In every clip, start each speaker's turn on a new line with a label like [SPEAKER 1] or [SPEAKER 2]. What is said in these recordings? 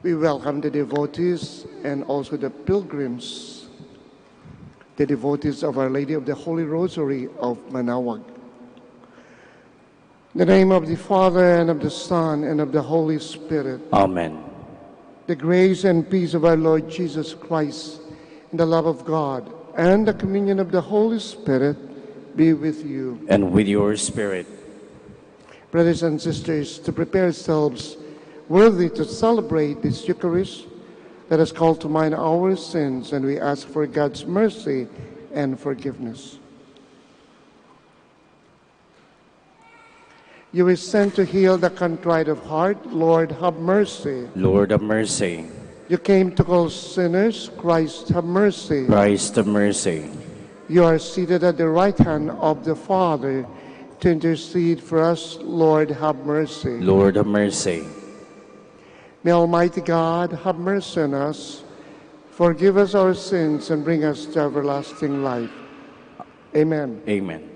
[SPEAKER 1] We welcome the devotees and also the pilgrims, the devotees of Our Lady of the Holy Rosary of Manaoag. In the name of the Father, and of the Son, and of the Holy Spirit.
[SPEAKER 2] Amen.
[SPEAKER 1] The grace and peace of our Lord Jesus Christ, and the love of God, and the communion of the Holy Spirit be with you.
[SPEAKER 2] And with your spirit.
[SPEAKER 1] Brothers and sisters, to prepare ourselves worthy to celebrate this Eucharist, let us call to mind our sins, and we ask for God's mercy and forgiveness. You were sent to heal the contrite of heart. Lord, have mercy.
[SPEAKER 2] Lord of mercy.
[SPEAKER 1] You came to call sinners. Christ, have mercy.
[SPEAKER 2] Christ of mercy.
[SPEAKER 1] You are seated at the right hand of the Father to intercede for us. Lord, have mercy.
[SPEAKER 2] Lord of mercy.
[SPEAKER 1] May Almighty God have mercy on us, forgive us our sins, and bring us to everlasting life. Amen.
[SPEAKER 2] Amen.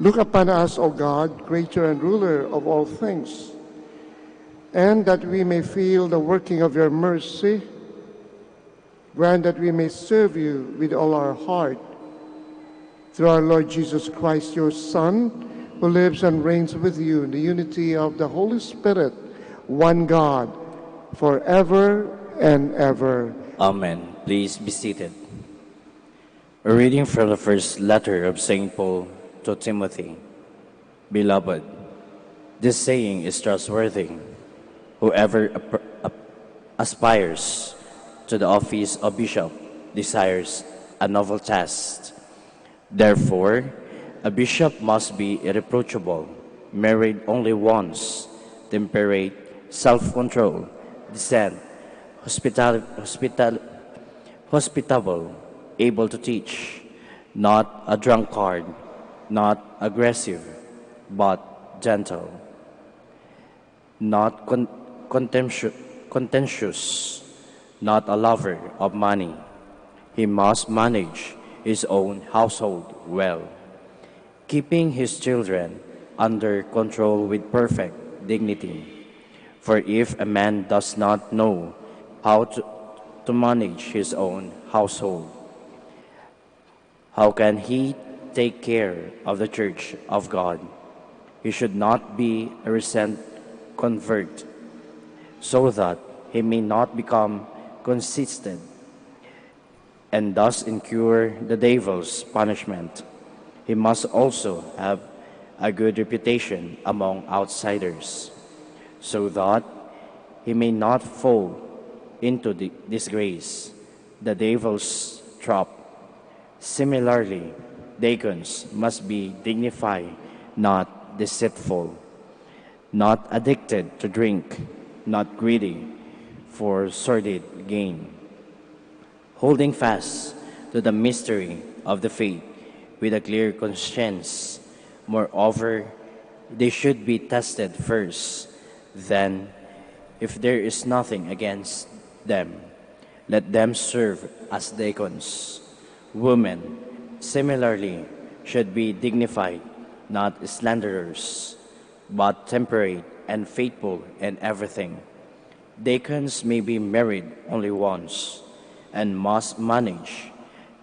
[SPEAKER 1] Look upon us, O God, creator and ruler of all things, and that we may feel the working of your mercy, grant that we may serve you with all our heart. Through our Lord Jesus Christ, your Son, who lives and reigns with you in the unity of the Holy Spirit, one God, forever and ever.
[SPEAKER 2] Amen. Please be seated. A reading from the first letter of St. Paul to Timothy. Beloved, this saying is trustworthy. Whoever aspires to the office of bishop desires a novel task. Therefore, a bishop must be irreproachable, married only once, temperate, self-control, decent, hospitable, able to teach, not a drunkard, not aggressive, but gentle, not contentious, not a lover of money. He must manage his own household well, keeping his children under control with perfect dignity. For if a man does not know how to manage his own household, how can he take care of the church of God? He should not be a recent convert, so that he may not become consistent and thus incur the devil's punishment. He must also have a good reputation among outsiders, so that he may not fall into the disgrace, the devil's trap. Similarly, deacons must be dignified, not deceitful, not addicted to drink, not greedy for sordid gain, holding fast to the mystery of the faith with a clear conscience. Moreover, they should be tested first. Then, if there is nothing against them, let them serve as deacons. Women, similarly, should be dignified, not slanderers, but temperate and faithful in everything. Deacons may be married only once, and must manage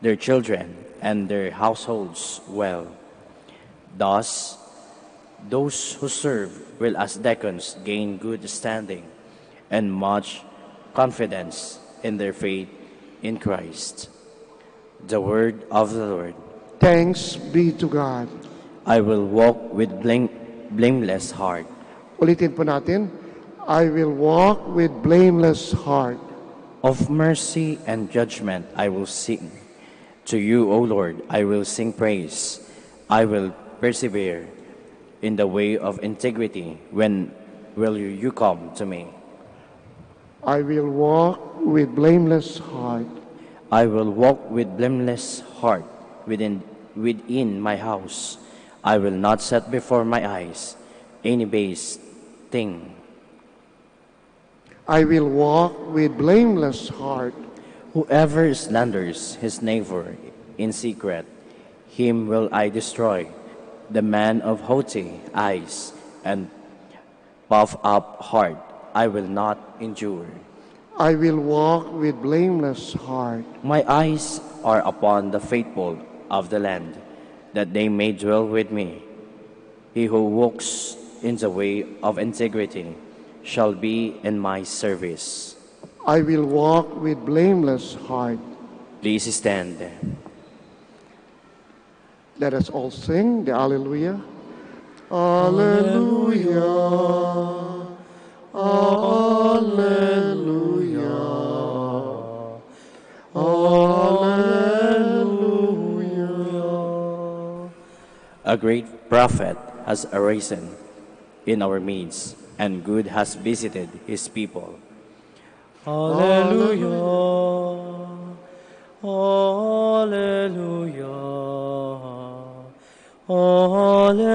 [SPEAKER 2] their children and their households well. Thus, those who serve will as deacons gain good standing and much confidence in their faith in Christ. The word of the Lord.
[SPEAKER 1] Thanks be to God.
[SPEAKER 2] I will walk with blameless heart.
[SPEAKER 1] Ulitin po natin, I will walk with blameless heart.
[SPEAKER 2] Of mercy and judgment I will sing. To you, O Lord, I will sing praise. I will persevere in the way of integrity. When will you come to me?
[SPEAKER 1] I will walk with blameless heart.
[SPEAKER 2] I will walk with blameless heart within my house. I will not set before my eyes any base thing.
[SPEAKER 1] I will walk with blameless heart.
[SPEAKER 2] Whoever slanders his neighbor in secret, him will I destroy. the man of haughty eyes and puff up heart I will not endure.
[SPEAKER 1] I will walk with blameless heart.
[SPEAKER 2] My eyes are upon the faithful of the land, that they may dwell with me. He who walks in the way of integrity shall be in my service.
[SPEAKER 1] I will walk with blameless heart.
[SPEAKER 2] Please stand.
[SPEAKER 1] Let us all sing the Alleluia. Alleluia. Alleluia. Alleluia.
[SPEAKER 2] A great prophet has arisen in our midst, and good has visited his people.
[SPEAKER 3] Hallelujah. Hallelujah. Hallelujah.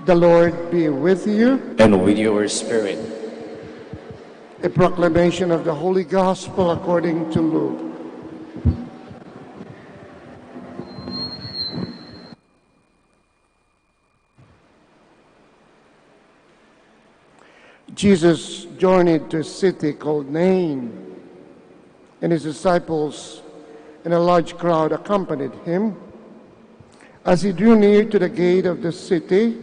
[SPEAKER 1] The Lord be with you.
[SPEAKER 2] And with your spirit.
[SPEAKER 1] A proclamation of the Holy Gospel according to Luke. Jesus journeyed to a city called Nain, and his disciples and a large crowd accompanied him. As he drew near to the gate of the city,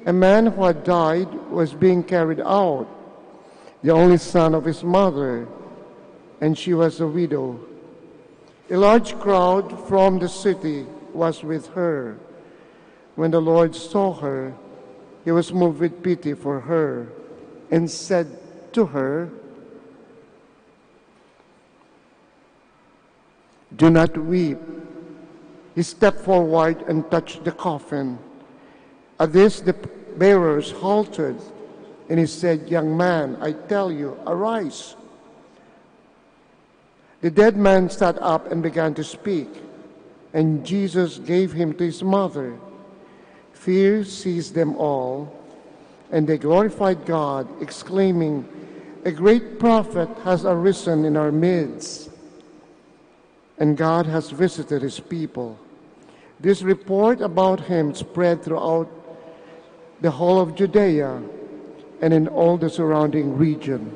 [SPEAKER 1] a man who had died was being carried out, the only son of his mother, and she was a widow. A large crowd from the city was with her. When the Lord saw her, he was moved with pity for her and said to her, "Do not weep." He stepped forward and touched the coffin. At this, the bearers halted, and he said, "Young man, I tell you, arise." The dead man sat up and began to speak, and Jesus gave him to his mother. Fear seized them all, and they glorified God, exclaiming, "A great prophet has arisen in our midst, and God has visited his people." This report about him spread throughout the whole of Judea and in all the surrounding region.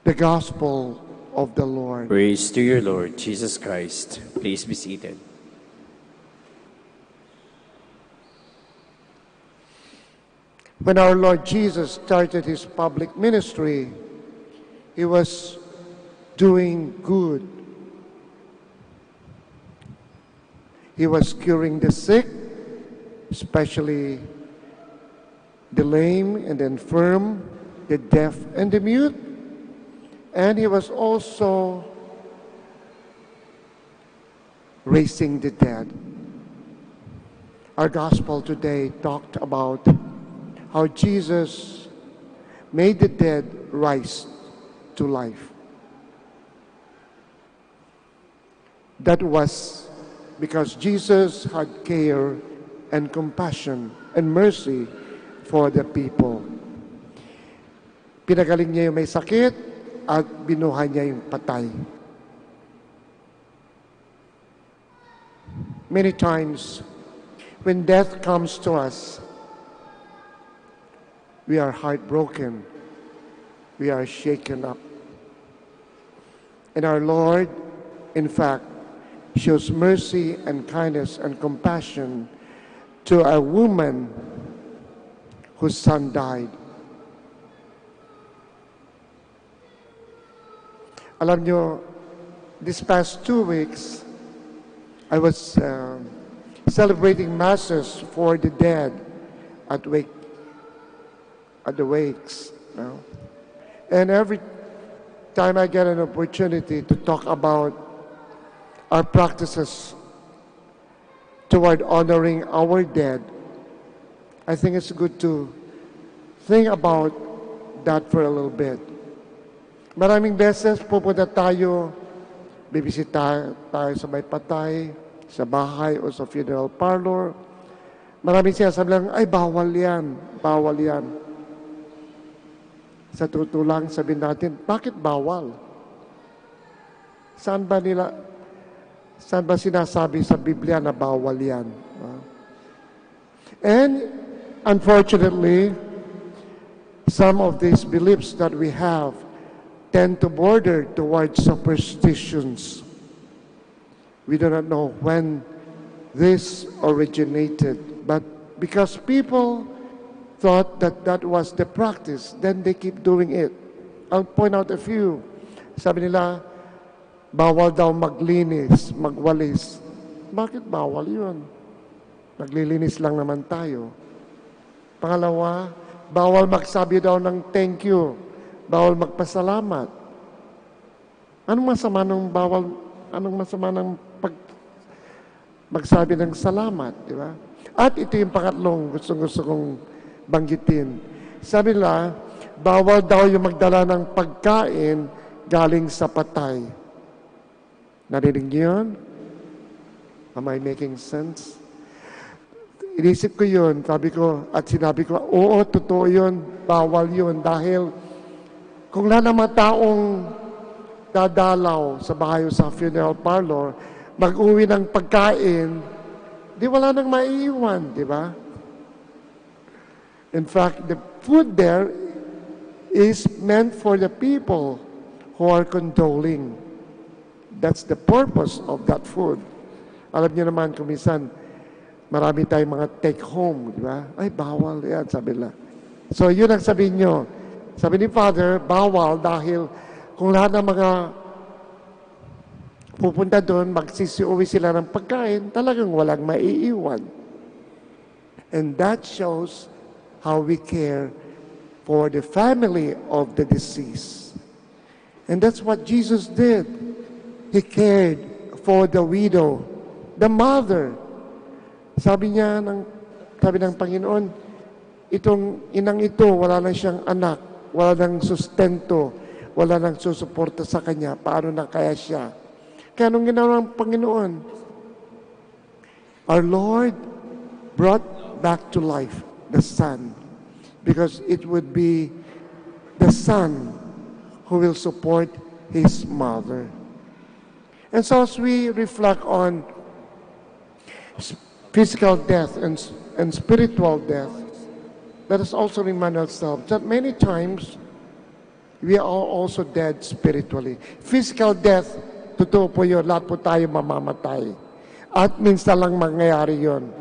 [SPEAKER 1] The Gospel of the Lord.
[SPEAKER 2] Praise to your Lord Jesus Christ. Please be seated.
[SPEAKER 1] When our Lord Jesus started his public ministry, he was doing good. He was curing the sick, especially the lame and the infirm, the deaf and the mute. And he was also raising the dead. Our gospel today talked about how Jesus made the dead rise to life. That was because Jesus had care and compassion and mercy for the people. Pinagaling niya yung may sakit at binuhay niya yung patay. Many times, when death comes to us, we are heartbroken. We are shaken up. And our Lord, in fact, shows mercy and kindness and compassion to a woman whose son died. Alam nyo, this past 2 weeks, I was celebrating masses for the dead at the wakes. No? And every time I get an opportunity to talk about our practices toward honoring our dead, I think it's good to think about that for a little bit. Maraming beses pupunta tayo, bibisita tayo sa may patay, sa bahay o sa funeral parlor. Maraming sinasabi lang, ay bawal yan, bawal yan. Sa totoo lang, sabihin natin, bakit bawal? Saan ba sinasabi sa Biblia na bawal yan? And unfortunately, some of these beliefs that we have tend to border towards superstitions. We do not know when this originated, but because people thought that that was the practice, then they keep doing it. I'll point out a few. Sabi nila, bawal daw maglinis, magwalis. Bakit bawal yun? Naglilinis lang naman tayo. Pangalawa, bawal magsabi daw ng thank you. Bawal magpasalamat. Anong masama ng magsabi ng salamat, di ba? At ito yung pangatlong gusto kong banggitin. Sabi nila, bawal daw yung magdala ng pagkain galing sa patay. Narinig niyo yun? Am I making sense? Inisip ko yun, sinabi ko, oo, totoo yun, bawal yun, dahil kung lahat ng mga taong dadalaw sa bahay o sa funeral parlor, mag-uwi ng pagkain, di wala nang maiiwan, di ba? In fact, the food there is meant for the people who are condoling. That's the purpose of that food. Alam niyo naman, kung minsan, marami tayong mga take-home, di ba? Ay, bawal yan, sabi nila. So, yun ang sabi nyo. Sabi ni Father, bawal dahil kung lahat ng mga pupunta doon, magsisiuwi sila ng pagkain, talagang walang maiiwan. And that shows how we care for the family of the deceased. And that's what Jesus did. He cared for the widow, the mother. Sabi ng Panginoon, itong inang ito, wala na siyang anak, wala nang sustento, wala nang susuporta sa kanya, paano na kaya siya? Kaya nung ginawa ng Panginoon, our Lord brought back to life the Son, because it would be the Son who will support His mother. And so as we reflect on physical death and spiritual death, let us also remind ourselves that many times we are also dead spiritually. Physical death, totoo po yun, lahat po tayo mamamatay. At minsan lang mangyayari yun.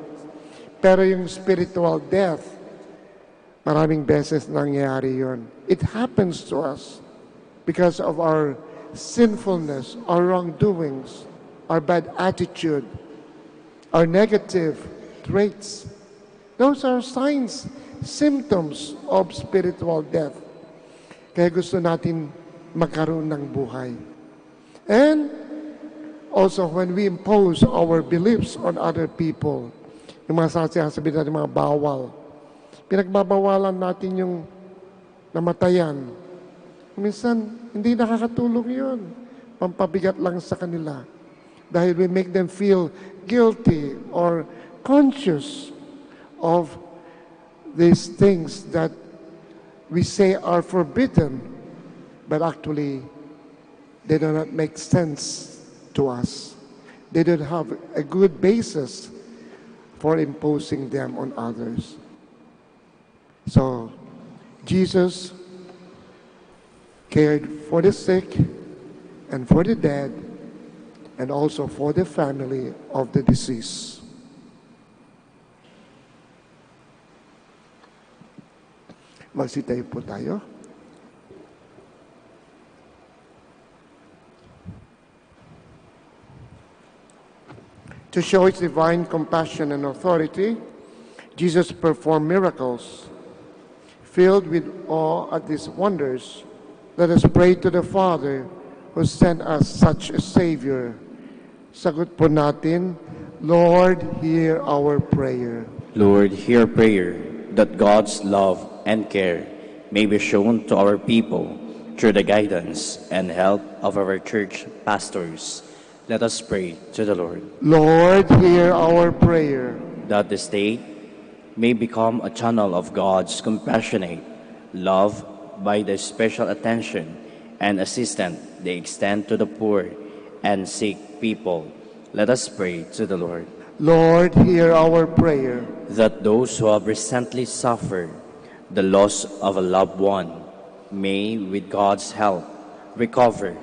[SPEAKER 1] Pero yung spiritual death, maraming beses nangyayari yun. It happens to us because of our sinfulness, our wrongdoings, our bad attitude, our negative traits. Those are signs, symptoms of spiritual death. Kaya gusto natin magkaroon ng buhay. And also when we impose our beliefs on other people, yung mga sasabi natin mga bawal, pinagbabawalan natin yung namatayan. Minsan, hindi nakakatulong yun. Pampabigat lang sa kanila. Dahil we make them feel guilty or conscious of these things that we say are forbidden, but actually, they do not make sense to us. They don't have a good basis for imposing them on others. So, Jesus cared for the sick and for the dead and also for the family of the deceased. Magsitayo po tayo. To show His divine compassion and authority, Jesus performed miracles. Filled with awe at these wonders, let us pray to the Father who sent us such a Savior. Sagot po natin, Lord, hear our prayer.
[SPEAKER 2] Lord, hear prayer that God's love and care may be shown to our people through the guidance and help of our church pastors. Let us pray to the Lord.
[SPEAKER 1] Lord, hear our prayer.
[SPEAKER 2] That the state, may become a channel of God's compassionate love by the special attention and assistance they extend to the poor and sick people. Let us pray to the Lord.
[SPEAKER 1] Lord, hear our prayer.
[SPEAKER 2] That those who have recently suffered the loss of a loved one may, with God's help, recover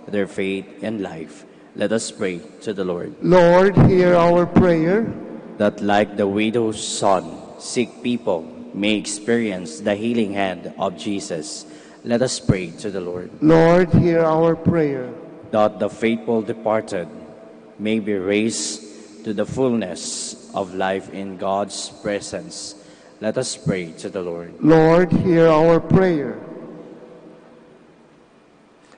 [SPEAKER 2] their faith and life. Let us pray to the Lord.
[SPEAKER 1] Lord, hear our prayer.
[SPEAKER 2] That like the widow's son, sick people may experience the healing hand of Jesus. Let us pray to the Lord.
[SPEAKER 1] Lord, hear our prayer.
[SPEAKER 2] That the faithful departed may be raised to the fullness of life in God's presence. Let us pray to the Lord.
[SPEAKER 1] Lord, hear our prayer.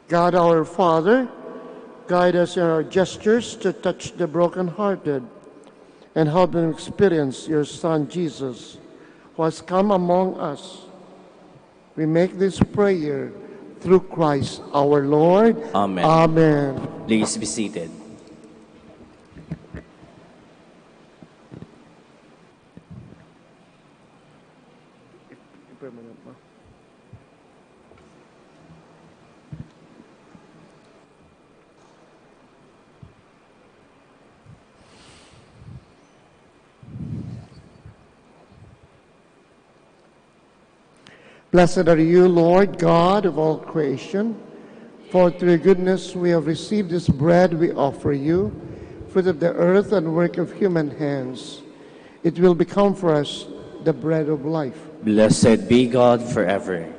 [SPEAKER 1] God our Father, guide us in our gestures to touch the brokenhearted and help them experience your Son Jesus, who has come among us. We make this prayer through Christ our Lord.
[SPEAKER 2] Amen.
[SPEAKER 1] Amen.
[SPEAKER 2] Please be seated.
[SPEAKER 1] Blessed are you, Lord God of all creation, for through your goodness we have received this bread we offer you, fruit of the earth and work of human hands. It will become for us the bread of life.
[SPEAKER 2] Blessed be God forever.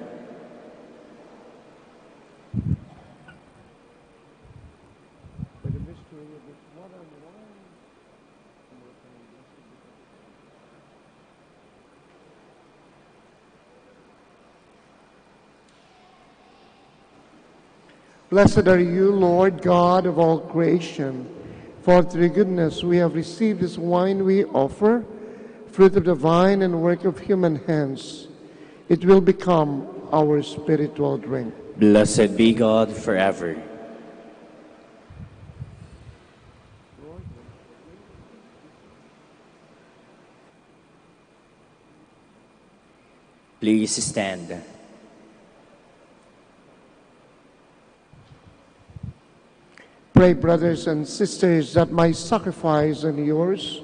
[SPEAKER 1] Blessed are you, Lord God of all creation, for through your goodness we have received this wine we offer, fruit of the vine and work of human hands. It will become our spiritual drink.
[SPEAKER 2] Blessed be God forever. Please stand.
[SPEAKER 1] Pray, brothers and sisters, that my sacrifice and yours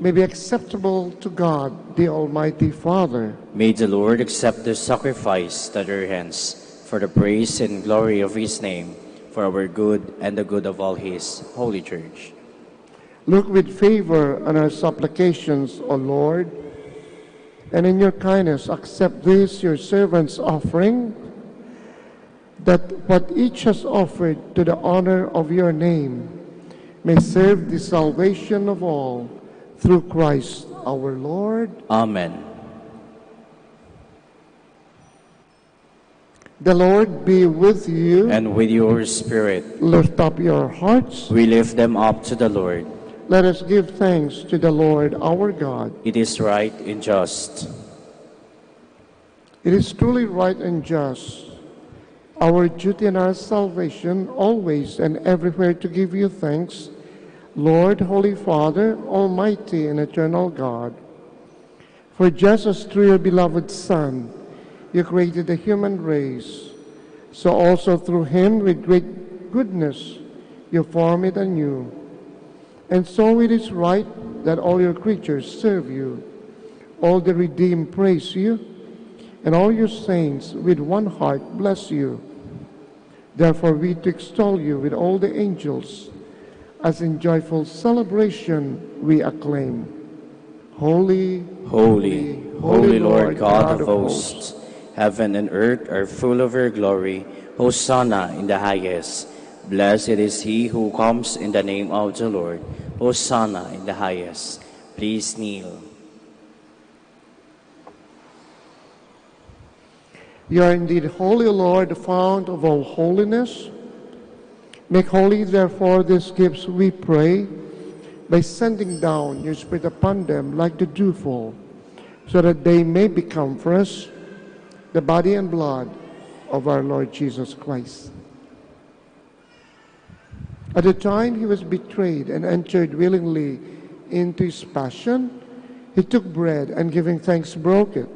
[SPEAKER 1] may be acceptable to God, the Almighty Father.
[SPEAKER 2] May the Lord accept the sacrifice at our hands for the praise and glory of his name, for our good and the good of all his holy church.
[SPEAKER 1] Look with favor on our supplications, O Lord, and in your kindness accept this your servant's offering, that what each has offered to the honor of your name may serve the salvation of all, through Christ our Lord.
[SPEAKER 2] Amen.
[SPEAKER 1] The Lord be with you.
[SPEAKER 2] And with your spirit,
[SPEAKER 1] Lift up your hearts.
[SPEAKER 2] we lift them up to the Lord.
[SPEAKER 1] Let us give thanks to the Lord our God.
[SPEAKER 2] It is right and just.
[SPEAKER 1] It is truly right and just, our duty and our salvation, always and everywhere to give you thanks, Lord, Holy Father, Almighty and Eternal God. For just as through your beloved Son, you created the human race, so also through him with great goodness you form it anew. And so it is right that all your creatures serve you, all the redeemed praise you, and all your saints with one heart bless you. Therefore we to extol you with all the angels, as in joyful celebration we acclaim. Holy,
[SPEAKER 2] Holy, holy Lord God of hosts, heaven and earth are full of your glory. Hosanna in the highest. Blessed is he who comes in the name of the Lord. Hosanna in the highest. Please kneel.
[SPEAKER 1] You are indeed holy, Lord, the fount of all holiness. Make holy, therefore, these gifts, we pray, by sending down your Spirit upon them like the dewfall, so that they may become for us the body and blood of our Lord Jesus Christ. At the time he was betrayed and entered willingly into his passion, He took bread and giving thanks broke it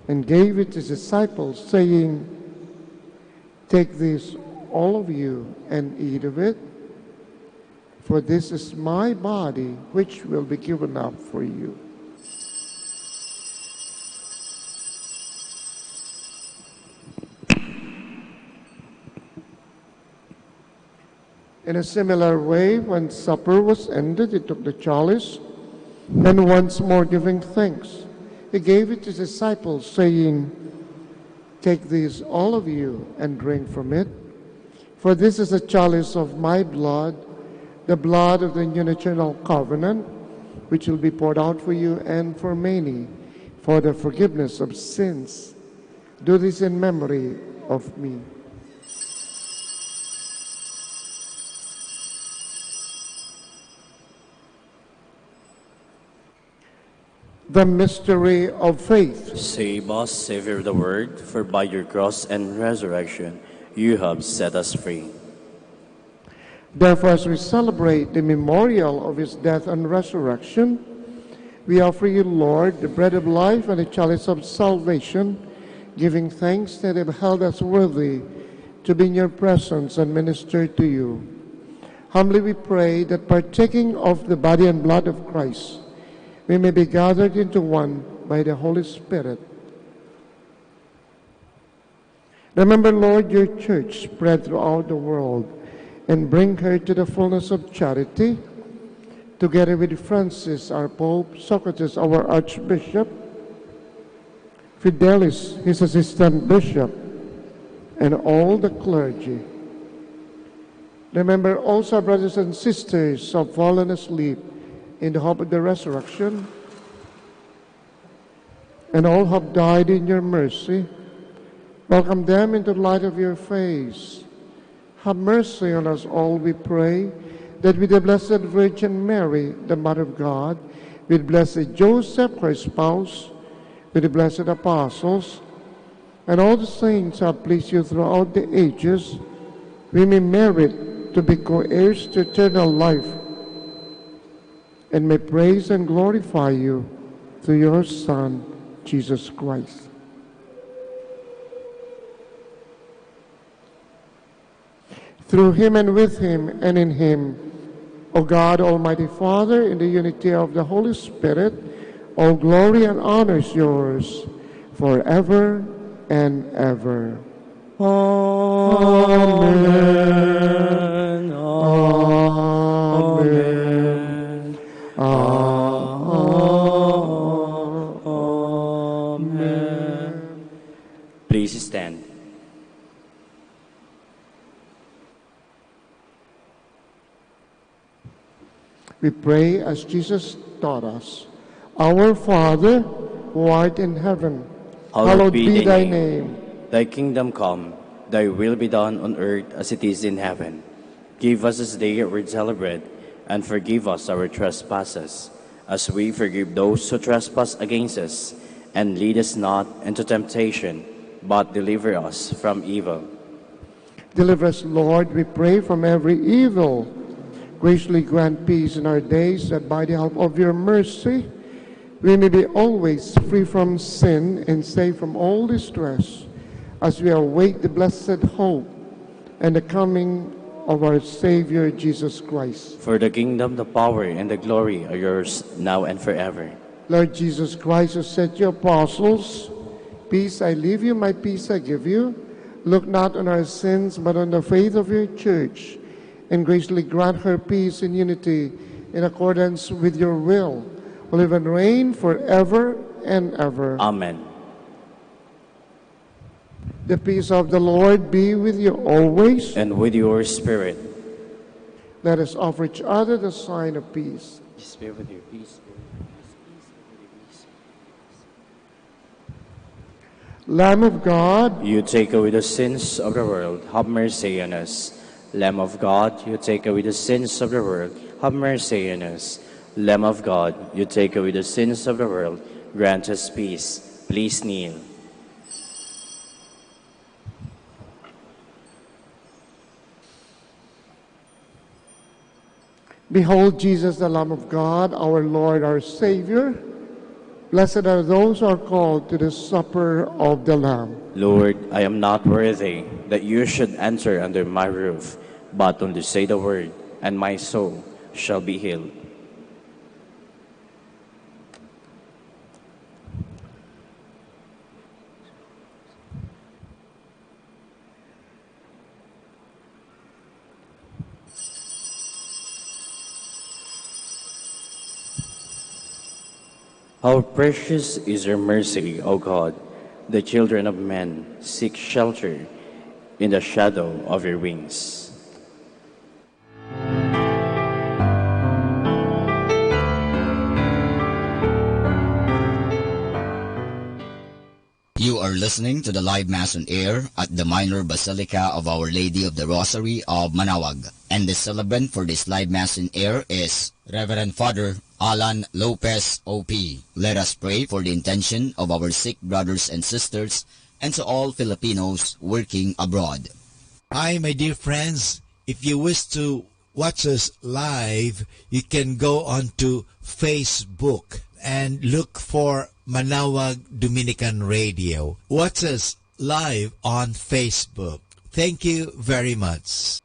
[SPEAKER 1] and gave it to his disciples, saying, "Take this, all of you, and eat of it, for this is my body, which will be given up for you." In a similar way, when supper was ended, he took the chalice, and once more giving thanks, he gave it to his disciples, saying, "Take this, all of you, and drink from it, for this is the chalice of my blood, the blood of the new and eternal covenant, which will be poured out for you and for many, for the forgiveness of sins. Do this in memory of me." The mystery of faith.
[SPEAKER 2] Save us, Savior of the world, for by your cross and resurrection you have set us free.
[SPEAKER 1] Therefore, as we celebrate the memorial of his death and resurrection, we offer you, Lord, the bread of life and the chalice of salvation, giving thanks that have held us worthy to be in your presence and minister to you. Humbly we pray that partaking of the body and blood of Christ, we may be gathered into one by the Holy Spirit. Remember, Lord, your church spread throughout the world, and bring her to the fullness of charity, together with Francis, our Pope, Socrates, our Archbishop, Fidelis, his assistant bishop, and all the clergy. Remember also our brothers and sisters who have fallen asleep in the hope of the resurrection, and all who have died in your mercy. Welcome them into the light of your face. Have mercy on us all, we pray, that with the Blessed Virgin Mary, the Mother of God, with blessed Joseph, her spouse, with the blessed apostles, and all the saints who have pleased you throughout the ages, we may merit to be co-heirs to eternal life, and may praise and glorify you through your Son, Jesus Christ. Through him and with him and in him, O God, Almighty Father, in the unity of the Holy Spirit, all glory and honor is yours forever and ever.
[SPEAKER 3] Amen.
[SPEAKER 1] Amen. Amen.
[SPEAKER 2] Please stand.
[SPEAKER 1] We pray as Jesus taught us. Our Father, who art in heaven, hallowed be thy name.
[SPEAKER 2] Thy kingdom come, thy will be done on earth as it is in heaven. Give us this day our daily bread, and forgive us our trespasses, as we forgive those who trespass against us. And lead us not into temptation, but deliver us from evil.
[SPEAKER 1] Deliver us, Lord, we pray, from every evil. Graciously grant peace in our days, that by the help of your mercy, we may be always free from sin and safe from all distress, as we await the blessed hope and the coming of our Savior, Jesus Christ.
[SPEAKER 2] For the kingdom, the power, and the glory are yours, now and forever.
[SPEAKER 1] Lord Jesus Christ, who said to your apostles, "Peace I leave you, my peace I give you," look not on our sins, but on the faith of your church, and graciously grant her peace and unity in accordance with your will, who live and reign forever and ever.
[SPEAKER 2] Amen.
[SPEAKER 1] The peace of the Lord be with you always.
[SPEAKER 2] And with your spirit.
[SPEAKER 1] Let us offer each other the sign of peace.
[SPEAKER 2] Peace be with you. Peace.
[SPEAKER 1] Lamb of God,
[SPEAKER 2] You take away the sins of the world, have mercy on us. Lamb of God, you take away the sins of the world, have mercy on us. Lamb of God, you take away the sins of the world, grant us peace. Please kneel.
[SPEAKER 1] behold Jesus, the Lamb of God, our Lord, our Savior. Blessed are those who are called to the supper of the Lamb.
[SPEAKER 2] Lord, I am not worthy that you should enter under my roof, but only say the word, and my soul shall be healed. How precious is your mercy, O God! The children of men seek shelter in the shadow of your wings.
[SPEAKER 4] You are listening to the live Mass on air at the Minor Basilica of Our Lady of the Rosary of Manaoag. And the celebrant for this live Mass on air is Reverend Father Alan Lopez, O.P. Let us pray for the intention of our sick brothers and sisters and to all Filipinos working abroad.
[SPEAKER 5] Hi, my dear friends. If you wish to watch us live, you can go on to Facebook and look for Manaoag Dominican Radio. Watch us live on Facebook. Thank you very much.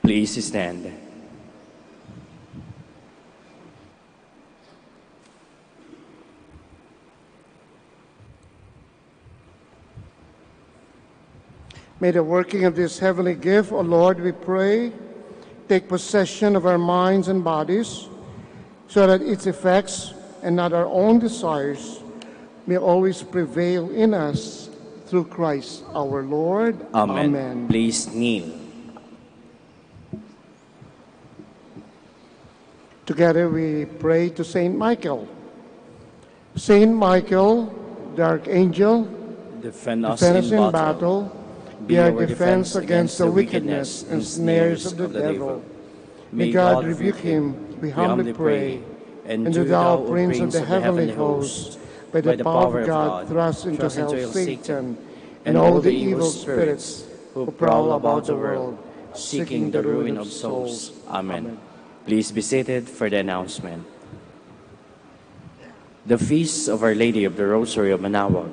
[SPEAKER 2] Please stand.
[SPEAKER 1] May the working of this heavenly gift, O Lord, we pray, take possession of our minds and bodies, so that its effects and not our own desires may always prevail in us through Christ our Lord.
[SPEAKER 2] Amen.
[SPEAKER 1] Amen.
[SPEAKER 2] Please kneel.
[SPEAKER 1] Together we pray to Saint Michael. Saint Michael, the Archangel,
[SPEAKER 2] Defend us
[SPEAKER 1] defend us
[SPEAKER 2] in
[SPEAKER 1] in
[SPEAKER 2] battle.
[SPEAKER 1] battle. Be our defense against the wickedness and snares of the devil. May God rebuke him, we humbly pray. And do thou, Prince of the heavenly host, by the power of God, thrust into hell Satan and all the evil spirits who prowl about the world, seeking the ruin of souls.
[SPEAKER 2] Amen. Please be seated for the announcement. The Feast of Our Lady of the Rosary of Manaoag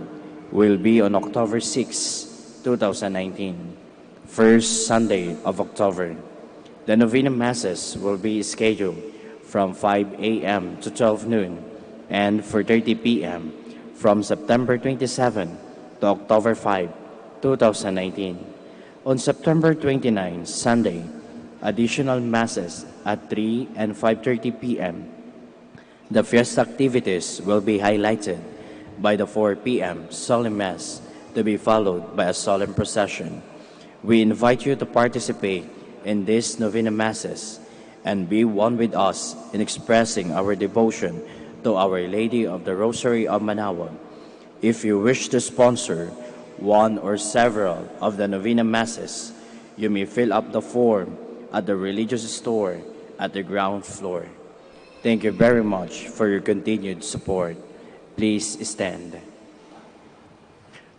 [SPEAKER 2] will be on October 6, 2019, first Sunday of October. The Novena Masses will be scheduled from 5 a.m. to 12 noon and 4:30 p.m. from September 27 to October 5, 2019. On September 29, Sunday, additional Masses at 3 and 5:30 p.m. The fiesta activities will be highlighted by the 4 p.m. Solemn Mass to be followed by a solemn procession. We invite you to participate in these Novena Masses and be one with us in expressing our devotion to Our Lady of the Rosary of Manaoag. If you wish to sponsor one or several of the Novena Masses, you may fill up the form at the religious store at the ground floor. Thank you very much for your continued support. Please stand.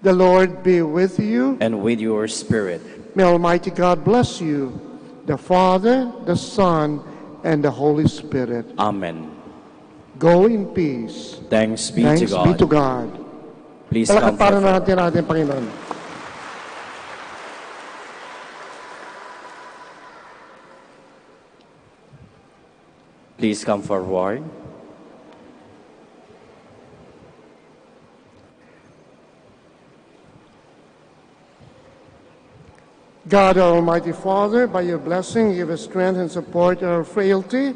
[SPEAKER 1] The Lord be with you.
[SPEAKER 2] And with your spirit.
[SPEAKER 1] May Almighty God bless you, the Father, the Son, and the Holy Spirit.
[SPEAKER 2] Amen.
[SPEAKER 1] Go in peace.
[SPEAKER 2] Thanks be
[SPEAKER 1] Thanks
[SPEAKER 2] to God.
[SPEAKER 1] be to God.
[SPEAKER 2] Please come
[SPEAKER 1] Palakparan
[SPEAKER 2] forward.
[SPEAKER 1] natin ating Panginoon.
[SPEAKER 2] Please come forward.
[SPEAKER 1] God, our Almighty Father, by your blessing, give us strength and support our frailty.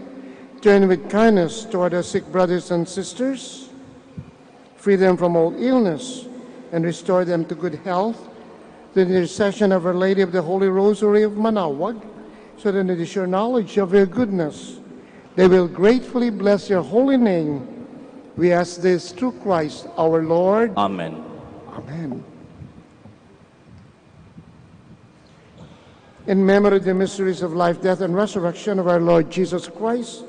[SPEAKER 1] Turn with kindness toward our sick brothers and sisters. Free them from all illness and restore them to good health. The intercession of Our Lady of the Holy Rosary of Manaoag, so that in the sure knowledge of your goodness, they will gratefully bless your holy name. We ask this through Christ our Lord.
[SPEAKER 2] Amen.
[SPEAKER 1] Amen. In memory of the mysteries of life, death, and resurrection of our Lord Jesus Christ,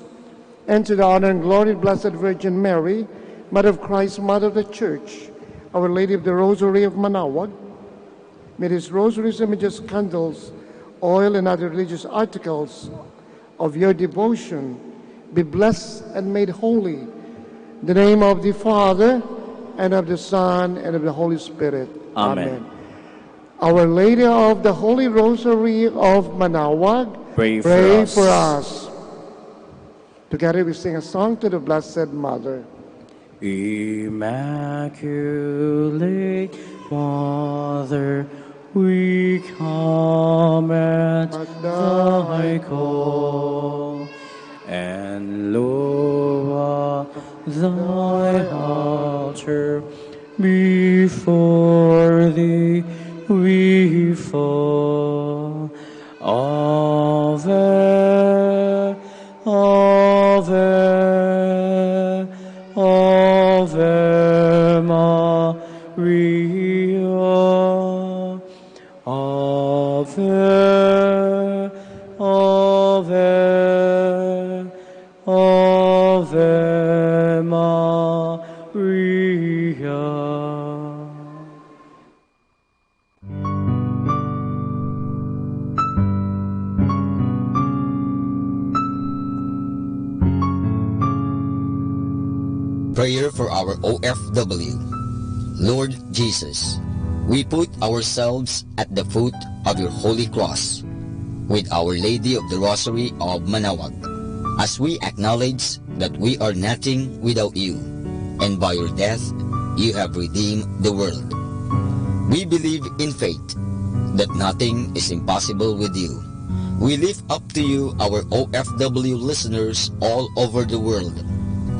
[SPEAKER 1] and to the honor and glory of Blessed Virgin Mary, Mother of Christ, Mother of the Church, Our Lady of the Rosary of Manaoag, may these rosaries, images, candles, oil, and other religious articles of your devotion be blessed and made holy. In the name of the Father, and of the Son, and of the Holy Spirit.
[SPEAKER 2] Amen.
[SPEAKER 1] Our Lady of the Holy Rosary of Manaoag,
[SPEAKER 2] Pray
[SPEAKER 1] pray
[SPEAKER 2] for
[SPEAKER 1] for
[SPEAKER 2] us.
[SPEAKER 1] us. Together we sing a song to the Blessed Mother.
[SPEAKER 2] Immaculate Mother, we come at thy call, and lo, at thy altar before thee we fall. Ave, Ave, Ave Maria. Ave, Ave, Ave Maria.
[SPEAKER 4] Prayer for our OFW. Lord Jesus, we put ourselves at the foot of your holy cross with Our Lady of the Rosary of Manaoag, as we acknowledge that we are nothing without you, and by your death you have redeemed the world. We believe in faith that nothing is impossible with you. We lift up to you our OFW listeners all over the world,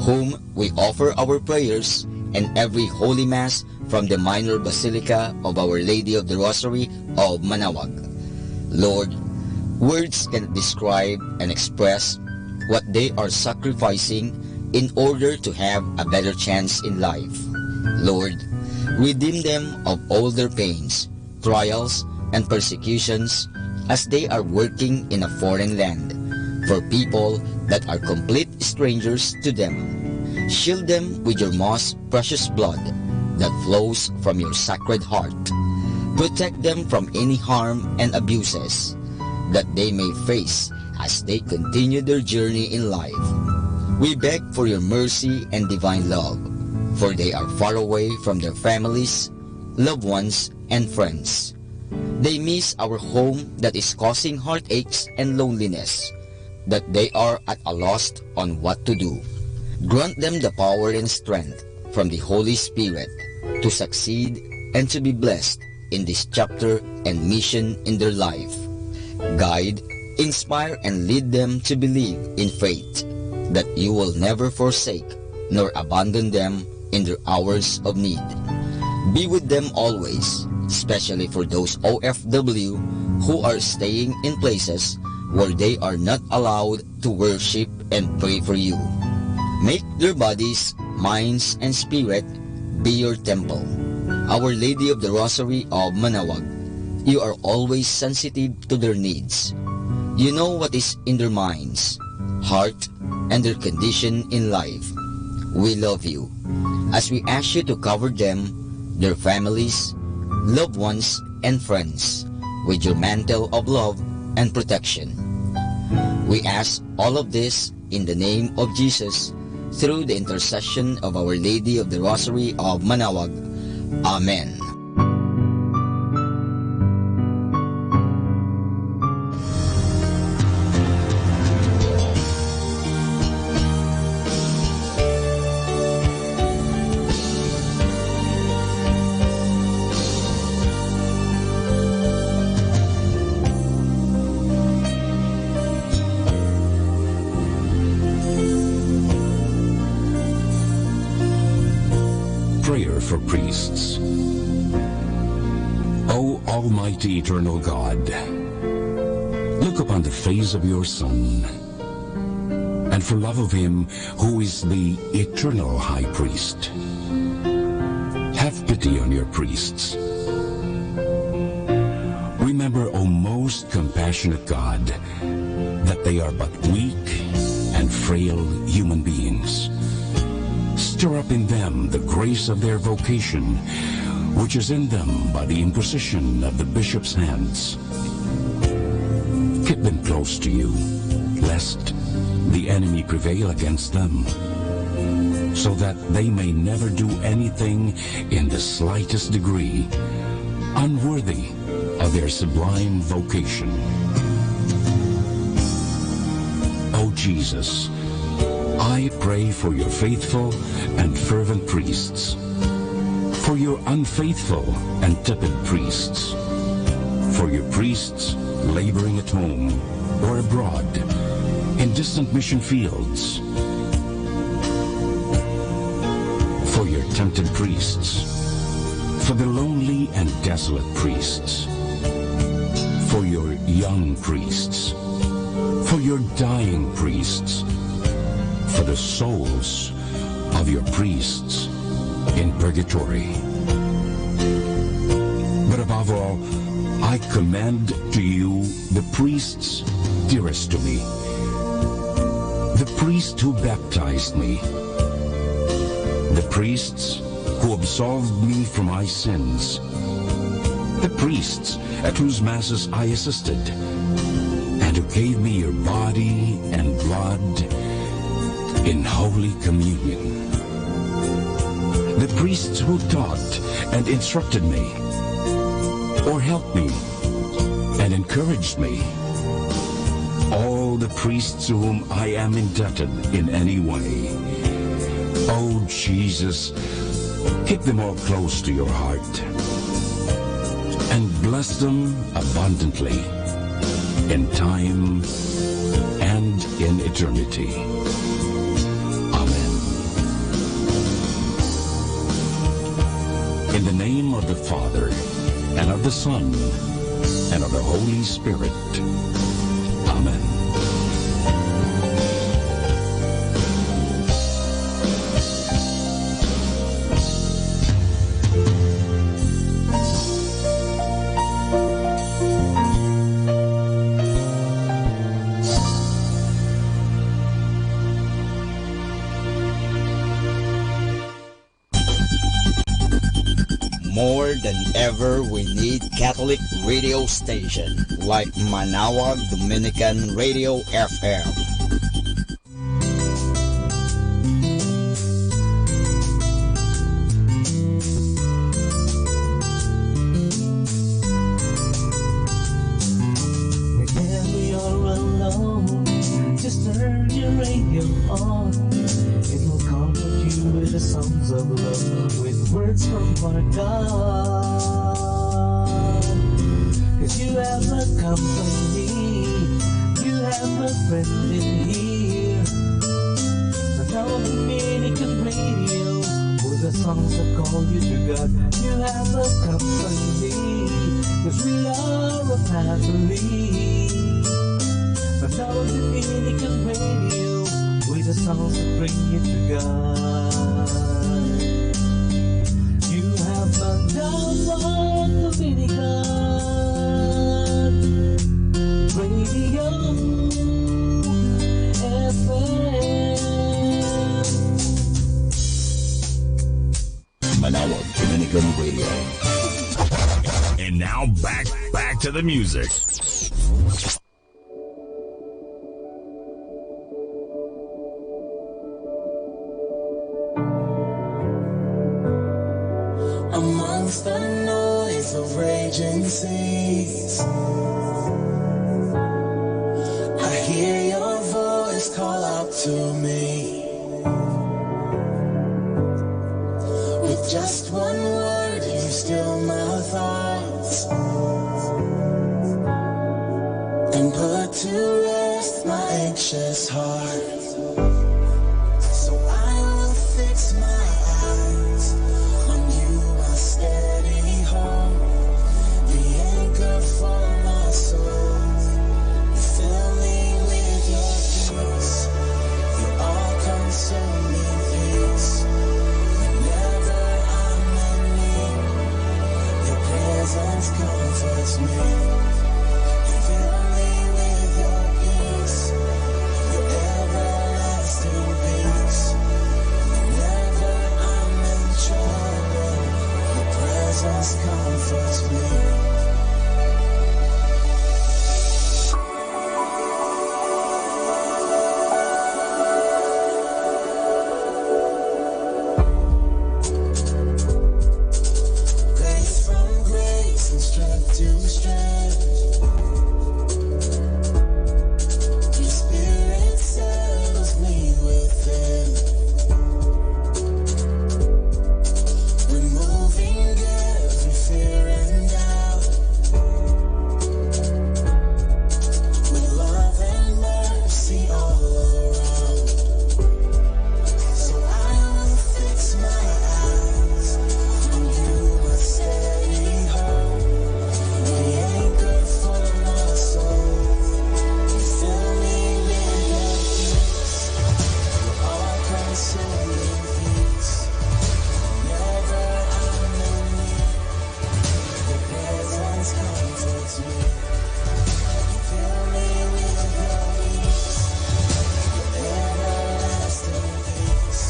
[SPEAKER 4] whom we offer our prayers and every Holy Mass from the Minor Basilica of Our Lady of the Rosary of Manaoag. Lord, words cannot describe and express what they are sacrificing in order to have a better chance in life. Lord, redeem them of all their pains, trials, and persecutions as they are working in a foreign land for people that are complete strangers to them. Shield them with your most precious blood that flows from your sacred heart. Protect them from any harm and abuses that they may face as they continue their journey in life. We beg for your mercy and divine love, for they are far away from their families, loved ones, and friends. They miss our home that is causing heartaches and loneliness, that they are at a loss on what to do. Grant them the power and strength from the Holy Spirit to succeed and to be blessed in this chapter and mission in their life. Guide, inspire, and lead them to believe in faith that you will never forsake nor abandon them in their hours of need. Be with them always, especially for those OFW who are staying in places where they are not allowed to worship and pray for you. Make their bodies, minds, and spirit be your temple. Our Lady of the Rosary of Manaoag, you are always sensitive to their needs. You know what is in their minds, heart, and their condition in life. We love you, as we ask you to cover them, their families, loved ones, and friends with your mantle of love and protection. We ask all of this in the name of Jesus, through the intercession of Our Lady of the Rosary of Manaoag. Amen.
[SPEAKER 6] Prayer for priests. O Almighty Eternal God, look upon the face of your Son, and for love of him who is the eternal High Priest, have pity on your priests. Remember, O most compassionate God, that they are but weak and frail human beings. Stir up in them the grace of their vocation, which is in them by the imposition of the bishop's hands. Keep them close to you, lest the enemy prevail against them, so that they may never do anything in the slightest degree unworthy of their sublime vocation. O Jesus, I pray for your faithful and fervent priests, for your unfaithful and tepid priests, for your priests laboring at home or abroad in distant mission fields, for your tempted priests, for the lonely and desolate priests, for your young priests, for your dying priests, for the souls of your priests in purgatory. But above all, I commend to you the priests dearest to me, the priest who baptized me, the priests who absolved me from my sins, the priests at whose masses I assisted, and who gave me your body and blood in Holy Communion, the priests who taught and instructed me, or helped me and encouraged me, all the priests to whom I am indebted in any way. Oh Jesus, keep them all close to your heart, and bless them abundantly in time and in eternity. In the name of the Father, and of the Son, and of the Holy Spirit. Amen.
[SPEAKER 4] More than ever, we need Catholic radio station like Manaoag Dominican Radio FM.
[SPEAKER 3] Whenever you're alone, just turn your radio on. It will comfort you with the songs of love, with words from our God. 'Cause you have a company, you have a friend in here. Now Dominican Radio, with the songs that call you to God. You have a company, 'cause we are a family. Manawag Dominican Radio, with the songs that bring you to God. You have Manawag Dominican Radio FM.
[SPEAKER 6] Manawag Dominican Radio. And now back to the music.
[SPEAKER 3] Amongst the noise of raging seas, I hear your voice call out to me. With just one word, you still my thoughts and put to rest my anxious heart. So I will fix my eyes on you, my steady home, the anchor for my soul. You fill me with your peace, your all-consuming peace. Whenever I'm in need, your presence comforts me. You fill me with your peace, your everlasting peace. Whenever I'm in trouble, your presence comforts me. Grace from grace and strength to strength. Your spirit settles me within, removing every fear and doubt. With love and mercy all around. So I will fix my eyes on you, my steady hope, the anchor for my soul. You fill me with your peace, your all-consuming peace. Whenever I'm in need, your presence comforts me. You fill me with your peace, your everlasting peace.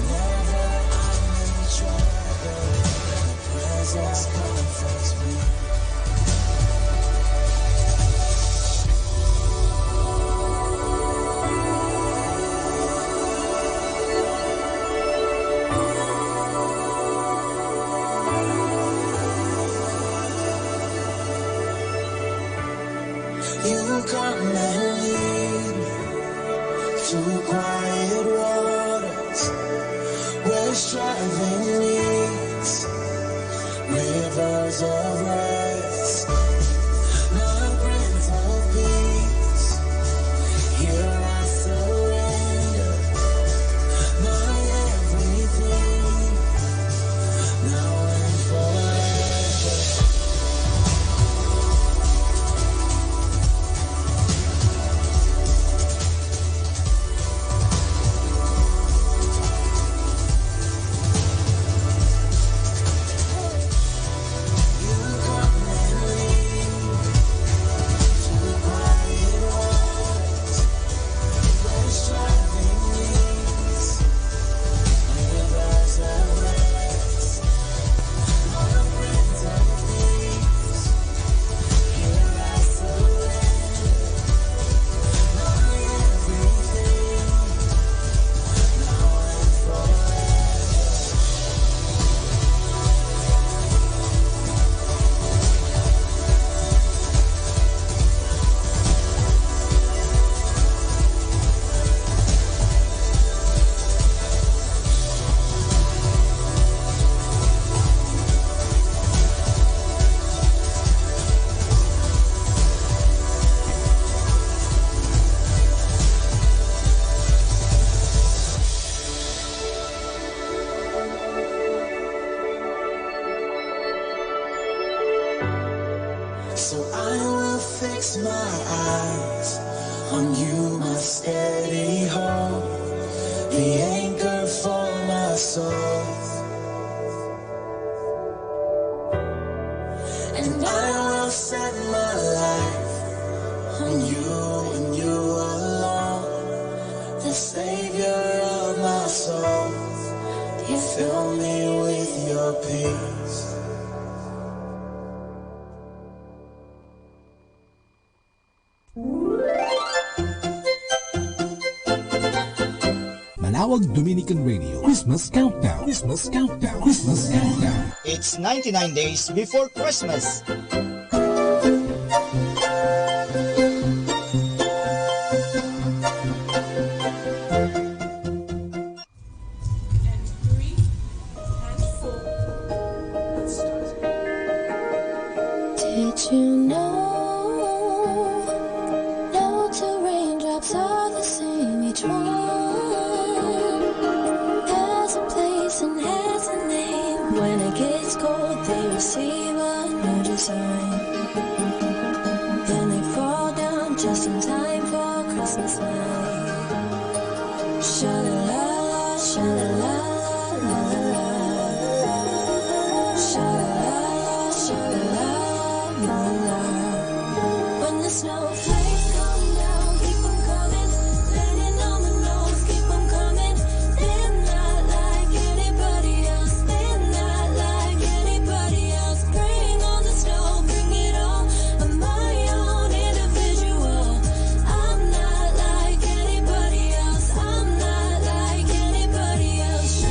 [SPEAKER 3] Whenever I'm in trouble, your presence comforts me. You come and lead me to quiet waters where striving meets rivers of rest. My Prince of Peace, here I surrender my everything, now and forever. You come You my steady hold, the anchor for my soul. And I will set my life on you and you alone, the savior of my soul. You fill me with your peace.
[SPEAKER 7] Manawag Dominican Radio Christmas Countdown. Christmas Countdown. Christmas Countdown.
[SPEAKER 4] It's 99 days before Christmas.
[SPEAKER 8] Did you know? No two raindrops are the same. Each one has a place and has a name. When it gets cold, they receive a new design. Then they fall down just in time for Christmas night. Sha-la-la-la, sha-la-la-la-la-la-la. Sha-la-la-la, sha-la-la-la-la-la. When the snowflakes come down, keep 'em coming. Landing on the nose, keep 'em coming. They're not like anybody else. They're not like anybody else. Bring on the snow, bring it on. I'm my own individual. I'm not like anybody else. I'm not like anybody else.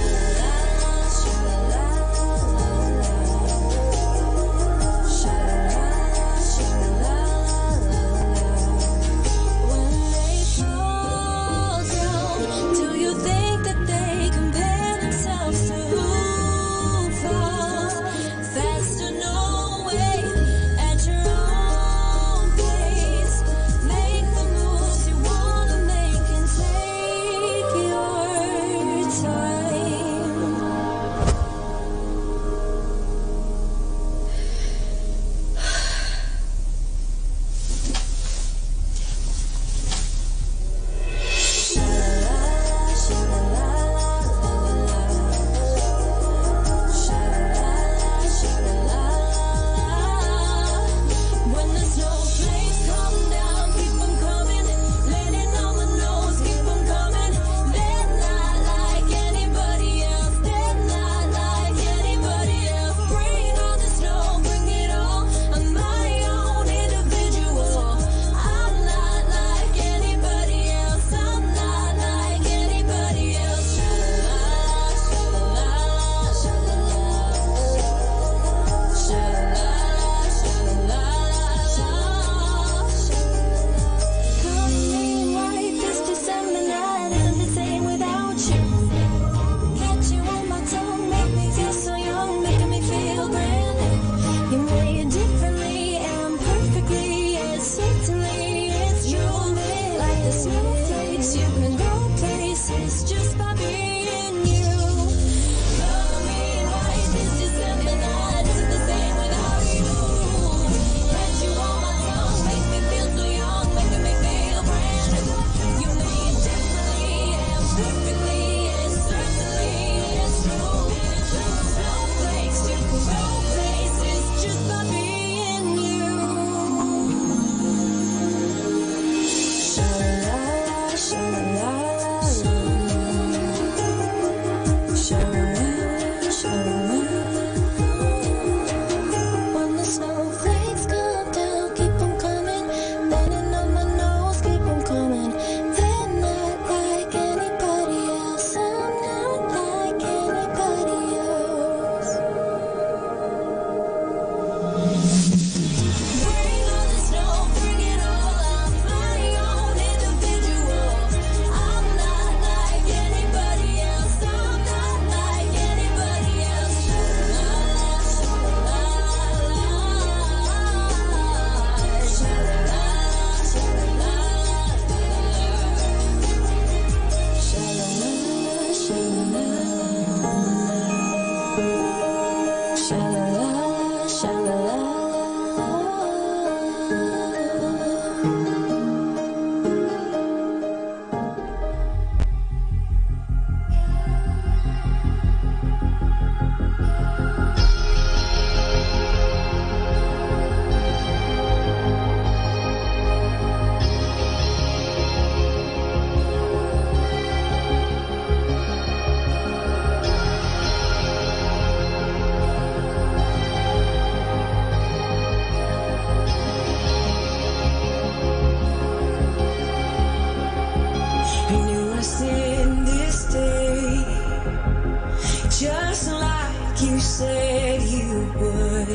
[SPEAKER 8] said you would.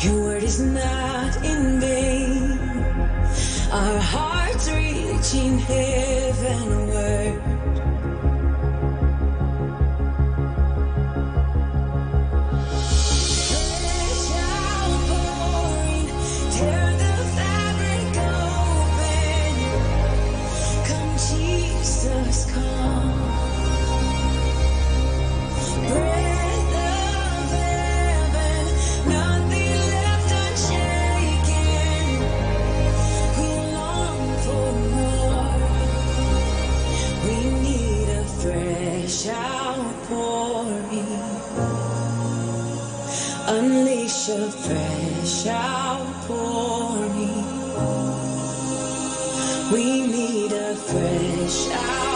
[SPEAKER 8] Your word is not in vain. Our hearts reaching heavenward. Fresh outpouring, tear the fabric open. Come, Jesus, come. Breath of heaven, nothing left unshaken. We long for more. We need a fresh outpouring. Unleash a fresh outpouring. We need a fresh outpouring.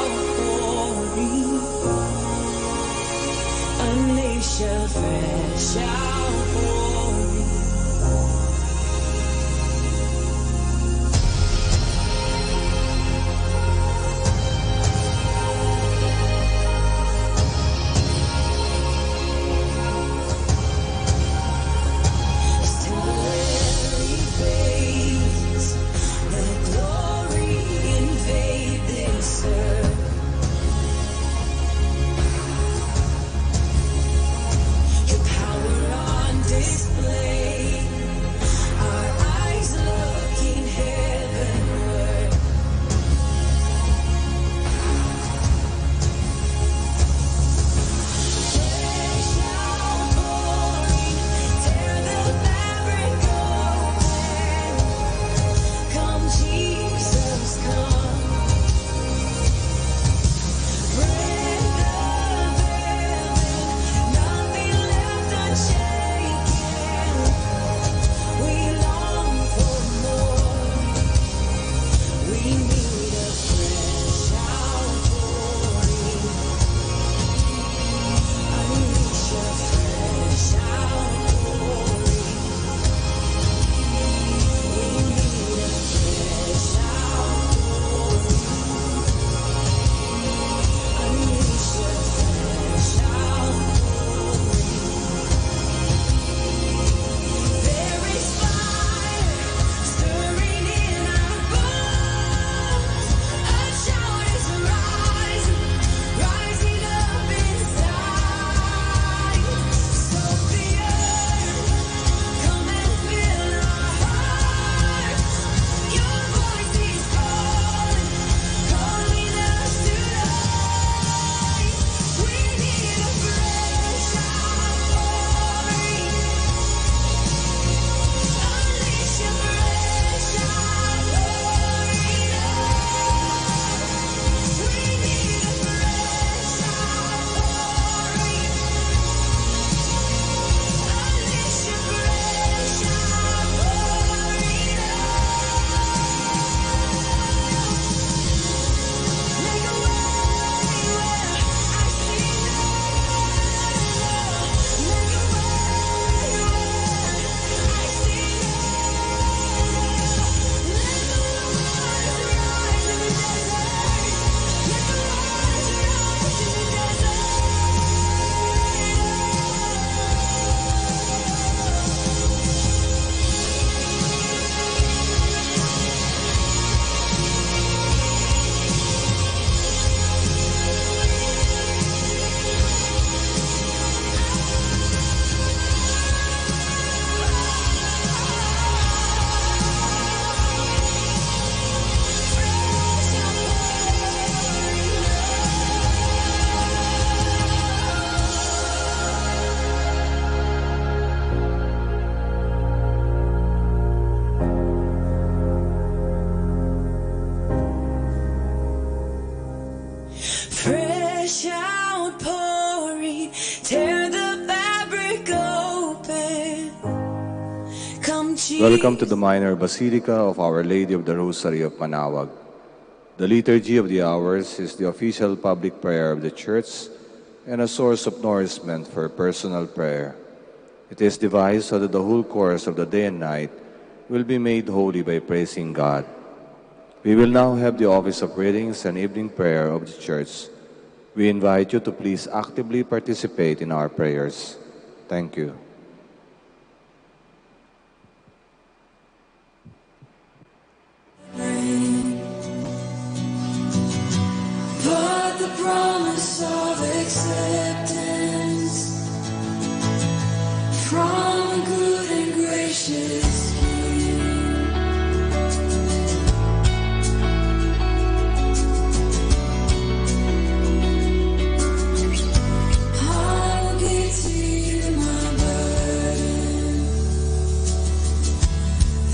[SPEAKER 8] Unleash a fresh outpouring. As temporary fades, let glory invade this earth. Your power on display. Our eyes looking heavenward. Fresh outpouring, tear the fabric open. Come, Jesus, come. Breath of heaven, nothing left unshaken. We long for more. We need a fresh outpouring. Unleash a fresh outpouring. We need a fresh outpouring. Unleash a fresh outpouring. There is fire stirring in our bones. A shout is rising, rising up inside. Soak the earth, come and fill our hearts. Your voice is calling, calling us to life. We need a fresh outpouring. Unleash a fresh outpouring. We need a fresh outpouring. Unleash a fresh outpouring. Make a way where I see none. Make a way where I see none. Let the waters rise in the desert. Let the waters rise in the desert. Fresh outpouring, tear the fabric open. Come, Jesus.
[SPEAKER 9] Welcome to the Minor Basilica of Our Lady of the Rosary of Manaoag. The Liturgy of the Hours is the official public prayer of the Church and a source of nourishment for personal prayer. It is devised so that the whole course of the day and night will be made holy by praising God. We will now have the office of readings and evening prayer of the Church. We invite you to please actively participate in our prayers. Thank you.
[SPEAKER 8] But the promise of acceptance from a good and gracious King. I will give to you my burden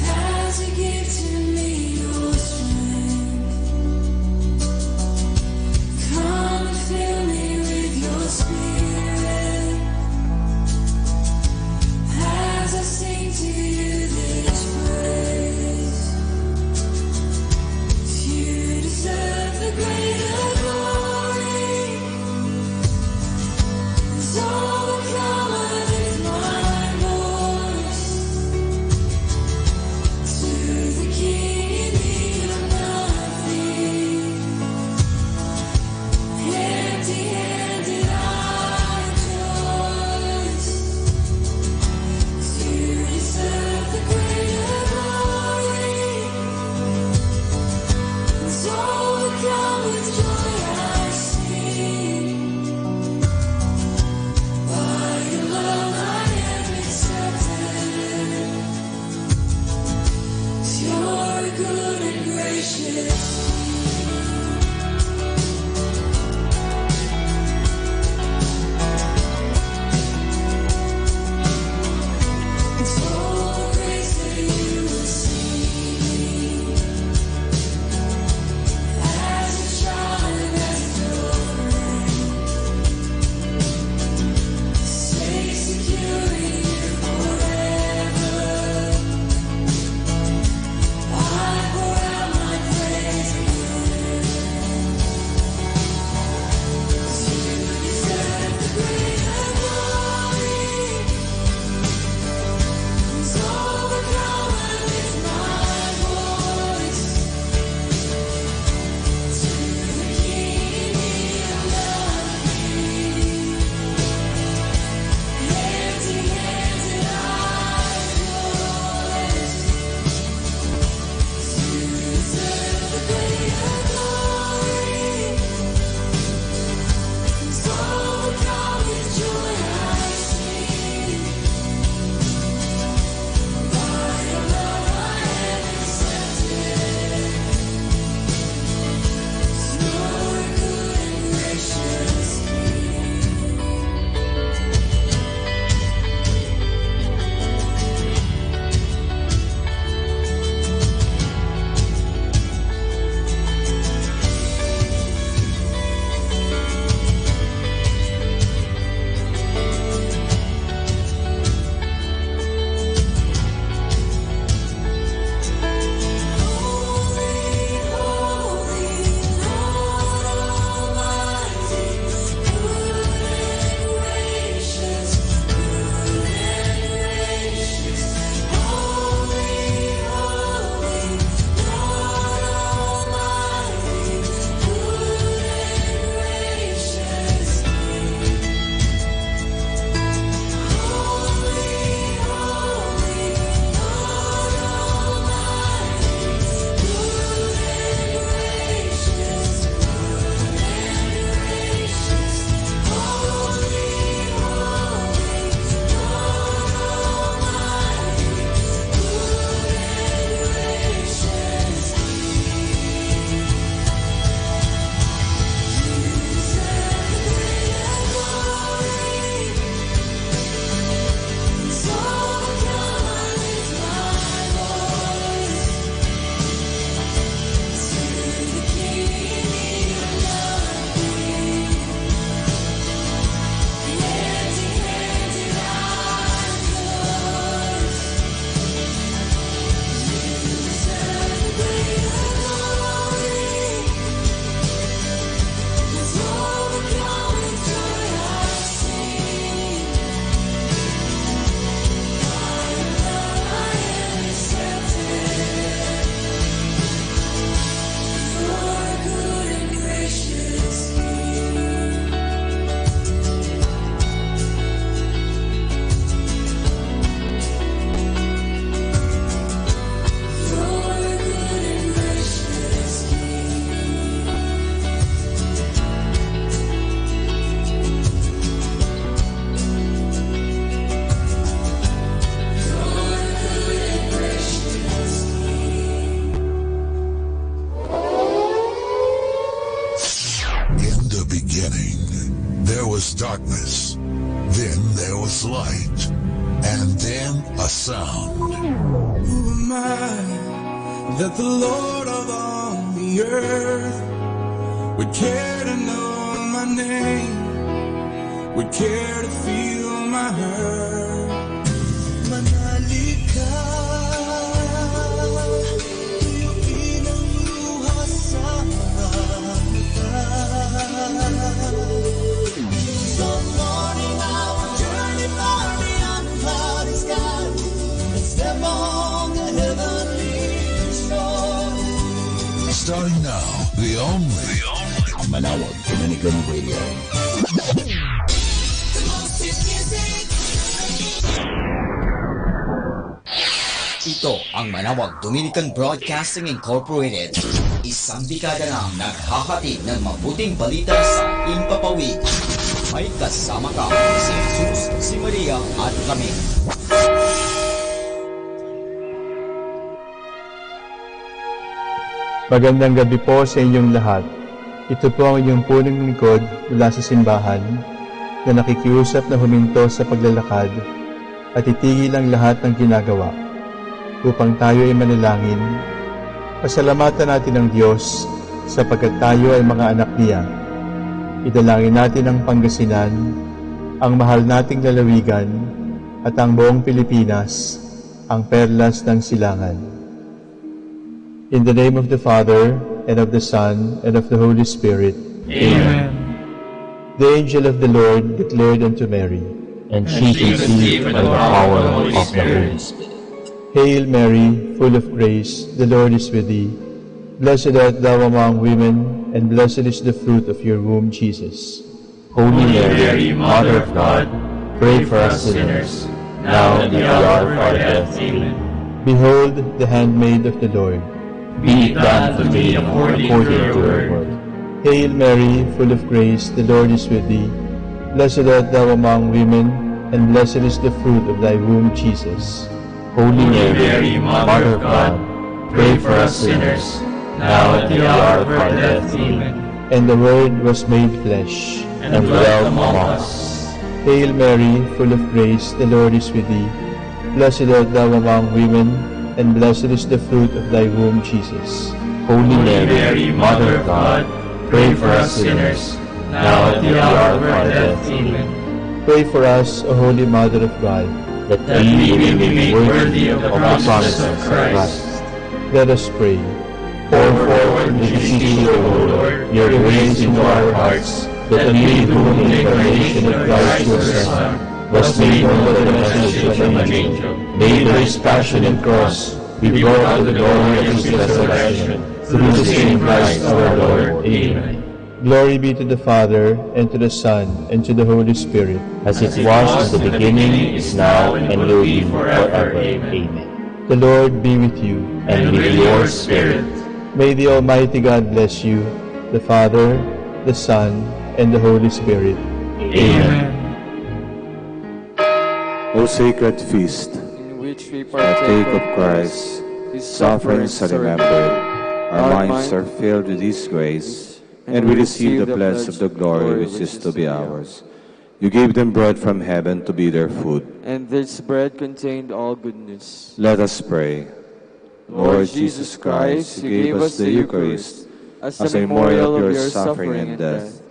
[SPEAKER 8] as you give to me your strength. Come and fill me with your spirit as I sing to you this praise. You deserve the greater glory. So come and lift my voice to the King in need of nothing. Empty-handed I rejoice. You deserve the greater glory. So come with joy I sing. By your love I am accepted. You're good and gracious. It's all grace that you receive me as a child and as your friend. Stay secure in you forever. I pour out my praise.
[SPEAKER 10] darkness. Then there was light. And then a sound.
[SPEAKER 3] Who am I that the Lord of all the earth would care to know my name, would care to feel my hurt? Manali ka, tuyuin ang luha sa mata. Some morning I will journey far beyond the cloudy sky and step on the heavenly shore.
[SPEAKER 10] Starting now, the only
[SPEAKER 4] Manawag Dominican Radio.
[SPEAKER 3] The most hit music.
[SPEAKER 4] Ito ang Manawag Dominican Broadcasting Incorporated. Isang dekada nang naghahatid ng mabuting balita sa Impapawid. May kasama ka si Jesus, si Maria at kami.
[SPEAKER 11] Magandang gabi po sa inyong lahat. Ito po ang inyong punong lingkod mula sa simbahan na nakikiusap na huminto sa paglalakad at itigil ang lahat ng ginagawa upang tayo ay manalangin. Pasalamatan natin ang Diyos sapagkat tayo ay mga anak niya. Idalangin natin ang Pangasinan, ang mahal nating lalawigan at ang buong Pilipinas, ang perlas ng silangan. In the name of the Father, and of the Son, and of the Holy Spirit.
[SPEAKER 12] Amen.
[SPEAKER 11] The angel of the Lord declared unto Mary,
[SPEAKER 12] And she conceived by the power of the Holy Spirit.
[SPEAKER 11] Hail Mary, full of grace, the Lord is with thee. Blessed art thou among women, and blessed is the fruit of your womb, Jesus.
[SPEAKER 12] Holy Mary, Mother of God, pray for us sinners, now and at the hour of our death. Amen.
[SPEAKER 11] Behold, the handmaid of the Lord.
[SPEAKER 12] Be it done to me according to your word.
[SPEAKER 11] Hail Mary, full of grace, the Lord is with thee. Blessed art thou among women, and blessed is the fruit of thy womb, Jesus.
[SPEAKER 12] Holy Mary, Mother of God, pray for us sinners, now and at the hour of our death. Amen.
[SPEAKER 11] And the Word was made flesh,
[SPEAKER 12] And dwelt among us.
[SPEAKER 11] Hail Mary, full of grace, the Lord is with thee. Blessed art thou among women, and blessed is the fruit of thy womb, Jesus.
[SPEAKER 12] Holy Mary, Mother of God, pray for us sinners, now at the hour of our death. Amen.
[SPEAKER 11] Pray for us, O Holy Mother of God,
[SPEAKER 12] That we may be made worthy of the promises of Christ.
[SPEAKER 11] Let us pray.
[SPEAKER 12] Pour forth, we beseech you, O Lord, your grace into our hearts, that we, through the incarnation of Christ your Son, was made known by the message of an angel, made by his passion and cross, be brought to the glory of his resurrection, through the same Christ our Lord. Amen.
[SPEAKER 11] Glory be to the Father, and to the Son, and to the Holy Spirit,
[SPEAKER 12] As it was in the beginning, is now, and will be forever. Amen.
[SPEAKER 11] The Lord be with you.
[SPEAKER 12] And with your spirit.
[SPEAKER 11] May the Almighty God bless you, the Father, the Son, and the Holy Spirit.
[SPEAKER 12] Amen.
[SPEAKER 9] O sacred feast,
[SPEAKER 13] in which we
[SPEAKER 9] partake of Christ,
[SPEAKER 13] his
[SPEAKER 9] sufferings are remembered, our minds are filled with His grace, and we receive the pledge of the glory which is to be ours. You gave them bread from heaven to be their food.
[SPEAKER 13] And this bread contained all goodness.
[SPEAKER 9] Let us pray. Lord Jesus Christ, you gave us the Eucharist as a memorial of your suffering and death.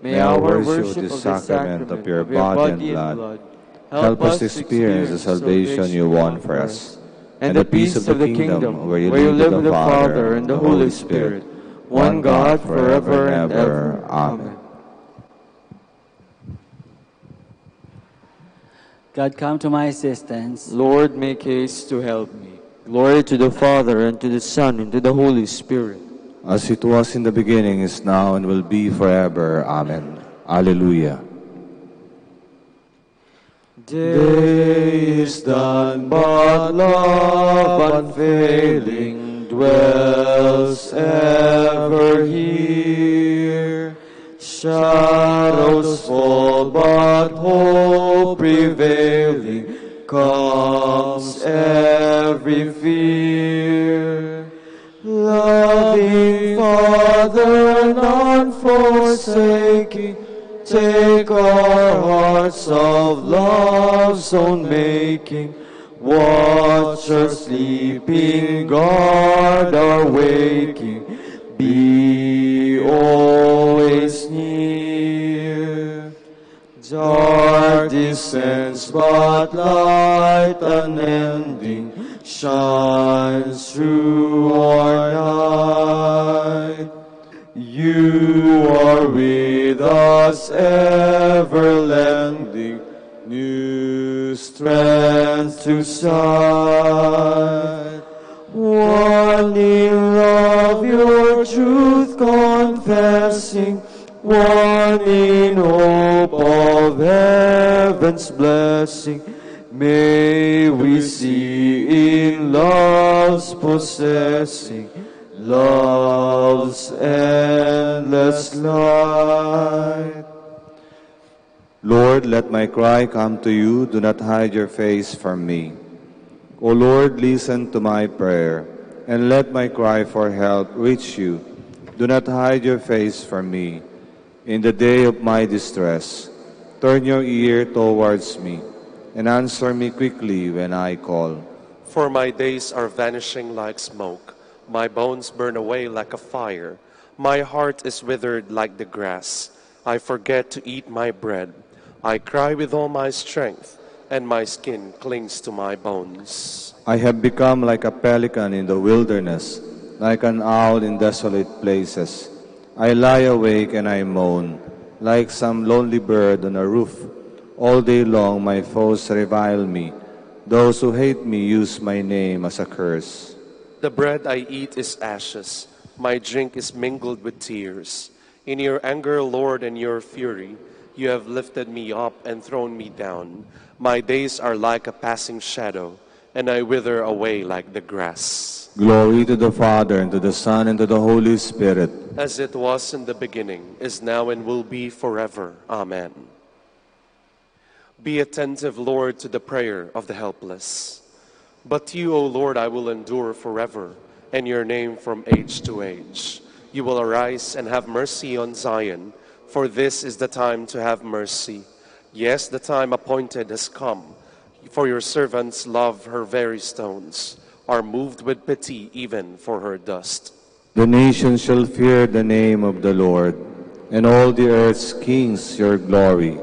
[SPEAKER 9] May our worship of the sacrament of your body and blood help us experience the salvation you won for us, and the peace of the kingdom where you live with the Father and the Holy Spirit, one God forever and ever. Amen.
[SPEAKER 14] God, come to my assistance.
[SPEAKER 13] Lord, make haste to help me. Glory to the Father, and to the Son, and to the Holy Spirit.
[SPEAKER 9] As it was in the beginning, is now, and will be forever. Amen. Alleluia.
[SPEAKER 13] Day is done, but love unfailing dwells ever here. Shadows fall, but hope prevailing calms every fear. Loving Father, none forsaking, take all our hearts of love's own making. Watch our sleeping, guard our waking. Be always near. Dark descends, but light unending shines through our night. You are with us, ever lending new strength to sight. One in love, your truth confessing, one in hope of heaven's blessing. May we see in love's possessing, love's endless light.
[SPEAKER 9] Lord, let my cry come to you. Do not hide your face from me. O Lord, listen to my prayer, and let my cry for help reach you. Do not hide your face from me. In the day of my distress, turn your ear towards me, and answer me quickly when I call.
[SPEAKER 15] For my days are vanishing like smoke. My bones burn away like a fire. My heart is withered like the grass. I forget to eat my bread. I cry with all my strength, and my skin clings to my bones.
[SPEAKER 9] I have become like a pelican in the wilderness, like an owl in desolate places. I lie awake and I moan, like some lonely bird on a roof. All day long my foes revile me. Those who hate me use my name as a curse.
[SPEAKER 15] The bread I eat is ashes. My drink is mingled with tears. In your anger, Lord, and your fury, you have lifted me up and thrown me down. My days are like a passing shadow, and I wither away like the grass.
[SPEAKER 9] Glory to the Father, and to the Son, and to the Holy Spirit.
[SPEAKER 15] As it was in the beginning, is now, and will be forever. Amen. Be attentive, Lord, to the prayer of the helpless. But you, O Lord, I will endure forever, and your name from age to age. You will arise and have mercy on Zion, for this is the time to have mercy. Yes, the time appointed has come, for your servants love her very stones, are moved with pity even for her dust.
[SPEAKER 9] The nations shall fear the name of the Lord, and all the earth's kings your glory,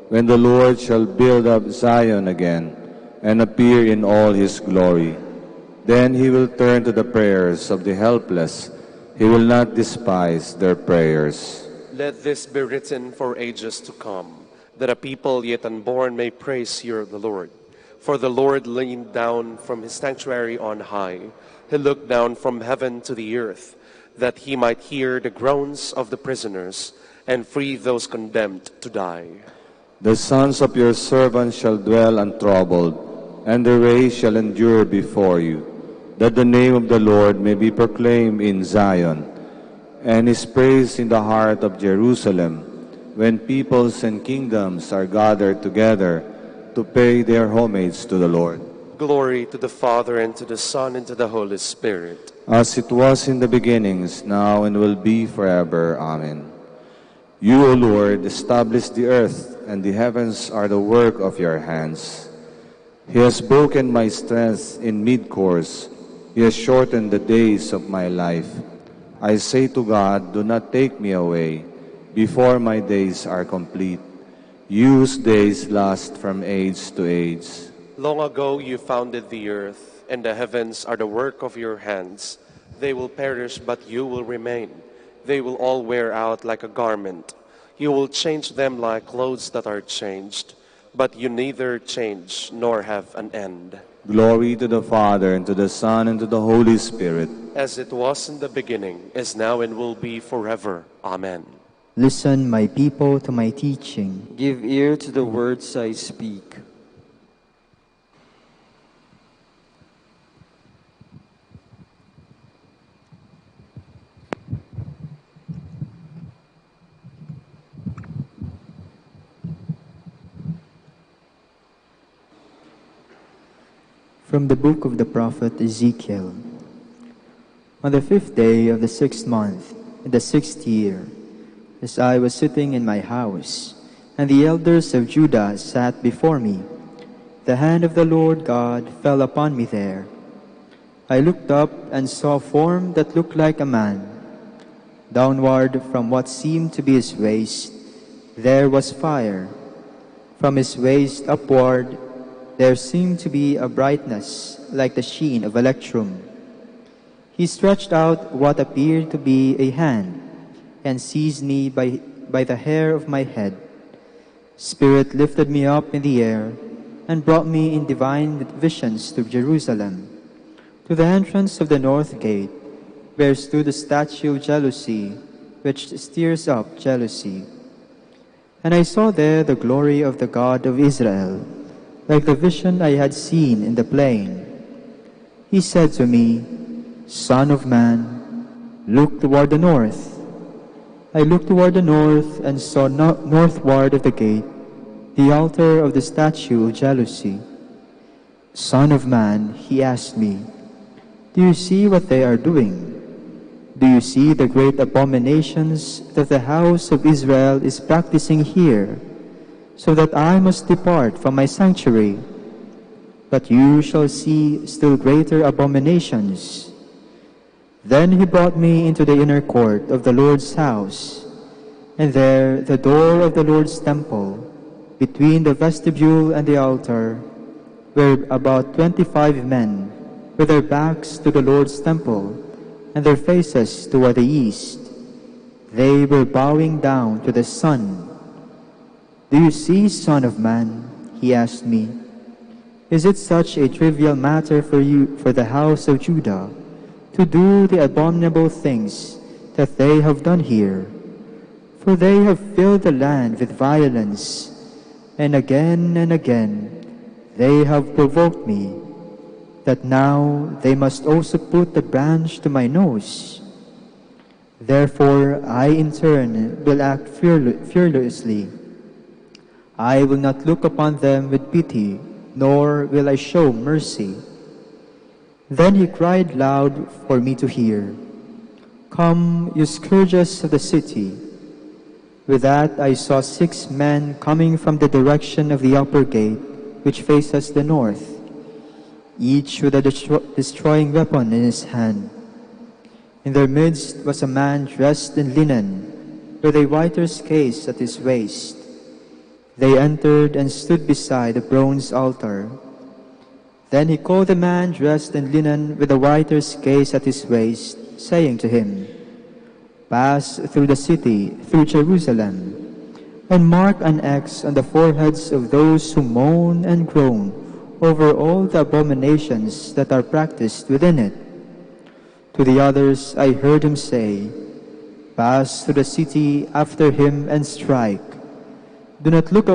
[SPEAKER 9] when the Lord shall build up Zion again, and appear in all his glory. Then he will turn to the prayers of the helpless. He will not despise their prayers.
[SPEAKER 15] Let this be written for ages to come, that a people yet unborn may praise the Lord. For the Lord leaned down from his sanctuary on high. He looked down from heaven to the earth, that he might hear the groans of the prisoners and free those condemned to die.
[SPEAKER 9] The sons of your servants shall dwell untroubled, and the race shall endure before you, that the name of the Lord may be proclaimed in Zion, and his praise in the heart of Jerusalem, when peoples and kingdoms are gathered together to pay their homage to the Lord.
[SPEAKER 15] Glory to the Father, and to the Son, and to the Holy Spirit.
[SPEAKER 9] As it was in the beginnings, now and will be forever. Amen. You, O Lord, established the earth, and the heavens are the work of your hands. He has broken my strength in mid-course. He has shortened the days of my life. I say to God, do not take me away before my days are complete. You whose days last from age to age.
[SPEAKER 15] Long ago you founded the earth, and the heavens are the work of your hands. They will perish, but you will remain. They will all wear out like a garment. You will change them like clothes that are changed, but you neither change nor have an end.
[SPEAKER 9] Glory to the Father, and to the Son, and to the Holy Spirit.
[SPEAKER 15] As it was in the beginning, is now, and will be forever. Amen.
[SPEAKER 16] Listen, my people, to my teaching.
[SPEAKER 13] Give ear to the words I speak.
[SPEAKER 16] From the book of the prophet Ezekiel. On the 5th day of the 6th month, in the 6th year, as I was sitting in my house, and the elders of Judah sat before me. The hand of the Lord God fell upon me there. I looked up and saw a form that looked like a man. Downward from what seemed to be his waist, there was fire. From his waist upward, there seemed to be a brightness like the sheen of electrum. He stretched out what appeared to be a hand and seized me by the hair of my head. Spirit lifted me up in the air and brought me in divine visions to Jerusalem, to the entrance of the north gate, where stood the statue of jealousy, which stirs up jealousy. And I saw there the glory of the God of Israel, like the vision I had seen in the plain. He said to me, Son of man, look toward the north. I looked toward the north and saw northward of the gate the altar of the statue of jealousy. Son of man, he asked me, do you see what they are doing? Do you see the great abominations that the house of Israel is practicing here, so that I must depart from my sanctuary? But you shall see still greater abominations. Then he brought me into the inner court of the Lord's house, and there the door of the Lord's temple, between the vestibule and the altar, were about 25 men, with their backs to the Lord's temple, and their faces toward the east. They were bowing down to the sun. Do you see, Son of man? He asked me. Is it such a trivial matter for you, for the house of Judah, to do the abominable things that they have done here? For they have filled the land with violence, and again they have provoked me, that now they must also put the branch to my nose. Therefore I in turn will act fearlessly. I will not look upon them with pity, nor will I show mercy. Then he cried loud for me to hear, Come, you scourges of the city. With that I saw 6 men coming from the direction of the upper gate, which faces the north, each with a destroying weapon in his hand. In their midst was a man dressed in linen, with a writer's case at his waist. They entered and stood beside the bronze altar. Then he called the man dressed in linen with a writer's case at his waist, saying to him, Pass through the city, through Jerusalem, and mark an X on the foreheads of those who moan and groan over all the abominations that are practiced within it. To the others I heard him say, Pass through the city after him and strike. Do not look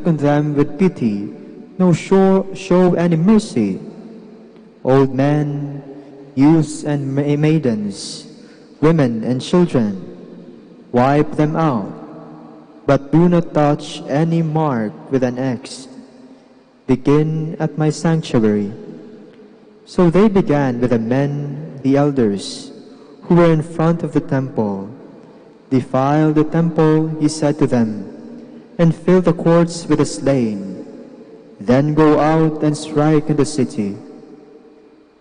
[SPEAKER 16] on them with pity, nor show any mercy. Old men, youths and maidens, women and children, wipe them out, but do not touch any mark with an X. Begin at my sanctuary. So they began with the men, the elders, who were in front of the temple. Defile the temple, he said to them, and fill the courts with the slain. Then go out and strike in the city.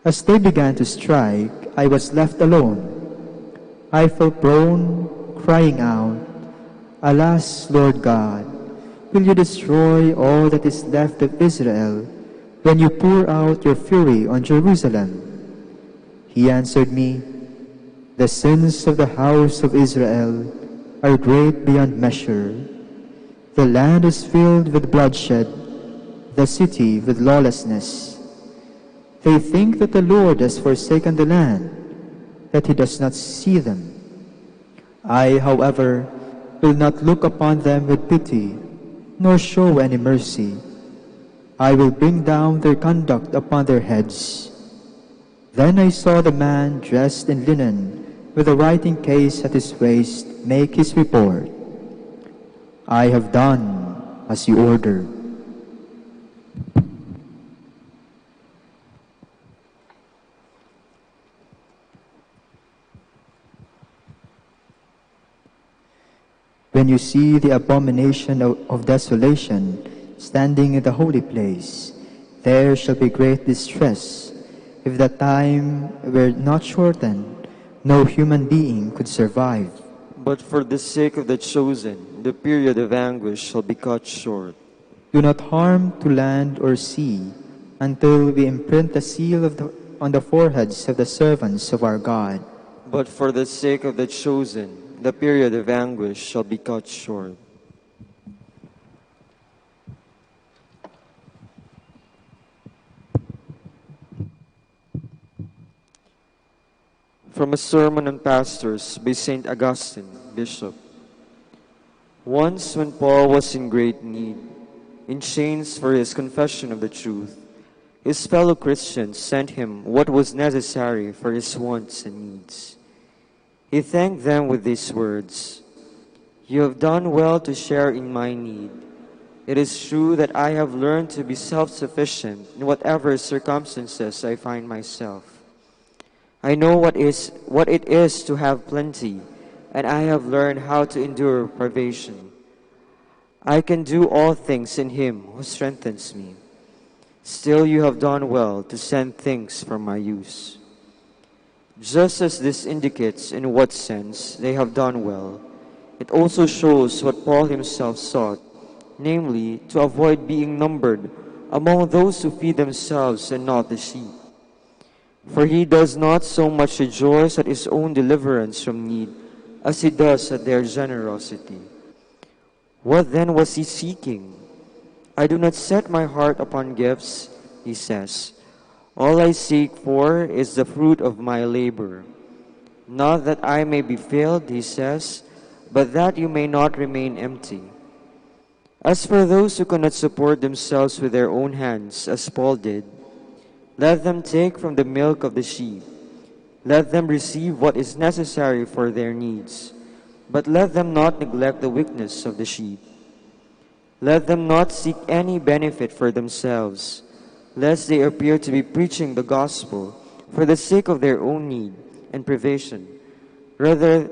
[SPEAKER 16] As they began to strike, I was left alone. I fell prone, crying out, Alas, Lord God, will you destroy all that is left of Israel when you pour out your fury on Jerusalem? He answered me, The sins of the house of Israel are great beyond measure. The land is filled with bloodshed, the city with lawlessness. They think that the Lord has forsaken the land, that he does not see them. I, however, will not look upon them with pity, nor show any mercy. I will bring down their conduct upon their heads. Then I saw the man dressed in linen, with a writing case at his waist, make his report. I have done as you ordered. when you see the abomination of desolation standing in the holy place, there shall be great distress. If the time were not shortened, no human being could survive.
[SPEAKER 13] But for the sake of the chosen, the period of anguish shall be cut short.
[SPEAKER 16] Do not harm to land or sea until we imprint the seal on the foreheads of the servants of our God.
[SPEAKER 13] But for the sake of the chosen, the period of anguish shall be cut short. From a Sermon on Pastors by St. Augustine, Bishop. Once when Paul was in great need, in chains for his confession of the truth, his fellow Christians sent him what was necessary for his wants and needs. He thanked them with these words, "You have done well to share in my need. It is true that I have learned to be self-sufficient in whatever circumstances I find myself. I know what it is to have plenty, and I have learned how to endure privation. I can do all things in him who strengthens me. Still you have done well to send things for my use." Just as this indicates in what sense they have done well, it also shows what Paul himself sought, namely, to avoid being numbered among those who feed themselves and not the sheep. For he does not so much rejoice at his own deliverance from need as he does at their generosity. What then was he seeking? "I do not set my heart upon gifts," he says. "All I seek for is the fruit of my labor. Not that I may be filled," he says, "but that you may not remain empty." As for those who cannot support themselves with their own hands, as Paul did, let them take from the milk of the sheep. Let them receive what is necessary for their needs, but let them not neglect the weakness of the sheep. Let them not seek any benefit for themselves, lest they appear to be preaching the gospel for the sake of their own need and privation. Rather,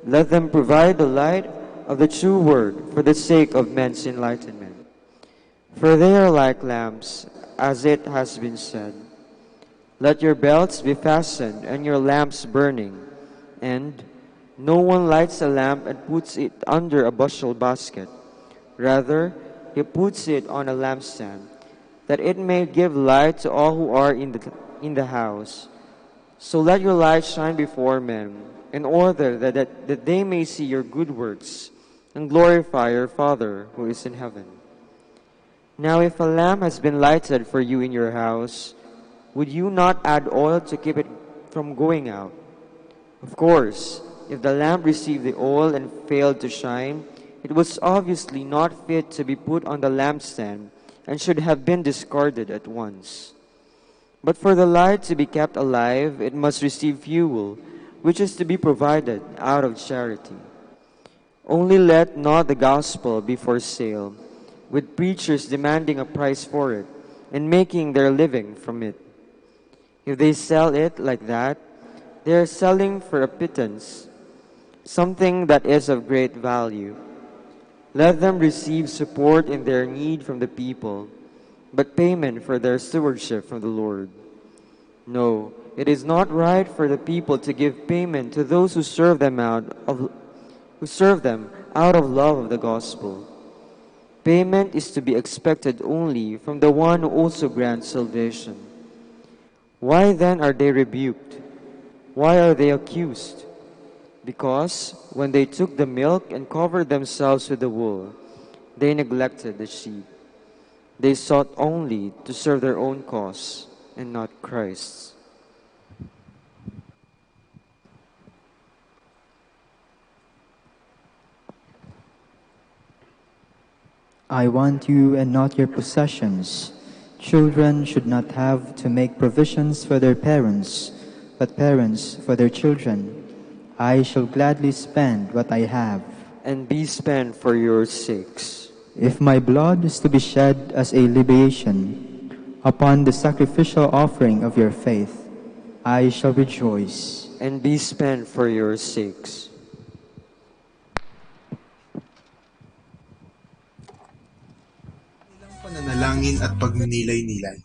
[SPEAKER 13] let them provide the light of the true word for the sake of men's enlightenment. For they are like lamps, as it has been said, "Let your belts be fastened and your lamps burning," and "No one lights a lamp and puts it under a bushel basket. Rather, he puts it on a lampstand, that it may give light to all who are in the house. So let your light shine before men, in order that they may see your good works and glorify your Father who is in heaven. Now if a lamp has been lighted for you in your house, would you not add oil to keep it from going out? Of course, if the lamp received the oil and failed to shine, it was obviously not fit to be put on the lampstand and should have been discarded at once. But for the light to be kept alive, it must receive fuel, which is to be provided out of charity. Only let not the gospel be for sale, with preachers demanding a price for it and making their living from it. If they sell it like that, they are selling for a pittance, something that is of great value. Let them receive support in their need from the people, but payment for their stewardship from the Lord. No, it is not right for the people to give payment to those who serve them out of love of the gospel. Payment is to be expected only from the one who also grants salvation. Why then are they rebuked? Why are they accused? Because when they took the milk and covered themselves with the wool, they neglected the sheep. They sought only to serve their own cause and not Christ's.
[SPEAKER 16] I want you and not your possessions. Children should not have to make provisions for their parents, but parents for their children. I shall gladly spend what I have,
[SPEAKER 13] and be spent for your sakes.
[SPEAKER 16] If my blood is to be shed as a libation upon the sacrificial offering of your faith, I shall rejoice,
[SPEAKER 13] and be spent for your sakes.
[SPEAKER 17] at pagninilay-nilay.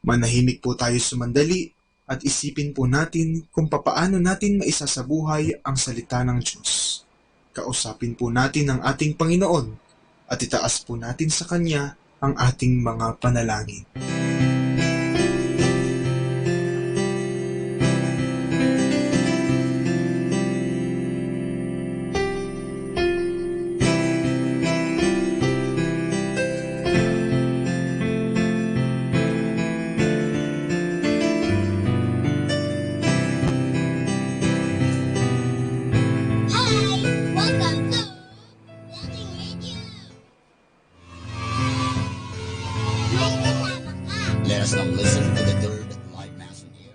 [SPEAKER 17] Manahimik po tayo sumandali at isipin po natin kung papaano natin maisasabuhay ang salita ng Diyos. Kausapin po natin ang ating Panginoon at itaas po natin sa Kanya ang ating mga panalangin.
[SPEAKER 4] Let us now listen to the third live mass in air.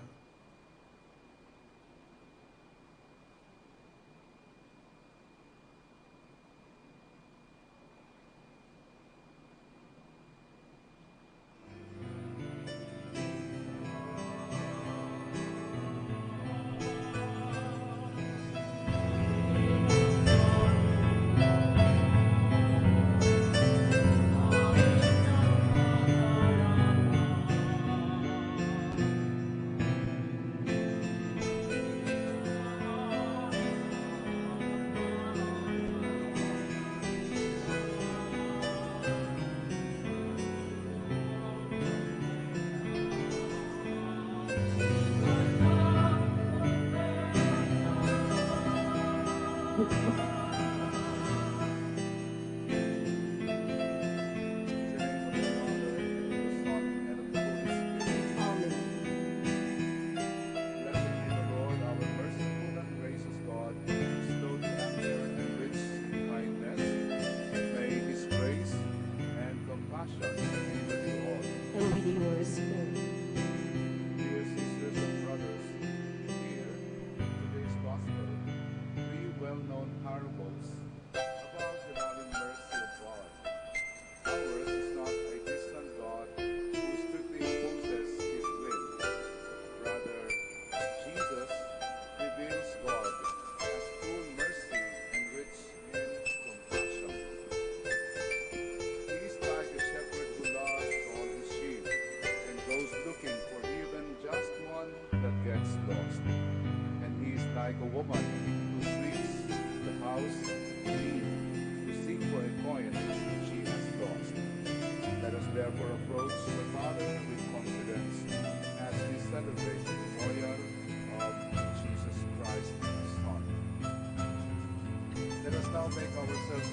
[SPEAKER 18] like a woman who sweeps the house clean to seek for a coin she has lost. Let us therefore approach the Father with confidence as we celebrate the memorial of Jesus Christ, His Son. Let us now make ourselves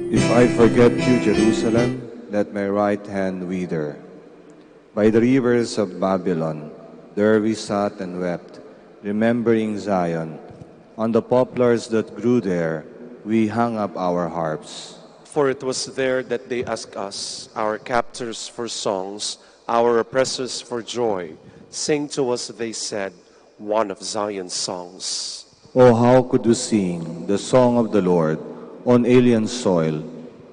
[SPEAKER 9] If I forget you, Jerusalem, let my right hand wither. By the rivers of Babylon, there we sat and wept, remembering Zion. On the poplars that grew there, we hung up our harps.
[SPEAKER 15] For it was there that they asked us, our captors for songs, our oppressors for joy. Sing to us, they said, one of Zion's songs.
[SPEAKER 9] Oh, how could we sing the song of the Lord on alien soil?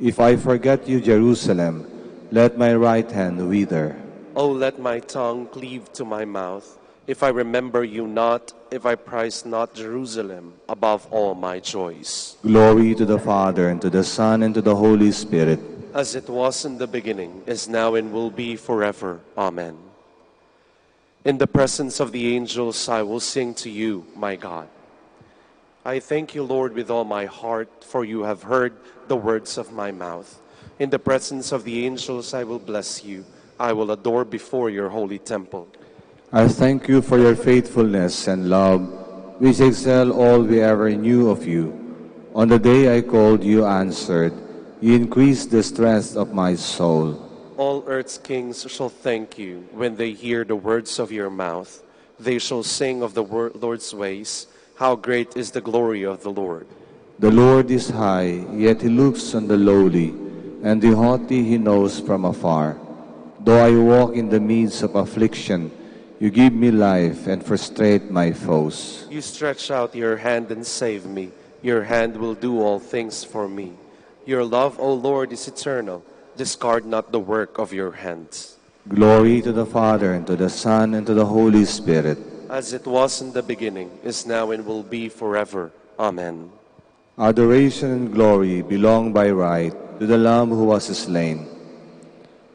[SPEAKER 9] If I forget you, Jerusalem, let my right hand wither.
[SPEAKER 15] Oh, let my tongue cleave to my mouth, if I remember you not, if I prize not Jerusalem above all my joys.
[SPEAKER 9] Glory to the Father, and to the Son, and to the Holy Spirit.
[SPEAKER 15] As it was in the beginning, is now, and will be forever. Amen. In the presence of the angels, I will sing to you, my God. I thank you, Lord, with all my heart, for you have heard the words of my mouth. In the presence of the angels, I will bless you. I will adore before your holy temple.
[SPEAKER 9] I thank you for your faithfulness and love, which excel all we ever knew of you. On the day I called, you answered. You increased the strength of my soul.
[SPEAKER 15] All earth's kings shall thank you when they hear the words of your mouth. They shall sing of the Lord's ways. How great is the glory of the Lord.
[SPEAKER 9] The Lord is high, yet he looks on the lowly, and the haughty he knows from afar. Though I walk in the midst of affliction, you give me life and frustrate my foes.
[SPEAKER 15] You stretch out your hand and save me. Your hand will do all things for me. Your love, O Lord, is eternal. Discard not the work of your hands.
[SPEAKER 9] Glory to the Father, and to the Son, and to the Holy Spirit.
[SPEAKER 15] As it was in the beginning, is now, and will be forever. Amen.
[SPEAKER 9] Adoration and glory belong by right to the Lamb who was slain.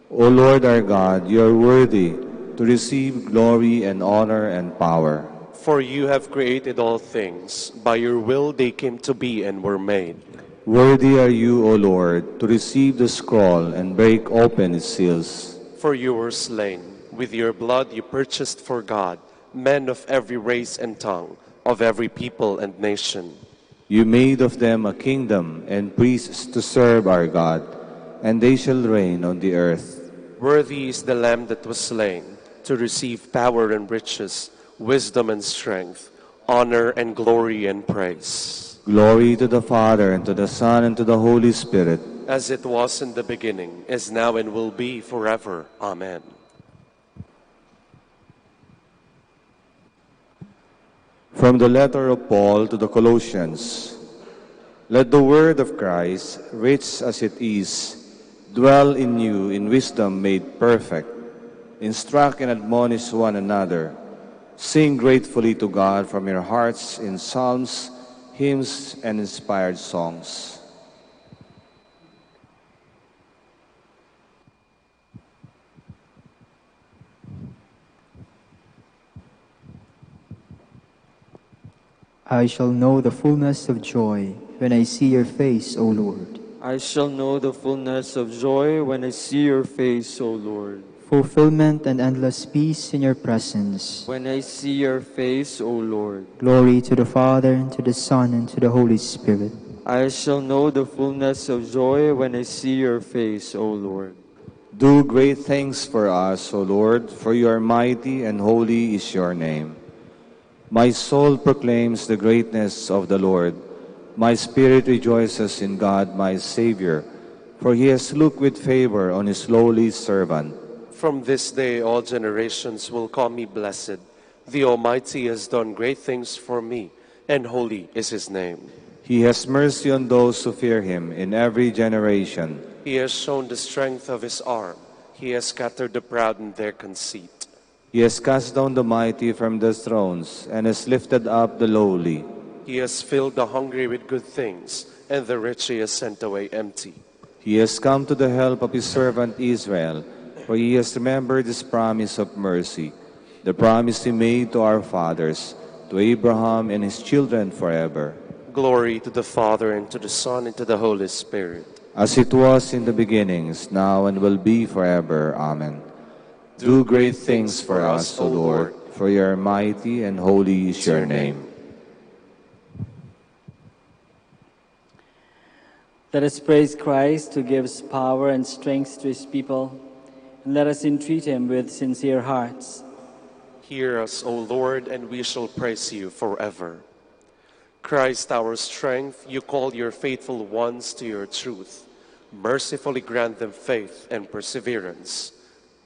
[SPEAKER 9] O Lord our God, you are worthy to receive glory and honor and power.
[SPEAKER 15] For you have created all things. By your will they came to be and were made.
[SPEAKER 9] Worthy are you, O Lord, to receive the scroll and break open its seals.
[SPEAKER 15] For you were slain. With your blood you purchased for God men of every race and tongue, of every people and nation.
[SPEAKER 9] You made of them a kingdom and priests to serve our God, and they shall reign on the earth.
[SPEAKER 15] Worthy is the Lamb that was slain, to receive power and riches, wisdom and strength, honor and glory and praise.
[SPEAKER 9] Glory to the Father, and to the Son, and to the Holy Spirit.
[SPEAKER 15] As it was in the beginning, is now, and will be forever. Amen.
[SPEAKER 9] From the letter of Paul to the Colossians. Let the word of Christ, rich as it is, dwell in you in wisdom made perfect. Instruct and admonish one another. Sing gratefully to God from your hearts in psalms, hymns, and inspired songs.
[SPEAKER 16] I shall know the fullness of joy when I see your face, O Lord.
[SPEAKER 13] I shall know the fullness of joy when I see your face, O Lord.
[SPEAKER 16] Fulfillment and endless peace in your presence.
[SPEAKER 13] When I see your face, O Lord.
[SPEAKER 16] Glory to the Father, and to the Son, and to the Holy Spirit.
[SPEAKER 13] I shall know the fullness of joy when I see your face, O Lord.
[SPEAKER 9] Do great things for us, O Lord, for you are mighty and holy is your name. My soul proclaims the greatness of the Lord. My spirit rejoices in God, my Savior, for he has looked with favor on his lowly servant.
[SPEAKER 15] From this day all generations will call me blessed. The Almighty has done great things for me, and holy is his name.
[SPEAKER 9] He has mercy on those who fear him in every generation.
[SPEAKER 15] He has shown the strength of his arm. He has scattered the proud in their conceit.
[SPEAKER 9] He has cast down the mighty from their thrones and has lifted up the lowly.
[SPEAKER 15] He has filled the hungry with good things, and the rich he has sent away empty.
[SPEAKER 9] He has come to the help of his servant Israel, for he has remembered his promise of mercy, the promise he made to our fathers, to Abraham and his children forever.
[SPEAKER 15] Glory to the Father, and to the Son, and to the Holy Spirit.
[SPEAKER 9] As it was in the beginning, is now, and will be forever. Amen. Do great things for us, O Lord, for you are mighty and holy is your name.
[SPEAKER 14] Let us praise Christ who gives power and strength to his people, and let us entreat him with sincere hearts.
[SPEAKER 15] Hear us, O Lord, and we shall praise you forever. Christ, our strength, you call your faithful ones to your truth. Mercifully grant them faith and perseverance,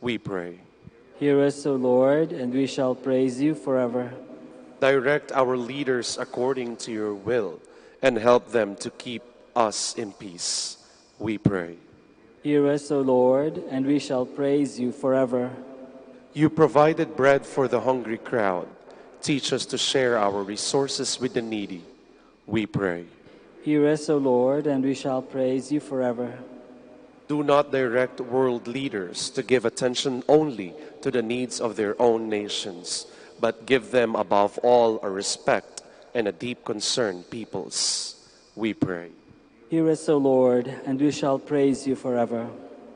[SPEAKER 15] we pray.
[SPEAKER 14] Hear us, O Lord, and we shall praise you forever.
[SPEAKER 15] Direct our leaders according to your will, and help them to keep us in peace, we pray.
[SPEAKER 14] Hear us, O Lord, and we shall praise you forever.
[SPEAKER 15] You provided bread for the hungry crowd. Teach us to share our resources with the needy, we pray.
[SPEAKER 14] Hear us, O Lord, and we shall praise you forever.
[SPEAKER 15] Do not direct world leaders to give attention only to the needs of their own nations, but give them above all a respect and a deep concern peoples, we pray.
[SPEAKER 14] Hear us, O Lord, and we shall praise you forever.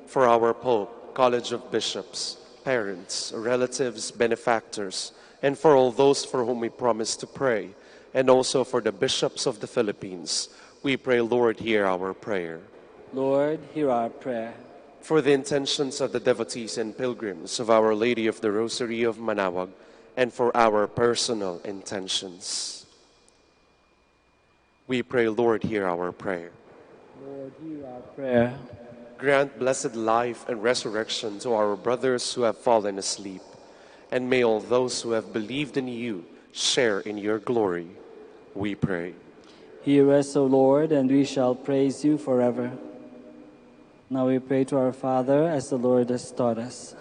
[SPEAKER 15] For our Pope, College of Bishops, parents, relatives, benefactors, and for all those for whom we promise to pray, and also for the bishops of the Philippines, we pray, Lord, hear our prayer.
[SPEAKER 14] Lord, hear our prayer.
[SPEAKER 15] For the intentions of the devotees and pilgrims of Our Lady of the Rosary of Manaoag, and for our personal intentions, we pray, Lord, hear our prayer.
[SPEAKER 14] Lord, hear our prayer.
[SPEAKER 15] Grant blessed life and resurrection to our brothers who have fallen asleep, and may all those who have believed in you share in your glory, we pray.
[SPEAKER 14] Hear us, O Lord, and we shall praise you forever. Now we pray to our Father as the Lord has taught us.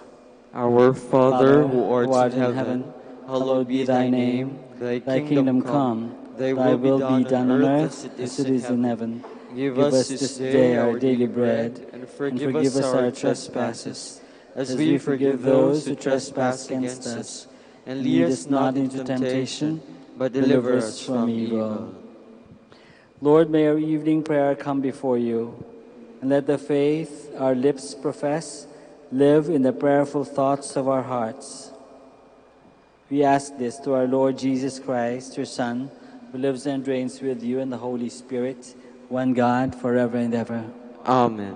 [SPEAKER 13] Our Father, who art in heaven, hallowed be thy name.
[SPEAKER 14] Thy kingdom come, thy will be done on earth as it is in heaven.
[SPEAKER 13] Give us this day our daily bread, and forgive us our trespasses, as we forgive those who trespass against us. And lead us not into temptation, but deliver us from evil.
[SPEAKER 14] Lord, may our evening prayer come before you, and let the faith our lips profess live in the prayerful thoughts of our hearts. We ask this through our Lord Jesus Christ, your Son, who lives and reigns with you in the Holy Spirit, one God, forever and ever.
[SPEAKER 13] Amen.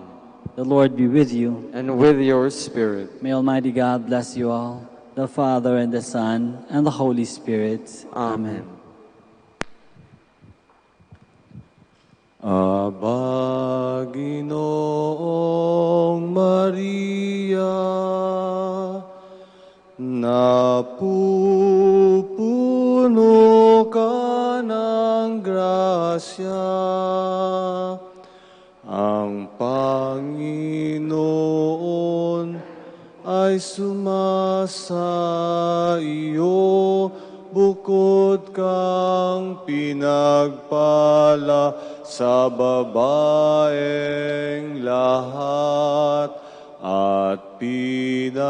[SPEAKER 14] The Lord be with you.
[SPEAKER 13] And with your spirit.
[SPEAKER 14] May Almighty God bless you all, the Father and the Son and the Holy Spirit.
[SPEAKER 13] Amen.
[SPEAKER 9] Aba, Ginoong Maria, napupuno ka ng grasya, ang Panginoon ay sumasa iyo, bukod kang pinagpala sa babaeng lahat, at pinagpala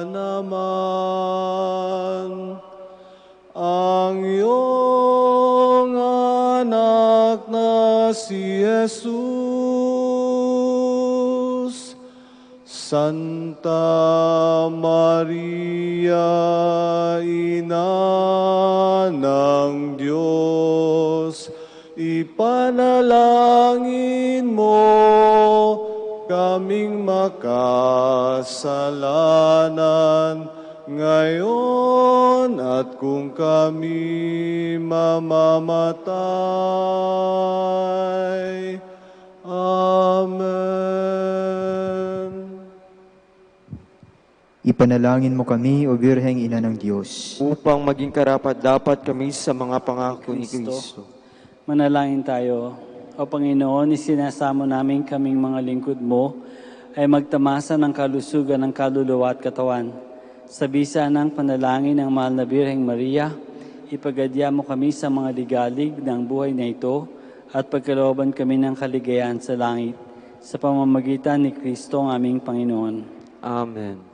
[SPEAKER 9] naman ang iyong anak na si Jesus. Santa Maria, Ina ng Diyos, ipanalangin mo kaming makasalanan ngayon at kung kami mamamatay. Amen.
[SPEAKER 16] Ipanalangin mo kami, O Birheng Ina ng Diyos,
[SPEAKER 13] upang maging karapat-dapat kami sa mga pangako ni Kristo.
[SPEAKER 14] Manalangin tayo. O Panginoon, isinasamo namin kaming mga lingkod mo ay magtamasa ng kalusugan ng kaluluwa at katawan. Sa bisa ng panalangin ng mahal na Birheng Maria, ipagadya mo kami sa mga ligalig ng buhay na ito at pagkalooban kami ng kaligayahan sa langit sa pamamagitan ni Kristo ang aming Panginoon.
[SPEAKER 13] Amen.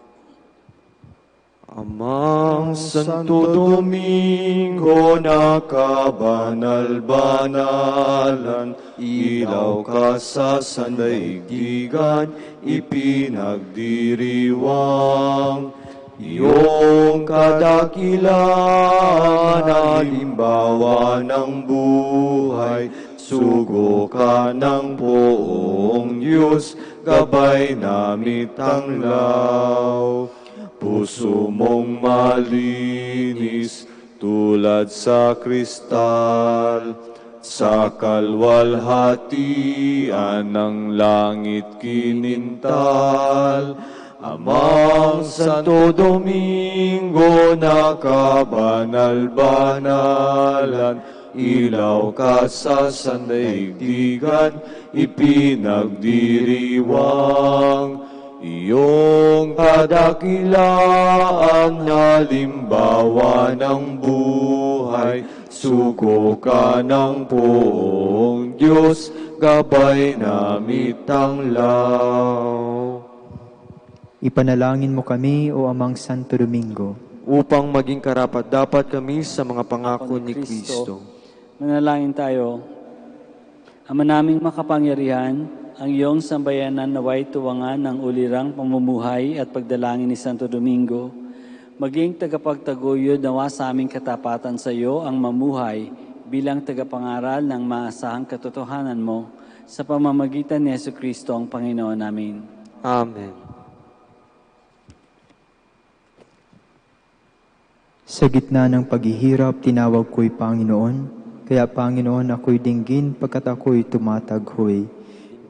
[SPEAKER 13] Amang Santo Domingo na kabanal-banalan, ilaw ka sa sandaigdigan, ipinagdiriwang. iyong kadakilaan, halimbawa ng buhay, sugo ka ng poong Diyos, gabay namit ang law. Puso mong malinis, tulad sa kristal, sa kalwalhatian ng langit kinintal. Amang Santo Domingo na kabanal-banalan, ilaw ka sa sandaigdigan, ipinagdiriwang. Iyong kadakilaan, halimbawa ng buhay, sugo ka ng poong Diyos, gabay namit ang law.
[SPEAKER 16] Ipanalangin mo kami, O Amang Santo Domingo,
[SPEAKER 13] upang maging karapat-dapat kami sa mga pangako ni Kristo.
[SPEAKER 14] Manalangin tayo. Ama naming makapangyarihan, ang iyong sambayanan naway tuwangan ng ulirang pamumuhay at pagdalangin ni Santo Domingo, maging tagapagtaguyod nawa sa aming katapatan sa iyo ang mamuhay bilang tagapangaral ng maasahang katotohanan mo sa pamamagitan ni Jesucristo ang Panginoon namin.
[SPEAKER 13] Amen.
[SPEAKER 16] sa gitna ng paghihirap, tinawag ko'y Panginoon. Kaya Panginoon, ako'y dinggin pagkat ako'y tumataghoy.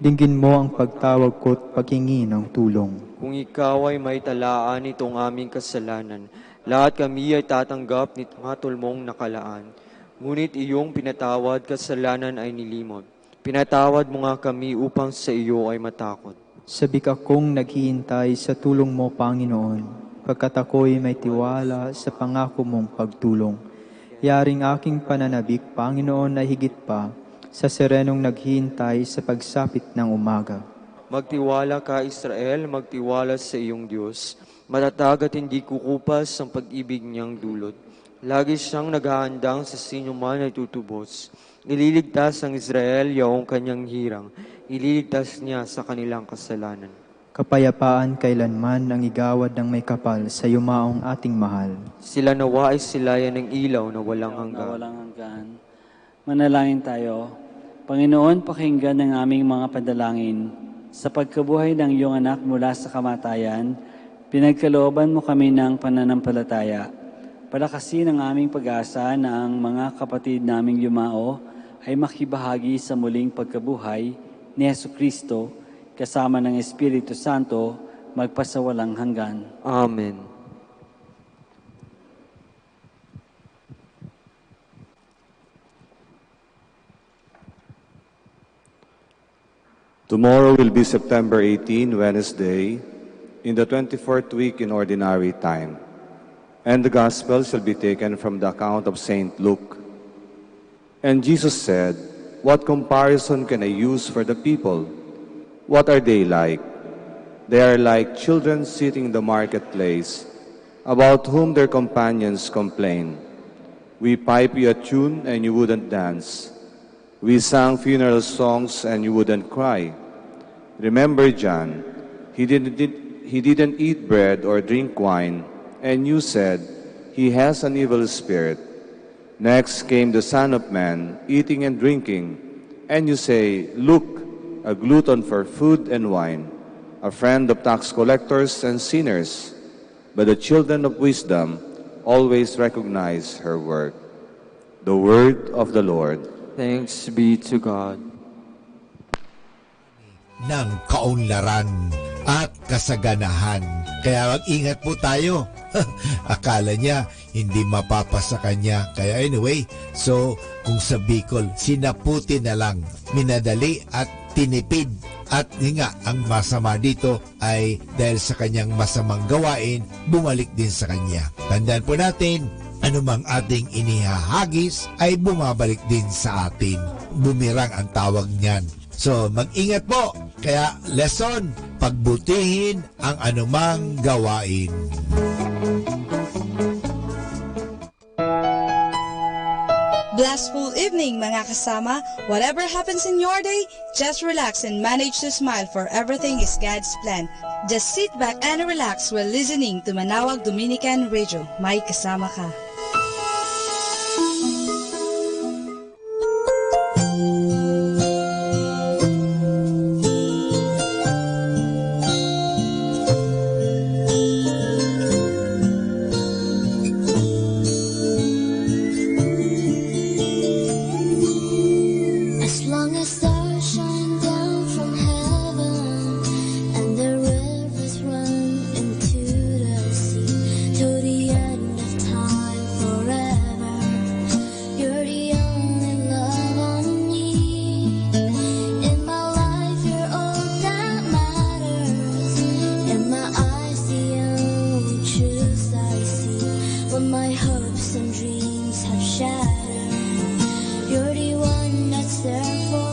[SPEAKER 16] Dinggin mo ang pagtawag ko't paghingi ng tulong.
[SPEAKER 13] Kung ikaw ay may talaan itong aming kasalanan, lahat kami ay tatanggap nitong hatol mong nakalaan. Ngunit iyong pinatawad, kasalanan ay nilimot. Pinatawad mo nga kami upang sa iyo ay matakot.
[SPEAKER 16] Sabik akong naghihintay sa tulong mo, Panginoon, pagkat ako'y may tiwala sa pangako mong pagtulong. Yaring aking pananabik, Panginoon, ay higit pa sa serenong naghihintay sa pagsapit ng umaga.
[SPEAKER 13] Magtiwala ka, Israel, magtiwala sa iyong Diyos. Matatag at hindi kukupas ang pag-ibig niyang dulot. Lagi siyang naghahandang sa sino man ay tutubos. Ililigtas ang Israel yaong kanyang hirang. Ililigtas niya sa kanilang kasalanan.
[SPEAKER 16] Kapayapaan kailanman ang igawad ng may kapal sa yumaong ating mahal.
[SPEAKER 13] Sila nawa ay silayan ng ilaw na walang
[SPEAKER 14] hanggan. Manalangin tayo. Panginoon, pakinggan ang aming mga padalangin. Sa pagkabuhay ng iyong anak mula sa kamatayan, pinagkalooban mo kami ng pananampalataya. Palakasin ang aming pag-asa na ang mga kapatid naming yumao ay makibahagi sa muling pagkabuhay ni Jesucristo kasama ng Espiritu Santo magpasawalang hanggan.
[SPEAKER 13] Amen.
[SPEAKER 9] Tomorrow will be September 18, Wednesday, in the 24th week in Ordinary Time. And the Gospel shall be taken from the account of St. Luke. And Jesus said, "What comparison can I use for the people? What are they like? They are like children sitting in the marketplace, about whom their companions complain. We pipe you a tune and you wouldn't dance. We sang funeral songs and you wouldn't cry. Remember John, he didn't eat bread or drink wine, and you said, he has an evil spirit. Next came the Son of Man, eating and drinking, and you say, look, a glutton for food and wine, a friend of tax collectors and sinners. But the children of wisdom always recognize her work." The word of the Lord.
[SPEAKER 13] Thanks be to God.
[SPEAKER 5] Ng kaunlaran at kasaganahan. Kaya mag-ingat po tayo. Akala niya hindi mapapasa kanya. Kaya anyway, so kung sa Bicol, sinaputi na lang, minadali at tinipid. At nga, ang masama dito ay dahil sa kanyang masamang gawain, bumalik din sa kanya. Tandaan po natin, anumang ating inihahagis ay bumabalik din sa atin. Bumirang ang tawag niyan. So, mag-ingat po. Kaya, lesson, pagbutihin ang anumang gawain.
[SPEAKER 19] Blissful evening mga kasama. Whatever happens in your day, just relax and manage to smile for everything is God's plan. Just sit back and relax while listening to Manawag Dominican Radio. May kasama ka.
[SPEAKER 8] As long as stars shine down from heaven and the rivers run into the sea, to the end of time forever, you're the only love I need. In my life, you're all that matters. In my eyes, the only truth I see. When my hopes and dreams have shattered, you're the one that's there for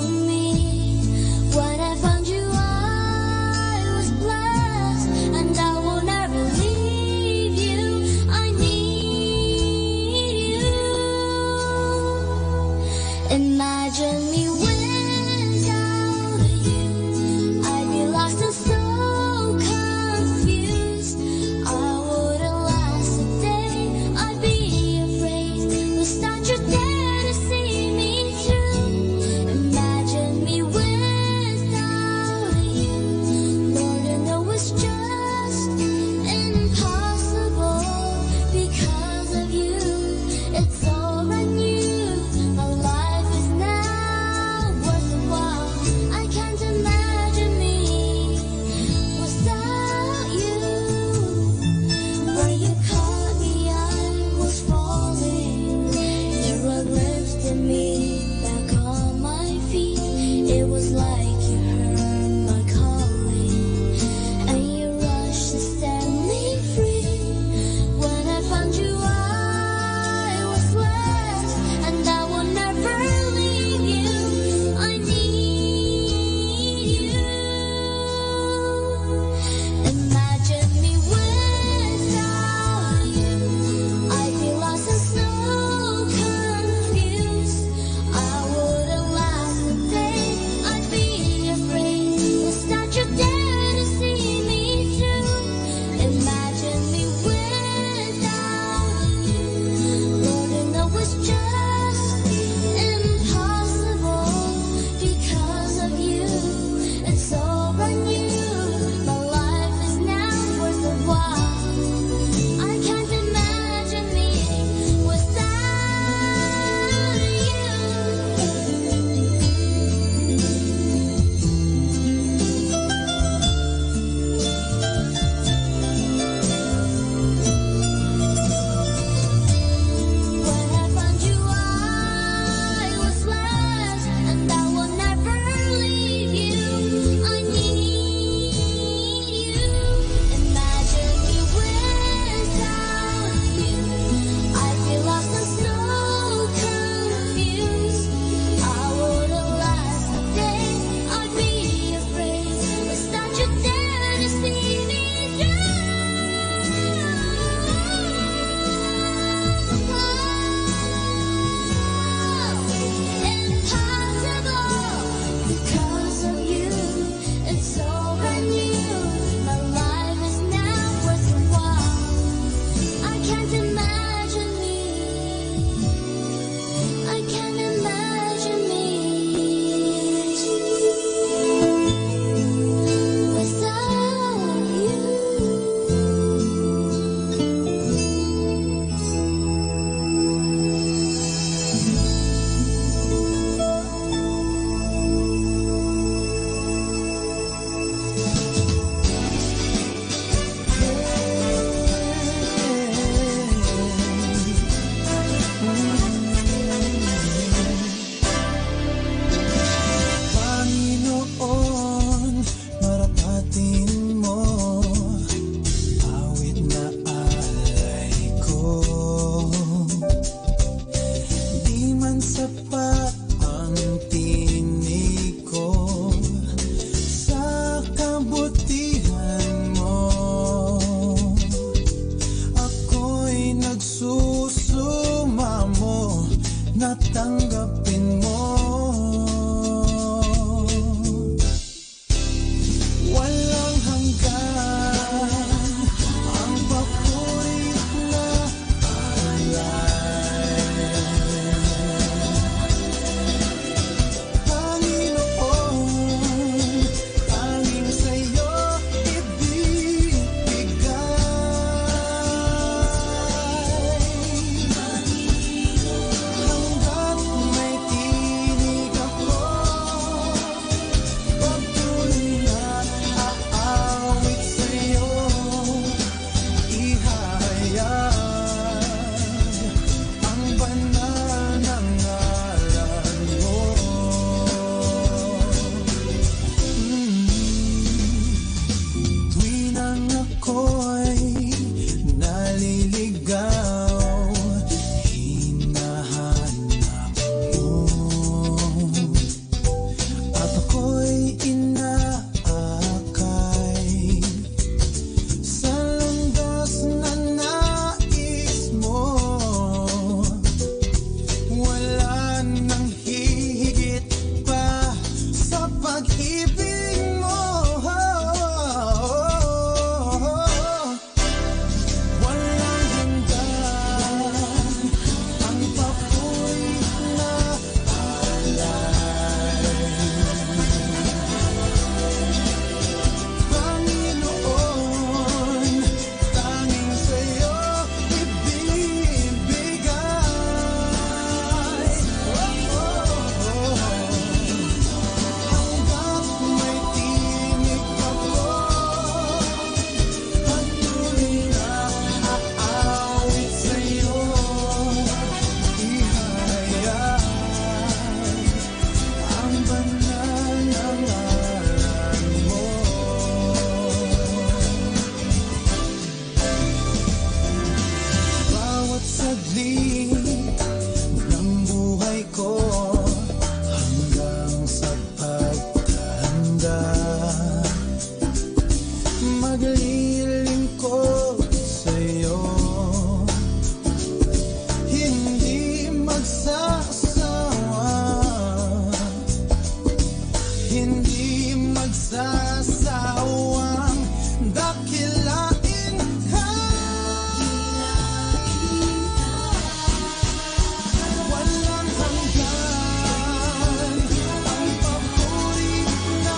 [SPEAKER 3] maganda. Maglilingkod sa'yo, hindi magsasawa, hindi magsasawang dakilain ka. Walang hanggan ang papuri na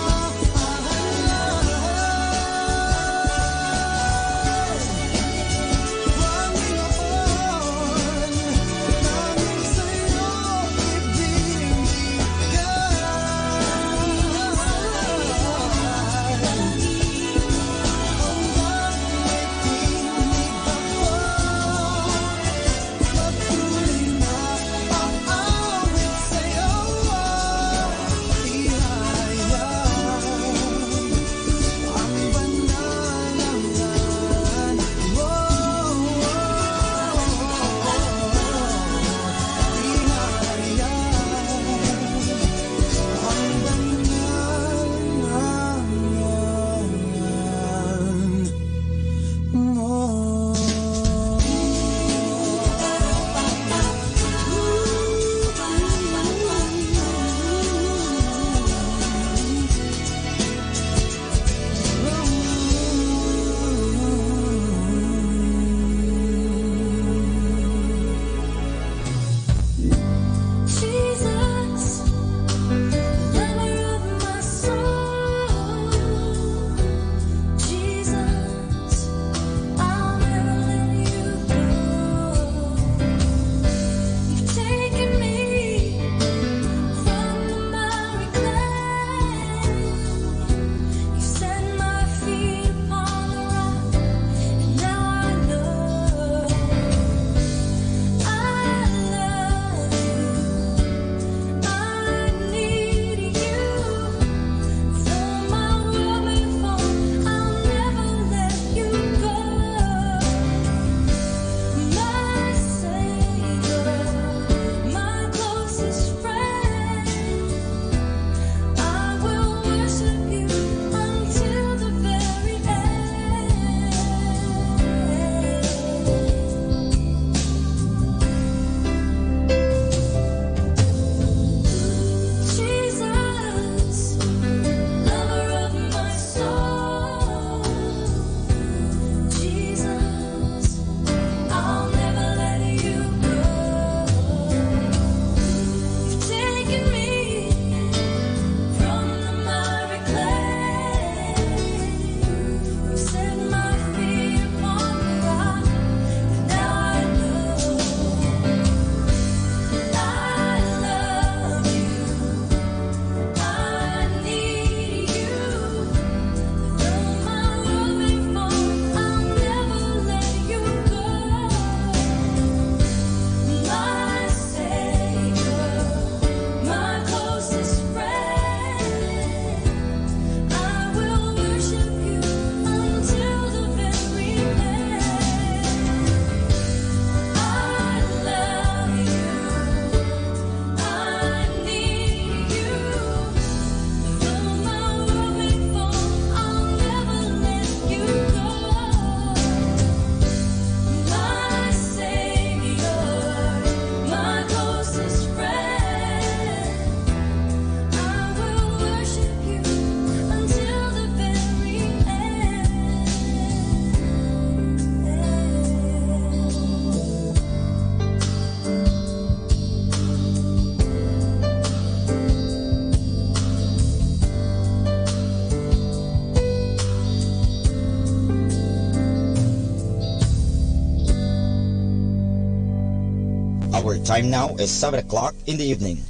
[SPEAKER 4] Our time now is 7 o'clock in the evening.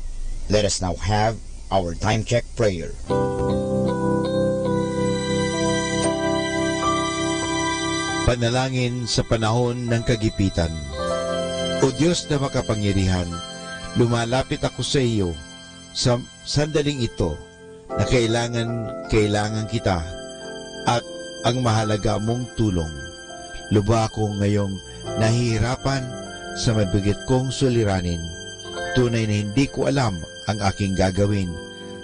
[SPEAKER 4] Let us now have our time check prayer.
[SPEAKER 5] Panalangin sa panahon ng kagipitan. O Diyos na makapangyarihan, lumalapit ako sa iyo sa sandaling ito na kailangan kita at ang mahalaga mong tulong. Lubha akong ngayong nahihirapan sa mabigat kong suliranin. Tunay na hindi ko alam ang aking gagawin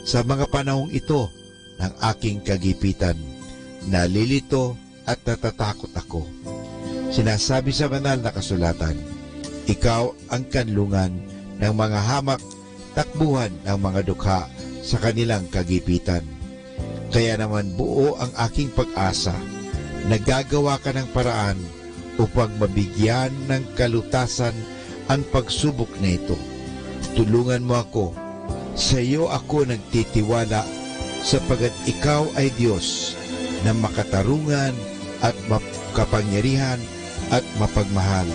[SPEAKER 5] sa mga panahong ito ng aking kagipitan. Nalilito at natatakot ako. Sinasabi sa banal na kasulatan, ikaw ang kanlungan ng mga hamak, takbuhan ng mga dukha sa kanilang kagipitan. Kaya naman buo ang aking pag-asa. Nagagawa ka ng paraan upang mabigyan ng kalutasan ang pagsubok na ito. Tulungan mo ako. Sa iyo ako nagtitiwala sapagat ikaw ay Diyos na makatarungan at makapangyarihan at mapagmahal.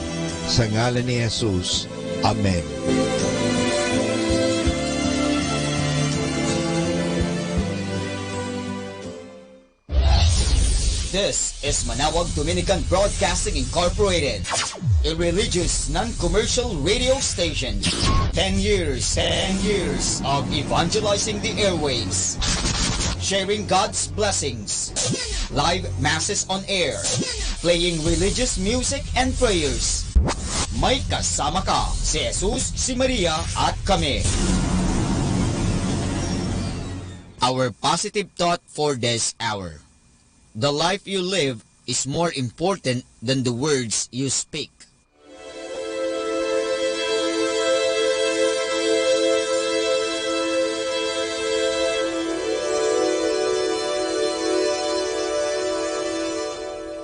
[SPEAKER 5] Sa ngalan ni Jesus. Amen.
[SPEAKER 4] This is Manawag Dominican Broadcasting Incorporated, a religious, non-commercial radio station. 10 years of evangelizing the airwaves, sharing God's blessings, live masses on air, playing religious music and prayers. May kasama ka, si Jesus, si Maria, at kami. Our positive thought for this hour. The life you live is more important than the words you speak.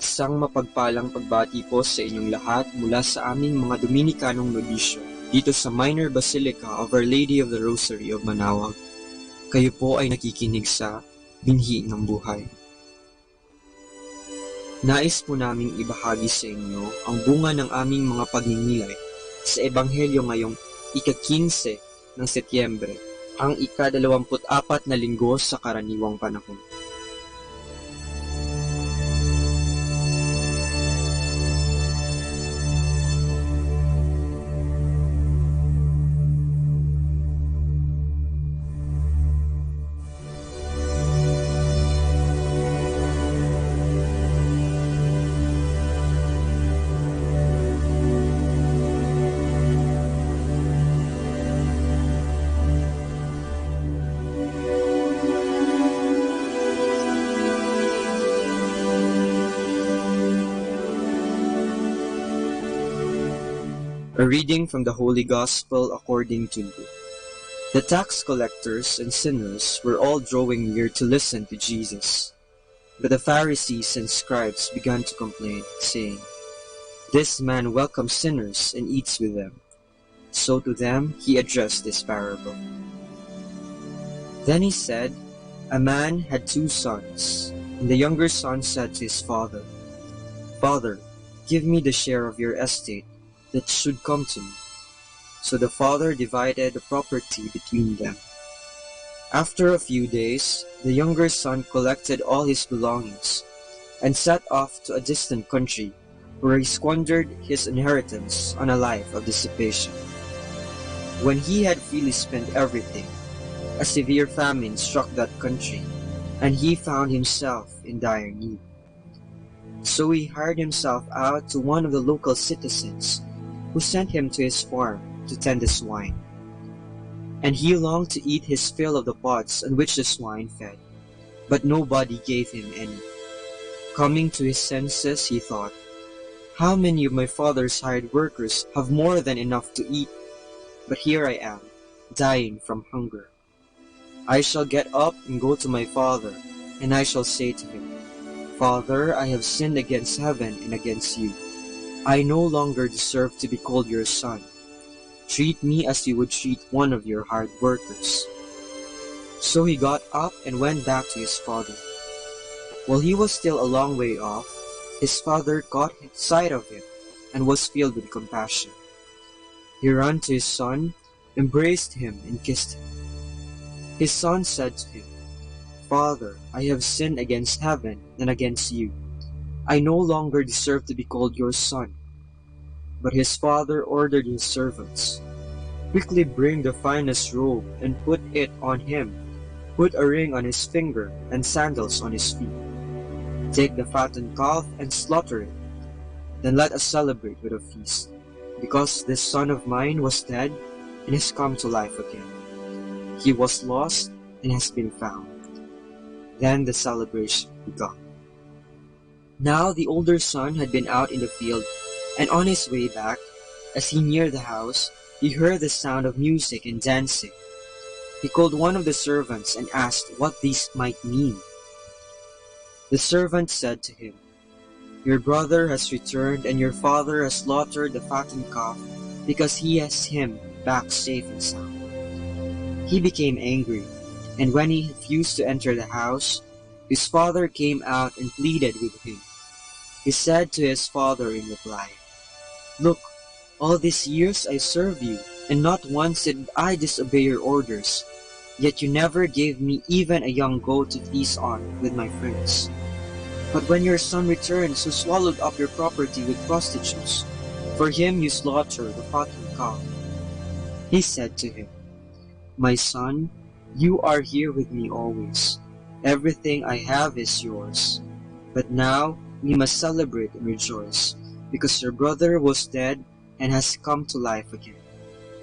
[SPEAKER 13] Isang mapagpalang pagbati po sa inyong lahat mula sa aming mga Dominikanong nobisyo dito sa Minor Basilica of Our Lady of the Rosary of Manawag. Kayo po ay nakikinig sa Binhi ng Buhay. Nais po naming ibahagi sa inyo ang bunga ng aming mga pagninilay sa Ebanghelyo ngayong ika-15 ng Setyembre, ang ika-24 na linggo sa karaniwang panahon. A reading from the Holy Gospel according to Luke. The tax collectors and sinners were all drawing near to listen to Jesus. But the Pharisees and scribes began to complain, saying, "This man welcomes sinners and eats with them." So to them he addressed this parable. Then he said, "A man had 2 sons, and the younger son said to his father, 'Father, give me the share of your estate that should come to me.' So the father divided the property between them. After a few days, the younger son collected all his belongings and set off to a distant country, where he squandered his inheritance on a life of dissipation. When he had freely spent everything, a severe famine struck that country, and he found himself in dire need. So he hired himself out to one of the local citizens, who sent him to his farm to tend the swine. And he longed to eat his fill of the pods on which the swine fed, but nobody gave him any. Coming to his senses, he thought, "How many of my father's hired workers have more than enough to eat? But here I am, dying from hunger. I shall get up and go to my father, and I shall say to him, 'Father, I have sinned against heaven and against you. I no longer deserve to be called your son. Treat me as you would treat one of your hired workers.' So he got up and went back to his father. While he was still a long way off, his father caught sight of him and was filled with compassion. He ran to his son, embraced him, and kissed him. His son said to him, 'Father, I have sinned against heaven and against you. I no longer deserve to be called your son.' But his father ordered his servants, 'Quickly bring the finest robe and put it on him. Put a ring on his finger and sandals on his feet. Take the fattened calf and slaughter it. Then let us celebrate with a feast, because this son of mine was dead and has come to life again. He was lost and has been found.'
[SPEAKER 20] Then the celebration began. Now the older son had been out in the field, and on his way back, as he neared the house, he heard the sound of music and dancing. He called one of the servants and asked what these might mean. The servant said to him, "Your brother has returned, and your father has slaughtered the fattened calf, because he has him back safe and sound." He became angry, and when he refused to enter the house, his father came out and pleaded with him. He said to his father in reply, "Look, all these years I served you, and not once did I disobey your orders. Yet you never gave me even a young goat to feast on with my friends. But when your son returns, you swallowed up your property with prostitutes. For him you slaughtered the fattened calf." He said to him, "My son, you are here with me always. Everything I have is yours. But now we must celebrate and rejoice, because your brother was dead and has come to life again.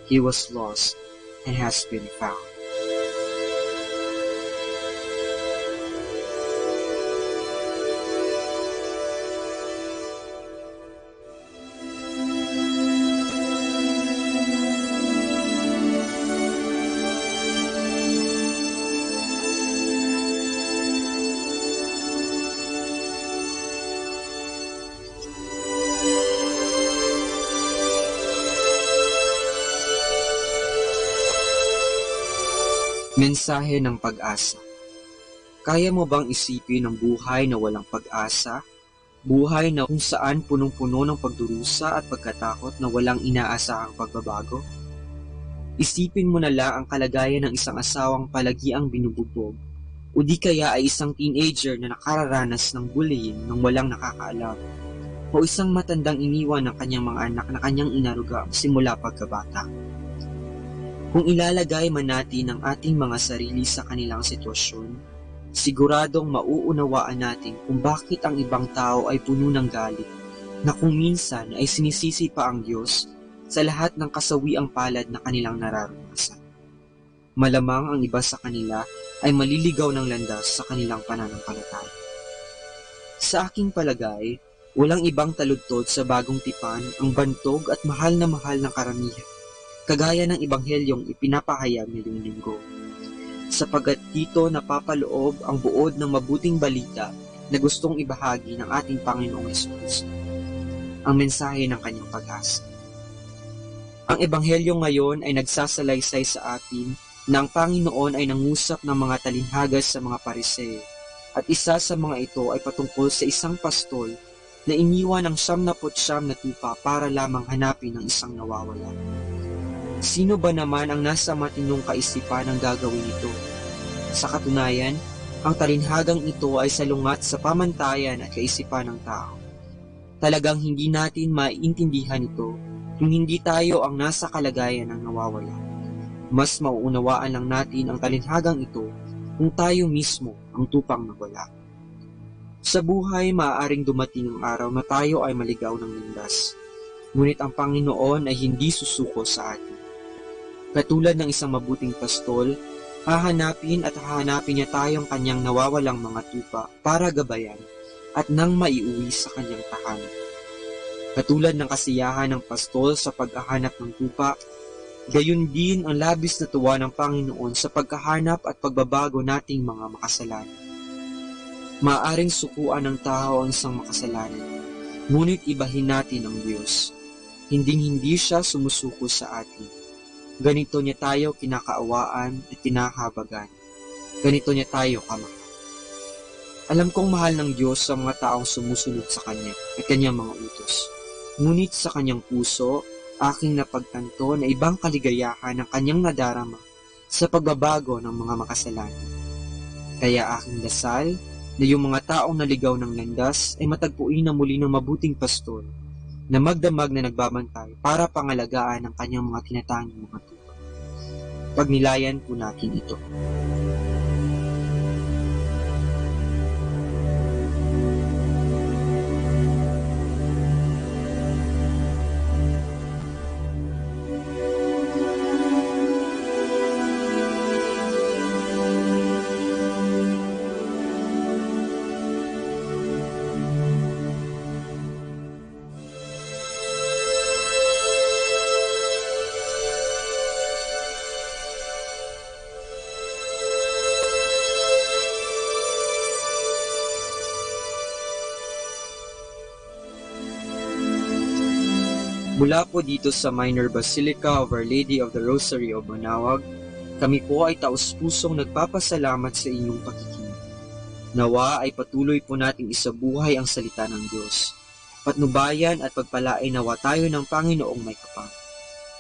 [SPEAKER 20] He was lost and has been found." Mensahe ng pag-asa. Kaya mo bang isipin ang buhay na walang pag-asa? Buhay na kung saan punong-puno ng pagdurusa at pagkatakot na walang inaasahang pagbabago? Isipin mo na lang ang kalagayan ng isang asawang palagiang binubugbog, o di kaya ay isang teenager na nakararanas ng bullying nang walang nakakaalam, o isang matandang iniwan ng kanyang mga anak na kanyang inaruga simula pagkabata. Kung ilalagay man natin ang ating mga sarili sa kanilang sitwasyon, siguradong mauunawaan natin kung bakit ang ibang tao ay puno ng galit, na kung minsan ay sinisisi pa ang Diyos sa lahat ng kasawiang palad na kanilang nararanasan. Malamang ang iba sa kanila ay maliligaw ng landas sa kanilang pananampalataya. Sa aking palagay, walang ibang taludtod sa bagong tipan ang bantog at mahal ng karamihan, kagaya ng ebanghelyong ipinapahayag ngayong linggo. Sapagkat dito napapaloob ang buod ng mabuting balita na gustong ibahagi ng ating Panginoong Hesus, ang mensahe ng kanyang pag-asa. Ang ebanghelyo ngayon ay nagsasalaysay sa atin na ang Panginoon ay nangusap ng mga talinhagas sa mga Pariseo, at isa sa mga ito ay patungkol sa isang pastol na iniwan ng 99 na tupa para lamang hanapin ang isang nawawala. Sino ba naman ang nasa matinong kaisipan ang gagawin ito? Sa katunayan, ang talinhagang ito ay salungat sa pamantayan at kaisipan ng tao. Talagang hindi natin maiintindihan ito kung hindi tayo ang nasa kalagayan ng nawawala. Mas mauunawaan lang natin ang talinhagang ito kung tayo mismo ang tupang nawala. Sa buhay, maaaring dumating ang araw na tayo ay maligaw ng landas. Ngunit ang Panginoon ay hindi susuko sa atin. Katulad ng isang mabuting pastol, hahanapin niya tayong kanyang nawawalang mga tupa para gabayan at nang maiuwi sa kanyang tahanan. Katulad ng kasiyahan ng pastol sa paghahanap ng tupa, gayon din ang labis na tuwa ng Panginoon sa paghahanap at pagbabago nating mga makasalanan. Maaaring sukuan ng tao ang isang makasalanan, ngunit ibahin natin ang Diyos. Hinding-hindi siya sumusuko sa atin. Ganito niya tayo kinakaawaan at kinahabagan. Ganito niya tayo kamahal. Alam kong mahal ng Diyos sa mga taong sumusunod sa Kanya at Kanyang mga utos. Ngunit sa Kanyang puso, aking napagtanto na ibang kaligayahan ang Kanyang nadarama sa pagbabago ng mga makasalanan. Kaya aking dasal na yung mga taong naligaw ng landas ay matagpuin na muli ng mabuting pastor na magdamag na nagbabantay para pangalagaan ang kanyang mga tinatanging mga tupa. Pagnilayan po natin ito. Mula po dito sa Minor Basilica of Our Lady of the Rosary of Manaoag, kami po ay taus-pusong nagpapasalamat sa inyong pakikinig. Nawa ay patuloy po nating isabuhay ang salita ng Diyos. Patnubayan at pagpalain nawa tayo ng Panginoong may kapal.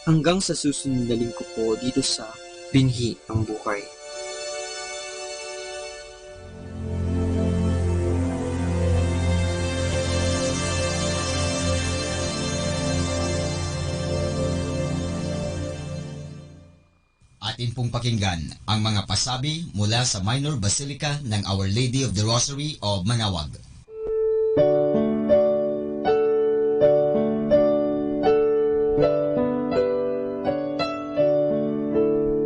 [SPEAKER 20] Hanggang sa susunod na linggo po dito sa Binhi ng Buhay.
[SPEAKER 4] Atin pong pakinggan ang mga pasabi mula sa Minor Basilica ng Our Lady of the Rosary of Manaoag.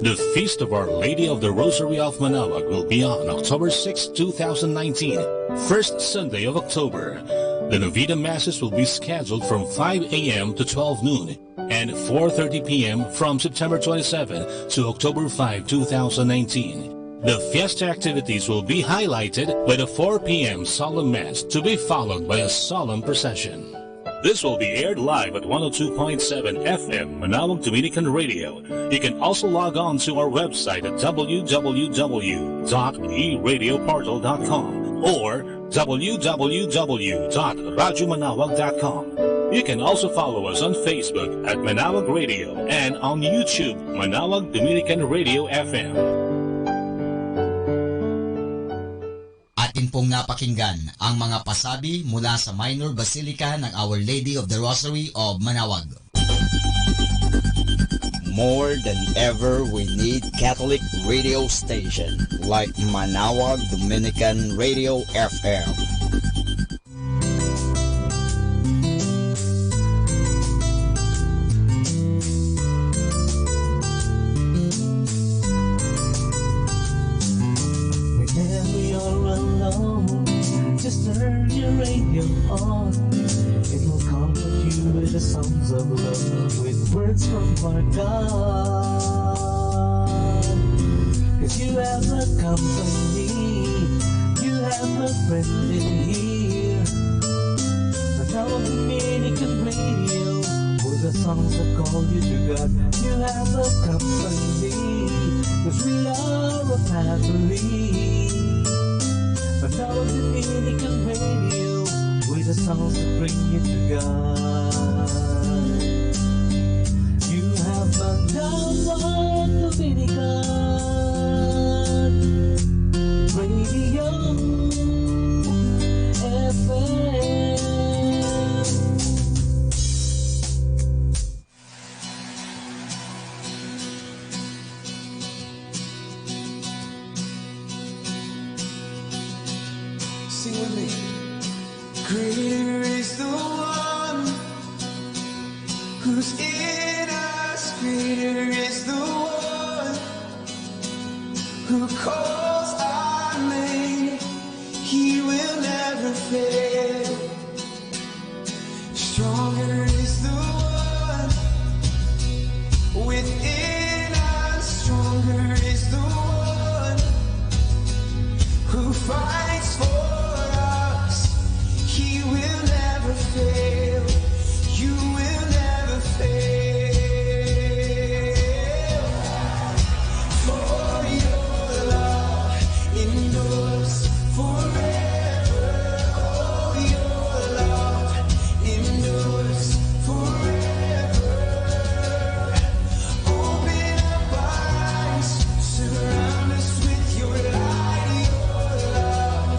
[SPEAKER 21] The Feast of Our Lady of the Rosary of Manaoag will be on October 6, 2019, first Sunday of October. The Novena Masses will be scheduled from 5 a.m. to 12 noon and 4:30 p.m. from September 27 to October 5, 2019. The fiesta activities will be highlighted by the 4 p.m. solemn mass to be followed by a solemn procession. This will be aired live at 102.7 FM Manaoag Dominican Radio. You can also log on to our website at www.eradioportal.com or www.radyomanawag.com. You can also follow us on Facebook at Manaoag Radio and on YouTube, Manaoag Dominican Radio FM.
[SPEAKER 4] Atin pong napakinggan ang mga pasabi mula sa Minor Basilica ng Our Lady of the Rosary of Manaoag.
[SPEAKER 22] More than ever, we need Catholic radio station like Manaoag Dominican Radio FM.
[SPEAKER 3] Whenever you're alone, just turn your radio on. It will comfort you with the songs of love, with words from our God. 'Cause you have a company, you have a friend in here. Manaoag Dominican Radio, with the songs that call you to God. You have a company, 'cause we are a family. Manaoag Dominican Radio, with the songs that bring you to God. You have Manaoag Dominican Radio FM. Sing with me. Greater is the one who's in us. Greater is the one who calls our name. He will never fail. Stronger is the one within us. Stronger is the one who fights for us. He will never fail. You will never fail. For your love endures forever. Oh, your love endures forever. Open up our eyes, surround us with your light. Your love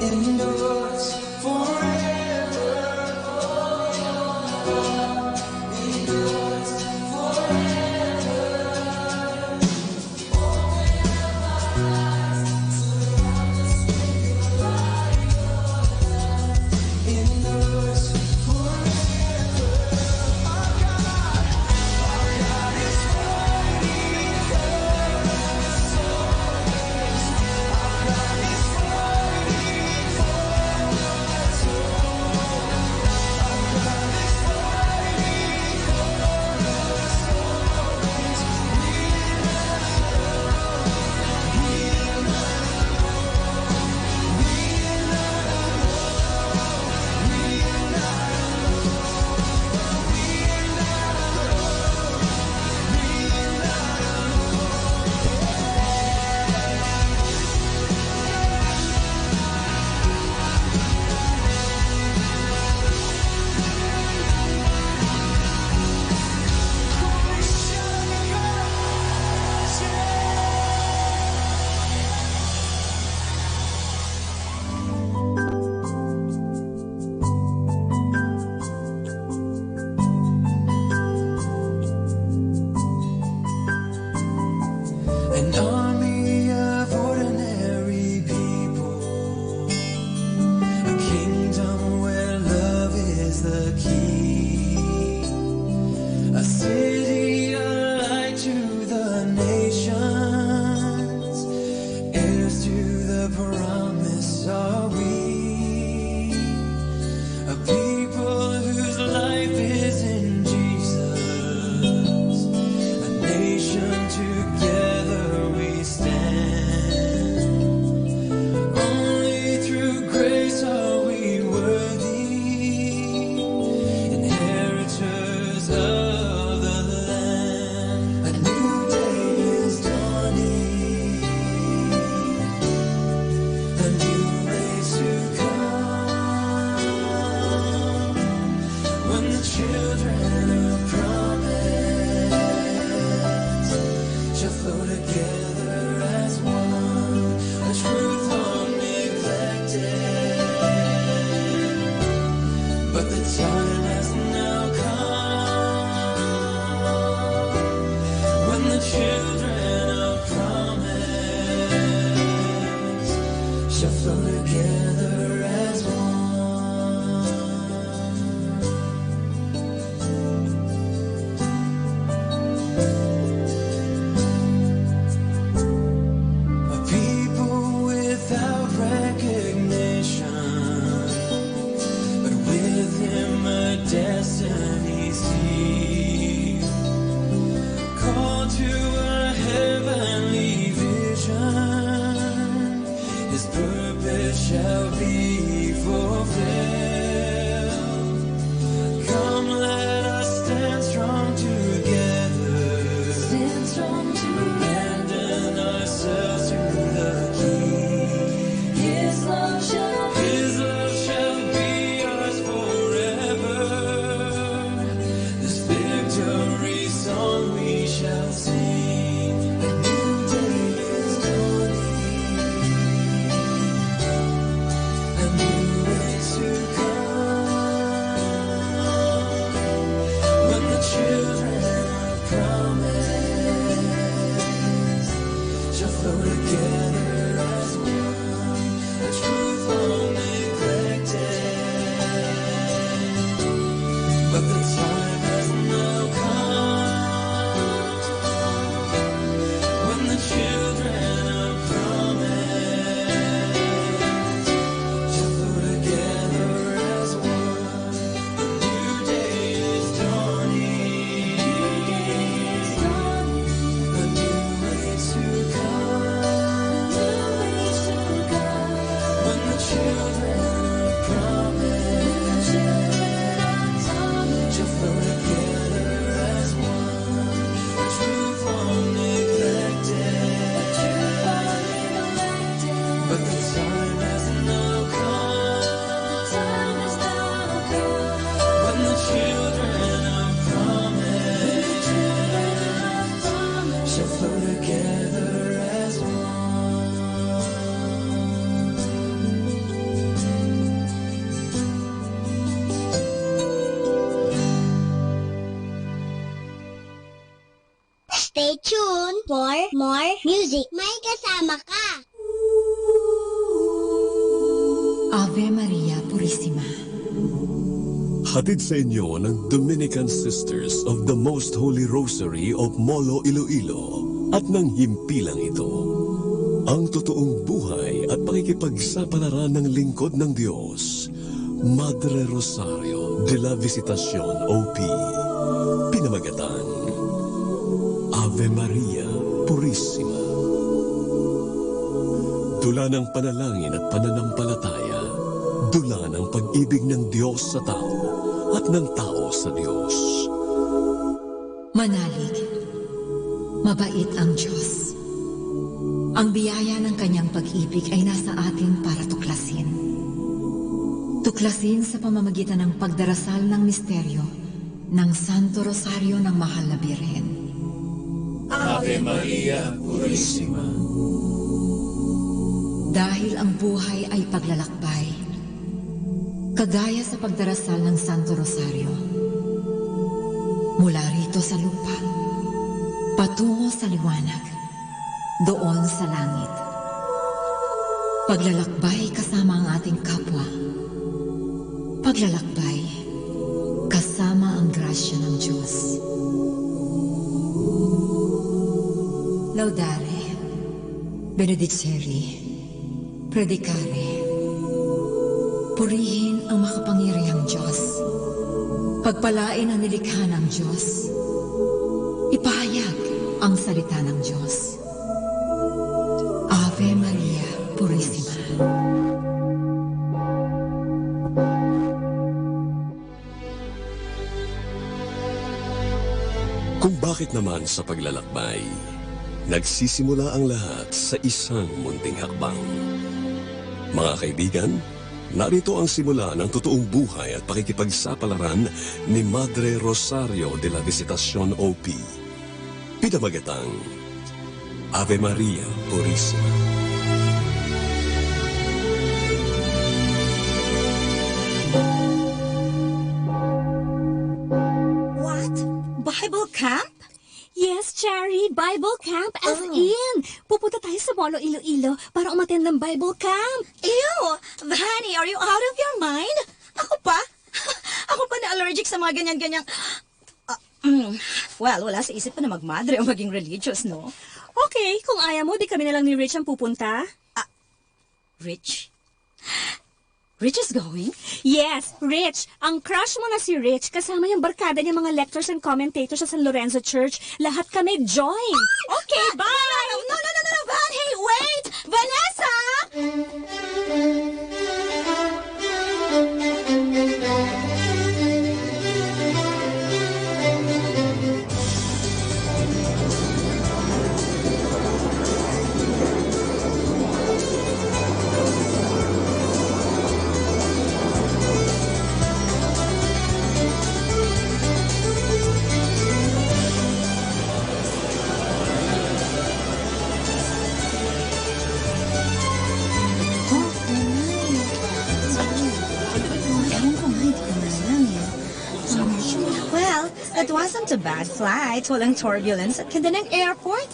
[SPEAKER 3] endures forever. Endures forever. Open up my eyes, surround us with your light. Endures forever. Our God is fighting for us always. Our God is fighting for us always. Our God is fighting for us always. We're not alone. We're not alone. We're not alone. We're not alone. We're not An army of ordinary people, a kingdom where love is the key, a city a light to the nations, heirs to the promise are we, a people whose life is in Jesus, a nation together we stand. Only through grace are we worthy, inheritors of the land. A new day is dawning, a new race to come, when the children of promise shall flow together as one, a truth long neglected. But the time has now come when the children of promise shall flow together as one. A people without recognition, but with him a destiny sealed, called to a heavenly vision. His purpose shall be
[SPEAKER 1] more music. May kasama ka.
[SPEAKER 2] Ave Maria Purissima.
[SPEAKER 23] Hatid sa inyo ng Dominican Sisters of the Most Holy Rosary of Molo, Iloilo at ng himpilang ito. Ang totoong buhay at pakikipagsapalaran ng lingkod ng Diyos, Madre Rosario de la Visitacion OP. Pinamagatan, Ave Maria Purissima. Dula ng panalangin at pananampalataya, dula ng pag-ibig ng Diyos sa tao at ng tao sa Diyos.
[SPEAKER 2] Manalig, mabait ang Diyos. Ang biyaya ng kanyang pag-ibig ay nasa atin para tuklasin. Tuklasin sa pamamagitan ng pagdarasal ng misteryo ng Santo Rosario ng Mahal na Birhen.
[SPEAKER 24] Ave Maria Purissima.
[SPEAKER 2] Dahil ang buhay ay paglalakbay, kagaya sa pagdarasal ng Santo Rosario. Mula rito sa lupa, patungo sa liwanag, doon sa langit. Paglalakbay kasama ang ating kapwa. Paglalakbay kasama ang grasya ng Diyos. Laudare, benedicere, predicare. Purihin ang makapangyarihang Diyos. Pagpalain ang nilikha ng Diyos. Ipahayag ang salita ng Diyos. Ave Maria Purissima.
[SPEAKER 23] Kung bakit naman sa paglalakbay, nagsisimula ang lahat sa isang munting hakbang. Mga kaibigan, narito ang simula ng totoong buhay at pakikipagsapalaran ni Madre Rosario de la Visitacion OP. Pinamagatang Ave Maria Purissima.
[SPEAKER 25] What? Bible camp? Yes, Cherry, Bible camp as in. Pupunta tayo sa Molo, Iloilo para umattend ng Bible camp. Ew! Vanny, are you out of your mind? Ako pa? Ako pa na allergic sa mga ganyan-ganyang... Well, wala sa isip pa na magmadre o maging religious, no? Okay, kung ayaw mo, di kami na lang ni Rich ang pupunta. Rich? Rich is going? Yes, Rich. Ang crush mo na si Rich, kasama yung barkada niya mga lectors and commentators sa San Lorenzo Church. Lahat kami join. Okay, bye! No, Van! Hey, wait! Vanessa! Well, that wasn't a bad flight. Walang turbulence at ganda ng airport,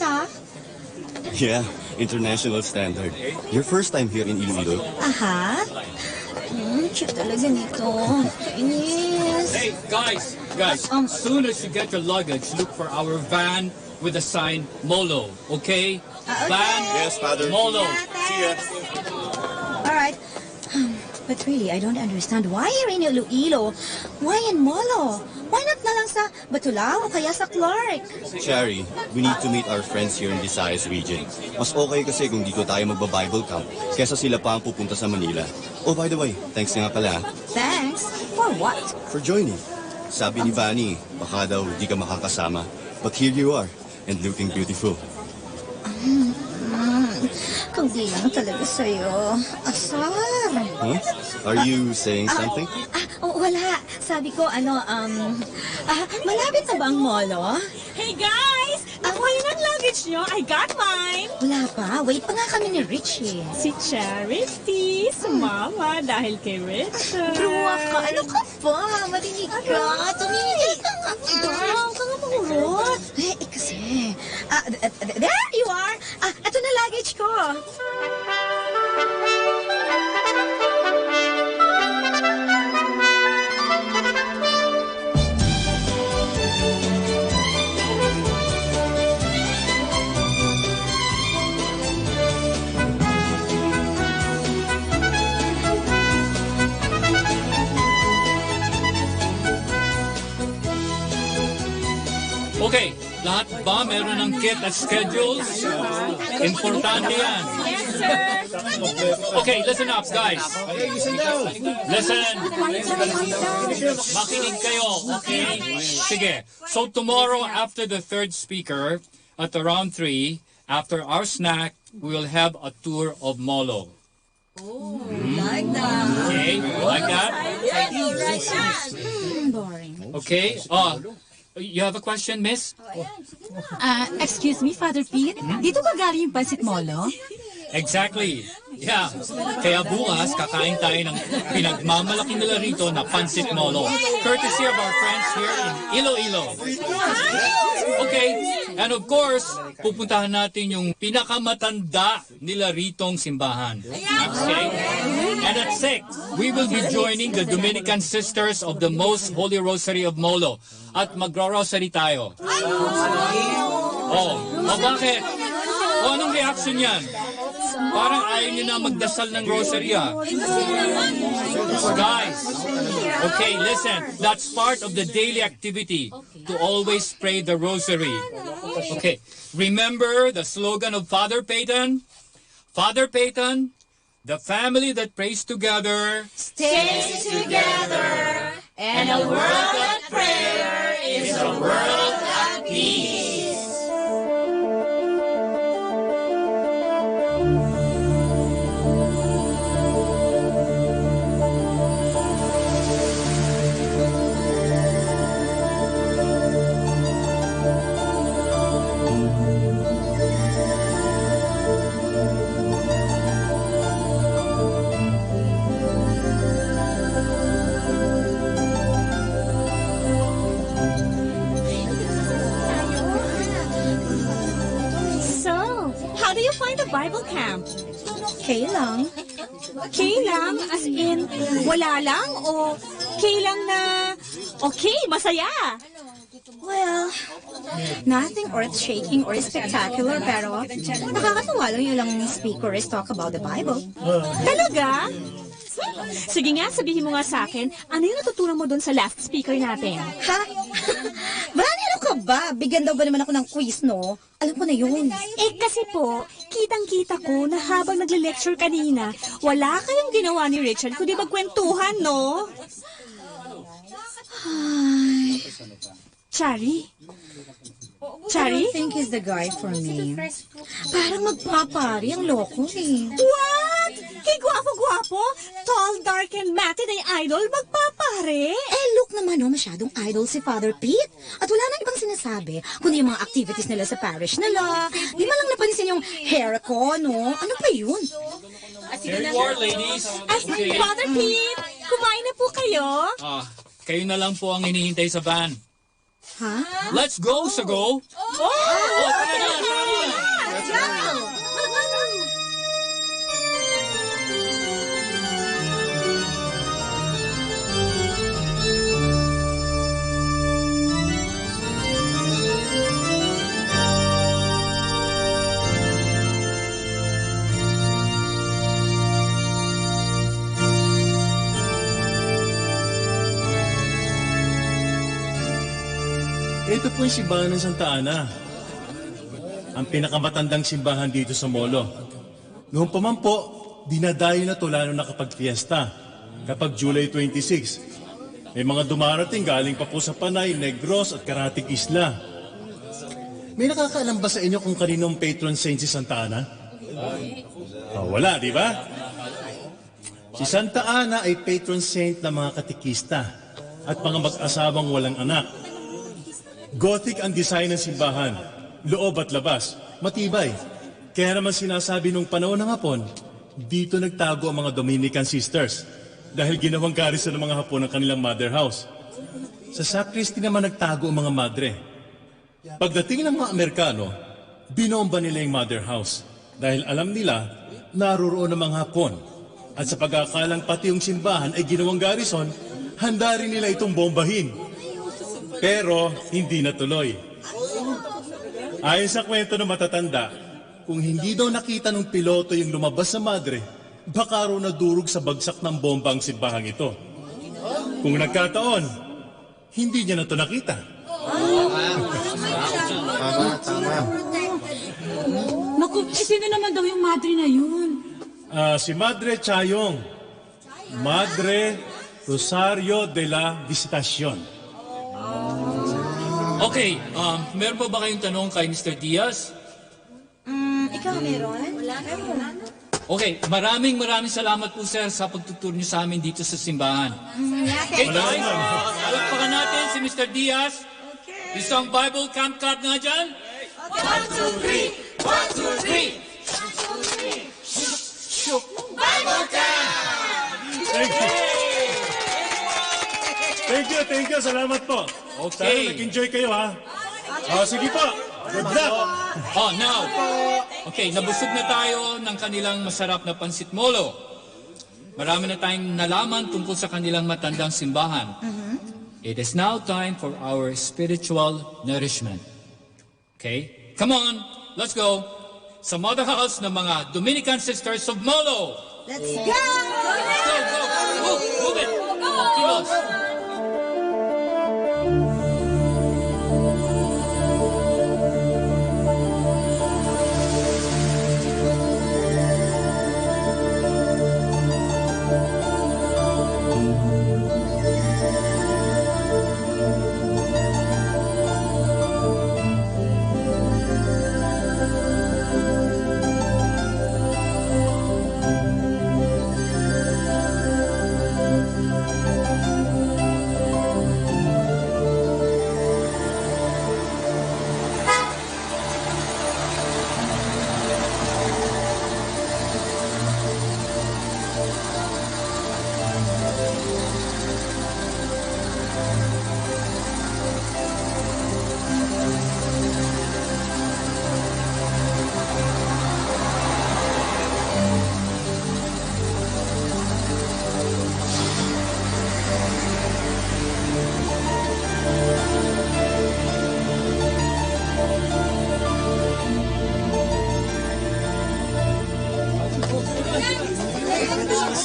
[SPEAKER 26] Yeah, international standard. Your first time here in Iloilo?
[SPEAKER 25] Aha. Cute talaga nito. Kainis.
[SPEAKER 27] Hey, guys, as soon as you get your luggage, look for our van with the sign Molo, okay? Van,
[SPEAKER 26] Yes, Father.
[SPEAKER 27] Molo.
[SPEAKER 26] See ya.
[SPEAKER 25] All right. But really, I don't understand. Why here in Iloilo? Why in Molo? Why not na lang sa Batulao o kaya sa Clark?
[SPEAKER 26] Cherry, we need to meet our friends here in Visayas region. Mas okay kasi kung dito tayo magba-Bible camp kesa sila pa ang pupunta sa Manila. Oh, by the way, thanks nga pala.
[SPEAKER 25] Thanks? For what?
[SPEAKER 26] For joining. Sabi ni Vanny, baka daw di ka makakasama. But here you are, and looking beautiful.
[SPEAKER 25] Kung di lang talaga sa'yo. Asar.
[SPEAKER 26] Huh? Are you saying something?
[SPEAKER 25] Wala. Sabi ko, malapit na ba ang molo? Hey guys! Nakuha niyo ng luggage niyo. I got mine. Wala pa. Wait pa nga kami ni Richie. Si Charity, sumama dahil kay Richard. Bruwa ka. Ano ka ba? Marinig ka. Tumigil ka nga. Huwag ka nga mangurot. Kasi, There you are! Ito na luggage ko.
[SPEAKER 27] Okay, lahat ba meron ng kit at schedules? Importante yan.
[SPEAKER 25] Yes, sir.
[SPEAKER 27] Okay, listen up, guys. Listen. Makinig kayo, okay? Sige. So tomorrow, after the third speaker, at around 3, after our snack, we will have a tour of Molo.
[SPEAKER 25] Like that.
[SPEAKER 27] Okay, you like that?
[SPEAKER 25] Boring.
[SPEAKER 27] Okay. You have a question, miss?
[SPEAKER 2] Excuse me, Father Pete? Dito ba galing yung Pansit Molo?
[SPEAKER 27] Exactly. Yeah. Kaya bukas, kakain tayo ng pinagmamalaki nila rito na Pansit Molo. Courtesy of our friends here in Iloilo. Okay. And of course, pupuntahan natin yung pinakamatanda nila ritong simbahan. Okay? And at 6, we will be joining the Dominican Sisters of the Most Holy Rosary of Molo. At magra-rosary tayo. Bakit? Anong reaction yan? Parang ayaw nyo na magdasal ng rosary, Guys, okay, listen. That's part of the daily activity to always pray the rosary. Okay, remember the slogan of Father Peyton? Father Peyton, the family that prays together
[SPEAKER 25] Stays together, and a world at prayer is a world at peace. Bible camp. Okay lang. Okay lang as in wala lang o okay lang na okay, masaya? Well, nothing earth-shaking or spectacular pero nakakatawa lang yung ilang speakers talk about the Bible. Talaga? Sige nga, sabihin mo nga sa akin, ano yung natutunan mo doon sa last speaker natin?
[SPEAKER 6] Ha? Brani, ano ka ba? Bigyan daw ba naman ako ng quiz, no? Alam ko na yun.
[SPEAKER 25] Kasi po, kitang-kita ko na habang nagle-lecture kanina, wala kayong ginawa ni Richard kundi magkwentuhan, no?
[SPEAKER 6] Ay.
[SPEAKER 25] Chari?
[SPEAKER 6] I don't think he's the guy for me. Parang magpapari ang loko eh.
[SPEAKER 25] What? Gwapo-gwapo? Tall, dark, and matted ay idol? Magpapare?
[SPEAKER 6] Look naman, masyadong idol si Father Pete. At wala nang ibang sinasabi, kundi yung mga activities nila sa parish nila. Di man lang napansin yung hair ko, no? Ano pa yun?
[SPEAKER 27] Here you are, ladies. Okay.
[SPEAKER 25] Father Pete, kumain na po kayo?
[SPEAKER 27] Kayo na lang po ang hinihintay sa van.
[SPEAKER 6] Ha?
[SPEAKER 27] Let's go, Sago!
[SPEAKER 6] Let's go!
[SPEAKER 7] Ito po yung simbahan ng Santa Ana. Ang pinakamatandang simbahan dito sa Molo. Noon pa man po, dinadayo na to lalo na kapag fiesta. Kapag July 26. May mga dumarating galing pa po sa Panay, Negros at Karatig Isla. May nakakaalam ba sa inyo kung kaninong patron saint si Santa Ana? Wala, di ba? Si Santa Ana ay patron saint ng mga katikista at mga mag-asawang walang anak. Gothic ang design ng simbahan, loob at labas, matibay. Kaya naman sinasabi nung panahon ng Hapon, dito nagtago ang mga Dominican Sisters dahil ginawang garrison ng mga Hapon ang kanilang mother house. Sa sacristy naman nagtago ang mga madre. Pagdating ng mga Amerikano, binomba nila yung mother house dahil alam nila naroroon ang mga Hapon. At sa pag-aakalang pati yung simbahan ay ginawang garrison, handa rin nila itong bombahin. Pero hindi natuloy. Ayon sa kwento ng matatanda, kung hindi daw nakita ng piloto yung lumabas sa madre, baka raw nadurog sa bagsak ng bomba ang simbahang ito. Kung nagkataon, hindi niya na ito nakita.
[SPEAKER 10] Tama.
[SPEAKER 11] Naku, sino naman daw yung madre na yun?
[SPEAKER 7] Si Madre Chayong, Madre Rosario de la Visitacion.
[SPEAKER 27] Okay, meron pa ba kayong tanong kay Mr. Diaz?
[SPEAKER 6] Ikaw meron? Wala.
[SPEAKER 27] Okay, maraming salamat po sir sa pagtuturo niyo sa amin dito sa simbahan. Okay guys, palakpakan natin si Mr. Diaz. Isang Bible camp card nga dyan. 1, 2, 3! 1, 2, 3!
[SPEAKER 8] Bible camp!
[SPEAKER 7] Thank you. Salamat po.
[SPEAKER 27] Okay.
[SPEAKER 7] Sana nag-enjoy kayo, ha? Sige po. Good luck.
[SPEAKER 27] Now. Okay, nabusog na tayo ng kanilang masarap na pansit molo. Marami na tayong nalaman tungkol sa kanilang matandang simbahan. It is now time for our spiritual nourishment. Okay? Come on, let's go. Sa mother house ng mga Dominican Sisters of Molo.
[SPEAKER 6] Let's go!
[SPEAKER 27] Go! Move it! Kilos!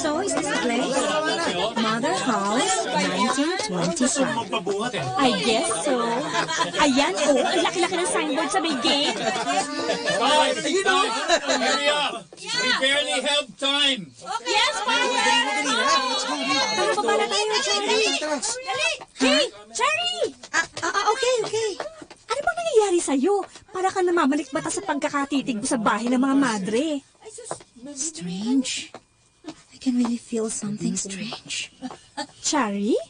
[SPEAKER 6] So, is this the place? Mother House, 1925.
[SPEAKER 25] I guess so. Ayan, ang laki-laki ng signboard sa may gate.
[SPEAKER 27] Guys, hurry up! We barely have time.
[SPEAKER 25] Yes, Father! Tara, baba na tayo, Cherry. Hey, Cherry!
[SPEAKER 6] Okay.
[SPEAKER 25] Ano bang nangyayari sa'yo? Para ka namamalikbata sa pagkakatitig mo sa bahay ng mga madre.
[SPEAKER 6] Strange. I can really feel something strange.
[SPEAKER 25] Cherry?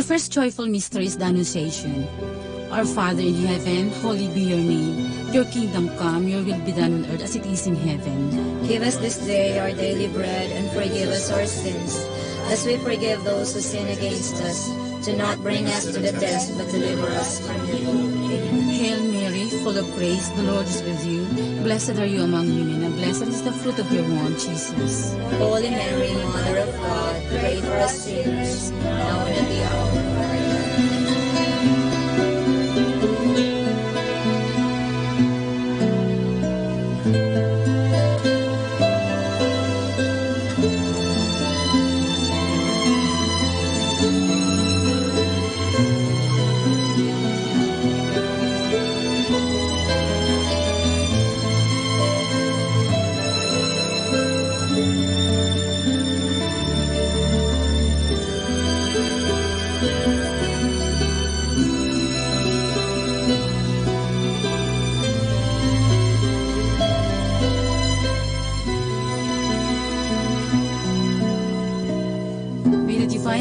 [SPEAKER 11] First joyful mystery is the Annunciation. Our Father in heaven, holy be your name. Your kingdom come, your will be done on earth as it is in heaven.
[SPEAKER 12] Give us this day our daily bread and forgive us our sins, as we forgive those who sin against us. Do not bring us to the test, but deliver us from evil.
[SPEAKER 11] Hail Mary, full of grace, the Lord is with you. Blessed are you among women, and blessed is the fruit of your womb, Jesus.
[SPEAKER 12] Holy Mary, Mother of God, pray for us sinners, now and at the hour of our death.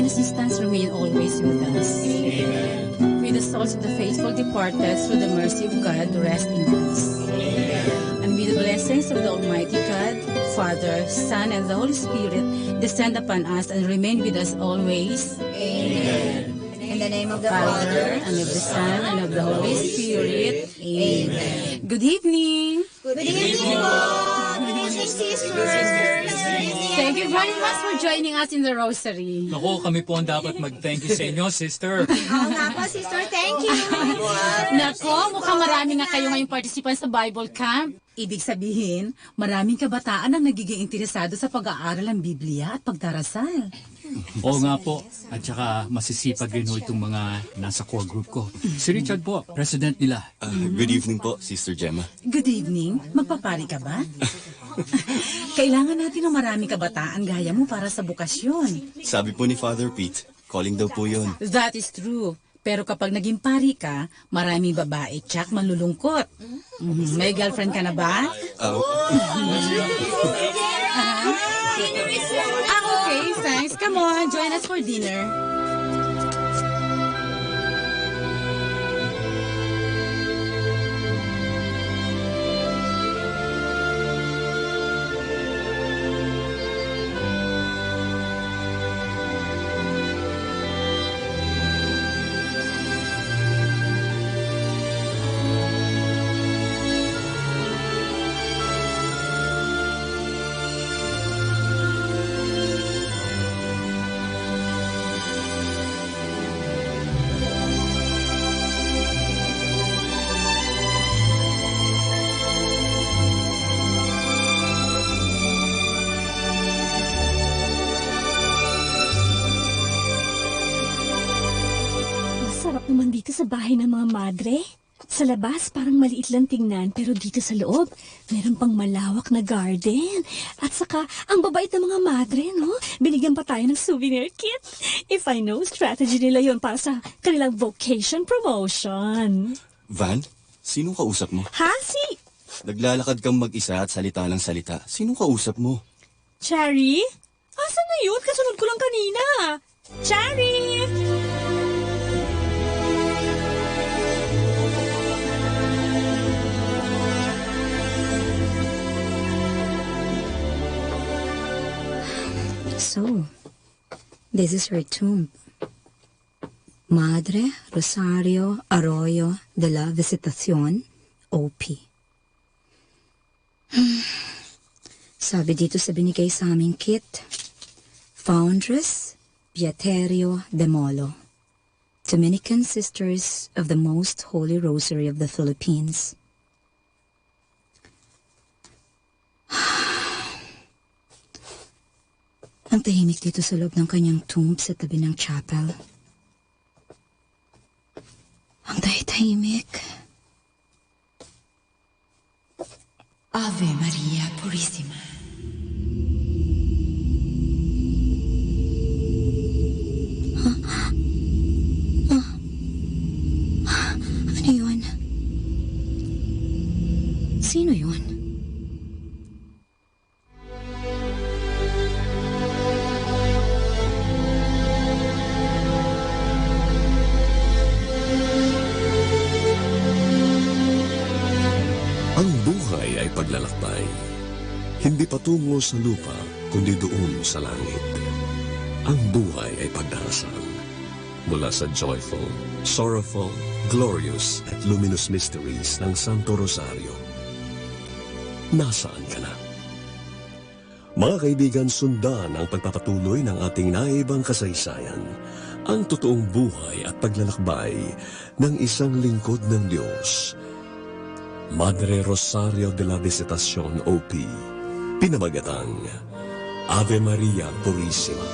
[SPEAKER 11] and assistance remain always with us.
[SPEAKER 27] Amen.
[SPEAKER 11] May the souls of the faithful departed through the mercy of God rest in peace. And may the blessings of the Almighty God, Father, Son, and the Holy Spirit descend upon us and remain with us always.
[SPEAKER 12] Amen. In the name of the
[SPEAKER 11] Father, and of the Son, and of the Holy Spirit. Amen. Good evening.
[SPEAKER 1] Good evening po. Good evening, sisters.
[SPEAKER 11] Thank you very much for joining us in the Rosary.
[SPEAKER 27] Nako, kami po ang dapat mag-thank you sa inyo, sister.
[SPEAKER 1] Oo nga po, sister. Thank you.
[SPEAKER 11] Nako, mukhang marami nga kayo ngayong participant sa Bible Camp. Ibig sabihin, maraming kabataan ang nagiging interesado sa pag-aaral ng Biblia at pagdarasal.
[SPEAKER 27] Oo nga po. At saka masisipag rin ho itong mga nasa core group ko. Si Richard po, president nila.
[SPEAKER 26] Good evening po, Sister Gemma.
[SPEAKER 11] Good evening. Magpapari ka ba? Kailangan natin ng maraming kabataan gaya mo para sa bukasyon.
[SPEAKER 26] Sabi po ni Father Pete, calling daw po yun.
[SPEAKER 11] That is true. Pero kapag naging pari ka, maraming babae tsak malulungkot. May girlfriend ka na ba? Okay, thanks. Come on, join us for dinner.
[SPEAKER 25] Sarap naman dito sa bahay ng mga madre. Sa labas, parang maliit lang tingnan, pero dito sa loob, meron pang malawak na garden. At saka, ang babait ng mga madre, no? Binigyan pa tayo ng souvenir kit. If I know, strategy nila yon para sa kanilang vocation promotion.
[SPEAKER 26] Van, sinong kausap mo?
[SPEAKER 25] Ha? Si
[SPEAKER 26] Naglalakad kang mag-isa at salita lang salita. Sinong kausap mo?
[SPEAKER 25] Cherry? Asan na yun? Kasunod ko lang kanina. Cherry!
[SPEAKER 6] So, this is her tomb. Madre Rosario Arroyo de la Visitación, OP. Sabi dito sa binigay sa aming kit, Foundress Beaterio de Molo, Dominican Sisters of the Most Holy Rosary of the Philippines. Ang tahimik dito sa loob ng kanyang tomb sa tabi ng chapel. Ang tahimik.
[SPEAKER 2] Ave Maria Purissima.
[SPEAKER 6] Ano yun? Sino yun?
[SPEAKER 23] Ang buhay ay paglalakbay. Hindi patungo sa lupa, kundi doon sa langit. Ang buhay ay pagdarasal. Mula sa joyful, sorrowful, glorious at luminous mysteries ng Santo Rosario. Nasaan ka na? Mga kaibigan, sundan ang pagpapatuloy ng ating naibang kasaysayan, ang totoong buhay at paglalakbay ng isang lingkod ng Diyos. Madre Rosario de la Visitación, OP, pinamagatang Ave Maria Purissima.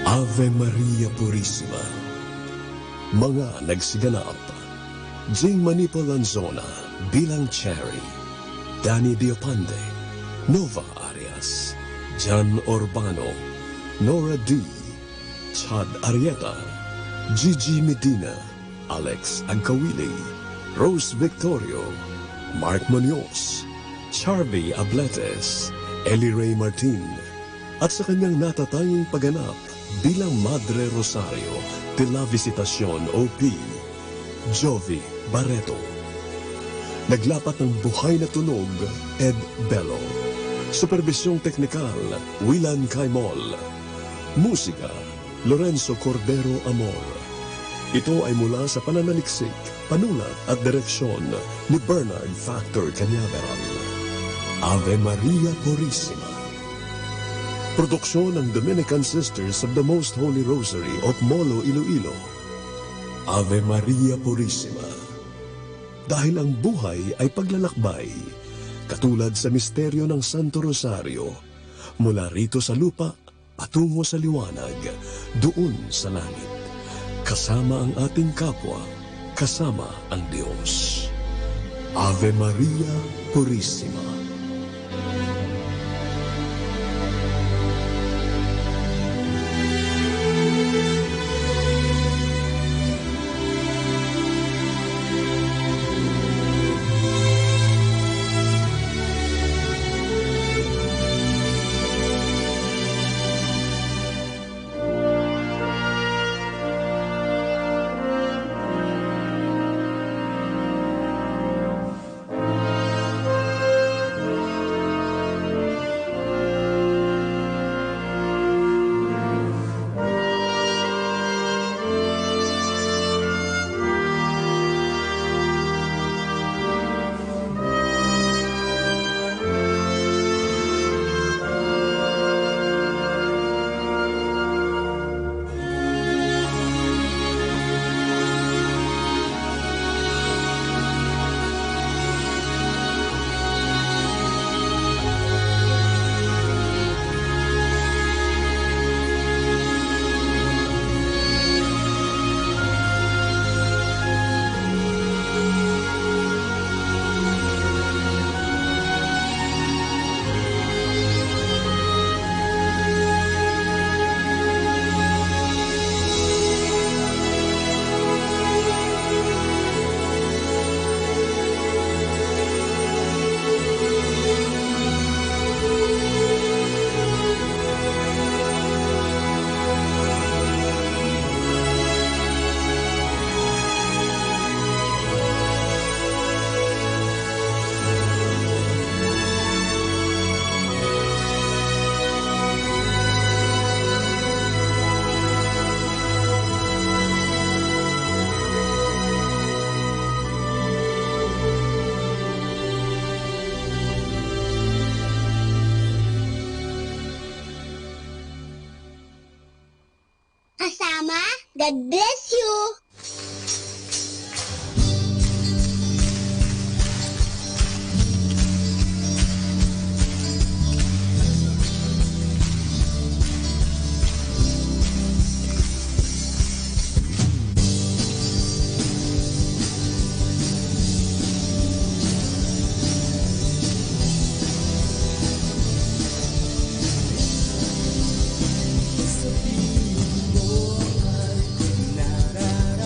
[SPEAKER 23] Ave Maria Purissima. Mga nagsiganap, Jing Manipo Lanzona bilang Cherry, Danny Diopande, Nova Arias, Jan Urbano, Nora D, Chad Arieta, Gigi Medina, Alex Agkawili, Rose Victorio, Mark Munoz, Charlie Abletes, Ellie Ray Martin, at sa kanyang natatanging pagganap bilang Madre Rosario de la Visitacion OP, Jovi Barreto. Naglapat ng buhay na tunog, Ed Bello. Supervisyong teknikal, Willan Caimol. Musika, Lorenzo Cordero Amor. Ito ay mula sa pananaliksik, panulat at direksyon ni Bernard Factor Cañaveral. Ave Maria Purisima. Produksyon ng Dominican Sisters of the Most Holy Rosary of Molo, Iloilo. Ave Maria Purisima. Dahil ang buhay ay paglalakbay, katulad sa misteryo ng Santo Rosario, mula rito sa lupa, patungo sa liwanag, doon sa langit. Kasama ang ating kapwa, kasama ang Diyos. Ave Maria Purisima.
[SPEAKER 1] Kasama, God bless you!
[SPEAKER 3] Sabihin mo ay kung nararating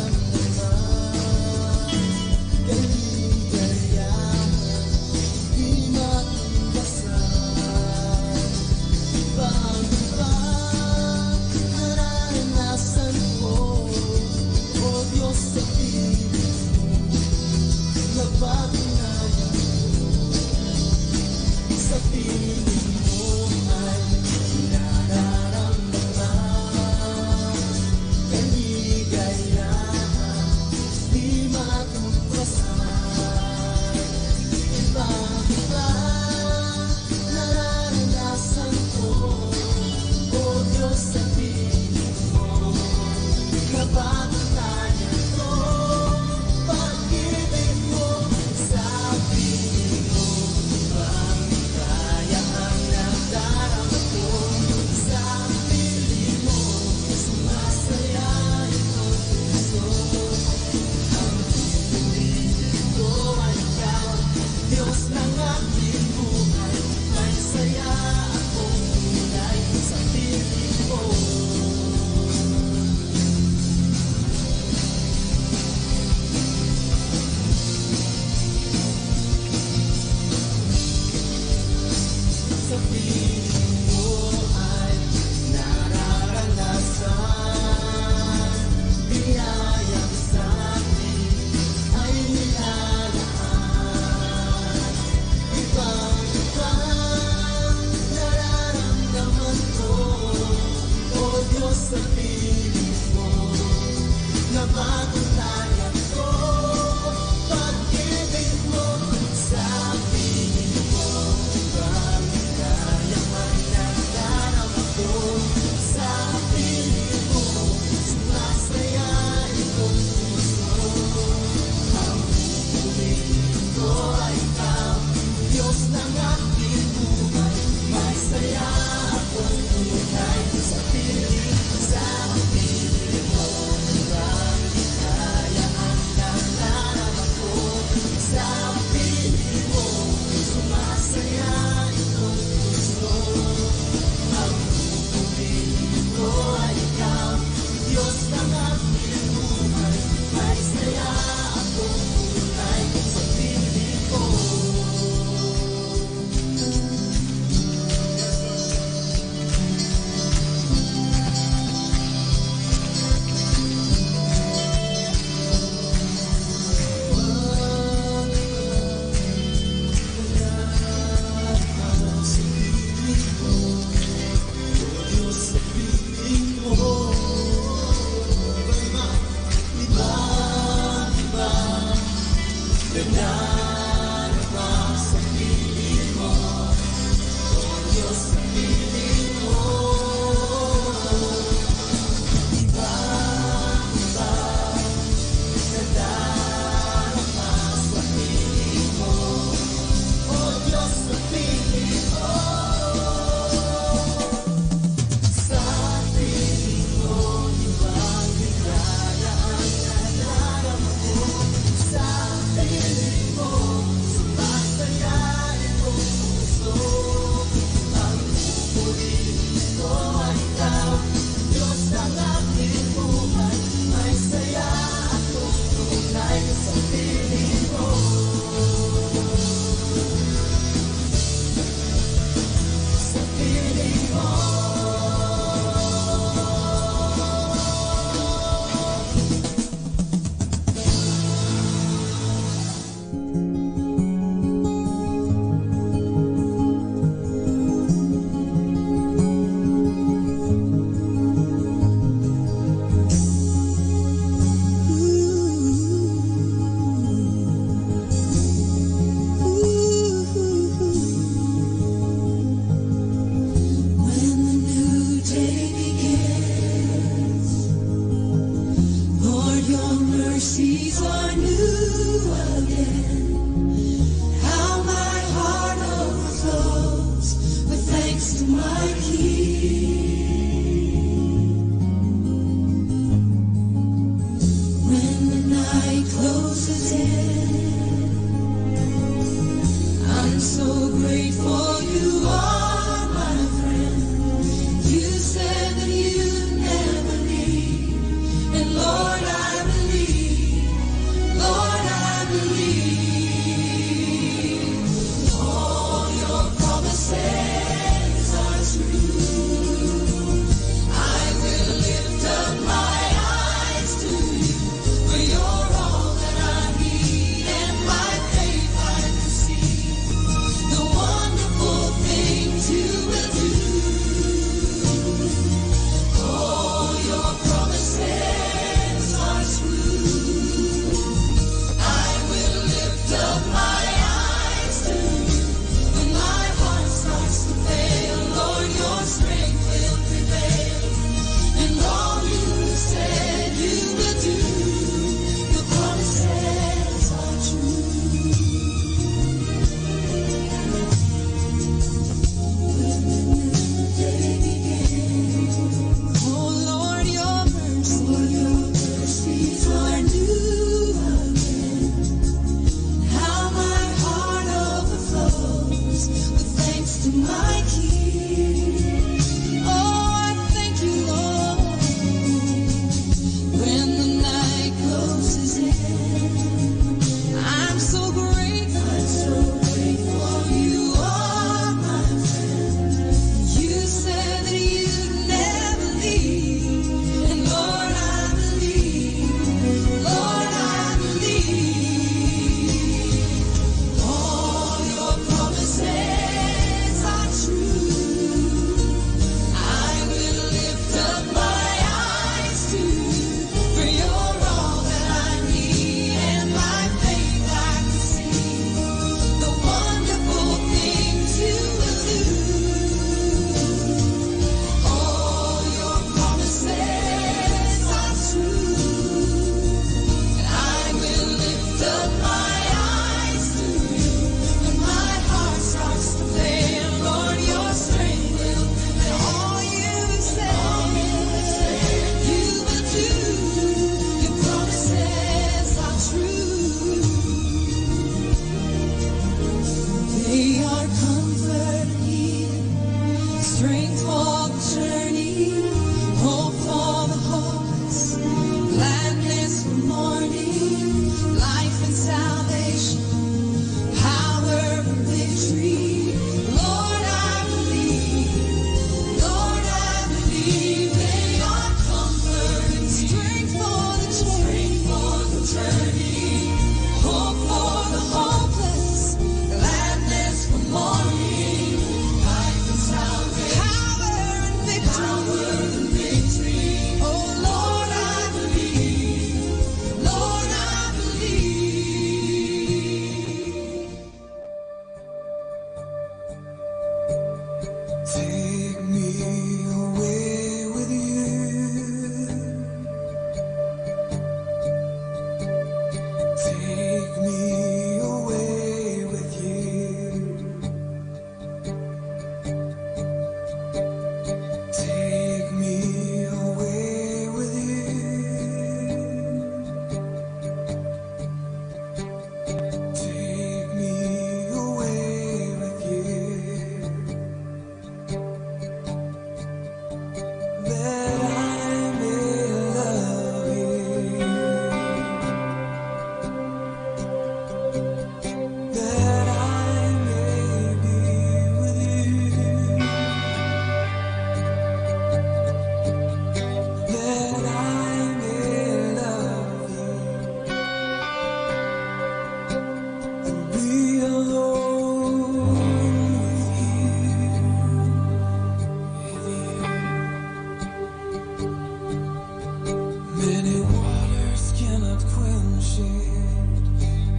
[SPEAKER 3] shade.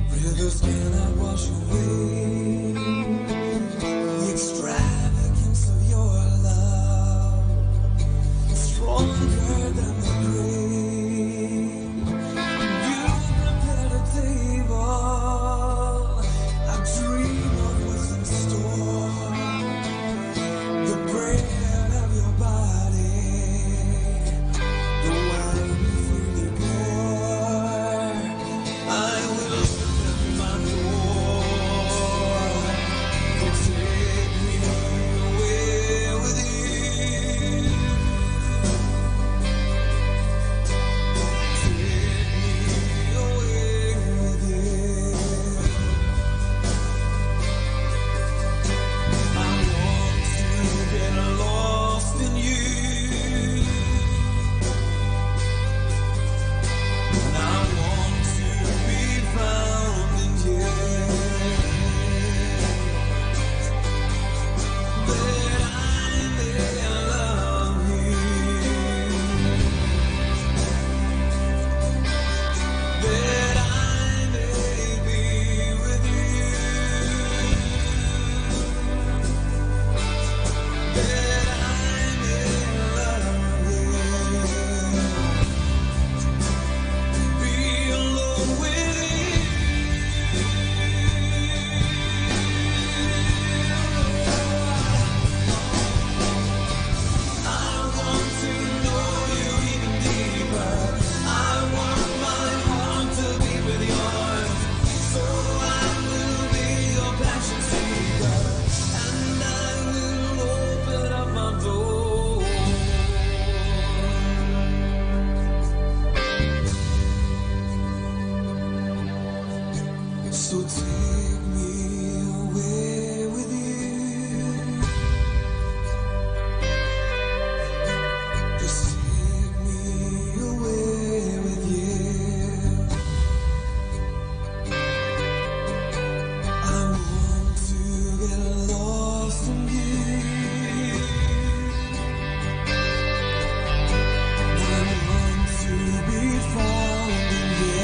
[SPEAKER 3] Rivers cannot wash away the extravagance of your love, stronger than the grave. You prepared a table, I dream of what's in store. The bread of your body, the wine from the pour. I will open my door, but take me away with you. Take me away with you. I want to get lost in you, and I want to be found in you. That I may love you, that I may be with you, that I may love you, be alone with you. I want to know you even deeper. I want my heart to be with yours, so I will be your passion seeker, and I will open up my door. So take me away with you. Just take me away with you. I want to get lost in you. I want to be found in you.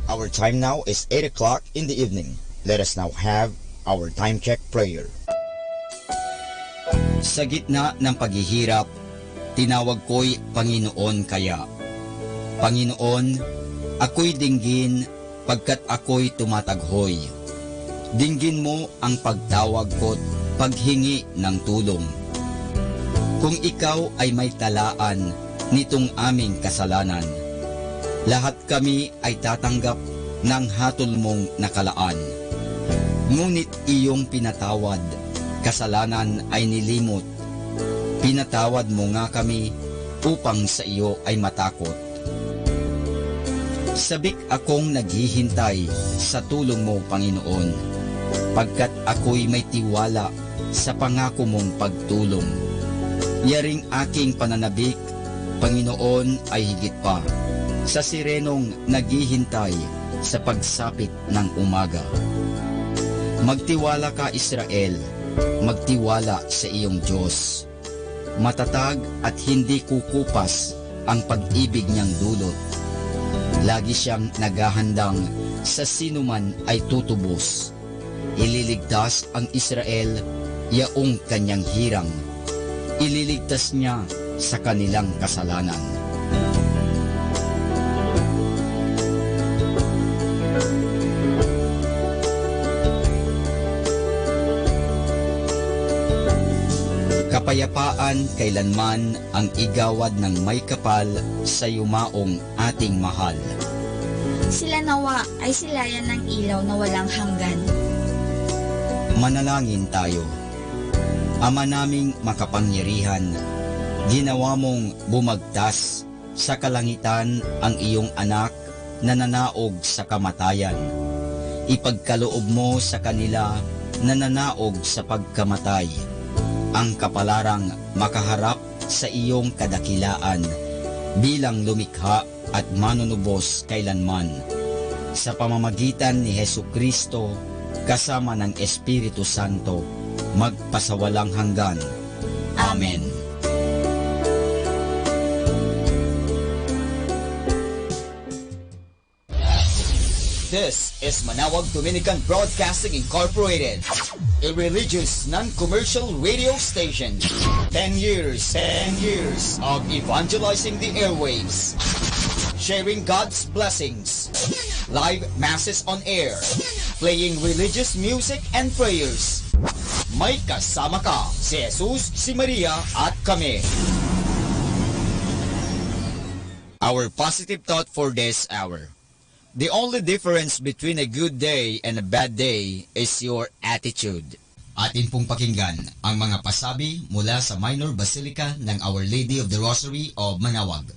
[SPEAKER 4] Our time now is 8 o'clock in the evening. Let us now have our time check prayer. Sa gitna ng paghihirap, tinawag ko'y Panginoon kaya. Panginoon, ako'y dinggin pagkat ako'y tumataghoy. Dinggin mo ang pagtawag ko't paghingi ng tulong. Kung ikaw ay may talaan nitong aming kasalanan, Lahat kami ay tatanggap ng hatol mong nakalaan. Ngunit iyong pinatawad, kasalanan ay nilimot. Pinatawad mo nga kami upang sa iyo ay matakot. Sabik akong naghihintay sa tulong mo, Panginoon, pagkat ako'y may tiwala sa pangako mong pagtulong. Yaring aking pananabik, Panginoon, ay higit pa sa sirenong naghihintay sa pagsapit ng umaga. Magtiwala ka, Israel, magtiwala sa iyong Diyos. Matatag at hindi kukupas ang pag-ibig niyang dulot. Lagi siyang naghahandang sa sinuman ay tutubos. Ililigtas ang Israel, yaong kanyang hirang. Ililigtas niya sa kanilang kasalanan. Kapayapaan kailanman ang igawad ng may kapal sa yumaong ating mahal.
[SPEAKER 1] Sila nawa ay silayan ng ilaw na walang hanggan.
[SPEAKER 4] Manalangin tayo. Ama naming makapangyarihan, ginawa mong bumagtas sa kalangitan ang iyong anak na nanaog sa kamatayan. Ipagkaloob mo sa kanila na nanaog sa pagkamatay ang kapalarang makaharap sa iyong kadakilaan bilang lumikha at manunubos kailanman. Sa pamamagitan ni Hesukristo kasama ng Espiritu Santo, magpasawalang hanggan. Amen. This is Manawag Dominican Broadcasting Incorporated, a religious non-commercial radio station. 10 years of evangelizing the airwaves, sharing God's blessings, live masses on air, playing religious music and prayers. May kasama ka, si Jesus, si Maria at kami. Our positive thought for this hour. The only difference between a good day and a bad day is your attitude. Atin pong pakinggan ang mga pasabi mula sa Minor Basilica ng Our Lady of the Rosary of Manawag.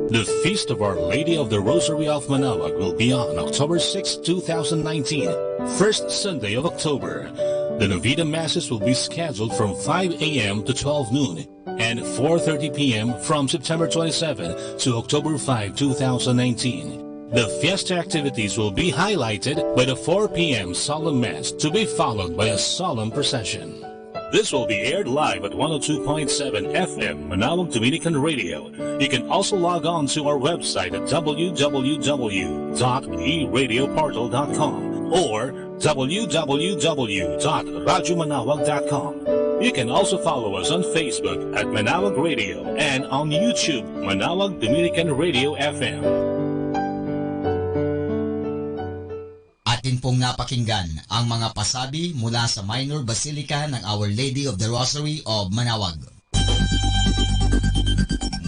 [SPEAKER 21] The Feast of Our Lady of the Rosary of Manawag will be on October 6, 2019, first Sunday of October. The Novena Masses will be scheduled from 5 a.m. to 12 noon and 4:30 p.m. from September 27 to October 5, 2019. The fiesta activities will be highlighted by the 4 p.m. solemn mass to be followed by a solemn procession. This will be aired live at 102.7 FM Manawag Dominican Radio. You can also log on to our website at www.eradioportal.com or www.radyomanawag.com. You can also follow us on Facebook at Manawag Radio and on YouTube, Manawag Dominican Radio FM.
[SPEAKER 4] Atin pong napakinggan ang mga pasabi mula sa Minor Basilica ng Our Lady of the Rosary of Manawag.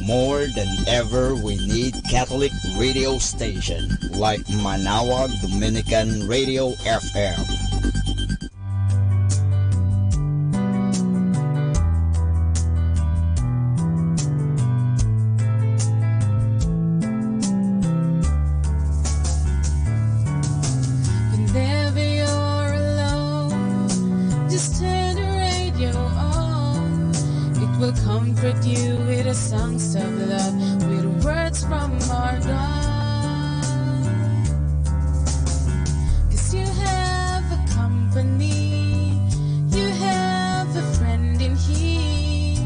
[SPEAKER 22] More than ever, we need Catholic radio station like Manawag Dominican Radio FM.
[SPEAKER 8] Whenever you're alone, just turn the radio on. It will comfort you with the songs of love, with words from our God. 'Cause you have a company, you have a friend in here.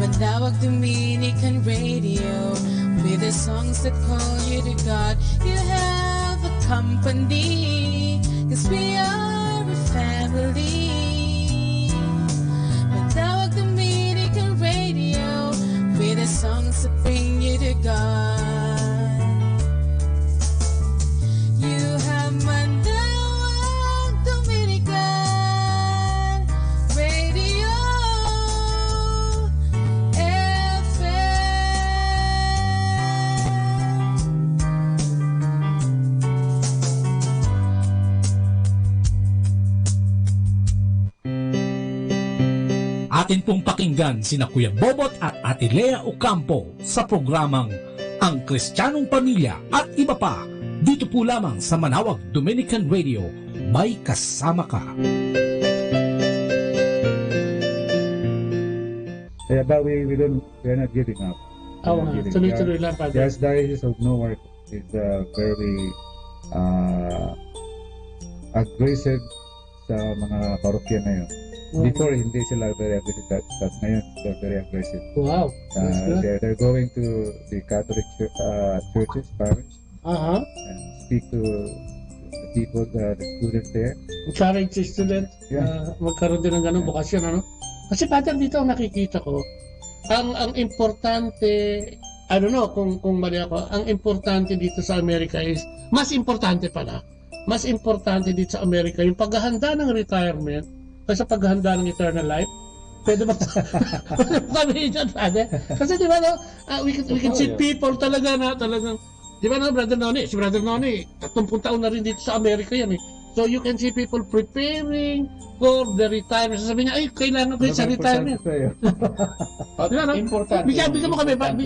[SPEAKER 8] Manawag Dominican Radio, with the songs that call you to God. You have a company, 'cause we are a family. Manawag Dominican Radio, with the songs that bring you to God. You have Manawag Dominican
[SPEAKER 9] atin pong pakinggan sina Kuya Bobot at Ate Lea Ocampo sa programang Ang Kristiyanong Pamilya at iba pa. Dito po lamang sa Manawag Dominican Radio, may kasama ka.
[SPEAKER 10] Yeah, but we're not giving up.
[SPEAKER 14] Oo nga, tuloy-tuloy lang, Father.
[SPEAKER 10] Yes, Diocese of Newark is very aggressive sa mga parokya na yun.
[SPEAKER 14] Wow.
[SPEAKER 10] Before, hindi sila very aggressive, but ngayon, they're very aggressive.
[SPEAKER 14] Wow, that's good.
[SPEAKER 10] They're going to the Catholic churches, parish, and speak to the people, the students there.
[SPEAKER 14] Encourage the student, magkaroon din ng ganung bukasyon, ano? Kasi Father, dito ang nakikita ko, ang importante, I don't know kung mali ako, ang importante dito sa Amerika is, mas importante dito sa Amerika, yung paghahanda ng retirement, kaysa paghahanda ng eternal life. Pwede ba sabihin dyan, Father? Kasi di ba, no, we can see people talaga na talagang, di ba, no, Brother Noni, si Brother Noni, 30 taon na rin dito sa Amerika yan eh. So you can see people preparing for the retirement. Sabi niya, ay, kailangan ko sa retirement. Di ba, no?
[SPEAKER 15] Importante.
[SPEAKER 14] Bigyan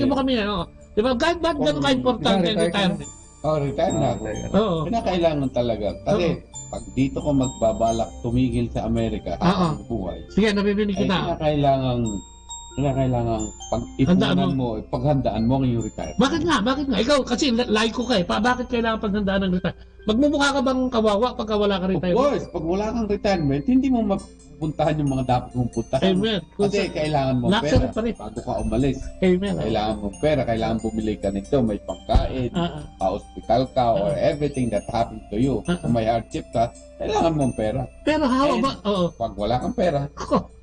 [SPEAKER 14] mo kami, ano? Di ba, ba't gano'n ka-importante ang retirement?
[SPEAKER 15] Retire na.
[SPEAKER 14] Oo.
[SPEAKER 15] Kinakailangan talaga. Kasi, pag dito ko magbabalak tumigil sa Amerika, ang buhay.
[SPEAKER 14] Sige, nabibinig kita.
[SPEAKER 15] Kinakailangan pag-ipunan mo, paghandaan mo ang iyong retire.
[SPEAKER 14] Bakit nga? Ikaw, kasi laiko ka eh. Bakit kailangan paghandaan ng retire? Magmumukha ka bang kawawa pagka wala ka retirement?
[SPEAKER 15] Of course, pag wala kang retirement, hindi mo mapuntahan yung mga dapat mong puntahan.
[SPEAKER 14] Amen.
[SPEAKER 15] Kasi kailangan mo pera bago ka umalis.
[SPEAKER 14] Amen.
[SPEAKER 15] Kailangan mo pera, kailangan bumili ka nito, may pangkain, hospital ka, or everything that happened to you. Kung may hardship ka, kailangan mong pera.
[SPEAKER 14] Pero
[SPEAKER 15] pag wala kang pera,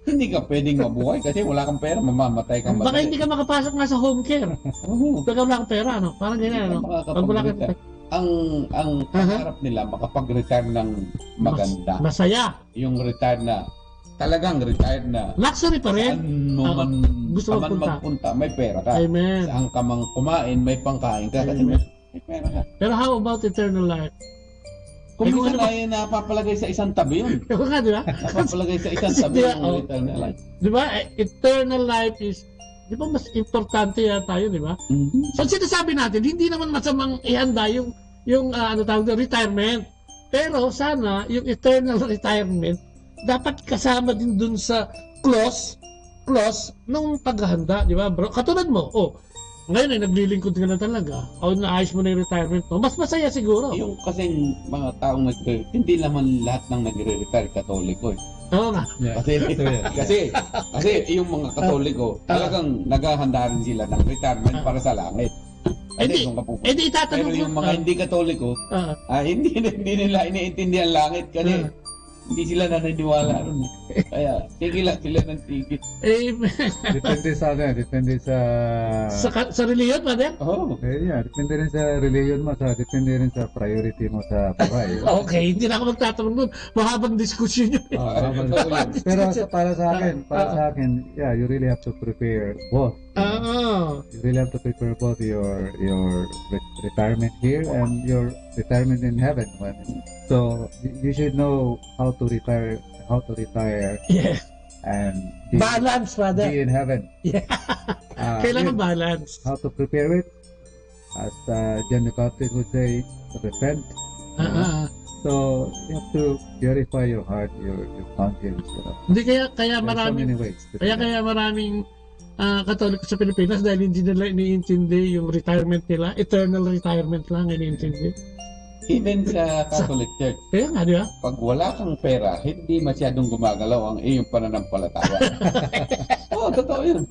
[SPEAKER 15] hindi ka pwedeng mabuhay kasi wala kang pera, mamamatay kang
[SPEAKER 14] Baka hindi ka makapasok nga sa home care. Pag wala kang pera, ano? Parang ganyan, ano? Pag wala kang pera.
[SPEAKER 15] Ang pangarap nila makapag-retire ng maganda.
[SPEAKER 14] Masaya.
[SPEAKER 15] Yung retire na talagang retired na.
[SPEAKER 14] Luxury pa rin.
[SPEAKER 15] Saan
[SPEAKER 14] gusto
[SPEAKER 15] man magpunta, may pera ka.
[SPEAKER 14] Amen.
[SPEAKER 15] Saan ka mang kumain, may pangkain ka. Kasi may pera ka.
[SPEAKER 14] Pero how about eternal life?
[SPEAKER 15] Kung minsan ay napapalagay sa isang tabi yun.
[SPEAKER 14] Ikaw nga, di ba?
[SPEAKER 15] Napapalagay sa isang tabi yung eternal life.
[SPEAKER 14] Di ba? Eternal life is, di ba mas importante yata yun, di ba? So sinasabi natin, hindi naman masamang ihanda yung retirement. Pero sana, yung eternal retirement, dapat kasama din dun sa clause nung paghahanda, di ba bro? Katulad mo, ngayon ay naglilingkod ka na talaga, naayos mo na yung retirement mo, mas masaya siguro.
[SPEAKER 15] Yung kasing mga taong hindi naman lahat ng nagre-retire Katoliko eh.
[SPEAKER 14] Oo nga.
[SPEAKER 15] Kasi yung mga Katoliko, talagang naghahanda rin sila ng retirement para sa langit.
[SPEAKER 14] Hindi itatanong
[SPEAKER 15] pero yung mga hindi Katoliko, hindi nila iniintindihan langit kasi hindi sila naniniwala ron. Kaya sige lang sila ng tigit.
[SPEAKER 10] Depende
[SPEAKER 14] sa reliyon, Father?
[SPEAKER 10] Depende rin sa reliyon mo, depende rin sa priority mo sa buhay.
[SPEAKER 14] Okay, hindi na ako magtatanong doon. Mahabang diskusyon yun.
[SPEAKER 10] Pero para sa akin, you really have to prepare both. You really have to prepare both your retirement here and your retirement in heaven. So you should know how to retire, and
[SPEAKER 14] balance, Father.
[SPEAKER 10] Be in heaven.
[SPEAKER 14] Kailangan balance.
[SPEAKER 10] How to prepare it, as John the Baptist would say, to repent. So you have to purify your heart, your conscience.
[SPEAKER 14] Hindi kaya maraming maraming Katoliko sa Pilipinas dahil hindi nila iniintindi yung retirement nila, eternal retirement lang iniintindi.
[SPEAKER 15] Even sa Catholic Church,
[SPEAKER 14] di ba?
[SPEAKER 15] Pag wala kang pera, hindi masyadong gumagalaw ang iyong pananampalataya. Totoo yun.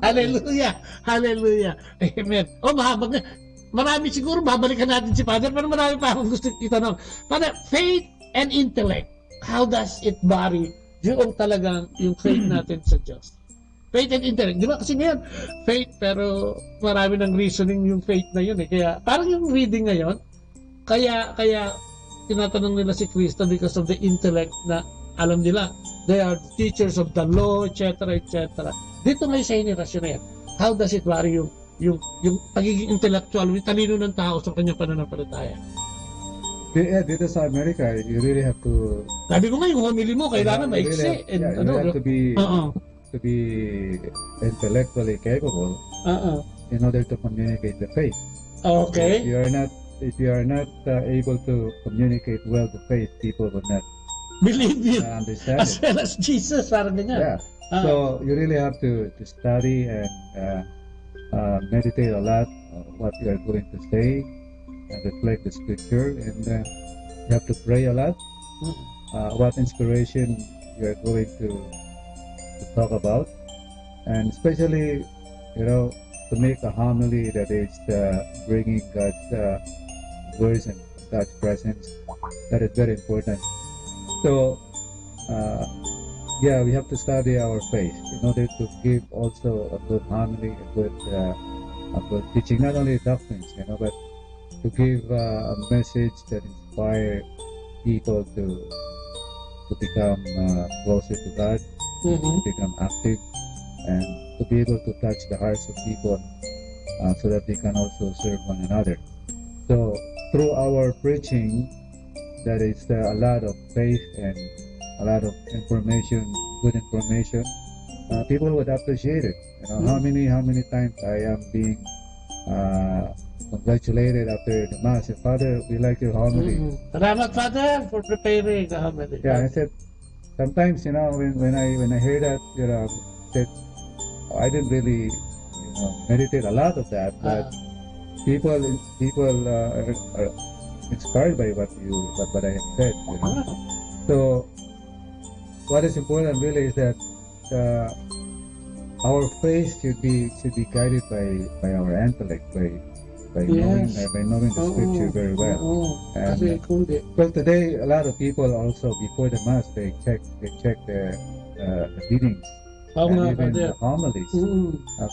[SPEAKER 14] Hallelujah! Hallelujah! Amen. Mahabag na. Marami siguro, babalikan natin si Father, pero marami pa akong gusto itanong. Father, faith and intellect, how does it vary yung talagang yung faith natin sa Diyos? Faith and intellect. Di ba? Kasi ngayon, faith, pero marami ng reasoning yung faith na yun. Kaya, parang yung reading ngayon, kaya tinatanong nila si Kristo because of the intellect na alam nila. They are teachers of the law, etc., etc. Dito ngayon sa henerasyon na yan, how does it vary yung pagiging intellectual, yung talino ng tao sa kanyang pananampalataya?
[SPEAKER 10] Dito sa America, you really have to...
[SPEAKER 14] Sabi ko nga, yung homily mo, kailangan maiksi.
[SPEAKER 10] You have to be to be intellectually capable in order to communicate the faith.
[SPEAKER 14] Okay.
[SPEAKER 10] If you are not able to communicate well the faith, people will not
[SPEAKER 14] believe you
[SPEAKER 10] understand
[SPEAKER 14] as well as Jesus, parang ganyan.
[SPEAKER 10] Yeah. So you really have to study and meditate a lot on what you are going to say and reflect the scripture, and you have to pray a lot. What inspiration you are going to talk about, and especially, to make a homily that is bringing God's words and God's presence. That is very important. So, we have to study our faith in order to give also a good homily, a good teaching, not only doctrines, but to give a message that inspire people to become closer to God, to become active, and to be able to touch the hearts of people so that they can also serve one another. So through our preaching, there is a lot of faith and a lot of information, good information. People would appreciate it. How many times I am being congratulated after the mass. Father, we like your homily.
[SPEAKER 14] Salamat, Father, for preparing the homily.
[SPEAKER 10] Yeah, I said sometimes when I hear that, I said I didn't really meditate a lot of that, but people are inspired by what I have said. So what is important really is that our faith should be guided by our intellect, by knowing the scripture very well. And well, today a lot of people also before the mass they check the readings. And even the homilies.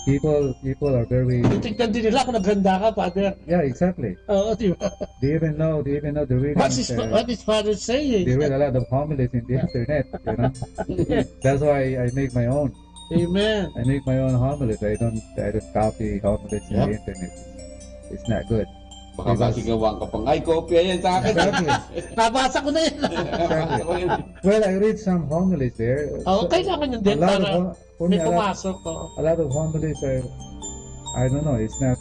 [SPEAKER 10] People are very.
[SPEAKER 14] Tingnan din nila kung naghanda ka, Father.
[SPEAKER 10] Yeah, exactly.
[SPEAKER 14] Di ba?
[SPEAKER 10] They even know the readings.
[SPEAKER 14] What is Father saying?
[SPEAKER 10] They read a lot of homilies in the internet. That's why I make my own.
[SPEAKER 14] Amen.
[SPEAKER 10] I make my own homilies. I don't copy homilies in the internet. It's not good.
[SPEAKER 15] Baka masigawan ka pang, ay, kopya yan sa akin.
[SPEAKER 10] Exactly.
[SPEAKER 14] Nabasa ko na yan.
[SPEAKER 10] Exactly. Well, I read some homilies there.
[SPEAKER 14] Kailangan yun din para may pumasok.
[SPEAKER 10] A lot of homilies are, I don't know, it's not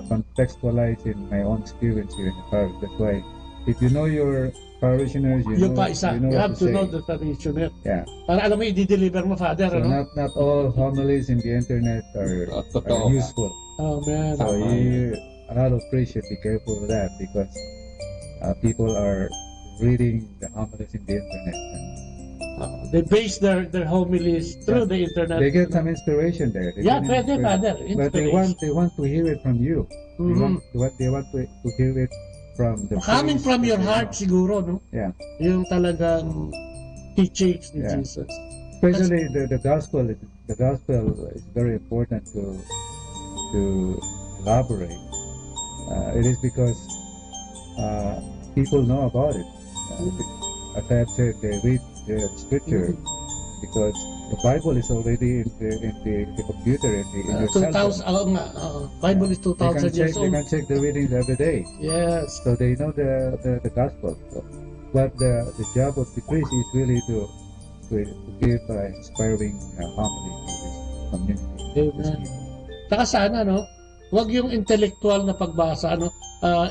[SPEAKER 10] contextualized in my own experience here in the parish. That's why, if you know your parishioners, you
[SPEAKER 14] have to know the parishioner.
[SPEAKER 10] Yeah.
[SPEAKER 14] Para alam mo, i-deliver mo, Father.
[SPEAKER 10] So not all homilies in the internet are useful.
[SPEAKER 14] Oh, man.
[SPEAKER 10] So a lot of priests should be careful with that because people are reading the homilies in the internet.
[SPEAKER 14] They base their homilies through the internet.
[SPEAKER 10] They get some inspiration there.
[SPEAKER 14] Father.
[SPEAKER 10] But they want to hear it from you. They want to hear it from the
[SPEAKER 14] coming from your heart, siguro, no?
[SPEAKER 10] Yeah.
[SPEAKER 14] Yung talagang teachings ni Jesus.
[SPEAKER 10] Especially the gospel. The gospel is very important to elaborate. It is because people know about it. As I have said, they read the scripture because the Bible is already in the computer in your cell phone.
[SPEAKER 14] Bible is 2,000 years old.
[SPEAKER 10] They can check the readings every day.
[SPEAKER 14] Yes.
[SPEAKER 10] So they know the gospel. So, but the job of the priest is really to give inspiring homily to this community.
[SPEAKER 14] Amen. Saka sana, no? Huwag yung intellectual na pagbasa, ano?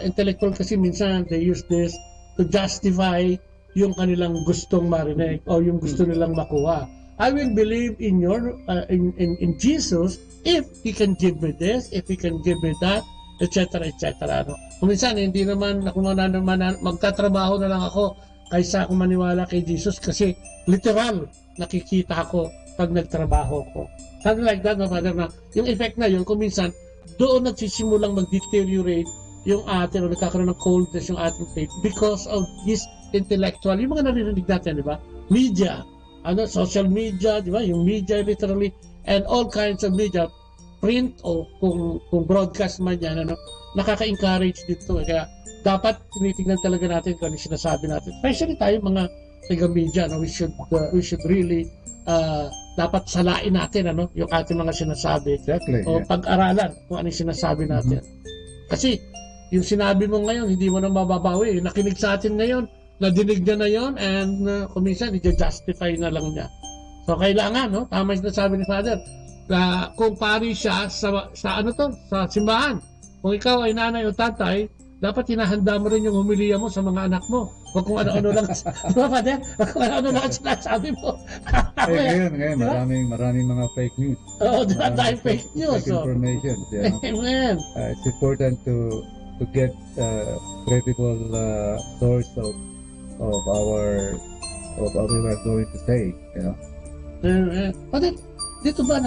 [SPEAKER 14] Intellectual kasi minsan they use this to justify yung kanilang gustong marinig o yung gusto nilang makuha. I will believe in your in Jesus if He can give me this, if He can give me that, etc. No? Kung minsan hindi naman ako magtatrabaho na lang ako kaysa ako maniwala kay Jesus kasi literal nakikita ko pag nagtrabaho ko. Something like that, no, Father, na yung effect na yun, kung minsan doon nagsisimulang mag-deteriorate yung atin o nagkakaroon ng coldness yung ating faith because of this intellectual, yung mga naririnig natin, di ba? Media, social media, di ba? Yung media literally, and all kinds of media, print o kung broadcast man yan, nakaka-encourage dito. Kaya dapat tinitingnan talaga natin kung ano sinasabi natin. Especially tayo mga taga-media, we should really dapat salain natin yung ating mga sinasabi.
[SPEAKER 10] Exactly,
[SPEAKER 14] o pag-aralan kung ano sinasabi natin. Kasi yung sinabi mo ngayon, hindi mo na mababawi. Nakinig sa atin ngayon, nadinig niya na yon, and kuminsan i-justify na lang niya. So kailangan, no? Tama yung sabi ni Father, na kung pari siya sa simbahan. Kung ikaw ay nanay o tatay, dapat hinahanda mo rin yung humiliya mo sa mga anak mo. Huwag kung ano-ano lang. Di ba, Father? Kung ano-ano lang sinasabi mo.
[SPEAKER 10] Ngayon, maraming mga fake news.
[SPEAKER 14] Oo, dahil fake news.
[SPEAKER 10] Fake information.
[SPEAKER 14] Amen.
[SPEAKER 10] It's important to get credible source of what we are going to say, you know.
[SPEAKER 14] Father, dito ba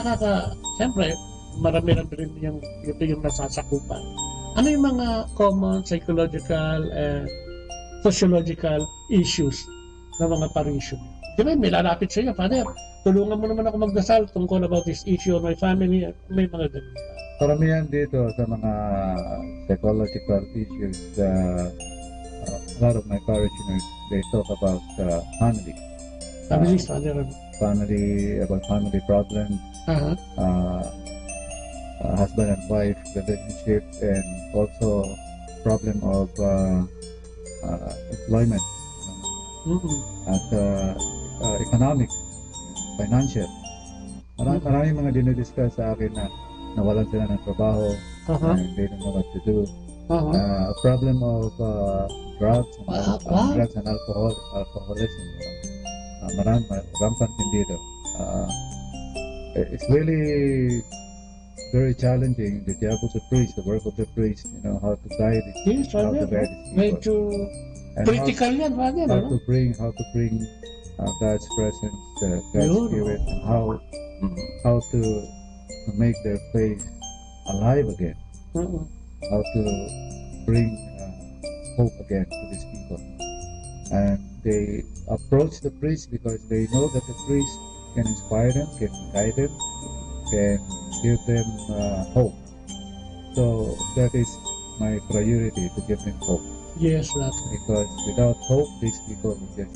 [SPEAKER 14] siyempre, marami-rami rin yung nasasakupan. Ano yung mga common psychological and sociological issues ng mga parisyon? Di ba, may lalapit sa iyo, Father, tulungan mo naman ako magdasal tungkol about this issue of my family. May mga ganun.
[SPEAKER 10] Karamihan dito sa mga psychological issues, a lot of my parishioners, they talk about family.
[SPEAKER 14] Families, Father.
[SPEAKER 10] About family problems, husband and wife relationship, and also problem of employment at economic, financial. Maraming mga dinidiscuss sa akin na nawalan sila ng trabaho, and they don't know what to do. Problem of drugs and alcoholism. Rampant din dito. It's really very challenging, the job of the priest, the work of the priest, how to guide it, how to guide these people.
[SPEAKER 14] Critical yan, Father.
[SPEAKER 10] How to bring God's presence, God's spirit, and how to make their faith alive again. How to bring hope again to these people. And they approach the priest because they know that the priest can inspire them, can guide them, can give them hope. So that is my priority, to give them hope.
[SPEAKER 14] Yes, Lord.
[SPEAKER 10] Because without hope, these people will just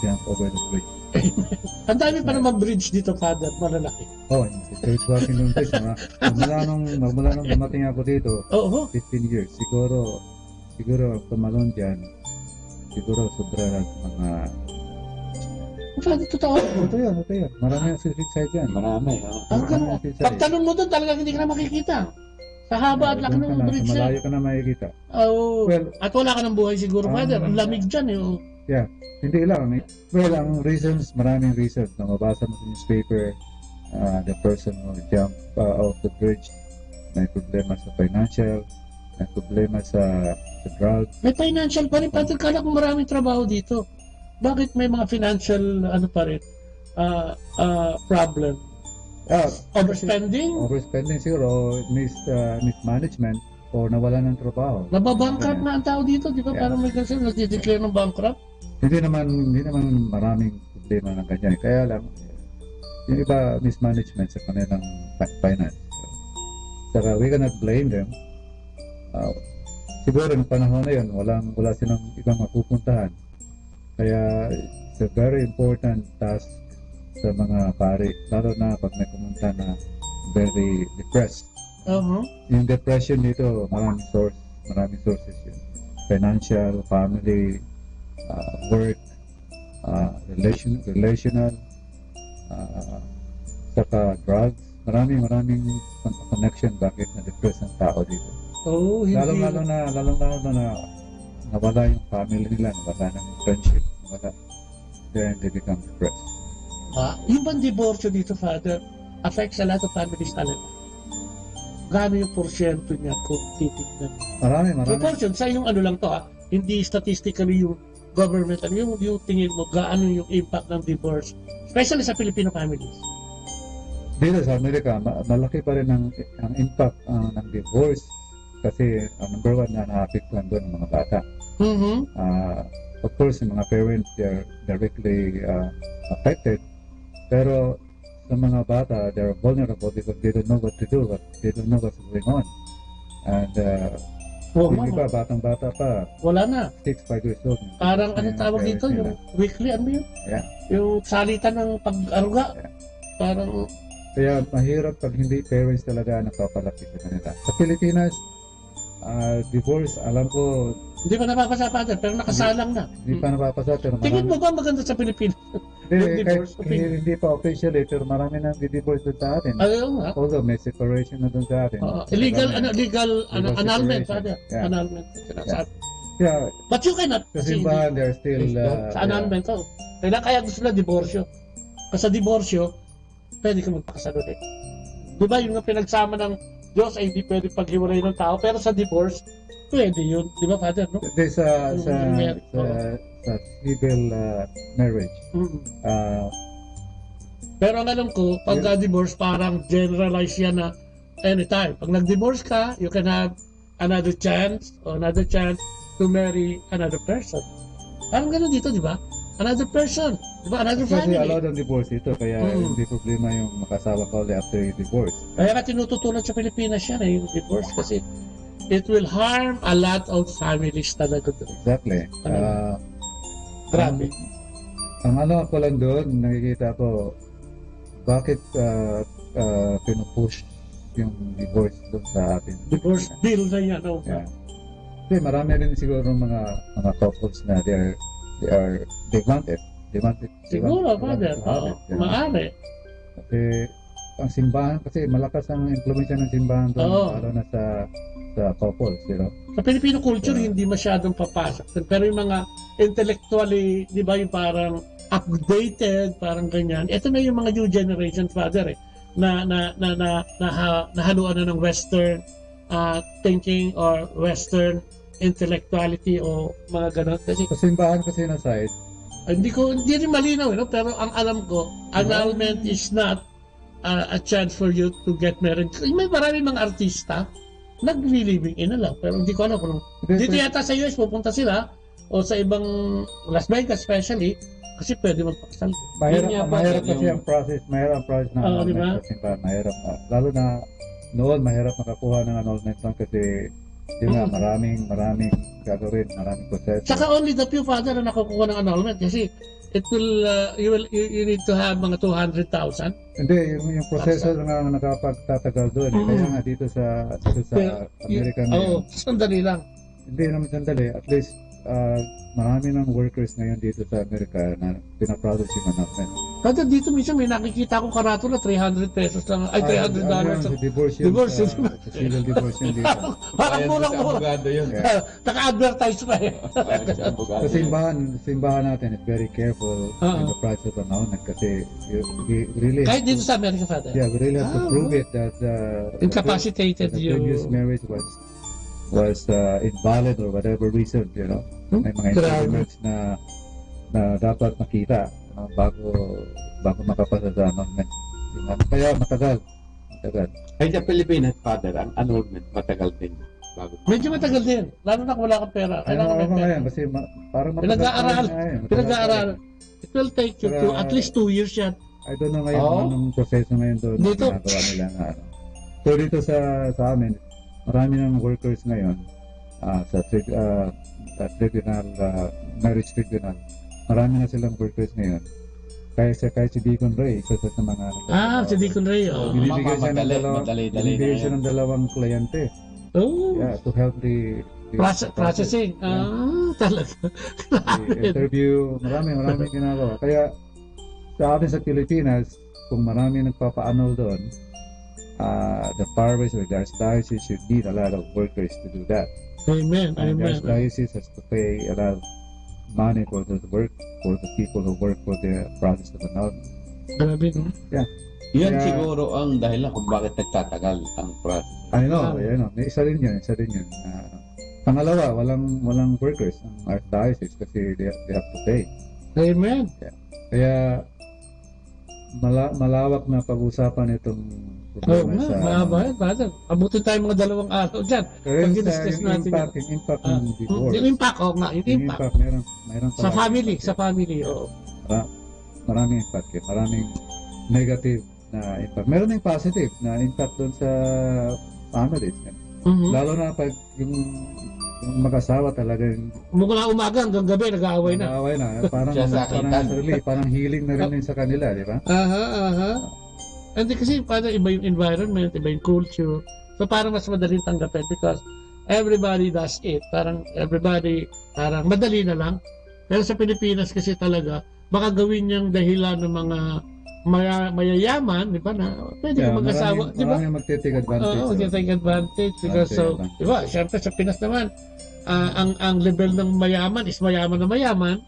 [SPEAKER 10] jump over the bridge.
[SPEAKER 14] Ang dami pa naman bridge dito, Father, malalaki.
[SPEAKER 10] Oh, church walking doon bridge. Magmula nung dumating ako dito, 15 years, siguro ang tumalon dyan, siguro sobra lang mga...
[SPEAKER 14] Father, totoo?
[SPEAKER 10] Ito yun. Marami ang suicide dyan.
[SPEAKER 15] Marami.
[SPEAKER 14] Pagtanong mo doon, talagang hindi ka na makikita. Sa haba at laki ng bridge
[SPEAKER 10] na. Malayo ka na makikita.
[SPEAKER 14] At wala ka ng buhay siguro, Father. Ang lamig dyan.
[SPEAKER 10] Yeah, hindi lang. Well, ang reasons, maraming reasons. Mabasa mo sa newspaper, the person who jumped off the bridge, may problema sa financial, may problema sa drugs.
[SPEAKER 14] May financial pa rin, Father. Kala ko maraming trabaho dito. Bakit may mga financial pa rin problem? Overspending
[SPEAKER 10] siguro, mismanagement, or nawala ng trabaho.
[SPEAKER 14] Nababankrupt na ang tao dito, di ba? Parang may kasi nagdi-declare ng bankrupt.
[SPEAKER 10] Hindi naman maraming problema ng ganyan. Kaya lang, yung iba mismanagement sa kanilang finance. Saka we cannot blame them. Siguro ng panahon na yun, wala silang ibang mapupuntahan. Kaya it's a very important task sa mga pari, lalo na pag may pumunta na very depressed. Yung depression dito, maraming sources yun. Financial, family, work, relational, saka drugs. Maraming connection bakit na-depress ang tao dito. Lalo na nawala yung family nila, nawala ng friendship, then they become depressed.
[SPEAKER 14] Yung bang divorce dito, Father, affects a lot of families talaga. Gaano yung porsyento niya kung titignan?
[SPEAKER 10] Marami.
[SPEAKER 14] Proportion, sa yung lang to hindi statistically yung government, yung tingin mo, gaano yung impact ng divorce, especially sa Filipino families.
[SPEAKER 10] Dito sa Amerika, malaki pa rin ang impact ng divorce kasi number one na naapektuhan doon ng mga bata. Of course, yung mga parents, they're directly affected, pero sa mga bata, they're vulnerable because they don't know what to do, they don't know what's going on. And yung iba, batang-bata pa.
[SPEAKER 14] Wala na.
[SPEAKER 10] 6-5 years old.
[SPEAKER 14] Parang tawag dito, yung weekly, yun?
[SPEAKER 10] Yeah.
[SPEAKER 14] Yung salitan ng pag-aruga.
[SPEAKER 10] Yeah.
[SPEAKER 14] Parang...
[SPEAKER 10] Kaya mahirap pag hindi parents talaga napapalaki sa kanila. Sa Pilipinas, divorce, alam ko...
[SPEAKER 14] Hindi pa napapasa, Father, pero nakasalang na.
[SPEAKER 10] Hindi pa napapasa, pero
[SPEAKER 14] tingin mo ba maganda sa Pilipinas? yung divorce.
[SPEAKER 10] Hindi pa officially, pero marami nang di-divorce doon sa atin.
[SPEAKER 14] Ayun nga.
[SPEAKER 10] Although may separation na doon sa atin.
[SPEAKER 14] Legal annulment,
[SPEAKER 10] separation.
[SPEAKER 14] Father. Annulment.
[SPEAKER 10] Yeah.
[SPEAKER 14] But you cannot.
[SPEAKER 10] Sa simbahan, they're still...
[SPEAKER 14] sa annulment, kaya gusto na diborsyo. Kasi sa diborsyo, pwede ka magpakasal ulit. Di ba yung pinagsama ng Diyos ay hindi pwede paghiwalay ng tao, pero sa divorce, pwede yun. Di ba, Father? No?
[SPEAKER 10] Sa civil marriage.
[SPEAKER 14] Pero ang alam ko, pag divorce, parang generalize yan na anytime. Pag nag-divorce ka, you can have another chance to marry another person. Parang gano'n dito, di ba? Another person. Di ba? Another family.
[SPEAKER 10] Kasi allowed ang divorce ito, kaya hindi problema yung makasawa ka ulit after yung divorce.
[SPEAKER 14] Kaya ka tinututunan sa Pilipinas yan yung divorce kasi it will harm a lot of families talaga doon.
[SPEAKER 10] Exactly.
[SPEAKER 14] Grabe.
[SPEAKER 10] Ang ano ko lang doon, nakikita ko, bakit pinupush yung divorce doon sa atin?
[SPEAKER 14] Divorce bill na yan.
[SPEAKER 10] Yeah. Kasi marami rin siguro mga couples na they want it.
[SPEAKER 14] Siguro, Father. Maaari.
[SPEAKER 10] Kasi ang simbahan, kasi malakas ang impluensya ng simbahan doon, lalo na sa couples, you know?
[SPEAKER 14] Sa Filipino culture, hindi masyadong papasok. Pero yung mga intellectually, di ba, yung parang updated, parang ganyan. Ito na yung mga new generation, Father, na haluan na ng Western thinking or Western intellectuality o mga ganon. Kasi
[SPEAKER 10] sa simbahan kasi na side,
[SPEAKER 14] hindi rin malinaw, pero ang alam ko, annulment is not a chance for you to get married. May marami mga artista nag-living in na lang, pero hindi ko alam kung dito yata sa US pupunta sila o sa ibang Las Vegas especially kasi pwede magpakasal.
[SPEAKER 10] Mahirap kasi ang process, mahirap ang process ng annulment sa simbahan, mahirap na. Lalo na noon, mahirap makakuha ng annulment lang kasi yun nga, maraming gagawin, maraming proseso.
[SPEAKER 14] Saka only the few, Father, na nakukuha ng annulment kasi it will, you need to have mga 200,000.
[SPEAKER 10] Hindi, yung proseso nga nakapagtatagal doon. Kaya nga dito sa Amerika ngayon.
[SPEAKER 14] Sandali lang.
[SPEAKER 10] Hindi naman sandali. At least, marami ng workers ngayon dito sa Amerika na pinaproduce yung annulment.
[SPEAKER 14] Father, dito minsan may nakikita akong karato na 300 pesos lang. Ay, $300.
[SPEAKER 10] Divorce. Civil divorce yun dito.
[SPEAKER 14] Parang murang-mura. Naka-advertise pa eh.
[SPEAKER 10] Sa simbahan natin is very careful in the price of annulment kasi you really...
[SPEAKER 14] Kahit dito sa Amerika, Father?
[SPEAKER 10] Yeah, we really have to prove it that
[SPEAKER 14] incapacitated
[SPEAKER 10] the previous marriage was invalid or whatever reason, you know. May mga impediments na dapat makita bago makapasa sa annulment. Kaya matagal.
[SPEAKER 15] Ay sa Pilipinas, Father, ang annulment matagal din.
[SPEAKER 14] Medyo matagal din. Lalo na kung wala kang pera.
[SPEAKER 10] Kasi parang
[SPEAKER 14] pinag-aaral. It will take you to at least 2 years yan.
[SPEAKER 10] I don't know ngayon anong proseso ngayon doon na ginagawa nila nga. So dito sa amin, marami ng workers ngayon sa tribunal, marriage tribunal. Marami na silang workers ngayon. Kahit si Deacon Ray, isa sa mga...
[SPEAKER 14] si Deacon Ray.
[SPEAKER 10] Binibigyan siya ng dalawang kliyente. Yeah, to help the
[SPEAKER 14] processing. Talaga.
[SPEAKER 10] Interview, marami ginagawa. Kaya sa atin sa Pilipinas, kung marami nagpapa-annul doon, the parishes or the archdiocese should need a lot of workers to do that.
[SPEAKER 14] Amen.
[SPEAKER 10] And the archdiocese has to pay a lot of money for the people who work for the process of annulment.
[SPEAKER 14] Grabe, no?
[SPEAKER 10] Yeah.
[SPEAKER 15] Yan siguro ang dahilan kung bakit nagtatagal ang process.
[SPEAKER 10] I know. Isa rin yun. Pangalawa, walang workers ang archdiocese kasi they have to pay.
[SPEAKER 14] Amen.
[SPEAKER 10] Yeah. Kaya malawak na pag-usapan itong problema sa...
[SPEAKER 14] mahaba yan, Father. Abutin tayo mga 2 araw dyan. Pag i-discuss natin
[SPEAKER 10] yung impact ng divorce.
[SPEAKER 14] Yung impact, yung impact.
[SPEAKER 10] Mayroon
[SPEAKER 14] sa family, oo.
[SPEAKER 10] Maraming impact yun. Maraming negative na impact. Meron yung positive na impact doon sa families. Lalo na pag yung mag-asawa talagang...
[SPEAKER 14] Mula umaga hanggang gabi, nag-aaway na.
[SPEAKER 10] Nag-aaway na. Parang healing na rin sa kanila, di ba?
[SPEAKER 14] Hindi kasi parang iba yung environment, iba yung culture. So parang mas madaling tanggapin because everybody does it. Parang everybody, parang madali na lang. Pero sa Pilipinas kasi talaga, baka gawin niyang dahilan ng mga mayayaman, di ba, na pwede ka mag-asawa, di ba?
[SPEAKER 10] Maraming magte-take advantage.
[SPEAKER 14] Oo, magte-take advantage because di ba, syempre sa Pinas naman, ang level ng mayaman is mayaman na mayaman,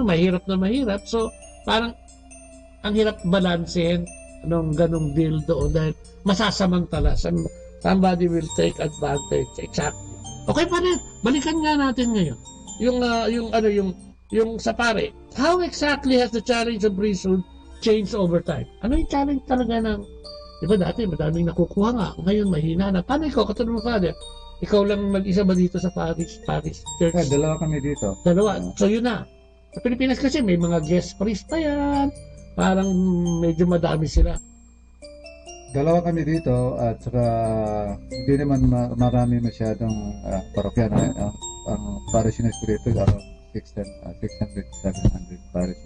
[SPEAKER 14] mahirap na mahirap, so parang ang hirap balansehin nung ganong deal doon dahil masasamantala, somebody will take advantage. Exactly. Okay pa rin, balikan nga natin ngayon yung sa pare. How exactly has the challenge of priesthood changed over time? Ano yung challenge talaga ng, di ba dati madaming nakukuha nga, ngayon mahina na. Paano ikaw, katulad mo, Father? Ikaw lang mag-isa ba dito sa Parish Church?
[SPEAKER 10] Dalawa kami dito.
[SPEAKER 14] Dalawa. So yun na. Sa Pilipinas kasi may mga guest priest pa yan. Parang medyo madami sila.
[SPEAKER 10] Dalawa kami dito at saka hindi naman marami masyadong parokyano. Ang parish na espiritu around 600, 700 parish.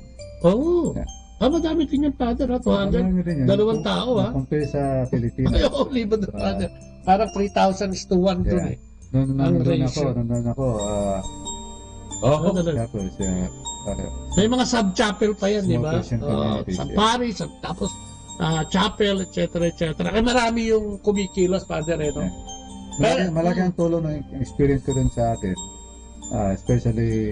[SPEAKER 14] Oh. Yeah. Madami din yung Father, 200. Dalawang tao, ha?
[SPEAKER 10] Compare sa Pilipinas.
[SPEAKER 14] Ay, liban na Father. Parang 3,000 is to 1 doon, eh.
[SPEAKER 10] Nandun ako. Tapos,
[SPEAKER 14] may mga sub-chapel pa yan, di ba? Sa parish, tapos chapel, etc. Kaya marami yung kumikilos, Father, eh, no?
[SPEAKER 10] Malaki ang tulong ng experience ko dun sa atin. Especially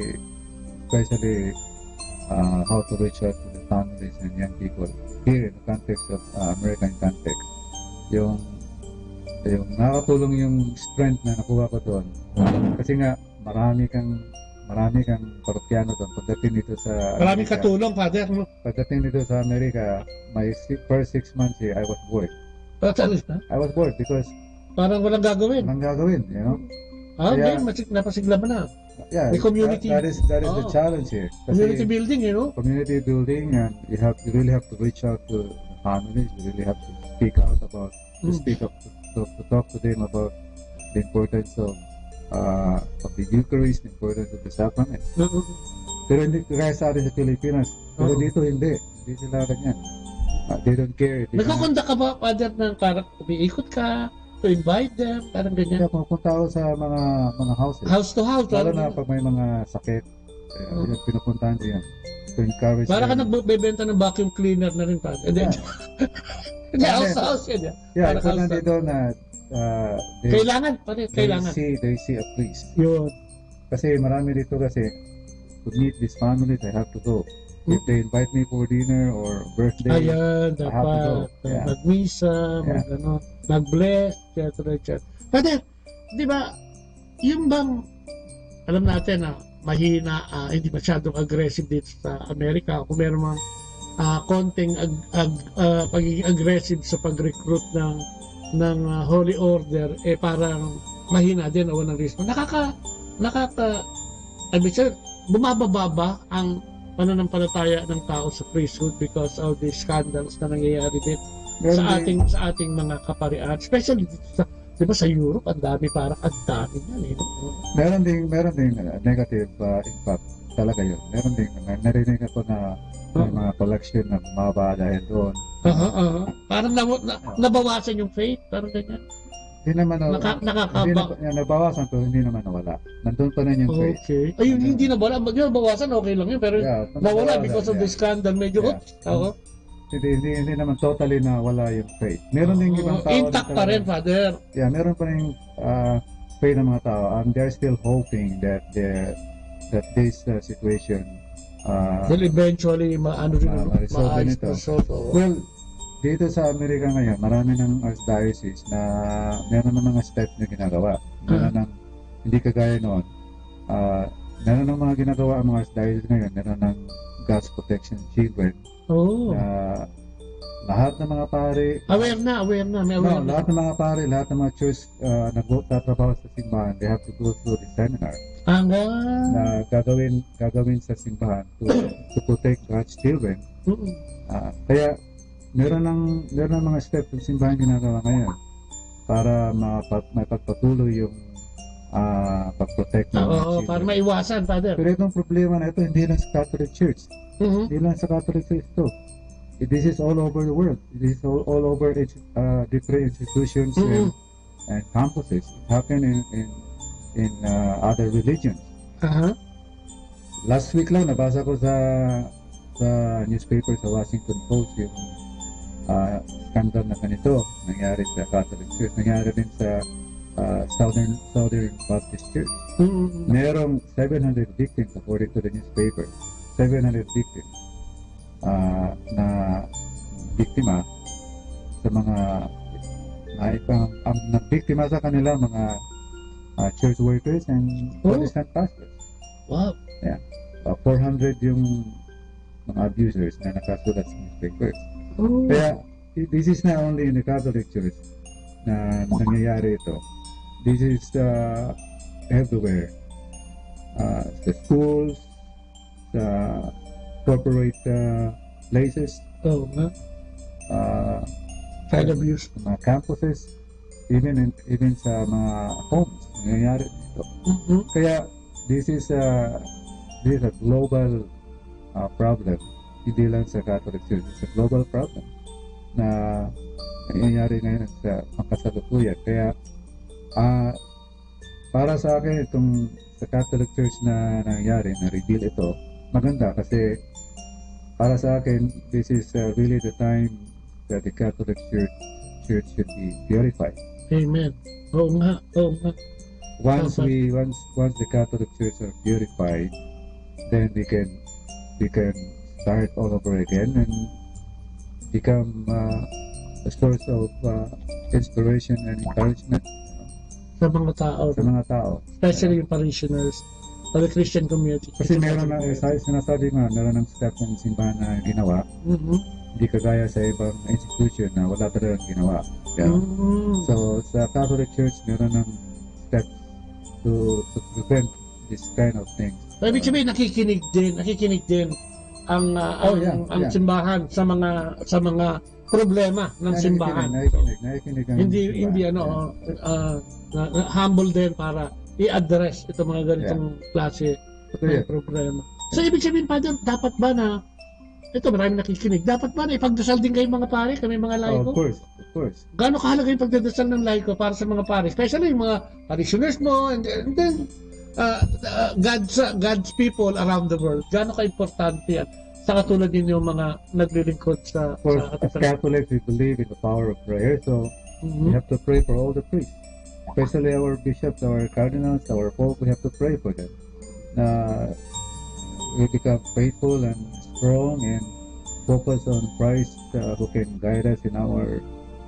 [SPEAKER 10] how to reach out to the families and young people here in the context of American context. Yung nakatulong yung strength na nakuha ko doon. Kasi nga marami kang parokyano doon. Pagdating dito sa
[SPEAKER 14] maraming katulong, Father.
[SPEAKER 10] Pagdating dito sa Amerika, my first 6 months here, I was bored. I was bored because
[SPEAKER 14] parang walang gagawin.
[SPEAKER 10] You know?
[SPEAKER 14] Okay, napasigla ba na?
[SPEAKER 10] Yeah,
[SPEAKER 14] may community.
[SPEAKER 10] That is the challenge here.
[SPEAKER 14] Community building, you know?
[SPEAKER 10] Community building, and you really have to reach out to the families. You really have to speak out about, to talk to them about the importance of the Eucharist, the importance of the sacrament. Pero hindi kaya sa atin sa Pilipinas. Pero dito hindi sila ganyan. They don't care.
[SPEAKER 14] Nagkakunda ka ba, Father, ng parang umiikot ka? To invite them, parang ganyan.
[SPEAKER 10] Yeah, pupunta ako sa mga houses.
[SPEAKER 14] House to house.
[SPEAKER 10] Lalo na pag may mga sakit, pinupuntahan diyan. To encourage
[SPEAKER 14] para ka nagbebenta ng vacuum cleaner na rin, Father. Hindi, house to house yan.
[SPEAKER 10] Yeah, ito nandito na
[SPEAKER 14] kailangan.
[SPEAKER 10] They see a priest.
[SPEAKER 14] Yun.
[SPEAKER 10] Kasi marami dito kasi to meet these families, I have to go. If they invite me for dinner or birthday,
[SPEAKER 14] ayan,
[SPEAKER 10] I have to go. Yeah.
[SPEAKER 14] Mag-misa, mag-bless, etc. Father, di ba, yung bang, alam natin na mahina, hindi masyadong aggressive dito sa Amerika, kung meron mga konting pagiging aggressive sa pag-recruit ng Holy Order, parang mahina din o walang risk. Bumababa ba ang pananampalataya ng tao sa priesthood because of the scandals na nangyayari din sa ating mga kaparian, especially dito sa, di ba, sa Europe, ang dami yan, eh.
[SPEAKER 10] Meron ding negative impact talaga yun. Meron ding narinig ako na may mga collection na bumaba dahil doon.
[SPEAKER 14] Parang nabawasan yung faith, parang ganyan.
[SPEAKER 10] Hindi naman nabawasan, pero hindi naman nawala. Nandun pa rin yung faith.
[SPEAKER 14] Okay. Ayun, hindi nawala. Bawasan, okay lang yun. Pero nawala because of the scandal. Medyo
[SPEAKER 10] Hindi naman totally nawala yung faith. Meron din ibang tao.
[SPEAKER 14] Intact pa rin, Father.
[SPEAKER 10] Yeah, meron pa rin faith ng mga tao. And they're still hoping that this situation
[SPEAKER 14] will eventually
[SPEAKER 10] ma-resolve ito. Well, dito sa Amerika ngayon, marami ng archdiocese na meron ng mga steps na ginagawa. Meron ng, hindi kagaya noon, meron ng mga ginagawa ang mga archdiocese ngayon, meron ng God's Protection Children. Lahat ng mga pare,
[SPEAKER 14] aware na.
[SPEAKER 10] Lahat ng mga pare, lahat ng mga church nagtatrabaho sa simbahan, they have to go through the seminar. Na gagawin sa simbahan to protect God's children. Kaya meron ng mga steps ng simbahan ginagawa ngayon para mapagpatuloy yung pag-protect ng children.
[SPEAKER 14] Para maiwasan, Father.
[SPEAKER 10] Pero itong problema na ito, hindi lang sa Catholic Church. Hindi lang sa Catholic Church ito. This is all over the world. This is all over different institutions and campuses. It happened in other religions. Last week lang, nabasa ko sa sa newspaper sa Washington Post yung scandal na ganito nangyari sa Catholic Church, nangyari din sa Southern Baptist Church. Merong 700 victims according to the newspaper. 700 victims na biktima sa mga ang nabiktima sa kanila mga church workers and Protestant pastors.
[SPEAKER 14] Wow.
[SPEAKER 10] Yeah. 400 yung mga abusers na nakasulat sa newspapers. Kaya this is not only in the Catholic Church na nangyayari ito. This is everywhere. Sa schools, sa corporate places,
[SPEAKER 14] child abuse,
[SPEAKER 10] mga campuses, even sa mga homes, nangyayari ito. Kaya this is a global problem. Hindi lang sa Catholic Church, it's a global problem na nangyayari ngayon sa kasalukuyan. Kaya para sa akin itong sa Catholic Church na nangyari, na reveal ito, maganda kasi para sa akin this is really the time that the Catholic Church should be purified.
[SPEAKER 14] Amen. Oo nga.
[SPEAKER 10] Once the Catholic Church are purified, then we can start all over again and become a source of inspiration and encouragement
[SPEAKER 14] sa mga tao. Especially yung parishioners or the Christian community.
[SPEAKER 10] Kasi meron na, sinasabi nga, meron ng step ng simbahan na ginawa. Hindi kagaya sa ibang institution na wala talagang ginawa. Yeah. So sa Catholic Church, meron ng steps to prevent this kind of things.
[SPEAKER 14] Ibig sabihin, nakikinig din ang simbahan sa mga problema ng simbahan.
[SPEAKER 10] Nakikinig
[SPEAKER 14] hindi humble din para i-address itong mga ganitong klase ng problema. So ibig sabihin, Father, dapat ba na ito, marami nakikinig. Dapat ba na ipagdasal din kayo mga pare, kami mga laiko?
[SPEAKER 10] Of course.
[SPEAKER 14] Gaano kahalaga yung pagdadasal ng laiko para sa mga pare? Especially yung mga parishioners mo and then God's people around the world. Gaano ka-importante yan sa katulad din yung mga naglilingkod sa
[SPEAKER 10] as Catholics, we believe in the power of prayer, so we have to pray for all the priests, especially our bishops, our cardinals, our pope. We have to pray for them. We become faithful and strong and focus on Christ who can guide us in our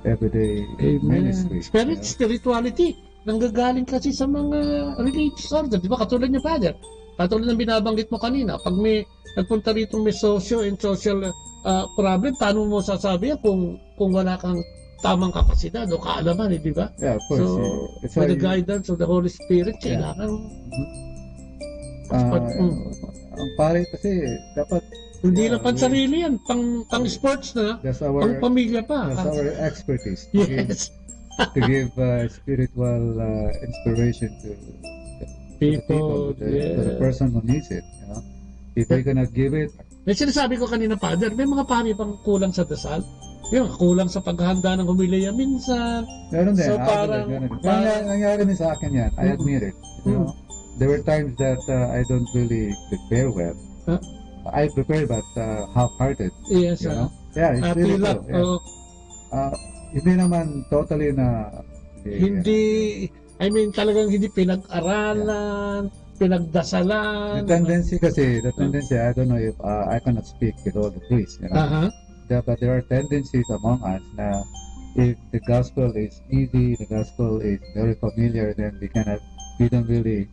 [SPEAKER 10] everyday ministry.
[SPEAKER 14] Spirituality nanggagaling kasi sa mga religious order, di ba? Katulad niya, Father, katulad ng binabanggit mo kanina, pag may nagpunta rito may social problem, paano mo sasabihin kung wala kang tamang kapasidad o kaalaman, di ba?
[SPEAKER 10] Yeah, of course.
[SPEAKER 14] So, for the guidance of the Holy Spirit, kailangan
[SPEAKER 10] ang pare kasi dapat
[SPEAKER 14] hindi lang pansarili yan, pang sports na, pang pamilya pa.
[SPEAKER 10] That's our expertise.
[SPEAKER 14] Yes.
[SPEAKER 10] To give spiritual inspiration to
[SPEAKER 14] people,
[SPEAKER 10] to the person who needs it. You know? If they cannot give it.
[SPEAKER 14] May sinasabi ko kanina, Father, may mga pari pang kulang sa dasal. Yung kulang sa paghahanda ng homilya minsan.
[SPEAKER 10] Meron din.
[SPEAKER 14] So parang
[SPEAKER 10] nangyari din sa akin yan. I admit it. You know? There were times that I don't really prepare well. I prepare but half-hearted.
[SPEAKER 14] Yes.
[SPEAKER 10] You know? Yeah, it's really true. Hindi naman totally na
[SPEAKER 14] hindi talagang hindi pinag-aralan, pinagdasalan.
[SPEAKER 10] The tendency, I don't know if I cannot speak with all the priests, you know. But there are tendencies among us na if the gospel is easy, the gospel is very familiar, then we don't really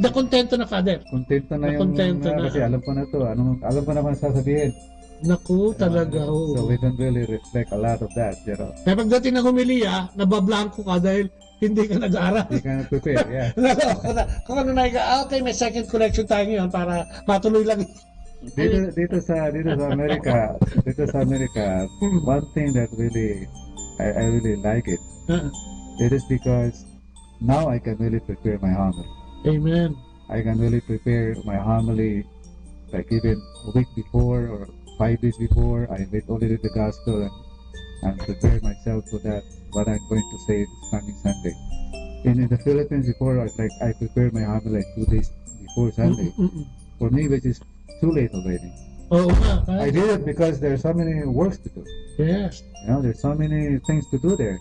[SPEAKER 14] kontento na, Father.
[SPEAKER 10] Kontento na yung kasi alam ko na to, alam ko na kung sasabihin.
[SPEAKER 14] Naku, talaga.
[SPEAKER 10] So we don't really reflect a lot of that, you know.
[SPEAKER 14] Kaya pagdating ng humiliya, nabablanko ka dahil hindi ka nag-aaral.
[SPEAKER 10] Hindi ka nag-prepare, yeah.
[SPEAKER 14] Kung ano na okay, may second collection tayo ngayon para matuloy lang.
[SPEAKER 10] Dito sa America, one thing that really, I really like it. It is because now I can really prepare my homily.
[SPEAKER 14] Amen.
[SPEAKER 10] I can really prepare my homily like even a week before or 5 days before. I read already the gospel and prepare myself for that, what I'm going to say this coming Sunday. And in the Philippines before, I prepare my homily like 2 days before Sunday. For me, which is too late already.
[SPEAKER 14] Oo nga.
[SPEAKER 10] I did it because there's so many works to do.
[SPEAKER 14] Yes.
[SPEAKER 10] You know, there's so many things to do there.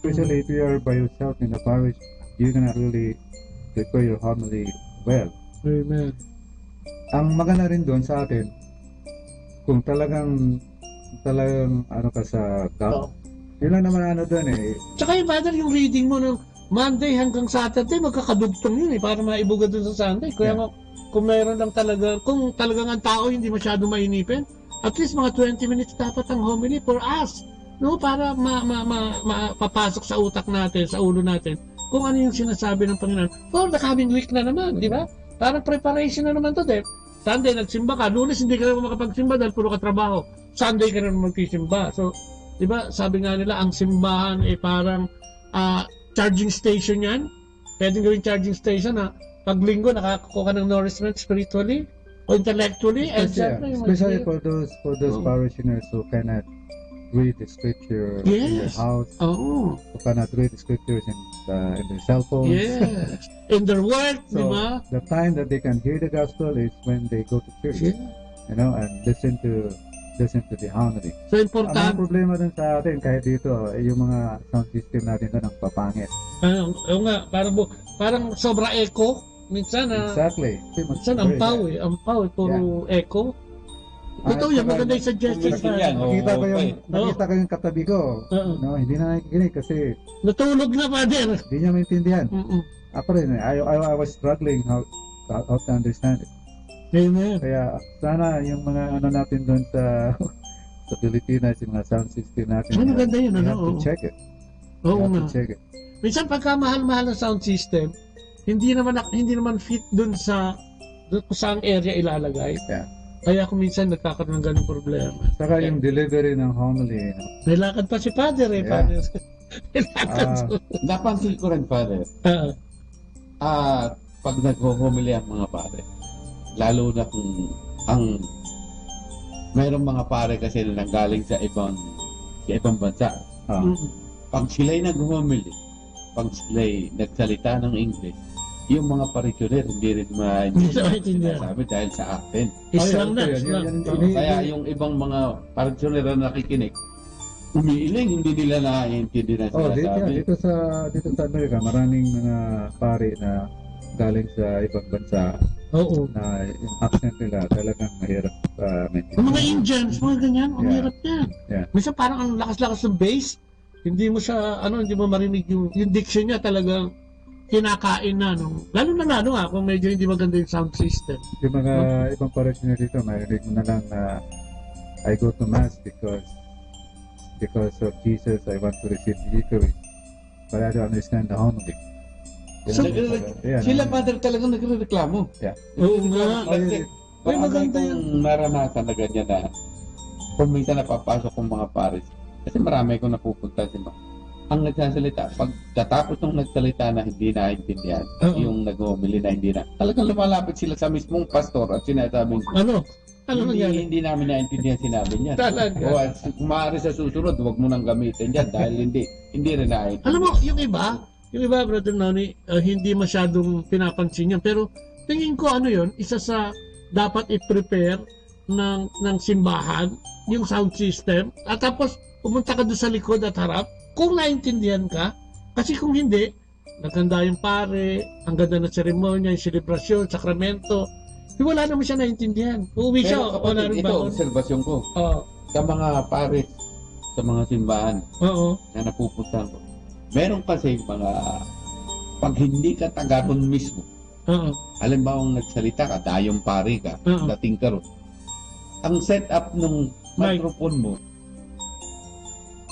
[SPEAKER 10] Especially if you are by yourself in the parish, you cannot really prepare your homily well.
[SPEAKER 14] Amen.
[SPEAKER 10] Ang maganda rin doon sa atin, kung talagang ano ka sa God, yun lang naman ano doon eh.
[SPEAKER 14] Tsaka yung Father, yung reading mo ng Monday hanggang Saturday, magkakadugtong yun eh, para maibuga doon sa Sunday. Kaya nga, kung mayroon lang talaga, kung talagang ang tao hindi masyado mainipin, at least mga 20 minutes dapat ang homily for us. No, para mapapasok sa utak natin, sa ulo natin, kung ano yung sinasabi ng Panginoon for the coming week na naman, di ba? Parang preparation na naman to, de. Sunday nagsimba ka, Lunes hindi ka naman makapagsimba dahil puro ka trabaho. Sunday ka naman magsisimba. So, di ba, sabi nga nila, ang simbahan ay parang charging station yan. Pwedeng gawing charging station na pag linggo nakakakuha ka ng nourishment spiritually o intellectually.
[SPEAKER 10] Especially for those parishioners who cannot read the scripture in their house, who cannot read the scriptures in their cell phones.
[SPEAKER 14] Yes. In their work,
[SPEAKER 10] so,
[SPEAKER 14] diba?
[SPEAKER 10] The time that they can hear the gospel is when they go to church, you know, and listen to the homily.
[SPEAKER 14] So important.
[SPEAKER 10] Ang problema dun sa atin, kahit dito, yung mga sound system natin doon ang papangit.
[SPEAKER 14] Oo nga, parang sobra echo. Minsan,
[SPEAKER 10] exactly.
[SPEAKER 14] Minsan, ampaw, puro echo. Ito yung maganda yung suggestion sa
[SPEAKER 10] nakita ko yung katabi ko. No, hindi na nakikinig kasi
[SPEAKER 14] natulog na, Father.
[SPEAKER 10] Hindi niya maintindihan. Ako rin, I was struggling how to understand it.
[SPEAKER 14] Amen.
[SPEAKER 10] Kaya sana yung mga ano natin doon sa Pilipinas, yung mga sound system natin.
[SPEAKER 14] Maganda yun,
[SPEAKER 10] you have to check it.
[SPEAKER 14] Oo nga.
[SPEAKER 10] Check it.
[SPEAKER 14] Minsan pagka mahal-mahal ng sound system, hindi naman fit doon sa saang area ilalagay.
[SPEAKER 10] Yeah.
[SPEAKER 14] Kaya kung minsan nagkakaroon ng ganung problema.
[SPEAKER 10] Saka yung delivery ng homily.
[SPEAKER 14] May lakad pa si Father eh. Father.
[SPEAKER 15] Napansin ko rin, Father. Pag nag-homily ang mga pare, lalo na kung mayroong mga pare kasi na nanggaling sa ibang bansa. Pag sila'y nag-homily, pag sila'y nagsalita ng English, yung mga parishioner hindi rin maintindihan dahil sa atin. Kaya yung ibang mga parishioner na nakikinig, umiiling, hindi nila naiintindihan sinasabi.
[SPEAKER 10] Dito sa Amerika, maraming mga pare na galing sa ibang bansa. Na yung accent nila talagang mahirap maintindihan.
[SPEAKER 14] Mga Indians, mga ganyan, ang hirap yan. Minsan parang ang lakas-lakas ng bass, hindi mo marinig yung diction niya talagang kinakain na lalo na kung medyo hindi maganda yung sound system.
[SPEAKER 10] Yung mga ibang parishioner dito, marinig mo na lang na I go to mass because of Jesus I want to receive the Eucharist, but I don't understand the homily.
[SPEAKER 15] Sila, Father, talagang nagre-reklamo.
[SPEAKER 14] Oo nga.
[SPEAKER 15] Ay, maganda yung naranasan na ganyan na kung minsan napapasok kong mga paris. Kasi marami akong napupunta si ang nagsasalita, pag katapos ng nagsalita na hindi naintindihan, yung nag-homily na hindi na, talagang lumalapit sila sa mismong pastor at sinasabing, hindi namin naintindihan sinabi niya.
[SPEAKER 14] Talaga.
[SPEAKER 15] O kung maaari sa susunod, huwag mo nang gamitin yan dahil hindi rin naintindihan.
[SPEAKER 14] Alam mo, yung iba, Brother Noni, hindi masyadong pinapansin yan. Pero tingin ko isa sa dapat i-prepare ng simbahan, yung sound system, at tapos pumunta ka doon sa likod at harap, kung naintindihan ka, kasi kung hindi, naganda yung pare, ang ganda na seremonya, yung selebrasyon, sakramento, wala naman siya naintindihan. Uuwi siya, wala rin ba?
[SPEAKER 15] Ito, obserbasyon ko. Sa mga pare, sa mga simbahan na napupunta ko, meron kasi mga, pag hindi ka taga ron mismo, halimbawa nagsalita ka, dayong pare ka, dating ka ron, ang setup ng microphone mo,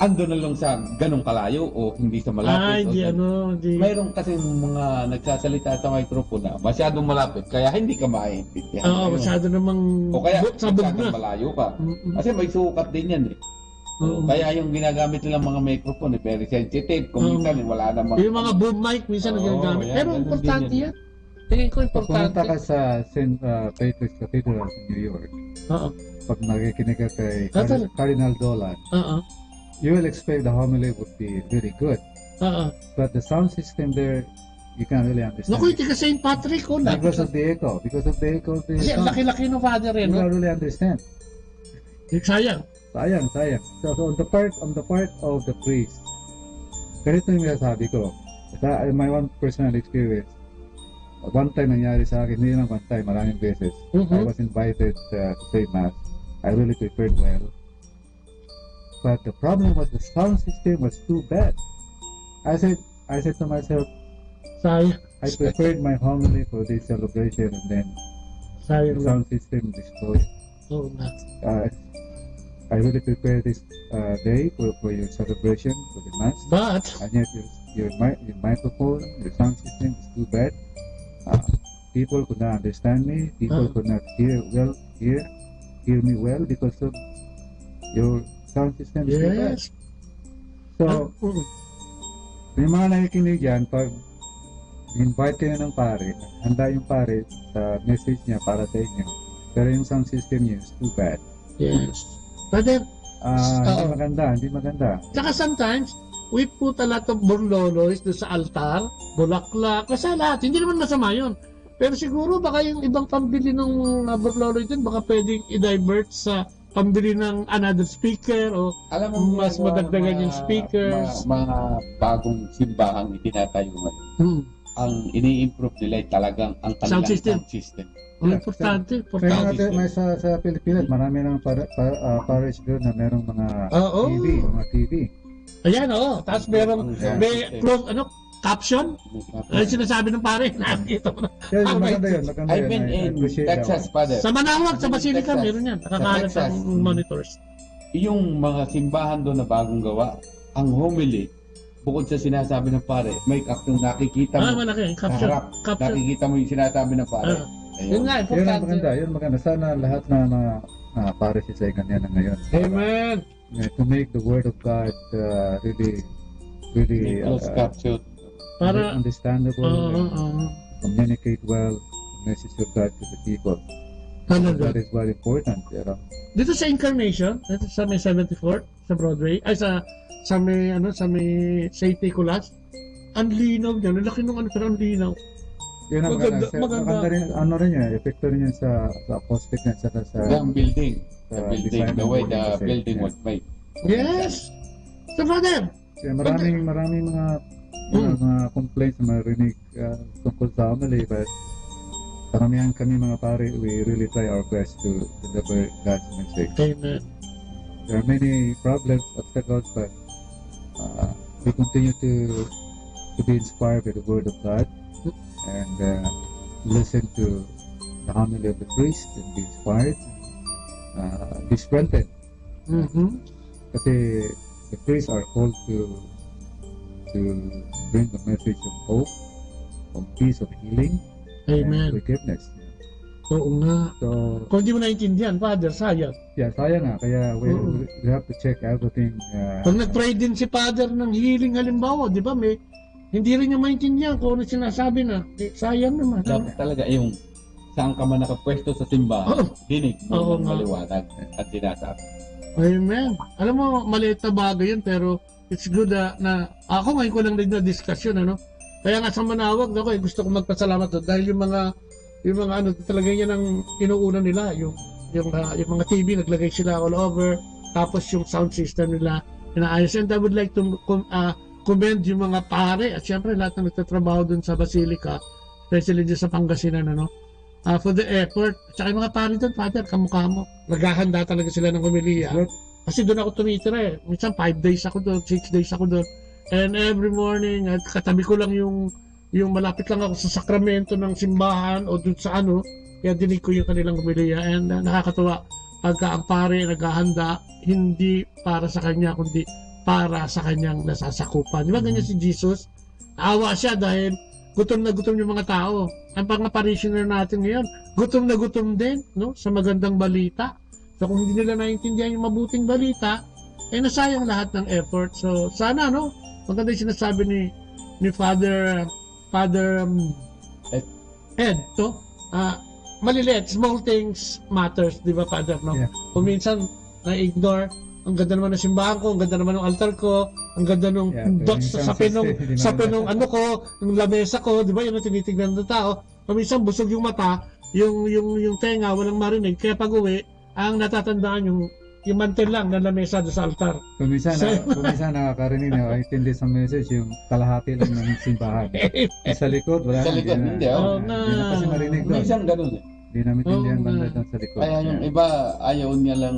[SPEAKER 15] ando na lang sa ganong kalayo o hindi sa malapit. Mayroon kasi mga nagsasalita sa microphone na masyadong malapit kaya hindi ka maiintindihan.
[SPEAKER 14] Masyado namang
[SPEAKER 15] o kaya
[SPEAKER 14] sabog
[SPEAKER 15] na. Malayo ka. Kasi may sukat din yan eh. Kaya yung ginagamit nilang mga microphone very sensitive. Kung minsan wala namang...
[SPEAKER 14] Yung mga boom mic minsan nagagamit. Pero importante yan. Tingin ko importante.
[SPEAKER 10] Pumunta ka sa St. Peter's Cathedral in New York. Pag nakikinig ka kay Cardinal Dolan, you will expect the homily would be very good. But the sound system there you can't really understand.
[SPEAKER 14] Naku, hindi ka St. Patrick ko na.
[SPEAKER 10] Because of the echo. Because of the echo of the
[SPEAKER 14] Kasi
[SPEAKER 10] sound.
[SPEAKER 14] laki-laki ng father
[SPEAKER 10] You
[SPEAKER 14] no?
[SPEAKER 10] don't really understand.
[SPEAKER 14] Sayang.
[SPEAKER 10] Sayang. So on the part of the priest, ganito yung sabi ko. My one personal experience. One time nangyari sa akin, hindi lang one time, maraming beses. I was invited to say mass. I really prepared well. But the problem was the sound system was too bad. I said to myself,
[SPEAKER 14] sayang.
[SPEAKER 10] I prepared my homily for this celebration and then
[SPEAKER 14] sayang
[SPEAKER 10] the sound system destroyed.
[SPEAKER 14] Oh,
[SPEAKER 10] I really prepared this day for your celebration, for the mass.
[SPEAKER 14] But
[SPEAKER 10] and yet your microphone, your sound system is too bad. People could not understand me. People could not hear me well because of your sound system is too bad. So, may mga nakikinig yan, pag invite kayo ng pare, handa yung pare sa message niya para sa inyo. Pero yung sound system niya is too bad.
[SPEAKER 14] Yes. But then,
[SPEAKER 10] hindi maganda.
[SPEAKER 14] Saka sometimes, we put a lot of burloloys doon sa altar, bulaklak, kasi lahat. Hindi naman masama yun. Pero siguro baka yung ibang pambili ng burloloy din, baka pwedeng i-divert sa pambili ng another speaker o
[SPEAKER 15] alam mo,
[SPEAKER 14] mas madagdagan yung speakers.
[SPEAKER 15] Mga bagong simbahang itinatayo ngayon. Ang ini-improve nila ay talagang ang kanilang sound system.
[SPEAKER 14] Importante.
[SPEAKER 10] May sa Pilipinas, marami ng parish doon na merong mga TV.
[SPEAKER 14] Ayan, tapos may close, caption? Ay, sinasabi ng pare, nakikita mo na.
[SPEAKER 10] Maganda yun.
[SPEAKER 15] I've been in Texas, Father.
[SPEAKER 14] Sa Manawag, sa Basilica, meron yan. Nakakalat ang monitors.
[SPEAKER 15] Yung mga simbahan doon na bagong gawa, ang homily, bukod sa sinasabi ng pare, may caption nakikita mo.
[SPEAKER 14] Malaki.
[SPEAKER 15] Caption. Nakikita mo yung sinasabi ng pare.
[SPEAKER 14] Yun nga, importante.
[SPEAKER 10] Yun maganda. Sana lahat na parishes ay ganyan na ngayon.
[SPEAKER 14] Amen.
[SPEAKER 10] To make the word of God really
[SPEAKER 15] close caption.
[SPEAKER 10] Para understandable, communicate well, the message of God to the people. That is very important.
[SPEAKER 14] Dito sa Incarnation, dito sa may 74 sa Broadway, ay sa may St. Nicholas, ang linaw niya, laki nung pero ang linaw.
[SPEAKER 10] Yun ang maganda rin, epekto rin yan sa acoustic na sa
[SPEAKER 15] yung building. The way the building was made.
[SPEAKER 14] Yes! So, Father!
[SPEAKER 10] Maraming mga complaints na marinig tungkol sa homily, but karamihan kami mga pare, we really try our best to deliver God's message.
[SPEAKER 14] Amen.
[SPEAKER 10] There are many problems, obstacles, but we continue to be inspired by the Word of God and listen to the homily of the priest and be inspired, be strengthened. Kasi the priests are called to bring the message of hope, of peace, of healing,
[SPEAKER 14] Amen.
[SPEAKER 10] and forgiveness.
[SPEAKER 14] Oo nga.
[SPEAKER 10] So,
[SPEAKER 14] kung di mo naintindihan, Father, sayang.
[SPEAKER 10] Yeah, sayang nga. Kaya we have to check everything.
[SPEAKER 14] Pag nag-pray din si Father ng healing, halimbawa, di ba, hindi rin niya maintindihan kung ano sinasabi na. Sayang naman.
[SPEAKER 15] Talaga yung saan ka man nakapwesto sa simbahan, dinig mo ng maliwanag at sinasabi.
[SPEAKER 14] Amen. Alam mo, maliit na bagay yun, pero it's good na ako ngayon ko lang rin na discussion, Kaya nga sa Manawag, gusto ko magpasalamat doon dahil yung mga talaga yan ang inuuna nila, yung mga TV, naglagay sila all over, tapos yung sound system nila, inaayos. And I would like to commend yung mga pare, at syempre lahat na nagtatrabaho doon sa Basilica, especially dyan sa Pangasinan, for the effort. Tsaka yung mga pare doon, Father, kamukha mo. Naghahanda talaga sila ng homilya. Kasi doon ako tumitira Minsan 5 days ako doon, 6 days ako doon. And every morning, at katabi ko lang yung malapit lang ako sa sakramento ng simbahan o doon sa kaya dinig ko yung kanilang homilya. And nakakatuwa, pagka ang pare naghahanda, hindi para sa kanya, kundi para sa kanyang nasasakupan. Di ba ganyan si Jesus? Naawa siya dahil gutom na gutom yung mga tao. Ang mga parishioner natin ngayon, gutom na gutom din, sa magandang balita. So kung hindi nila naiintindihan yung mabuting balita, nasayang lahat ng effort. So sana, maganda yung sinasabi ni Father Ed, maliliit, small things matters, di ba, Father, Yeah. Kung minsan na-ignore, ang ganda naman ng simbahan ko, ang ganda naman ng altar ko, ang ganda ng dots sa pinong ano ko, ng lamesa ko, di ba? Yun ang tinitignan ng tao. Paminsan busog yung mata, yung tenga, walang marinig. Kaya pag uwi, ang natatandaan yung mantel lang na lamesa doon sa altar.
[SPEAKER 10] Kuminsan nakakarinig na intindi sa message yung kalahati lang ng simbahan. Sa likod, wala.
[SPEAKER 15] Sa likod, hindi.
[SPEAKER 10] Hindi na kasi marinig doon.
[SPEAKER 15] Minsan ganun eh.
[SPEAKER 10] Hindi namin tindihan banda doon sa likod.
[SPEAKER 15] Kaya yung iba, ayaw niya lang.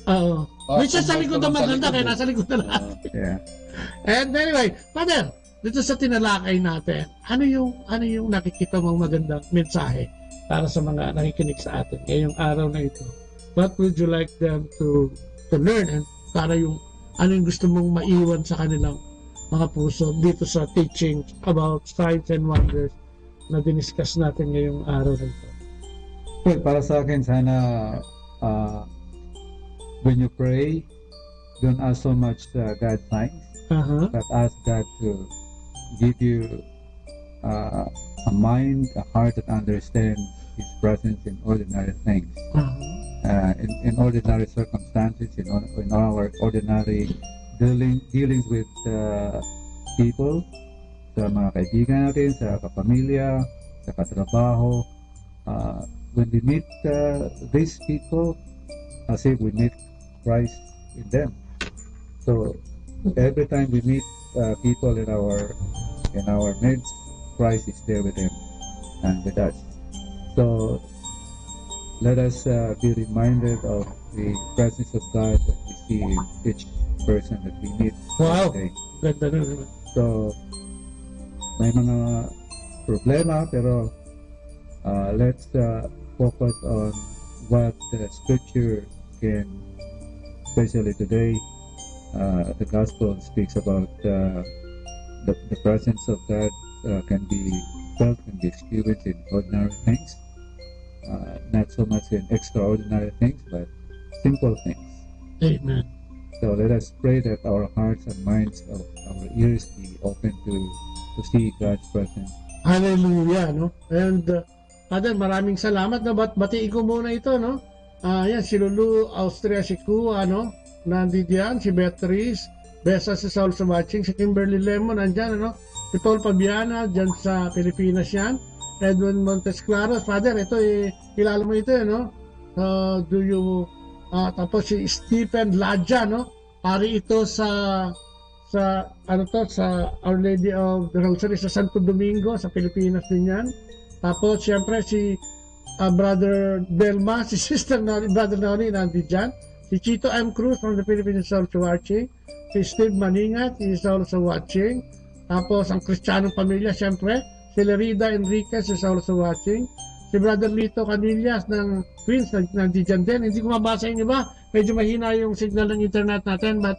[SPEAKER 14] Oo. Minsan sa likod ang maganda, kaya nasa likod na lahat.
[SPEAKER 10] Yeah.
[SPEAKER 14] And anyway, Father, dito sa tinalakay natin, ano yung nakikita mong magandang mensahe para sa mga nakikinig sa atin ngayong araw na ito? What would you like them to learn, and para ano yung gusto mong maiwan sa kanilang mga puso dito sa teaching about signs and wonders na diniscuss natin ngayong araw na ito?
[SPEAKER 10] Well, para sa akin, sana when you pray, don't ask so much God's signs, but ask God to give you a mind, a heart that understands His presence in ordinary things, in ordinary circumstances, in our ordinary dealings with people, sa mga kaibigan natin, sa kapamilya, sa katrabaho. When we meet these people, as if we meet Christ in them. So every time we meet people in our midst, Christ is there with them and with us. So let us be reminded of the presence of God that we see in each person that we meet.
[SPEAKER 14] Wow!
[SPEAKER 10] Today.
[SPEAKER 14] Ganda na.
[SPEAKER 10] So may mga problema, pero let's focus on what the Scripture can, especially today. The Gospel speaks about the presence of God can be felt, can be experienced in ordinary things, not so much in extraordinary things, but simple things.
[SPEAKER 14] Amen.
[SPEAKER 10] So let us pray that our hearts and minds, of our ears be open to see God's presence.
[SPEAKER 14] Hallelujah, no? And Father, maraming salamat na batiin ko muna ito, no? Yan, si Lulu, Austria, si Kua, no? Nandito yan, si Beatrice, Besa si Saul sa watching, si Kimberly Lemon, nandyan, ano? Si Paul Pabiana, dyan sa Pilipinas yan. Edwin Montes Claros, Father, ito, kilala mo ito, no? Tapos si Stephen Ladja, no? Pari ito sa Our Lady of the Rosary sa Santo Domingo, sa Pilipinas din yan. Tapos, siyempre, si Brother Delma, si Sister Noni, Brother Noni, nandito dyan. Si Chito M. Cruz from the Philippines is also watching. Si Steve Maningat is also watching. Tapos, ang Kristiyanong Pamilya, siyempre. Si Lerida Enriquez is also watching. Si Brother Lito Canillas ng Queens, nandito dyan din. Hindi ko mabasa yung iba. Medyo mahina yung signal ng internet natin. But,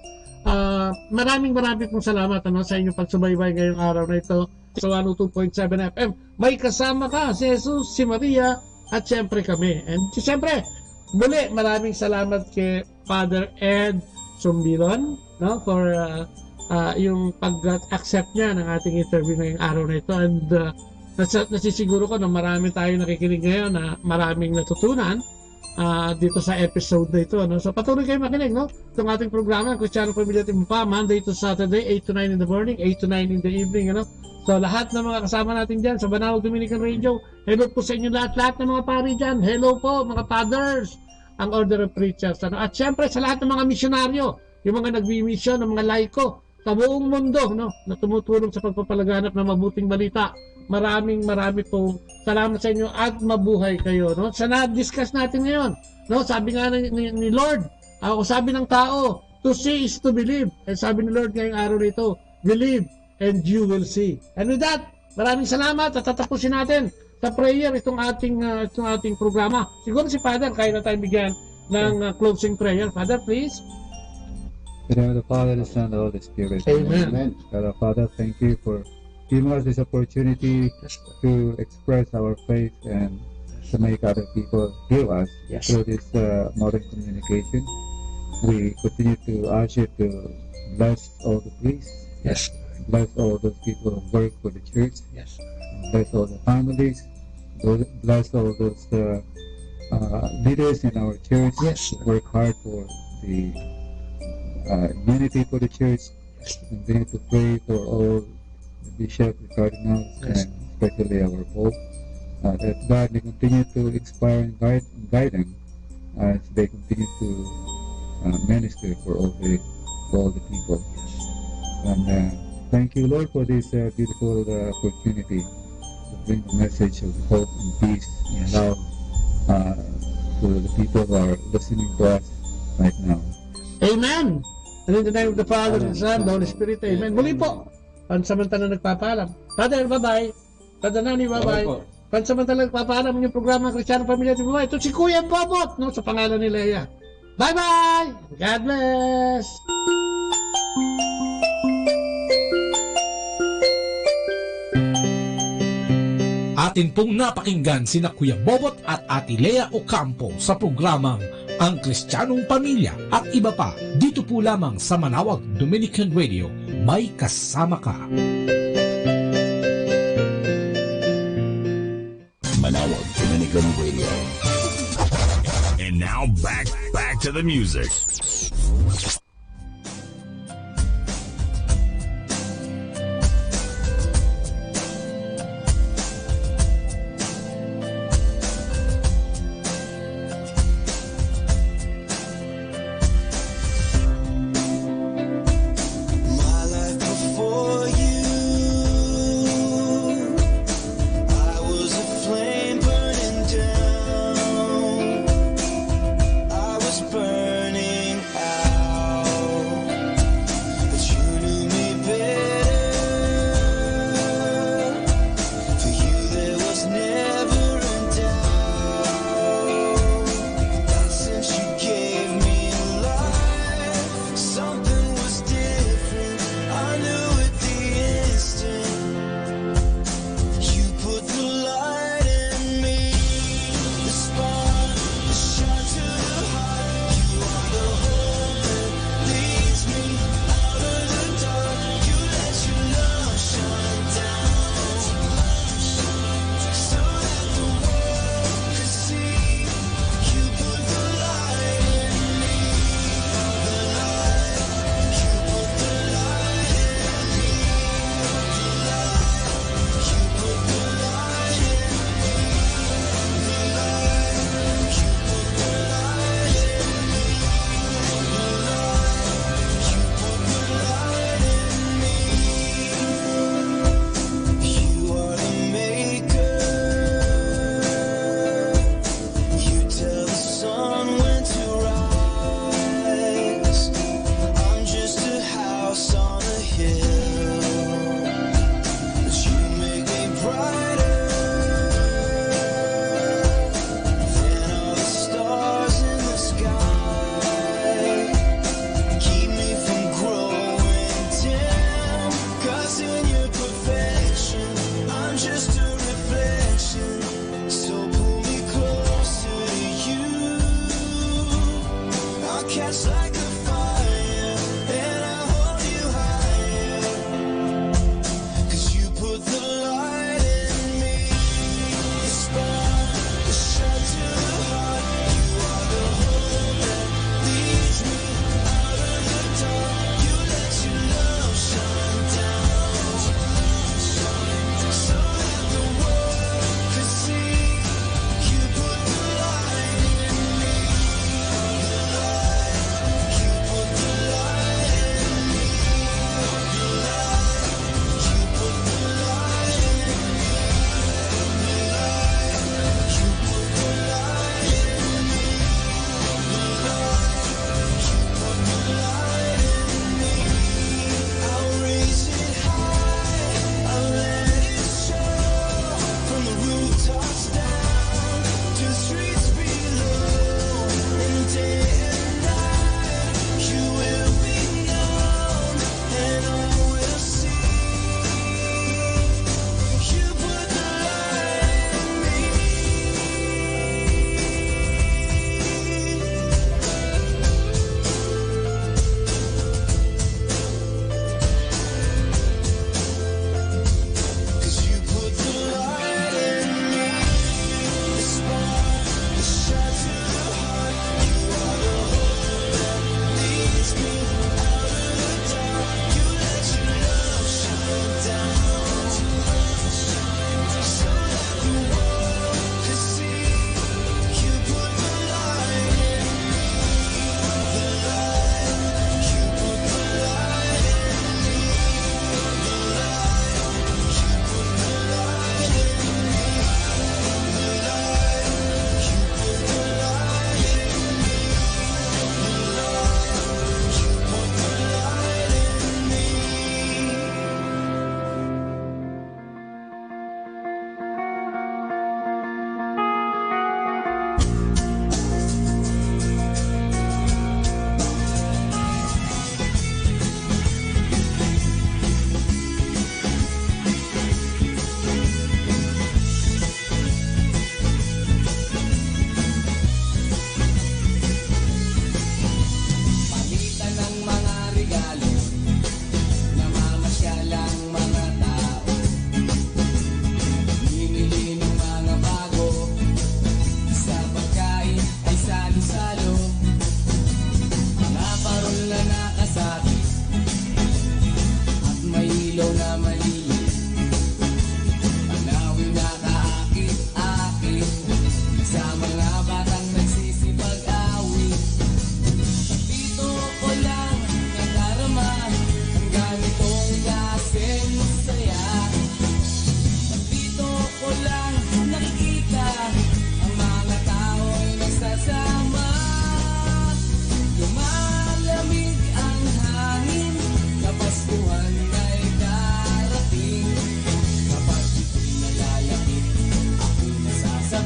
[SPEAKER 14] maraming pong salamat sa inyong pagsubaybay ngayong araw na ito sa 102.7 FM. May kasama ka, si Jesus, si Maria, at siyempre kami. And siyempre, muli, maraming salamat kay Father Ed Sumbiron, no, for yung pag-accept niya ng ating interview ngayong araw na ito. And nasisiguro ko na marami tayo nakikinig ngayon na maraming natutunan dito sa episode na ito, no? So patuloy kayo makinig, no? Itong ating programa, Kristiyano Pamilya at Iba Pa, Monday to Saturday, 8 to 9 in the morning, 8 to 9 in the evening, ano? So lahat ng mga kasama natin dyan sa Banawag Dominican Radio, hello po sa inyo lahat ng mga pari dyan, hello po mga fathers, ang Order of Preachers, ano? At syempre sa lahat ng mga misyonaryo, yung mga nagbi-mission, ng mga laiko sa buong mundo, no? Na tumutulong sa pagpapalaganap ng mabuting balita. Marami pong salamat sa inyo at mabuhay kayo, no? Sa na-discuss natin ngayon, no? Sabi nga ni Lord, sabi ng tao, to see is to believe. And sabi ni Lord ngayong araw nito, believe and you will see. And with that, maraming salamat at tatapusin natin sa prayer itong ating programa. Siguro si Father, kaya na tayong bigyan ng closing prayer. Father, please.
[SPEAKER 10] In the name of the Father, the Son, and the Holy Spirit.
[SPEAKER 14] Amen.
[SPEAKER 10] God, Father, thank you for giving us this opportunity to express our faith and to make other people hear us through this modern communication. We continue to ask you to bless all the priests, bless all those people who work for the church, bless all the families, bless all those leaders in our church who work hard for the unity for the church, to continue to pray for all the bishops, the cardinals, and especially our Pope, that God may continue to inspire and guide them as they continue to minister for all the people. And thank you, Lord, for this beautiful opportunity to bring the message of hope and peace and love to the people who are listening to us right now.
[SPEAKER 14] Amen! And in the name of the Father, and the Son, and the Holy Spirit, Amen. Muli po, pansamantala nagpapaalam. Father, bye-bye. Father Nani, bye-bye. Pansamantala nagpapaalam yung programa Kristiyano Pamilya at Buhay. Ito si Kuya Bobot, no, sa pangalan ni Leia. Bye-bye! God bless!
[SPEAKER 9] Atin pong napakinggan sina Kuya Bobot at Ate Lea Ocampo sa programang Ang Kristiyanong Pamilya at iba pa dito po lamang sa Manawag Dominican Radio. May kasama ka.
[SPEAKER 23] Manawag Dominican Radio. And now back to the music.
[SPEAKER 3] Burning out.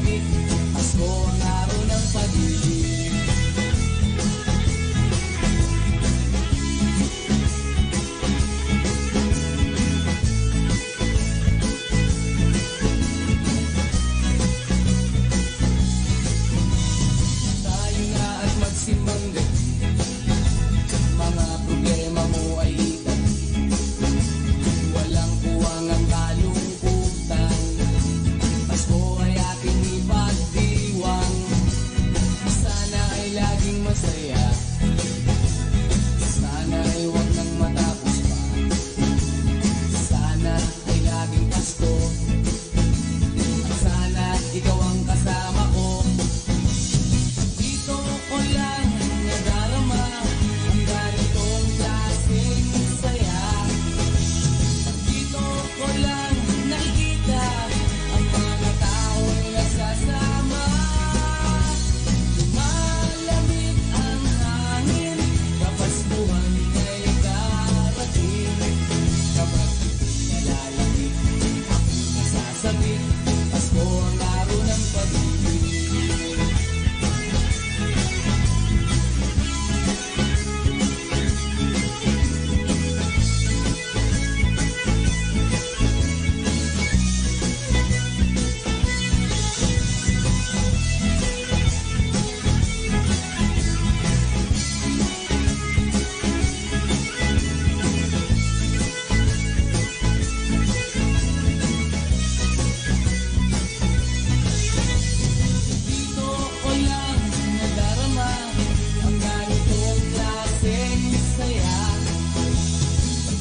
[SPEAKER 3] lumalamig. Pasko ang araw ng pag-ibig. Tayo na at magsimbang gabi. Mga problema mo ay itabi. Walang puwang ang kalungkutan. Pasko ay ating ipagdiwang. Sana ay laging masaya. Sana ay huwag nang matapos pa. Sana ay laging Pasko. At sana ikaw ang kasama ko. Dito ko lang nadarama ang ganitong klaseng saya. Dito ko lang nakikita ang mga tao'y nagsasama. Lumalamig ang hangin, kapaskuhan ay darating. Kapag nalalamig, ako'y nasasabik. Pasko ang araw ng pag-ibig. Dito ko lang nadarama ang ganitong klaseng saya.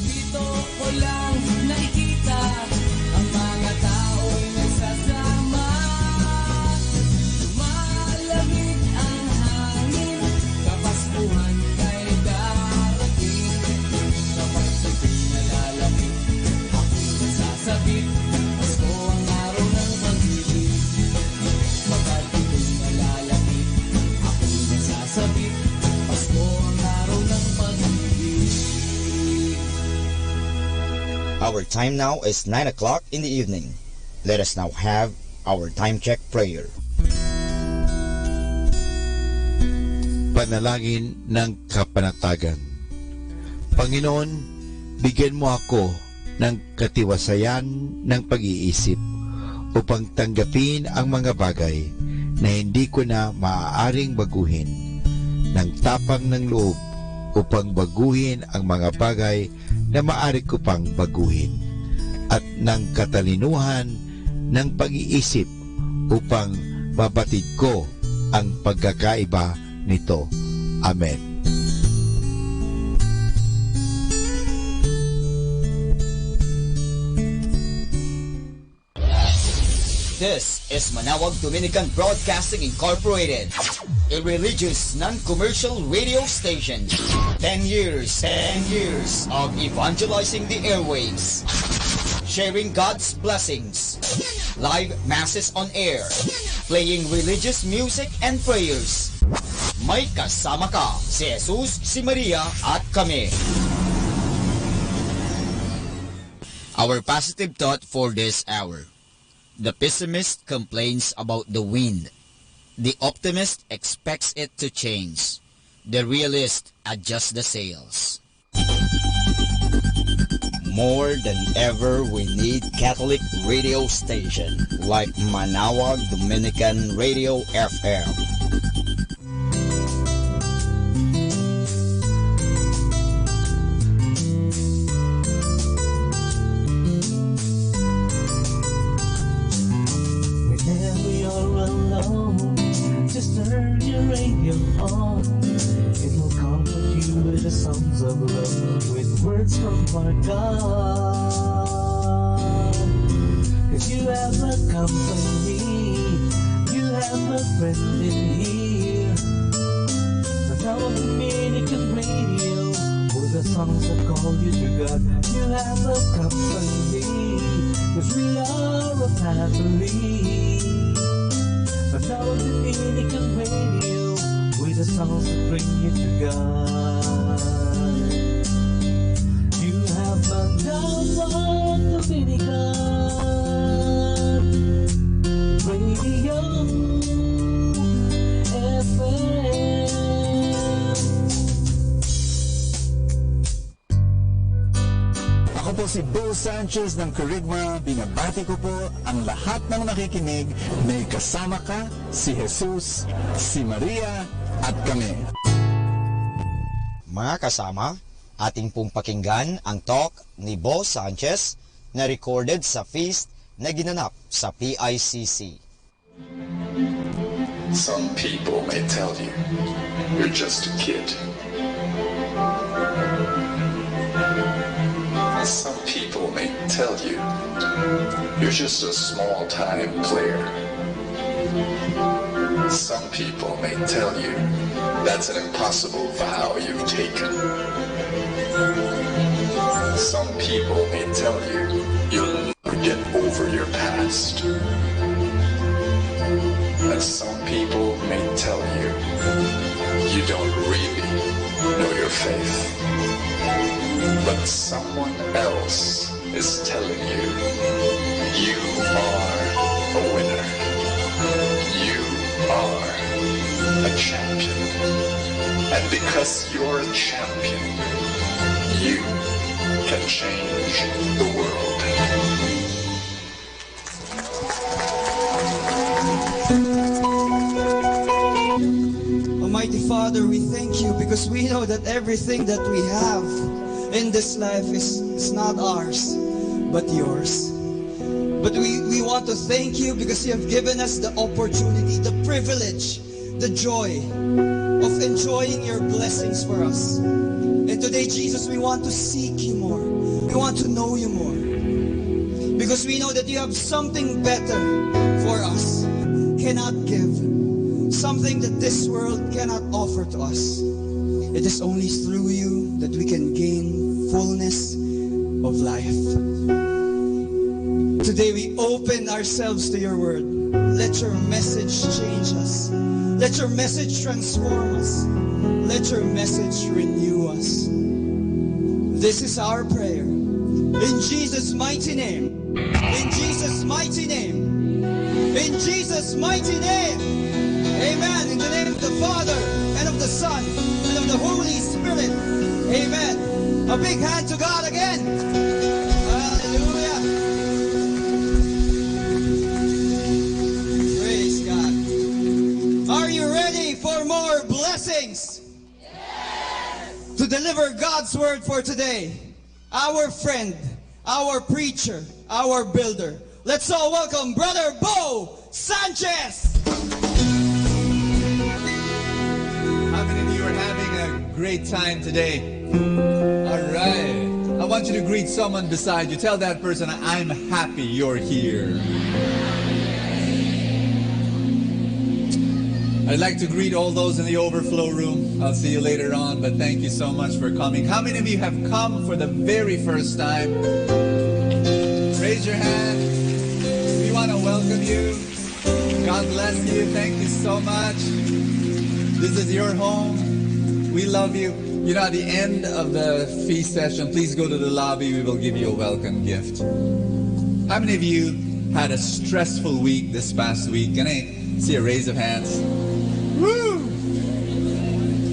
[SPEAKER 3] Dito ko lang nakikita ang mga tao'y nagsasama. Lumalamig ang hangin, kapaskuhan ay darating. Kapag ito'y nalalamig, ako'y nasasabik. Pasko ang araw ng pag-ibig. Kapag ito'y nalalamig, ako'y nasasabik. Pasko ang araw ng pag-ibig.
[SPEAKER 22] Our time now is 9 o'clock in the evening. Let us now have our time check prayer.
[SPEAKER 5] Panalangin ng kapanatagan. Panginoon, bigyan mo ako ng katiwasayan ng pag-iisip upang tanggapin ang mga bagay na hindi ko na maaaring baguhin, ng tapang ng loob upang baguhin ang mga bagay na maaari ko pang baguhin, at ng katalinuhan ng pag-iisip upang mabatid ko ang pagkakaiba nito. Amen.
[SPEAKER 4] This is Manawag Dominican Broadcasting Incorporated, a religious, non-commercial radio station. 10 years of evangelizing the airwaves, sharing God's blessings, live masses on air, playing religious music and prayers. May kasama ka, si Jesus, si Maria, at kami. Our positive thought for this hour. The pessimist complains about the wind. The optimist expects it to change. The realist adjusts the sails.
[SPEAKER 22] More than ever, we need Catholic radio station like Manawag Dominican Radio FM.
[SPEAKER 3] Whenever you're alone, just turn your radio on. It'll comfort you with the songs of love, with words from our God. 'Cause you have a company, you have a friend in here. Manawag Dominican Radio, with the songs that call you to God. You have a company, 'cause we are a family. Manawag Dominican Radio, with the songs that bring you to God. You have Manawag Dominican Radio.
[SPEAKER 13] Ako po si Bo Sanchez ng Kerygma. Binabati ko po ang lahat ng nakikinig. May kasama ka, si Jesus, si Maria, at kami.
[SPEAKER 22] Mga kasama, ating pong pakinggan ang talk ni Bo Sanchez na recorded sa feast na ginanap sa PICC.
[SPEAKER 16] Some people may tell you, you're just a kid. Some people may tell you, you're just a small-time player. Some people may tell you, that's an impossible vow you've taken. Some people may tell you, you'll never get over your past. And some people may tell you, you don't really know your faith. But someone else is telling you, you are a winner. You are a champion. And because you're a champion, you can change the world.
[SPEAKER 17] Almighty Father, we thank you because we know that everything that we have in this life is not ours, but yours. But we want to thank you because you have given us the opportunity, the privilege, the joy of enjoying your blessings for us. And today, Jesus, we want to seek you more. We want to know you more. Because we know that you have something better for us, cannot give. Something that this world cannot offer to us. It is only through you that we can gain fullness of life. Today we open ourselves to your word. Let your message change us. Let your message transform us. Let your message renew us. This is our prayer. In Jesus' mighty name. In Jesus' mighty name. In Jesus' mighty name. Amen. In the name of the Father, and of the Son, and of the Holy Spirit. Amen. A big hand to God again. Hallelujah. Praise God. Are you ready for more blessings? Yes. To deliver God's word for today. Our friend, our preacher, our builder. Let's all welcome Brother Bo Sanchez.
[SPEAKER 18] How many of you are having a great time today? All right. I want you to greet someone beside you. Tell that person, I'm happy you're here. I'd like to greet all those in the overflow room. I'll see you later on, but thank you so much for coming. How many of you have come for the very first time? Raise your hand. We want to welcome you. God bless you. Thank you so much. This is your home. We love you. You know, at the end of the feast session, please go to the lobby. We will give you a welcome gift. How many of you had a stressful week this past week? Can I see a raise of hands? Woo!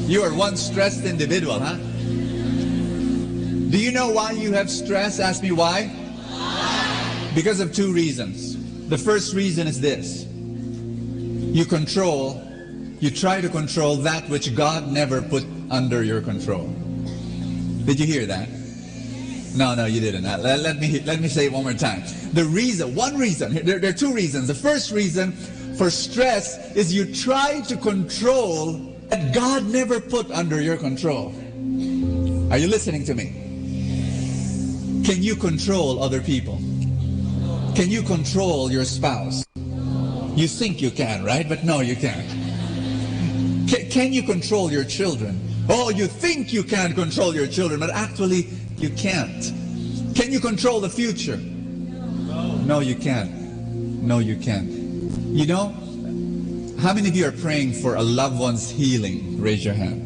[SPEAKER 18] You are one stressed individual, huh? Do you know why you have stress? Ask me why. Because of two reasons. The first reason is this. You try to control that which God never put under your control. Did you hear that? No, you didn't. Let me say it one more time. One reason, there are two reasons. The first reason for stress is you try to control that God never put under your control. Are you listening to me? Can you control other people? Can you control your spouse? You think you can, right? But no, you can't. Can you control your children? Oh, you think you can control your children, but actually you can't. Can you control the future? No, you can't. No, you can't. You know, how many of you are praying for a loved one's healing? Raise your hand.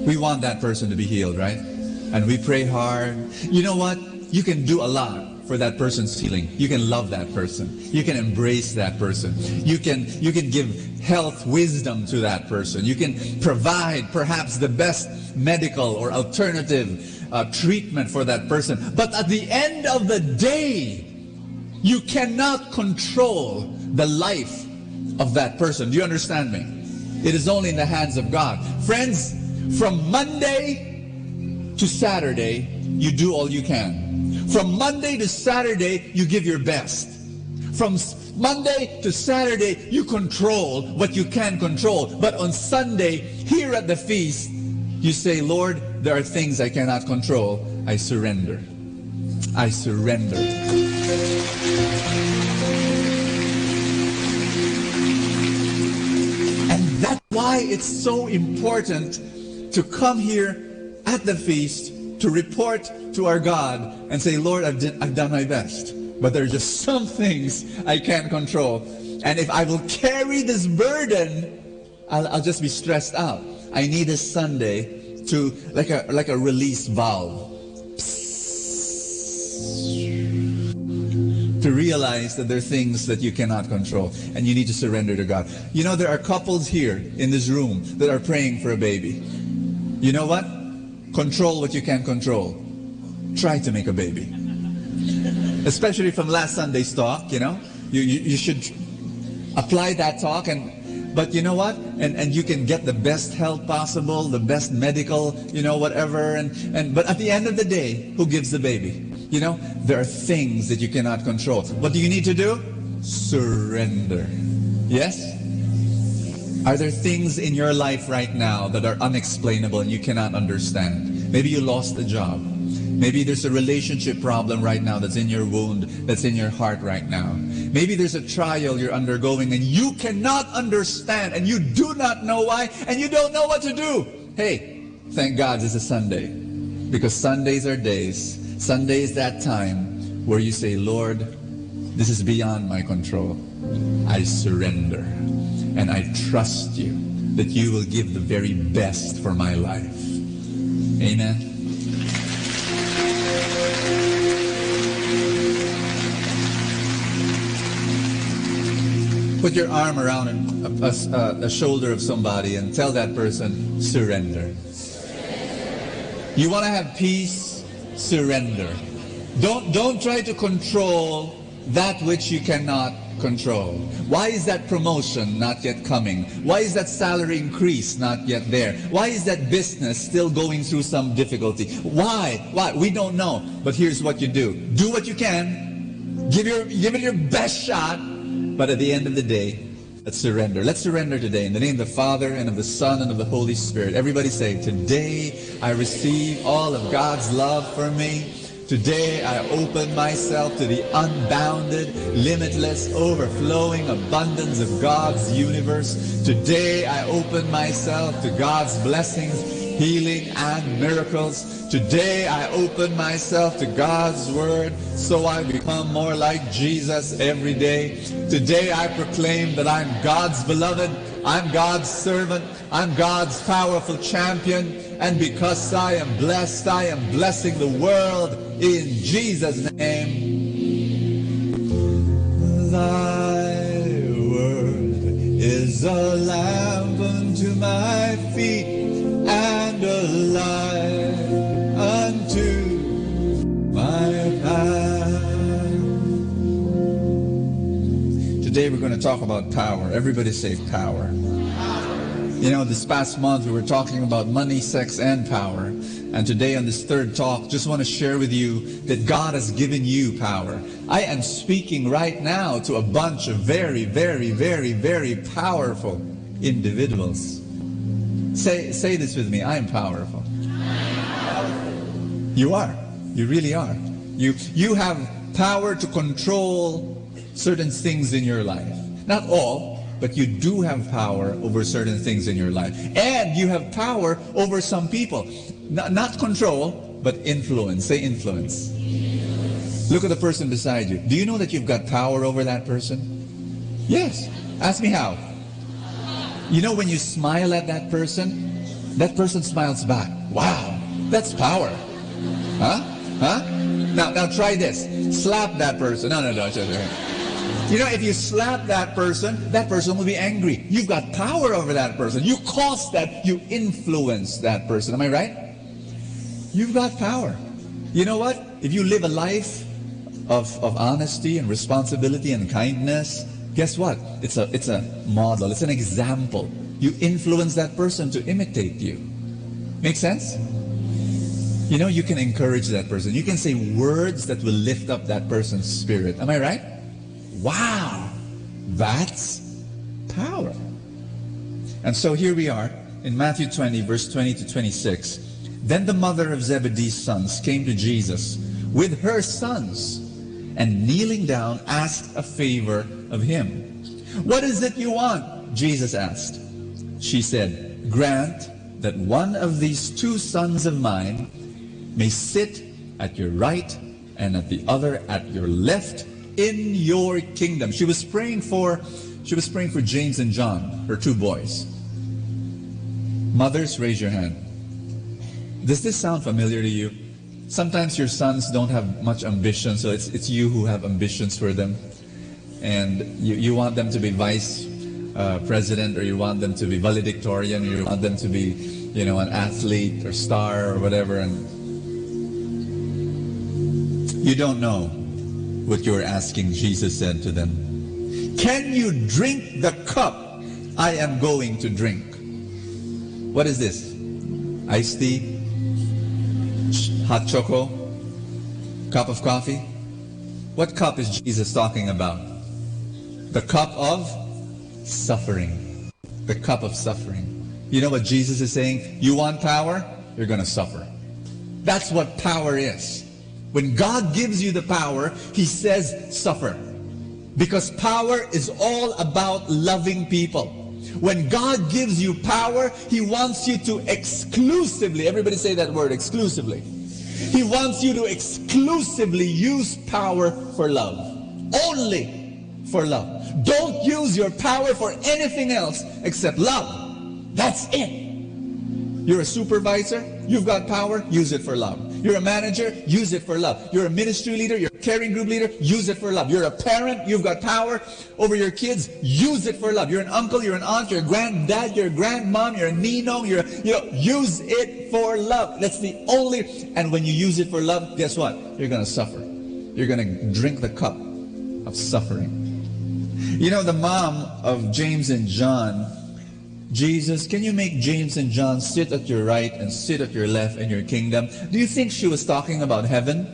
[SPEAKER 18] We want that person to be healed, right? And we pray hard. You know what? You can do a lot for that person's healing. You can love that person. You can embrace that person. You can give health wisdom to that person. You can provide perhaps the best medical or alternative treatment for that person. But at the end of the day, you cannot control the life of that person. Do you understand me? It is only in the hands of God. Friends, from Monday to Saturday, you do all you can. From Monday to Saturday, you give your best. From Monday to Saturday, you control what you can control. But on Sunday, here at the feast, you say, Lord, there are things I cannot control. I surrender. I surrender. And that's why it's so important to come here at the feast to report to our God and say, Lord, I've done my best. But there are just some things I can't control. And if I will carry this burden, I'll just be stressed out. I need a Sunday to, like a release valve. To realize that there are things that you cannot control and you need to surrender to God. You know, there are couples here in this room that are praying for a baby. You know what? Control what you can control. Try to make a baby. Especially from last Sunday's talk, you know. You should apply that talk, but you know what? And you can get the best help possible, the best medical, you know, whatever. But at the end of the day, who gives the baby? You know, there are things that you cannot control. What do you need to do? Surrender. Yes? Are there things in your life right now that are unexplainable and you cannot understand? Maybe you lost a job. Maybe there's a relationship problem right now that's in your wound, that's in your heart right now. Maybe there's a trial you're undergoing and you cannot understand and you do not know why and you don't know what to do. Hey, thank God it's a Sunday. Because Sundays are days. Sunday is that time where you say, Lord, this is beyond my control. I surrender. And I trust you that you will give the very best for my life. Amen. Put your arm around a shoulder of somebody and tell that person, surrender. You want to have peace? Surrender. Don't try to control that which you cannot control. Why is that promotion not yet coming? Why is that salary increase not yet there? Why is that business still going through some difficulty? Why? We don't know. But here's what you do. Do what you can. Give it your best shot. But at the end of the day, let's surrender. Let's surrender today in the name of the Father and of the Son and of the Holy Spirit. Everybody say, today I receive all of God's love for me. Today I open myself to the unbounded, limitless, overflowing abundance of God's universe. Today I open myself to God's blessings, healing, and miracles. Today I open myself to God's Word so I become more like Jesus every day. Today I proclaim that I'm God's beloved, I'm God's servant, I'm God's powerful champion, and because I am blessing the world in Jesus' name. Thy word is a lamp unto my feet and a light unto my path. Today we're going to talk about power. Everybody say power. You know, this past month we were talking about money, sex, and power. And today on this third talk, just want to share with you that God has given you power. I am speaking right now to a bunch of very, very, very, very powerful individuals. Say this with me. I am powerful. You are. You really are. You have power to control certain things in your life. Not all, but you do have power over certain things in your life. And you have power over some people. Not control, but influence. Say influence. Look at the person beside you. Do you know that you've got power over that person? Yes. Ask me how. You know, when you smile at that person smiles back. Wow, that's power. Huh? Now try this. Slap that person. No. You know, if you slap that person will be angry. You've got power over that person. You cause that. You influence that person. Am I right? You've got power. You know what? If you live a life of honesty and responsibility and kindness, guess what? It's a model. It's an example. You influence that person to imitate you. Make sense? You know, you can encourage that person. You can say words that will lift up that person's spirit. Am I right? Wow! That's power. And so here we are in Matthew 20, verse 20 to 26. Then the mother of Zebedee's sons came to Jesus with her sons, and kneeling down asked a favor of him. What is it you want? Jesus asked. She said, grant that one of these two sons of mine may sit at your right and at the other at your left in your kingdom. She was praying for James and John, her two boys. Mothers, raise your hand. Does this sound familiar to you? Sometimes your sons don't have much ambition, so it's you who have ambitions for them. And you want them to be vice president, or you want them to be valedictorian, or you want them to be, you know, an athlete or star or whatever, and you don't know what you were asking. Jesus said to them, can you drink the cup I am going to drink? What is this? Iced tea? Hot choco? Cup of coffee? What cup is Jesus talking about? The cup of suffering. The cup of suffering. You know what Jesus is saying? You want power? You're going to suffer. That's what power is. When God gives you the power, He says suffer. Because power is all about loving people. When God gives you power, He wants you to exclusively, everybody say that word, exclusively. He wants you to exclusively use power for love. Only for love. Don't use your power for anything else except love. That's it. You're a supervisor, you've got power, use it for love. You're a manager, use it for love. You're a ministry leader, you're a caring group leader, use it for love. You're a parent, you've got power over your kids, use it for love. You're an uncle, you're an aunt, you're a granddad, you're a grandmom, you're a ninong, use it for love. That's the only, and when you use it for love, guess what? You're going to suffer. You're going to drink the cup of suffering. You know, the mom of James and John, Jesus, can you make James and John sit at your right and sit at your left in your kingdom? Do you think she was talking about heaven?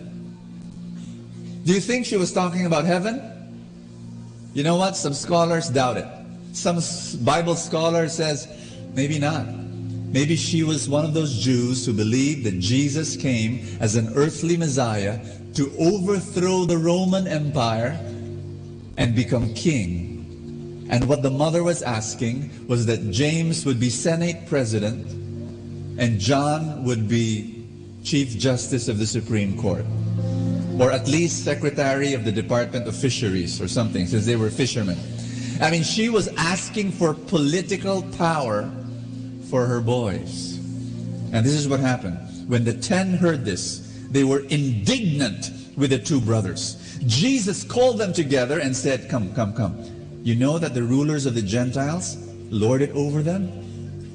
[SPEAKER 18] Do you think she was talking about heaven? You know what? Some scholars doubt it. Some Bible scholar says, maybe not. Maybe she was one of those Jews who believed that Jesus came as an earthly Messiah to overthrow the Roman Empire and become king. And what the mother was asking was that James would be Senate President and John would be Chief Justice of the Supreme Court. Or at least Secretary of the Department of Fisheries or something, since they were fishermen. I mean, she was asking for political power for her boys. And this is what happened. When the 10 heard this, they were indignant with the two brothers. Jesus called them together and said, come. You know that the rulers of the Gentiles lord it over them,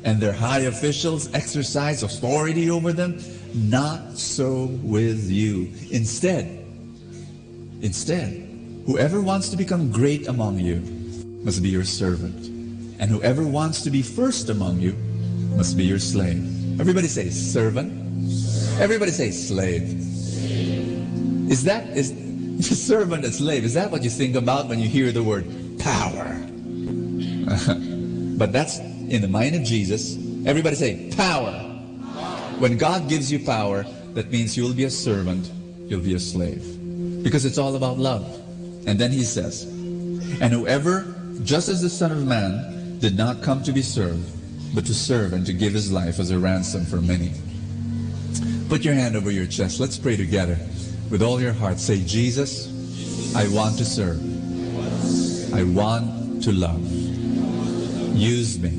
[SPEAKER 18] and their high officials exercise authority over them? Not so with you. Instead, whoever wants to become great among you must be your servant. And whoever wants to be first among you must be your slave. Everybody say servant. Everybody say slave. Is servant and slave, is that what you think about when you hear the word power? But that's in the mind of Jesus. Everybody say power. When God gives you power, that means you'll be a servant, you'll be a slave. Because it's all about love. And then He says, and whoever, just as the Son of Man, did not come to be served, but to serve and to give His life as a ransom for many. Put your hand over your chest. Let's pray together. With all your heart, say, Jesus, I want to serve. I want to love. Use me.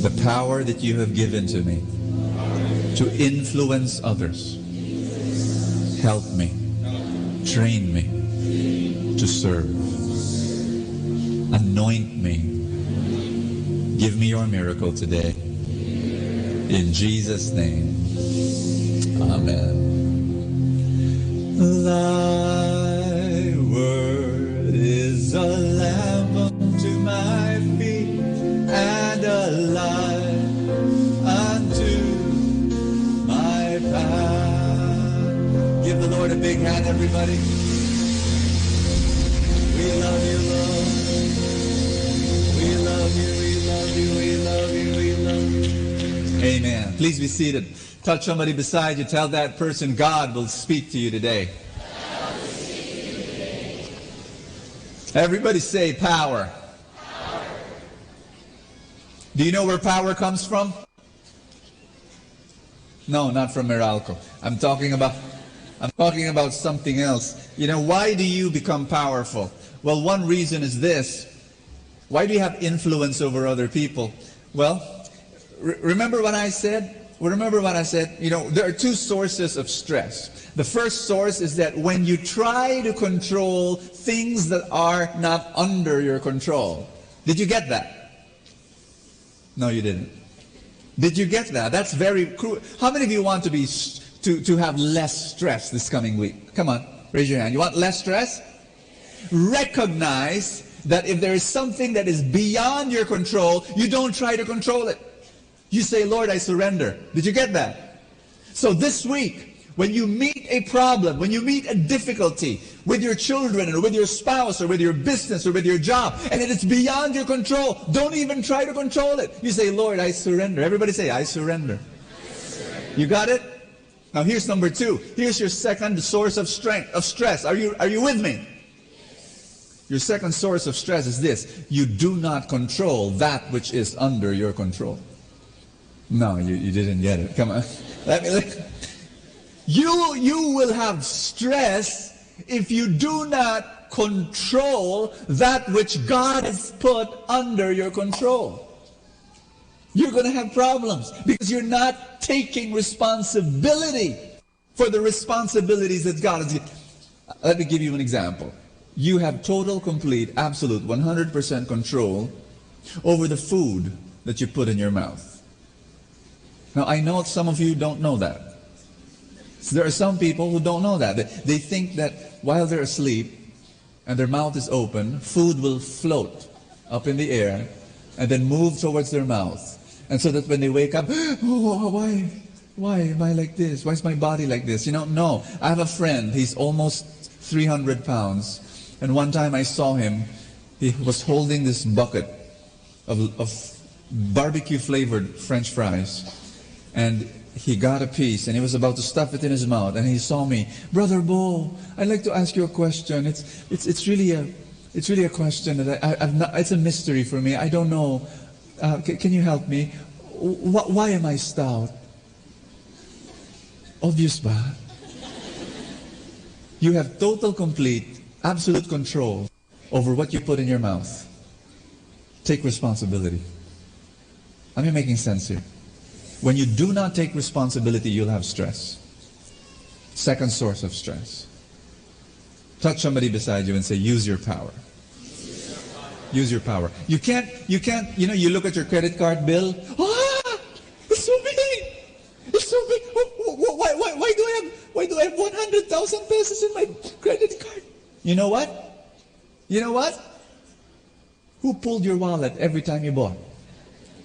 [SPEAKER 18] The power that you have given to me to influence others. Help me. Train me to serve. Anoint me. Give me your miracle today. In Jesus' name. Amen. Thy word is a lamp unto my feet and a light unto my path. Give the Lord a big hand, everybody. We love you, Lord. We love you, we love you, we love you, we love you. Amen. Please be seated. Touch somebody beside you. Tell that person God will speak to you today. Everybody say power. Do you know where power comes from? No, not from Meralco. I'm talking about something else. You know, why do you become powerful? Well, one reason is this. Why do you have influence over other people? Well, remember what I said? You know, there are two sources of stress. The first source is that when you try to control things that are not under your control. Did you get that? No, you didn't. Did you get that? That's very cruel. How many of you want to have less stress this coming week? Come on, raise your hand. You want less stress? Recognize that if there is something that is beyond your control, you don't try to control it. You say, Lord, I surrender. Did you get that? So this week, when you meet a problem, when you meet a difficulty with your children or with your spouse or with your business or with your job, and it is beyond your control, don't even try to control it. You say, Lord, I surrender. Everybody say, I surrender. You got it? Now here's number two. Here's your second source of stress. Are you with me? Your second source of stress is this. You do not control that which is under your control. No, you didn't get it. Come on. You will have stress if you do not control that which God has put under your control. You're going to have problems because you're not taking responsibility for the responsibilities that God has given. Let me give you an example. You have total, complete, absolute, 100% control over the food that you put in your mouth. Now, I know some of you don't know that. So there are some people who don't know that. They think that while they're asleep and their mouth is open, food will float up in the air and then move towards their mouth. And so that when they wake up, oh, why am I like this? Why is my body like this? You know, no. I have a friend. He's almost 300 pounds. And one time I saw him. He was holding this bucket of barbecue-flavored French fries. And he got a piece and he was about to stuff it in his mouth, and he saw me. Brother Bo, I'd like to ask you a question. It's really a question that I've not. It's a mystery for me. I don't know. Can you help me? Why am I stout? Obvious ba? You have total, complete, absolute control over what you put in your mouth. Take responsibility. Am I making sense here? When you do not take responsibility, you'll have stress. Second source of stress. Touch somebody beside you and say, use your power. Use your power. You can't, you know, you look at your credit card bill. Ah, it's so big. It's so big. Why do I have 100,000 pesos in my credit card? You know what? You know what? Who pulled your wallet every time you bought?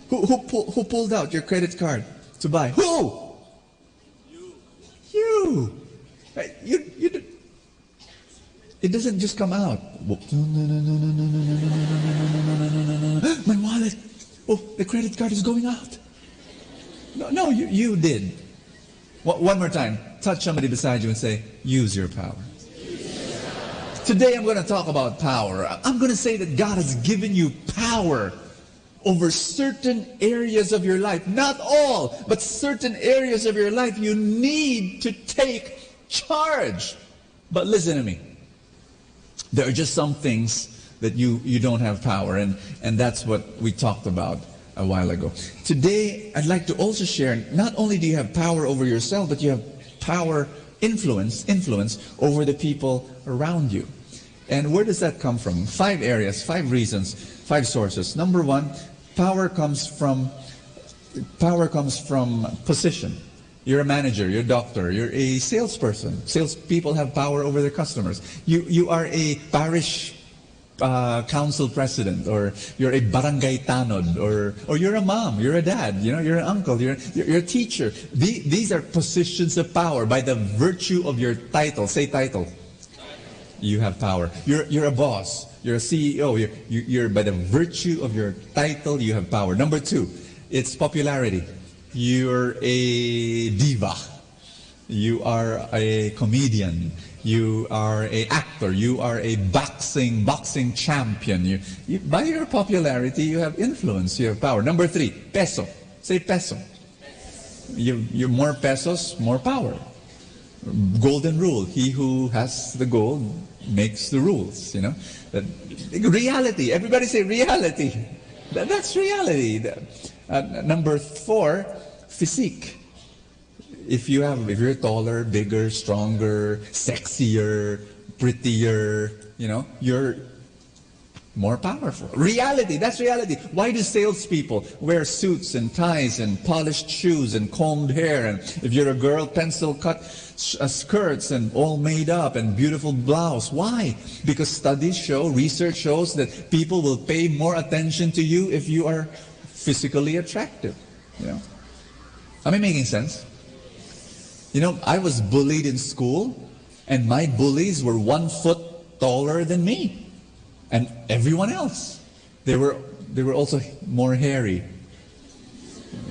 [SPEAKER 18] Who pulled out your credit card to buy? Who? You. It doesn't just come out. My wallet. Oh, the credit card is going out. No, you did. One more time. Touch somebody beside you and say, use your power. Today I'm going to talk about power. I'm going to say that God has given you power over certain areas of your life. Not all, but certain areas of your life. You need to take charge. But listen to me. There are just some things that you don't have power, and that's what we talked about a while ago. Today, I'd like to also share, not only do you have power over yourself, but you have power influence over the people around you. And where does that come from? 5 areas, 5 reasons, 5 sources. Number 1, power comes from position. You're a manager, you're a doctor, you're a salesperson. Salespeople have power over their customers. You are a parish council president, or you're a barangay tanod, or you're a mom, you're a dad, you're an uncle, you're a teacher. These are positions of power by the virtue of your title. Say title. You have power. You're a boss. You're a CEO. You're by the virtue of your title, you have power. Number 2, it's popularity. You're a diva. You are a comedian. You are an actor. You are a boxing champion. By your popularity, you have influence. You have power. Number 3, peso. Say peso. You more pesos, more power. Golden rule. He who has the gold makes the rules. Reality. Everybody say reality. That's reality. Number 4, physique. If you're taller, bigger, stronger, sexier, prettier, you're more powerful. Reality, that's reality. Why do salespeople wear suits and ties and polished shoes and combed hair? And if you're a girl, pencil cut skirts and all made up and beautiful blouse. Why? Because research shows that people will pay more attention to you if you are physically attractive. Am I making sense? I was bullied in school, and my bullies were 1 foot taller than me. And everyone else. They were also more hairy.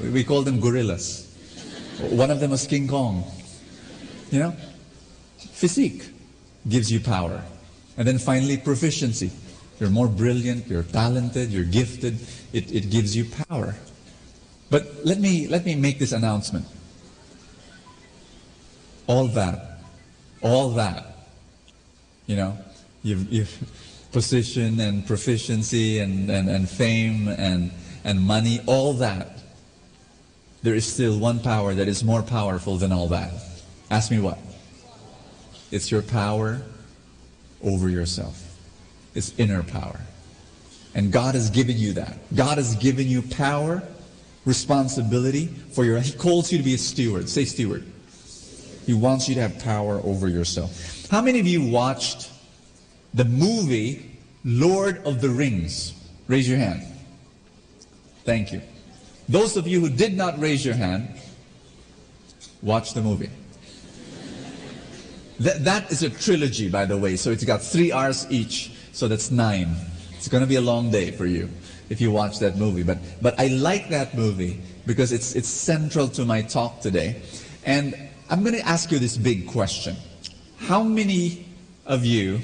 [SPEAKER 18] We called them gorillas. One of them was King Kong. Physique gives you power. And then finally, proficiency. You're more brilliant, you're talented, you're gifted. It gives you power. But let me make this announcement. All that, you've position and proficiency and fame and money, all that, there is still one power that is more powerful than all that. Ask me what? It's your power over yourself. It's inner power. And God has given you that. God has given you power, responsibility He calls you to be a steward. Say steward. He wants you to have power over yourself. How many of you watched the movie Lord of the Rings? Raise your hand. Thank you. Those of you who did not raise your hand, watch the movie. That is a trilogy, by the way, so it's got 3 hours each, so that's 9. It's going to be a long day for you if you watch that movie. But I like that movie because it's central to my talk today. And I'm going to ask you this big question. How many of you,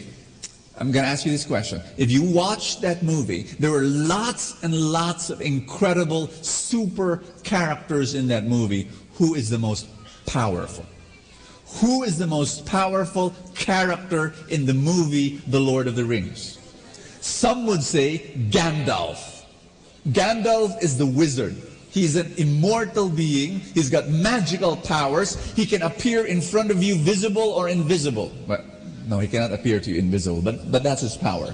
[SPEAKER 18] I'm going to ask you this question. If you watched that movie, there were lots and lots of incredible super characters in that movie. Who is the most powerful? Who is the most powerful character in the movie The Lord of the Rings? Some would say Gandalf. Gandalf is the wizard. He's an immortal being. He's got magical powers. He can appear in front of you visible or invisible. But no, he cannot appear to you invisible, but that's his power.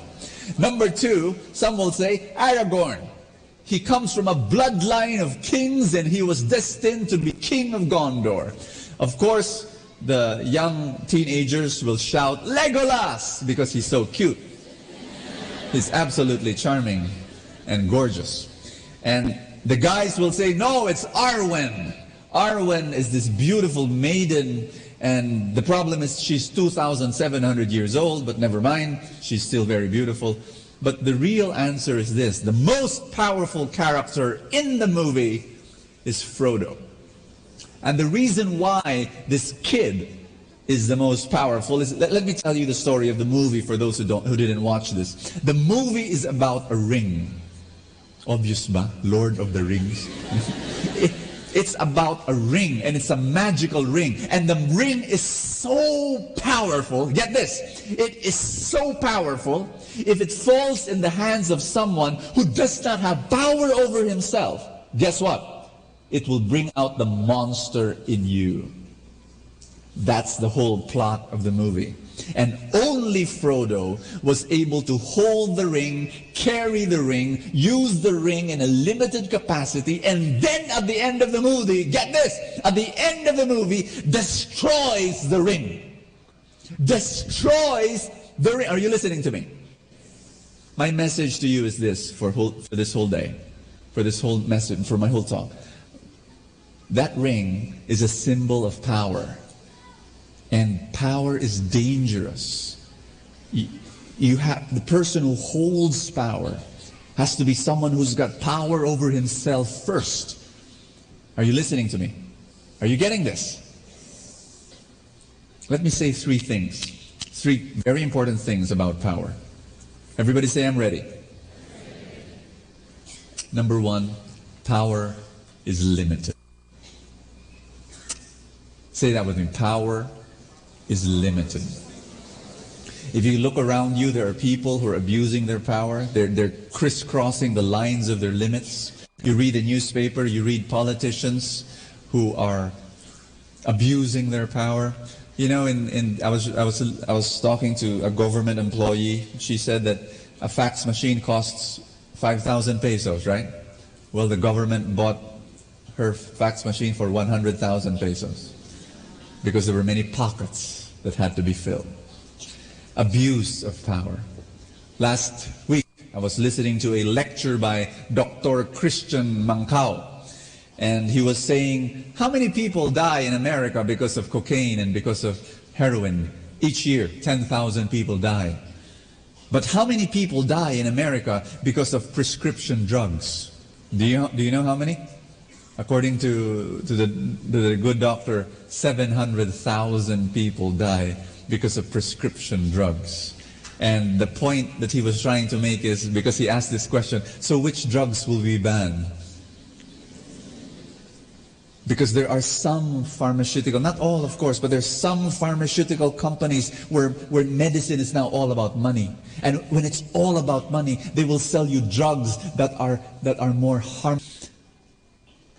[SPEAKER 18] Number 2, some will say Aragorn. He comes from a bloodline of kings and he was destined to be king of Gondor. Of course, the young teenagers will shout Legolas because he's so cute. He's absolutely charming and gorgeous. And the guys will say, no, it's Arwen. Arwen is this beautiful maiden, and the problem is she's 2,700 years old, but never mind, she's still very beautiful. But the real answer is this: the most powerful character in the movie is Frodo. And the reason why this kid is the most powerful is, let me tell you the story of the movie for those who didn't watch this. The movie is about a ring. Obvious ba? Lord of the Rings. It's about a ring, and it's a magical ring. And the ring is so powerful. Get this. It is so powerful, if it falls in the hands of someone who does not have power over himself, guess what? It will bring out the monster in you. That's the whole plot of the movie. And only Frodo was able to hold the ring, carry the ring, use the ring in a limited capacity, and then at the end of the movie, get this, at the end of the movie, destroys the ring. Destroys the ring. Are you listening to me? My message to you is this for this whole day, for this whole message, for my whole talk. That ring is a symbol of power. And power is dangerous. You have the person who holds power has to be someone who's got power over himself first. Are you listening to me? Are you getting this? Let me say three things. Three very important things about power. Everybody say, I'm ready. Number one, power is limited. Say that with me. Power is limited. If you look around you, there are people who are abusing their power. They're crisscrossing the lines of their limits. You read a newspaper, you read politicians who are abusing their power. You know, I was talking to a government employee. She said that a fax machine costs 5,000 pesos, right? Well, the government bought her fax machine for 100,000 pesos because there were many pockets that had to be filled. Abuse of power. Last week, I was listening to a lecture by Dr. Christian Mancao, and he was saying, how many people die in America because of cocaine and because of heroin? Each year, 10,000 people die. But how many people die in America because of prescription drugs? Do you know how many? According to the good doctor, 700,000 people die because of prescription drugs. And the point that he was trying to make is, because he asked this question, so which drugs will we ban? Because there are some pharmaceutical, not all of course, but there's some pharmaceutical companies where medicine is now all about money. And when it's all about money, they will sell you drugs that are more harmful.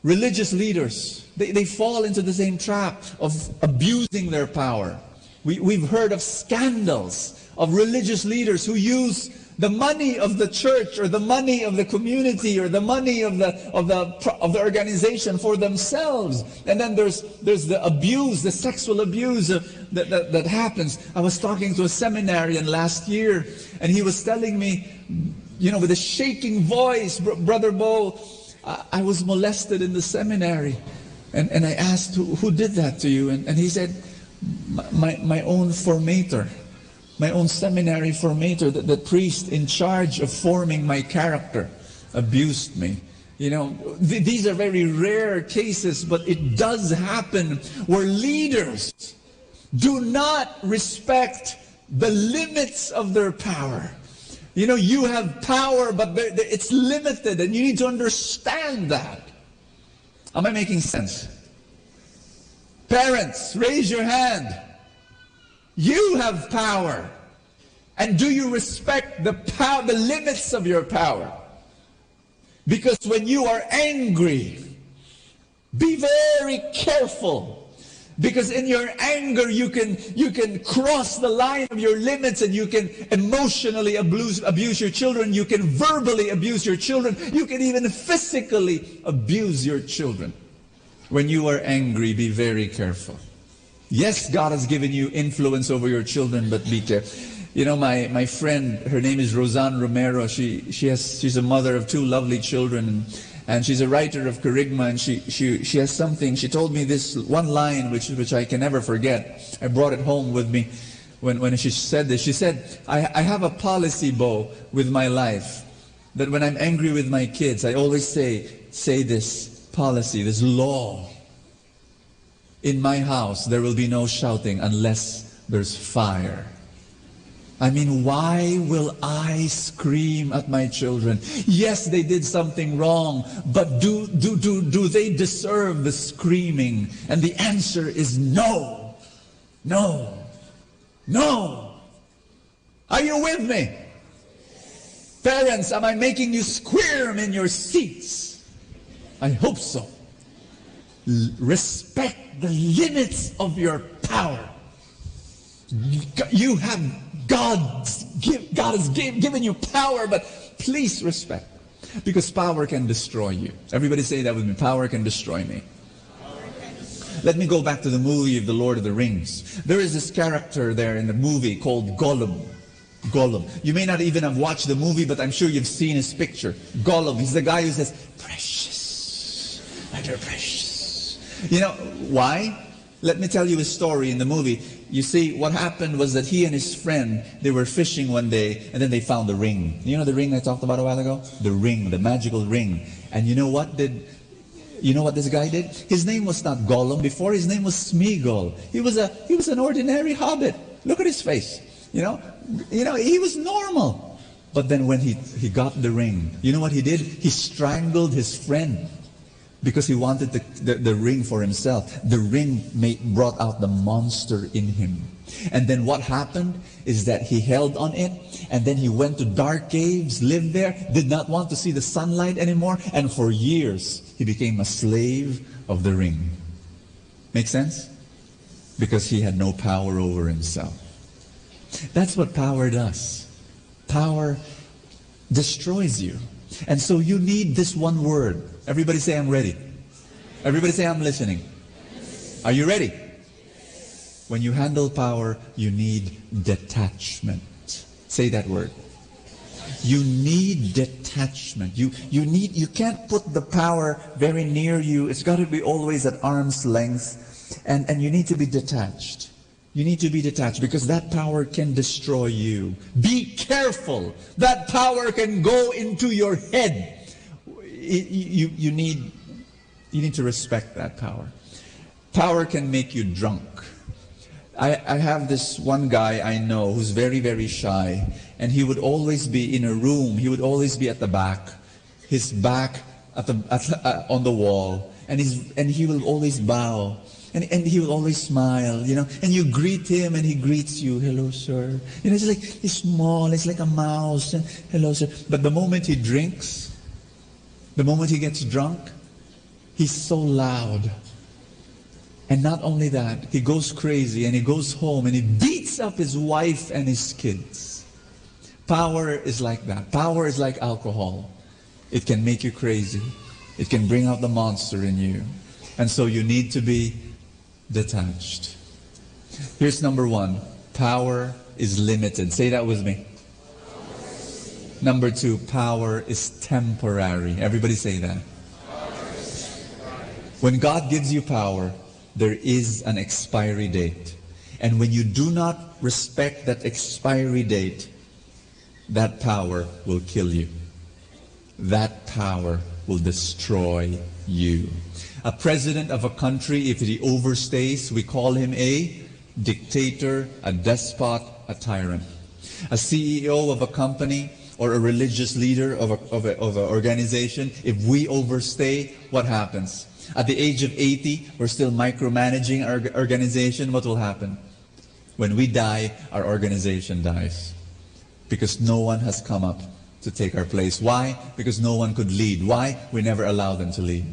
[SPEAKER 18] Religious leaders, they fall into the same trap of abusing their power. We've heard of scandals of religious leaders who use the money of the church or the money of the community or the money of the organization for themselves. And then there's the abuse, the sexual abuse that happens. I was talking to a seminarian last year, and he was telling me, you know, with a shaking voice, Brother Bo, I was molested in the seminary. And I asked, who did that to you? And he said, my own formator. My own seminary formator, the priest in charge of forming my character, abused me. You know, these are very rare cases, but it does happen where leaders do not respect the limits of their power. You know, you have power, but it's limited, and you need to understand that. Am I making sense? Parents, raise your hand. You have power. And do you respect the limits of your power? Because when you are angry, be very careful. Because in your anger, you can cross the line of your limits, and you can emotionally abuse your children. You can verbally abuse your children. You can even physically abuse your children. When you are angry, be very careful. Yes, God has given you influence over your children, but be careful. You know, my friend, her name is Roseanne Romero. She's a mother of 2 lovely children, and she's a writer of Kerygma, and she has something. She told me this one line which I can never forget. I brought it home with me when she said this. She said, I have a policy, Bo, with my life, that when I'm angry with my kids, I always say this policy, this law. In my house, there will be no shouting unless there's fire. I mean, why will I scream at my children? Yes, they did something wrong, but do they deserve the screaming? And the answer is no. No. No. Are you with me? Parents, am I making you squirm in your seats? I hope so. Respect the limits of your power. You have God has given you power, but please respect. Because power can destroy you. Everybody say that with me. Power can destroy me. Let me go back to the movie of The Lord of the Rings. There is this character there in the movie called Gollum. Gollum. You may not even have watched the movie, but I'm sure you've seen his picture. Gollum. He's the guy who says, precious, my dear precious. You know, why? Let me tell you a story in the movie. You see, what happened was that he and his friend, they were fishing one day, and then they found the ring. You know the ring I talked about a while ago? The ring, the magical ring. And you know what this guy did? His name was not Gollum before, his name was Smeagol. He was an ordinary hobbit. Look at his face. You know, he was normal. But then when he got the ring, you know what he did? He strangled his friend because he wanted the ring for himself. The ring brought out the monster in him. And then what happened is that he held on it, and then he went to dark caves, lived there, did not want to see the sunlight anymore, and for years he became a slave of the ring. Make sense? Because he had no power over himself. That's what power does. Power destroys you. And so you need this one word. Everybody say, I'm ready. Everybody say, I'm listening. Are you ready? When you handle power, you need detachment. Say that word. You need detachment. You can't put the power very near you. It's got to be always at arm's length. And you need to be detached. You need to be detached because that power can destroy you. Be careful. That power can go into your head. You need to respect that power. Power can make you drunk. I have this one guy I know who's very, very shy, and he would always be in a room. He would always be at the back, his back on the wall, and he will always bow. And he will always smile, you know. And you greet him, and he greets you. Hello, sir. You know, it's like he's small. It's like a mouse. And, hello, sir. But the moment he drinks, the moment he gets drunk, he's so loud. And not only that, he goes crazy, and he goes home, and he beats up his wife and his kids. Power is like that. Power is like alcohol. It can make you crazy. It can bring out the monster in you. And so you need to be detached. Here's number one. Power is limited. Say that with me. Number two, power is temporary. Everybody say that. When God gives you power, there is an expiry date. And when you do not respect that expiry date, that power will kill you. That power will destroy you. A president of a country, if he overstays, we call him a dictator, a despot, a tyrant. A CEO of a company or a religious leader of an organization, if we overstay, what happens? At the age of 80, we're still micromanaging our organization. What will happen? When we die, our organization dies. Because no one has come up to take our place. Why? Because no one could lead. Why? We never allowed them to lead.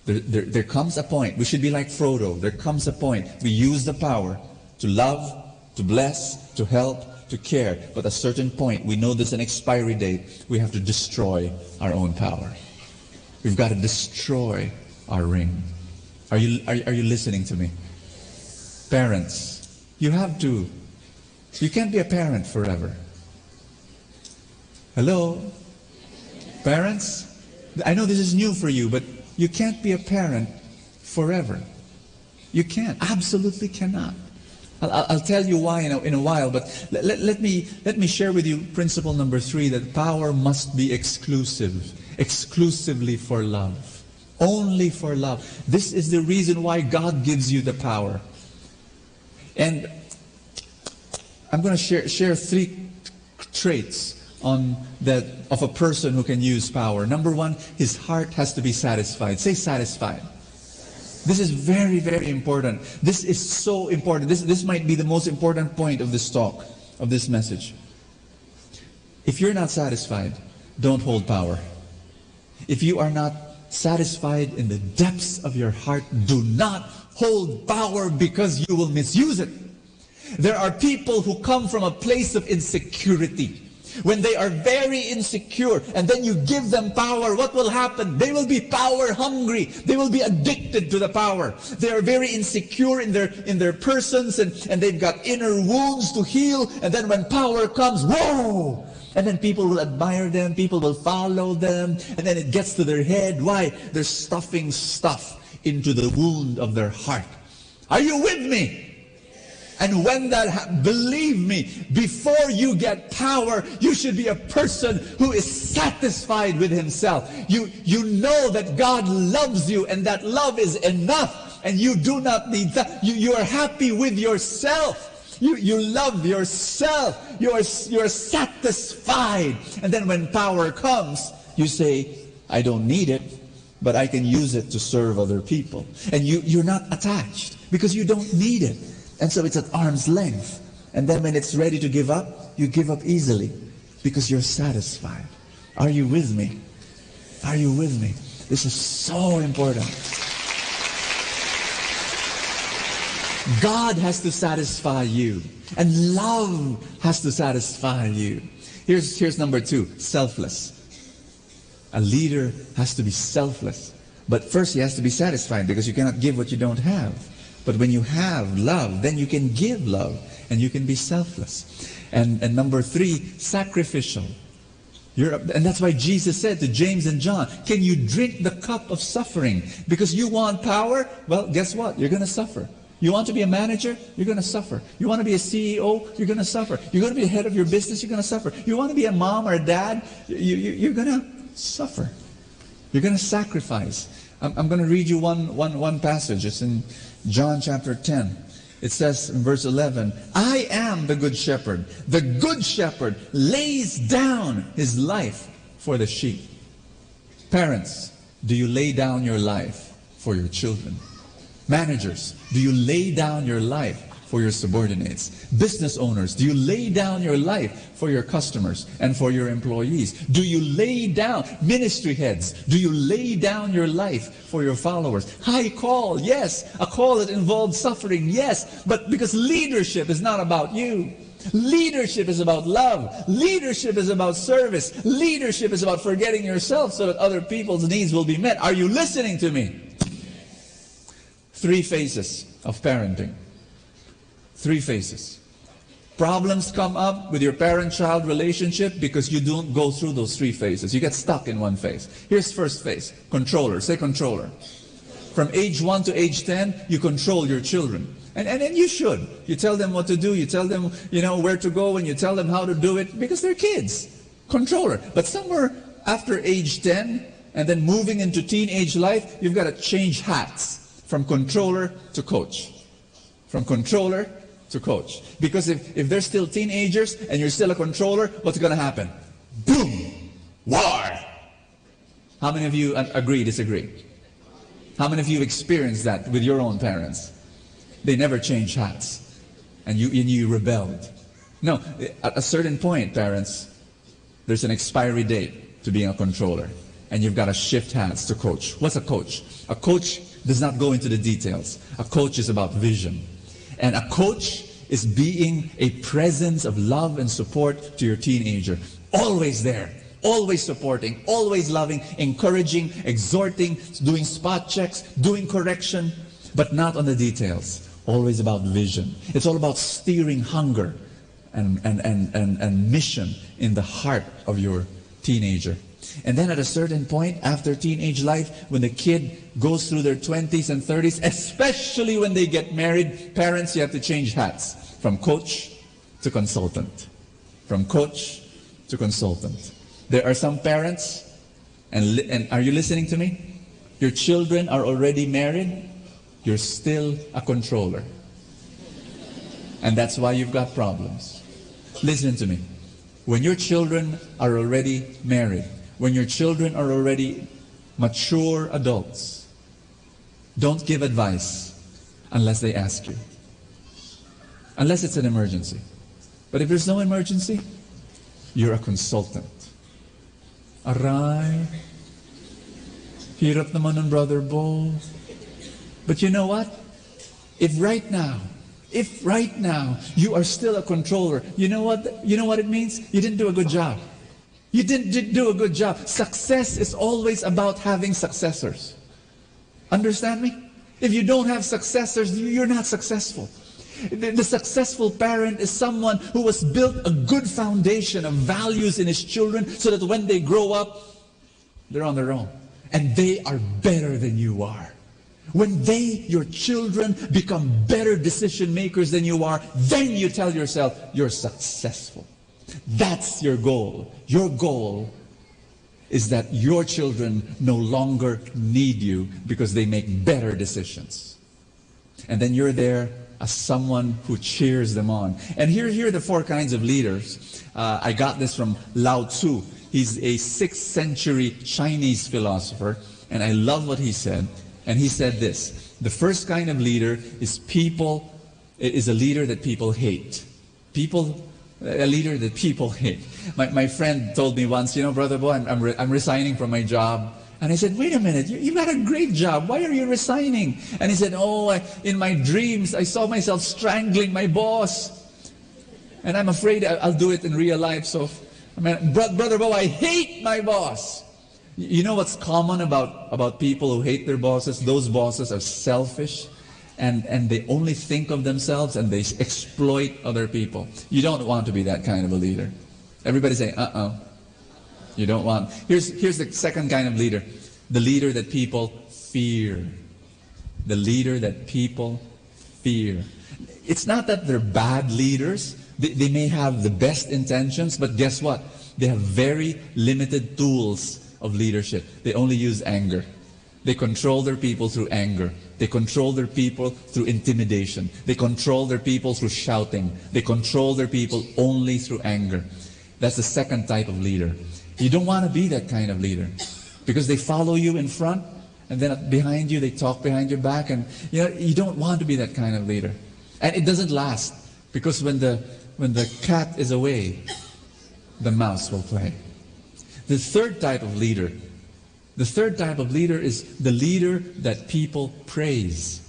[SPEAKER 18] There comes a point, we should be like Frodo, there comes a point, we use the power to love, to bless, to help, to care, but at a certain point, we know there's an expiry date, we have to destroy our own power. We've got to destroy our ring. Are you listening to me? Parents, you have to. You can't be a parent forever. Hello? Parents? I know this is new for you, but you can't be a parent forever. You can't. Absolutely cannot. I'll tell you why in a while, but let me share with you principle number 3, that power must be exclusive. Exclusively for love. Only for love. This is the reason why God gives you the power. And I'm going to share 3 traits of a person who can use power. Number 1, his heart has to be satisfied. Say satisfied. This is very, very important. This is so important. This might be the most important point of this talk, of this message. If you're not satisfied, don't hold power. If you are not satisfied in the depths of your heart, do not hold power because you will misuse it. There are people who come from a place of insecurity. When they are very insecure and then you give them power, what will happen? They will be power hungry. They will be addicted to the power. They are very insecure in their persons and they've got inner wounds to heal. And then when power comes, whoa! And then people will admire them, people will follow them, and then it gets to their head. Why? They're stuffing stuff into the wound of their heart. Are you with me? And when that believe me, before you get power, you should be a person who is satisfied with himself. You know that God loves you and that love is enough and you do not need that. You are happy with yourself. You love yourself. You are satisfied. And then when power comes, you say, I don't need it, but I can use it to serve other people. And you're not attached because you don't need it. And so it's at arm's length. And then when it's ready to give up, you give up easily because you're satisfied. Are you with me? Are you with me? This is so important. God has to satisfy you. And love has to satisfy you. Here's number 2, selfless. A leader has to be selfless. But first he has to be satisfied because you cannot give what you don't have. But when you have love, then you can give love and you can be selfless. And number 3, sacrificial. And that's why Jesus said to James and John, can you drink the cup of suffering? Because you want power? Well, guess what? You're going to suffer. You want to be a manager? You're going to suffer. You want to be a CEO? You're going to suffer. You're going to be the head of your business? You're going to suffer. You want to be a mom or a dad? You're going to suffer. You're going to sacrifice. I'm going to read you one passage. It's in John chapter 10. It says in verse 11, I am the good shepherd. The good shepherd lays down his life for the sheep. Parents, do you lay down your life for your children? Managers, do you lay down your life for your subordinates? Business owners, do you lay down your life for your customers and for your employees? Do you lay down, ministry heads, do you lay down your life for your followers? High call, yes. A call that involves suffering, yes. But because leadership is not about you. Leadership is about love. Leadership is about service. Leadership is about forgetting yourself so that other people's needs will be met. Are you listening to me? 3 phases of parenting. 3 phases. Problems come up with your parent-child relationship because you don't go through those 3 phases. You get stuck in one phase. Here's first phase. Controller. Say controller. From age 1 to age 10, you control your children. And you should. You tell them what to do. You tell them, where to go, and you tell them how to do it because they're kids. Controller. But somewhere after age 10 and then moving into teenage life, you've got to change hats from controller to coach. From controller to coach. Because if they're still teenagers and you're still a controller, what's going to happen? Boom! War! How many of you agree, disagree? How many of you experienced that with your own parents? They never changed hats. And you rebelled. No, at a certain point, parents, there's an expiry date to being a controller. And you've got to shift hats to coach. What's a coach? A coach does not go into the details. A coach is about vision. And a coach is being a presence of love and support to your teenager. Always there. Always supporting. Always loving. Encouraging. Exhorting. Doing spot checks. Doing correction. But not on the details. Always about vision. It's all about steering hunger and mission in the heart of your teenager. And then at a certain point, after teenage life, when the kid goes through their 20s and 30s, especially when they get married, parents, you have to change hats. From coach to consultant. From coach to consultant. There are some parents, and are you listening to me? Your children are already married, you're still a controller. And that's why you've got problems. Listen to me. When your children are already married, when your children are already mature adults, don't give advice unless they ask you. Unless it's an emergency. But if there's no emergency, you're a consultant. Aray. Hirap naman ng Brother Bo. But you know what? If right now you are still a controller, you know what it means? You didn't do a good job. You didn't do a good job. Success is always about having successors. Understand me? If you don't have successors, you're not successful. The successful parent is someone who has built a good foundation of values in his children so that when they grow up, they're on their own. And they are better than you are. When your children, become better decision makers than you are, then you tell yourself, you're successful. That's your goal. Your goal is that your children no longer need you because they make better decisions. And then you're there as someone who cheers them on. And here are the 4 kinds of leaders. I got this from Lao Tzu. He's a 6th century Chinese philosopher, and I love what he said. And he said this: the first kind of leader is a leader that people hate. A leader that people hate. My friend told me once, Brother Bo, I'm resigning from my job. And I said, wait a minute, you've got a great job. Why are you resigning? And he said, in my dreams, I saw myself strangling my boss. And I'm afraid I'll do it in real life. So, Brother Bo, I hate my boss. You know what's common about people who hate their bosses? Those bosses are selfish. And they only think of themselves and they exploit other people. You don't want to be that kind of a leader. Everybody say, You don't want. Here's the second kind of leader. The leader that people fear. The leader that people fear. It's not that they're bad leaders. They may have the best intentions, but guess what? They have very limited tools of leadership. They only use anger. They control their people through anger. They control their people through intimidation. They control their people through shouting. They control their people only through anger. That's the second type of leader. You don't want to be that kind of leader because they follow you in front and then behind you they talk behind your back, and you don't want to be that kind of leader. And it doesn't last because when the cat is away, the mouse will play. The third type of leader is the leader that people praise.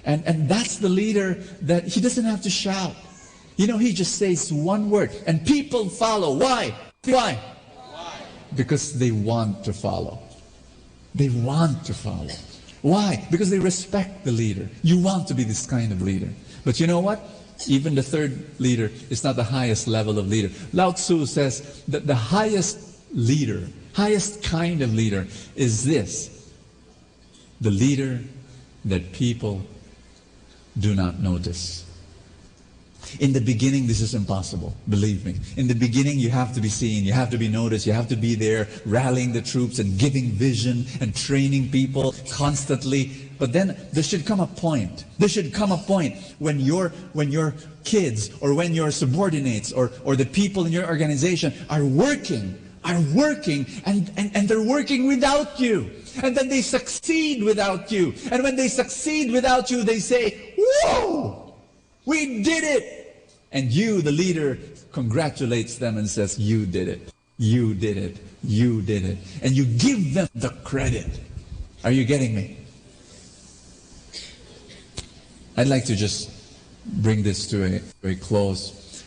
[SPEAKER 18] And that's the leader that he doesn't have to shout. He just says one word and people follow. Why? Because they want to follow. They want to follow. Why? Because they respect the leader. You want to be this kind of leader. But you know what? Even the third leader is not the highest level of leader. Lao Tzu says that the highest kind of leader is this: the leader that people do not notice. In the beginning, this is impossible, believe me. In the beginning, you have to be seen, you have to be noticed, you have to be there rallying the troops and giving vision and training people constantly. But then there should come a point when your kids or when your subordinates or the people in your organization are working and they're working without you. And then they succeed without you. And when they succeed without you, they say, "Whoa! We did it!" And you, the leader, congratulates them and says, "You did it. You did it. You did it." And you give them the credit. Are you getting me? I'd like to just bring this to a close.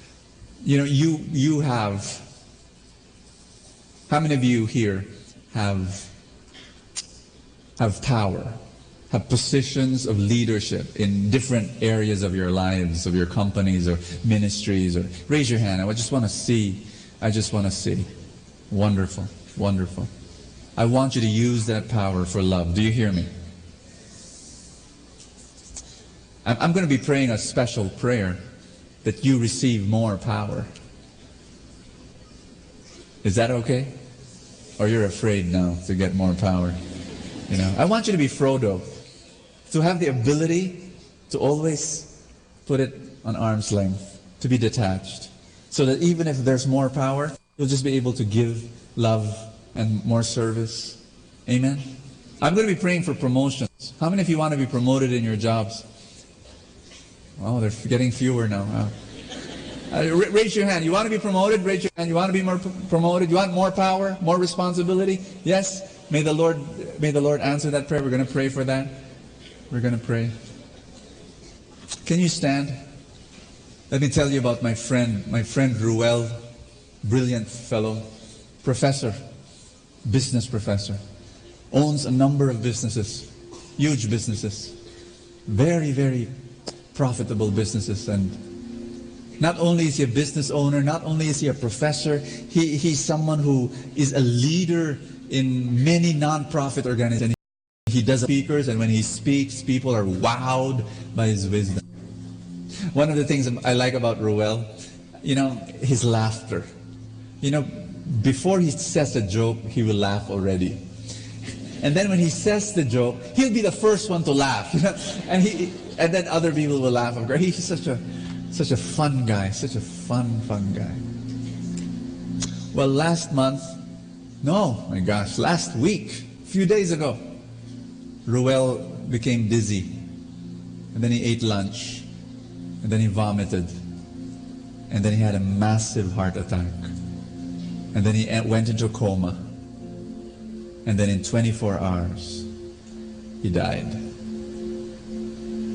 [SPEAKER 18] You have, how many of you here have power? Have positions of leadership in different areas of your lives, of your companies or ministries? Or raise your hand. I just want to see. Wonderful, wonderful. I want you to use that power for love. Do you hear me? I'm going to be praying a special prayer that you receive more power. Is that okay? Or you're afraid now to get more power? I want you to be Frodo. To have the ability to always put it on arm's length, to be detached, so that even if there's more power, you'll just be able to give love and more service. Amen? I'm going to be praying for promotions. How many of you want to be promoted in your jobs? Oh, they're getting fewer now. Raise your hand. You want to be promoted? Raise your hand. You want to be more promoted? You want more power, more responsibility? Yes? May the Lord answer that prayer. We're going to pray for that. We're going to pray. Can you stand? Let me tell you about my friend Ruel, brilliant fellow, professor, business professor, owns a number of businesses, huge businesses, very, very profitable businesses. And not only is he a business owner, not only is he a professor, he's someone who is a leader in many non-profit organizations. He does speakers, and when he speaks, people are wowed by his wisdom. One of the things I like about Ruel, his laughter. Before he says a joke, he will laugh already. And then when he says the joke, he'll be the first one to laugh. And then other people will laugh. He's such a fun guy, such a fun guy. Well, last week, a few days ago, Ruel became dizzy. And then he ate lunch. And then he vomited. And then he had a massive heart attack. And then he went into a coma. And then in 24 hours, he died.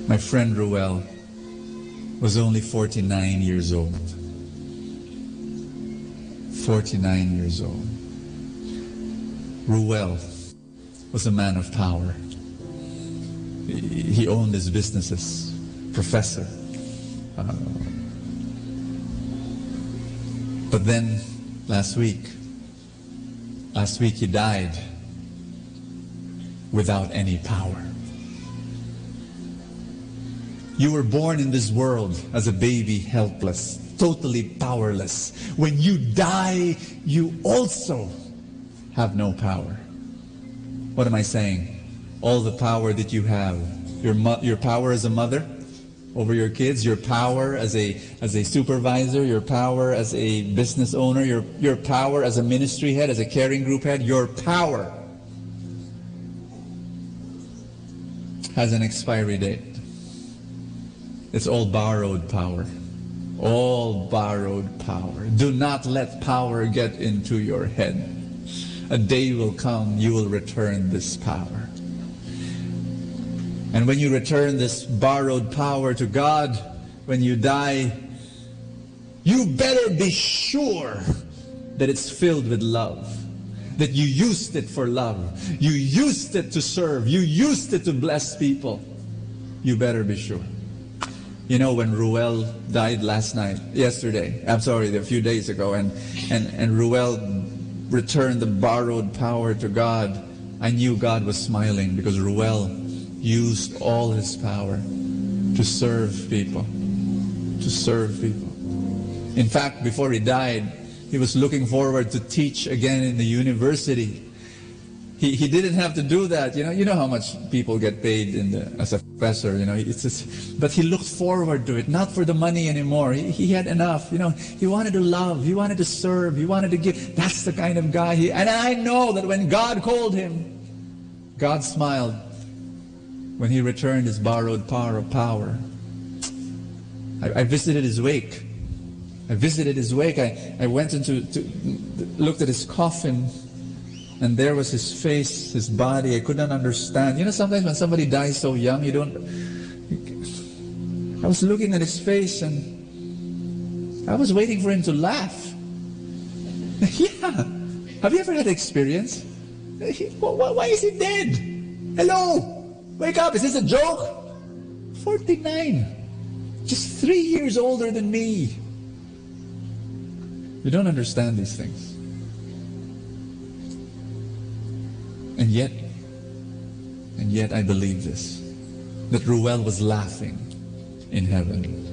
[SPEAKER 18] My friend Ruel was only 49 years old. 49 years old. Ruel was a man of power. He owned his businesses, professor. But then last week he died without any power. You were born in this world as a baby, helpless, totally powerless. When you die, you also have no power. What am I saying? All the power that you have, your power as a mother over your kids, your power as a supervisor, your power as a business owner, your power as a ministry head, as a caring group head, your power has an expiry date. It's all borrowed power. All borrowed power. Do not let power get into your head. A day will come, you will return this power. And when you return this borrowed power to God, when you die, you better be sure that it's filled with love. That you used it for love. You used it to serve. You used it to bless people. You better be sure. When Ruel died a few days ago, and Ruel returned the borrowed power to God, I knew God was smiling because Ruel used all his power to serve people. To serve people. In fact, before he died, he was looking forward to teach again in the university. He didn't have to do that. You know how much people get paid as a professor. But he looked forward to it, not for the money anymore. He had enough. He wanted to love. He wanted to serve. He wanted to give. That's the kind of guy and I know that when God called him, God smiled when he returned his borrowed power. I visited his wake. I went looked at his coffin. And there was his face, his body. I could not understand. Sometimes when somebody dies so young, I was looking at his face and I was waiting for him to laugh. Yeah. Have you ever had experience? Why is he dead? Hello? Wake up. Is this a joke? 49. Just 3 years older than me. You don't understand these things. And yet I believe this, that Ruel was laughing in heaven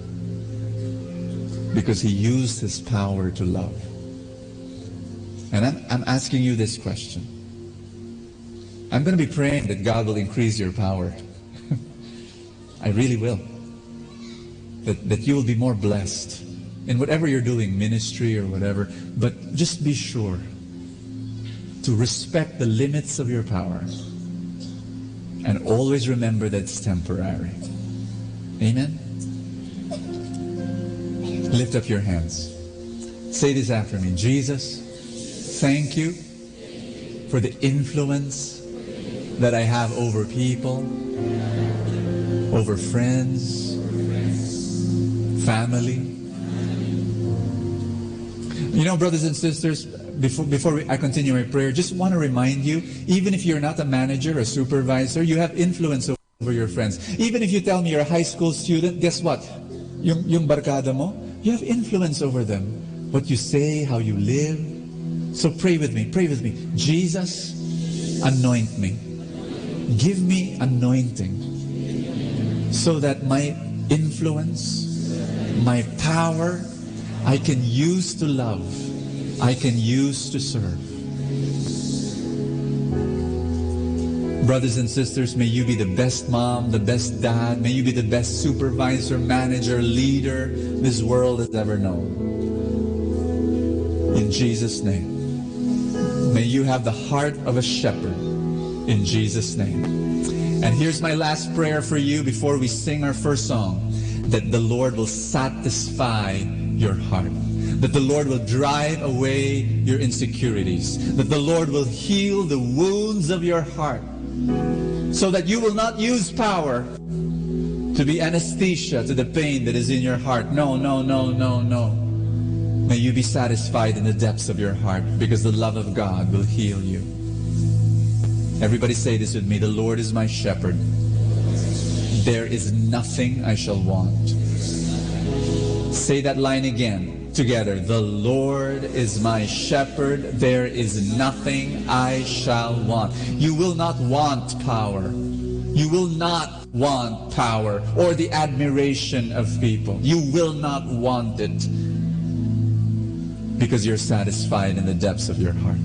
[SPEAKER 18] because he used his power to love. And I'm asking you this question. I'm going to be praying that God will increase your power. I really will. That you will be more blessed in whatever you're doing, ministry or whatever, but just be sure to respect the limits of your power and always remember that it's temporary. Amen? Lift up your hands. Say this after me. Jesus, thank you for the influence that I have over people, over friends, family. You know, brothers and sisters, before I continue my prayer, just want to remind you, even if you're not a manager or supervisor, you have influence over your friends. Even if you tell me you're a high school student, guess what? Yung barkada mo, you have influence over them. What you say, how you live. So pray with me, pray with me. Jesus, anoint me. Give me anointing so that my influence, my power, I can use to love, I can use to serve. Brothers and sisters, may you be the best mom, the best dad, may you be the best supervisor, manager, leader this world has ever known. In Jesus' name. May you have the heart of a shepherd. In Jesus' name. And here's my last prayer for you before we sing our first song. That the Lord will satisfy your heart. That the Lord will drive away your insecurities. That the Lord will heal the wounds of your heart. So that you will not use power to be anesthesia to the pain that is in your heart. No, no, no, no, no. May you be satisfied in the depths of your heart because the love of God will heal you. Everybody say this with me. The Lord is my shepherd. There is nothing I shall want. Say that line again together. The Lord is my shepherd. There is nothing I shall want. You will not want power. You will not want power or the admiration of people. You will not want it because you're satisfied in the depths of your heart.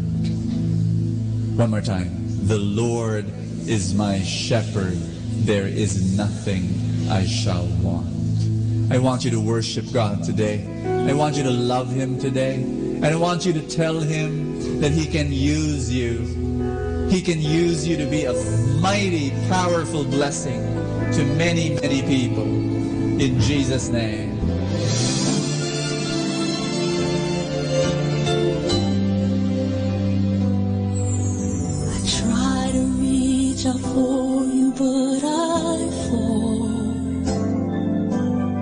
[SPEAKER 18] One more time. The Lord is my shepherd. There is nothing I shall want. I want you to worship God today. I want you to love Him today. And I want you to tell Him that He can use you. He can use you to be a mighty, powerful blessing to many, many people. In Jesus' name.
[SPEAKER 8] I try to reach out for you, but I fall.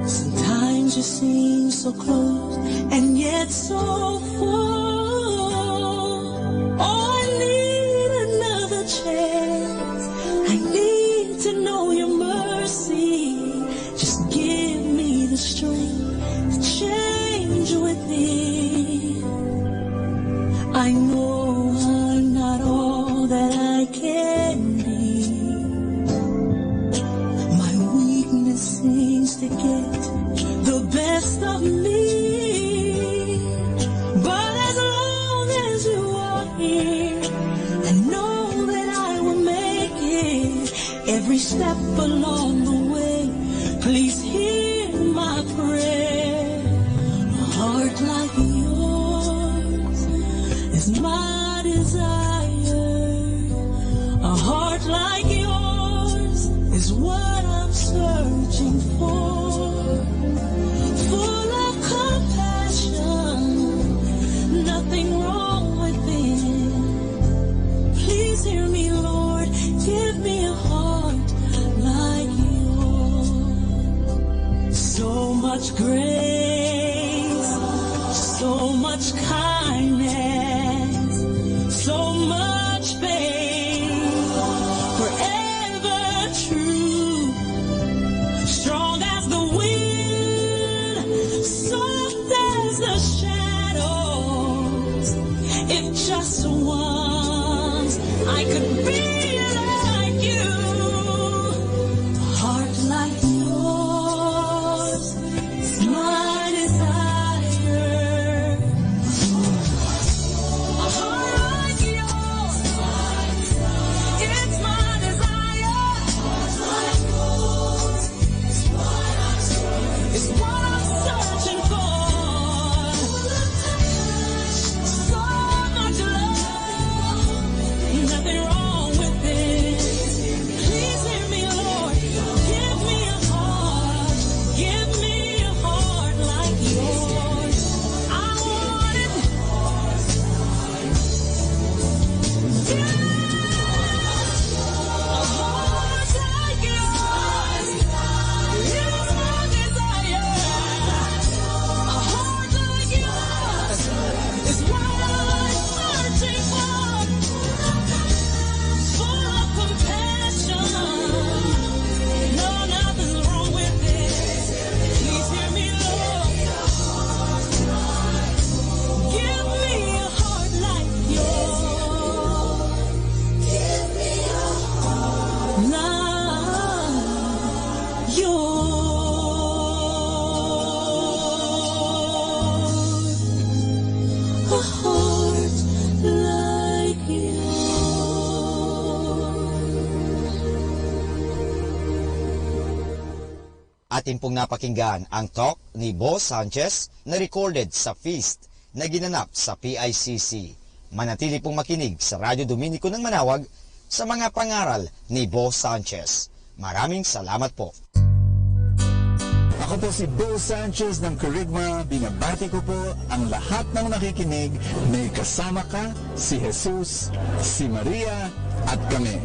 [SPEAKER 8] Sometimes you seem so close and yet so far. Oh, I need another chance. I need to know your mercy. Just give me the strength to change within. I know I'm not all that I can be. My weakness seems to get the best of me. But as long as you are here, I know that I will make it. Every step along the way, please hear my prayer. A heart like yours is my desire. A heart like yours is what I'm searching for. Full of compassion, nothing wrong within. Please hear me, Lord. Give me a heart like yours. So much grace, so much kindness, so much faith, forever true, strong as the wind, soft as the shadows. If just once I could be like you, a heart like yours is my desire. A heart like yours, it's my desire. It's what I'm searching for. So much love, nothing wrong
[SPEAKER 22] Atin pong napakinggan ang talk ni Bo Sanchez na recorded sa feast na ginanap sa PICC. Manatili pong makinig sa Radyo Dominico ng Manawag sa mga pangaral ni Bo Sanchez. Maraming salamat po.
[SPEAKER 13] Ako po si Bo Sanchez ng Kerygma. Binabati ko po ang lahat ng nakikinig. May kasama ka, si Jesus, si Maria, at kami.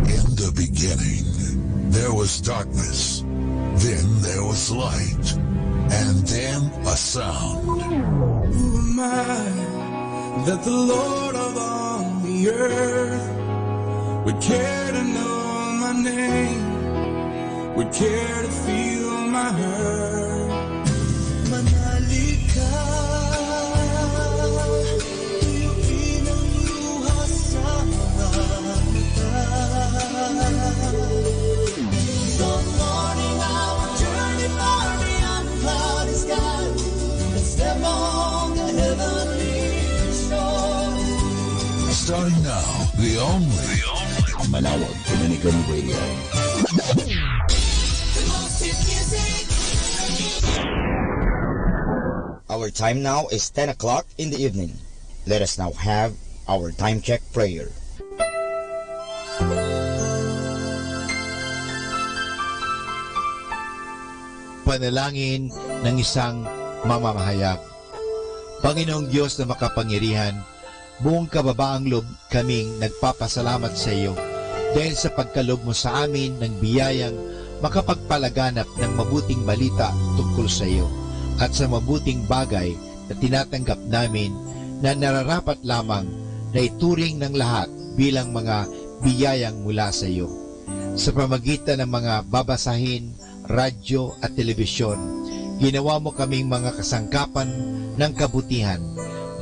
[SPEAKER 7] In the beginning, there was darkness. Then there was light. And then a sound.
[SPEAKER 3] Who am I that the Lord of all the earth would care to know my name, would care to feel my hurt? Manali ka, tuwin ang luha sa mata. The morning hour, journey far beyond the cloudy sky. Let's step on the heavenly shore.
[SPEAKER 7] Starting now, the only Manawag Dominican Radio.
[SPEAKER 22] Our time now is 10 o'clock in the evening. Let us now have our time check prayer.
[SPEAKER 5] Panalangin ng isang mamamahayag. Panginoong Diyos na makapangyarihan, buong kababaang loob kaming nagpapasalamat sa iyo dahil sa pagkalob mo sa amin ng biyayang makapagpalaganap ng mabuting balita tungkol sa iyo at sa mabuting bagay na tinatanggap namin na nararapat lamang na ituring ng lahat bilang mga biyayang mula sa iyo. Sa pamagitan ng mga babasahin, radyo at telebisyon, ginawa mo kaming mga kasangkapan ng kabutihan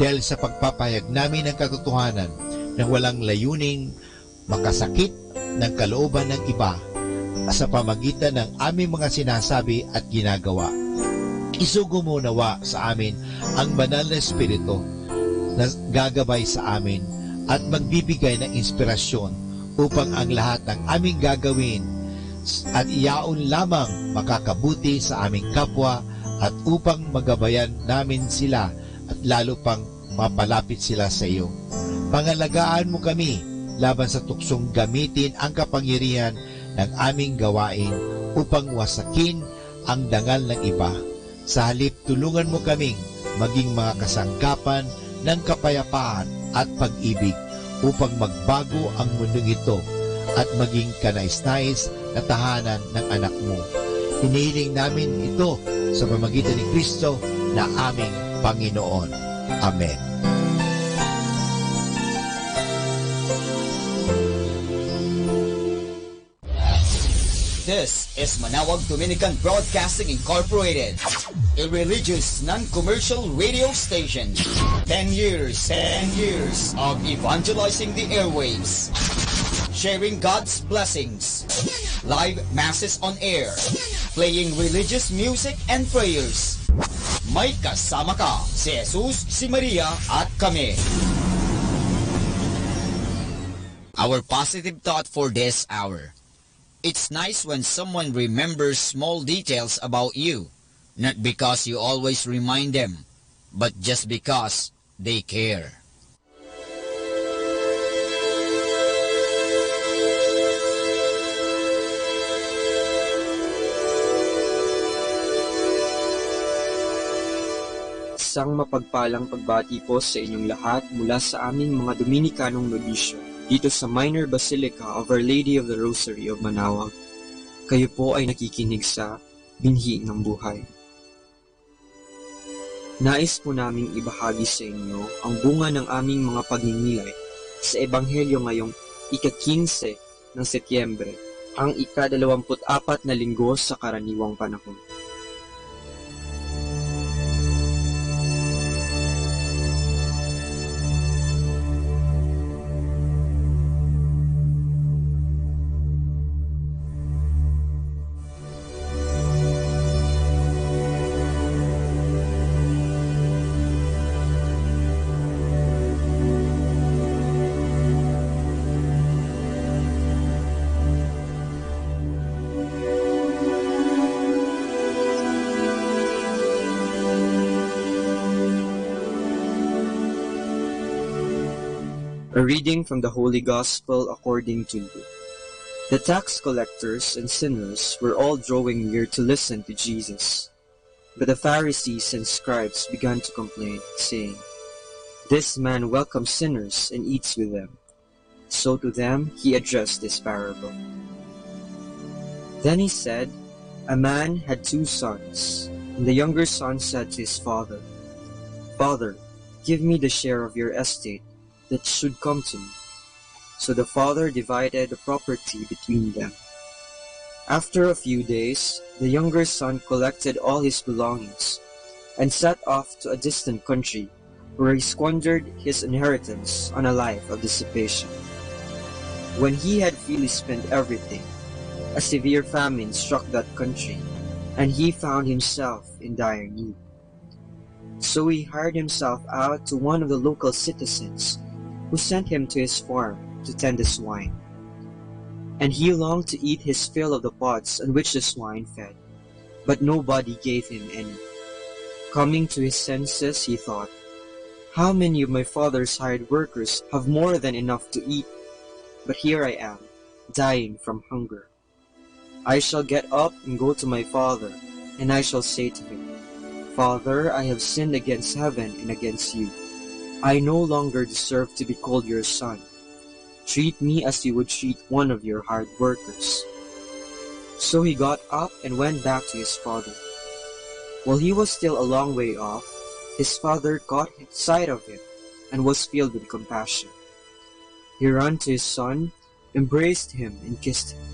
[SPEAKER 5] dahil sa pagpapahayag namin ng katotohanan na walang layuning makasakit ng kalooban ng iba sa pamagitan ng aming mga sinasabi at ginagawa. Isugo mo nawa sa amin ang banal na Espiritu na gagabay sa amin at magbibigay ng inspirasyon upang ang lahat ng aming gagawin at iyaon lamang makakabuti sa aming kapwa at upang magabayan namin sila at lalo pang mapalapit sila sa iyo. Pangalagaan mo kami laban sa tuksong gamitin ang kapangyarihan ng aming gawain upang wasakin ang dangal ng iba. Sa halip, tulungan mo kaming maging mga kasangkapan ng kapayapaan at pag-ibig upang magbago ang mundong ito at maging kanais-nais na tahanan ng anak mo. Hinihiling namin ito sa pamamagitan ni Kristo na aming Panginoon. Amen.
[SPEAKER 4] This is Manawag Dominican Broadcasting Incorporated, a religious non-commercial radio station. 10 years of evangelizing the airwaves, sharing God's blessings, live masses on air, playing religious music and prayers. May kasama ka, si Jesus, si Maria, at kami. Our positive thought for this hour. It's nice when someone remembers small details about you, not because you always remind them, but just because they care.
[SPEAKER 11] Isang mapagpalang pagbati po sa inyong lahat mula sa aming mga Dominikanong nobisyo dito sa Minor Basilica of Our Lady of the Rosary of Manawag. Kayo po ay nakikinig sa Binhi ng Buhay. Nais po naming ibahagi sa inyo ang bunga ng aming mga pagninilay sa Ebanghelyo ngayong ika-15 ng Setyembre, ang ika-24 na linggo sa karaniwang panahon. A reading from the Holy Gospel according to Luke. The tax collectors and sinners were all drawing near to listen to Jesus. But the Pharisees and scribes began to complain, saying, "This man welcomes sinners and eats with them." So to them he addressed this parable. Then he said, "A man had 2 sons, and the younger son said to his father, 'Father, give me the share of your estate that should come to me.' So the father divided the property between them. After a few days, the younger son collected all his belongings and set off to a distant country where he squandered his inheritance on a life of dissipation. When he had freely spent everything, a severe famine struck that country, and he found himself in dire need. So he hired himself out to one of the local citizens, who sent him to his farm to tend the swine. And he longed to eat his fill of the pods on which the swine fed, but nobody gave him any. Coming to his senses, he thought, "How many of my father's hired workers have more than enough to eat? But here I am, dying from hunger. I shall get up and go to my father, and I shall say to him, 'Father, I have sinned against heaven and against you. I no longer deserve to be called your son. Treat me as you would treat one of your hired workers.' So he got up and went back to his father. While he was still a long way off, his father caught sight of him and was filled with compassion. He ran to his son, embraced him, and kissed him.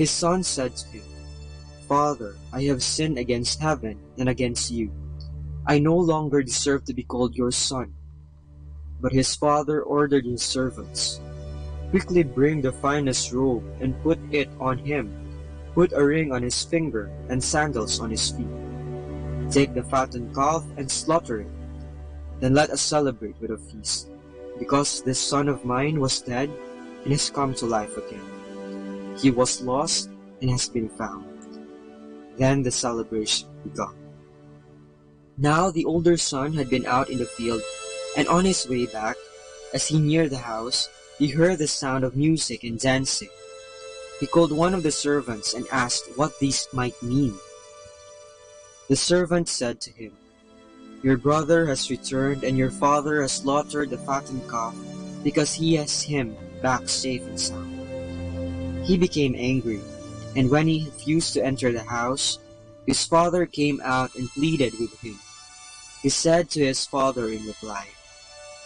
[SPEAKER 11] His son said to him, 'Father, I have sinned against heaven and against you. I no longer deserve to be called your son.' But his father ordered his servants, 'Quickly bring the finest robe and put it on him. Put a ring on his finger and sandals on his feet. Take the fattened calf and slaughter it. Then let us celebrate with a feast, because this son of mine was dead and has come to life again. He was lost and has been found.' Then the celebration began. Now the older son had been out in the field, and on his way back, as he neared the house, he heard the sound of music and dancing. He called one of the servants and asked what these might mean. The servant said to him, 'Your brother has returned, and your father has slaughtered the fattened calf, because he has him back safe and sound.' He became angry, and when he refused to enter the house, his father came out and pleaded with him. He said to his father in reply,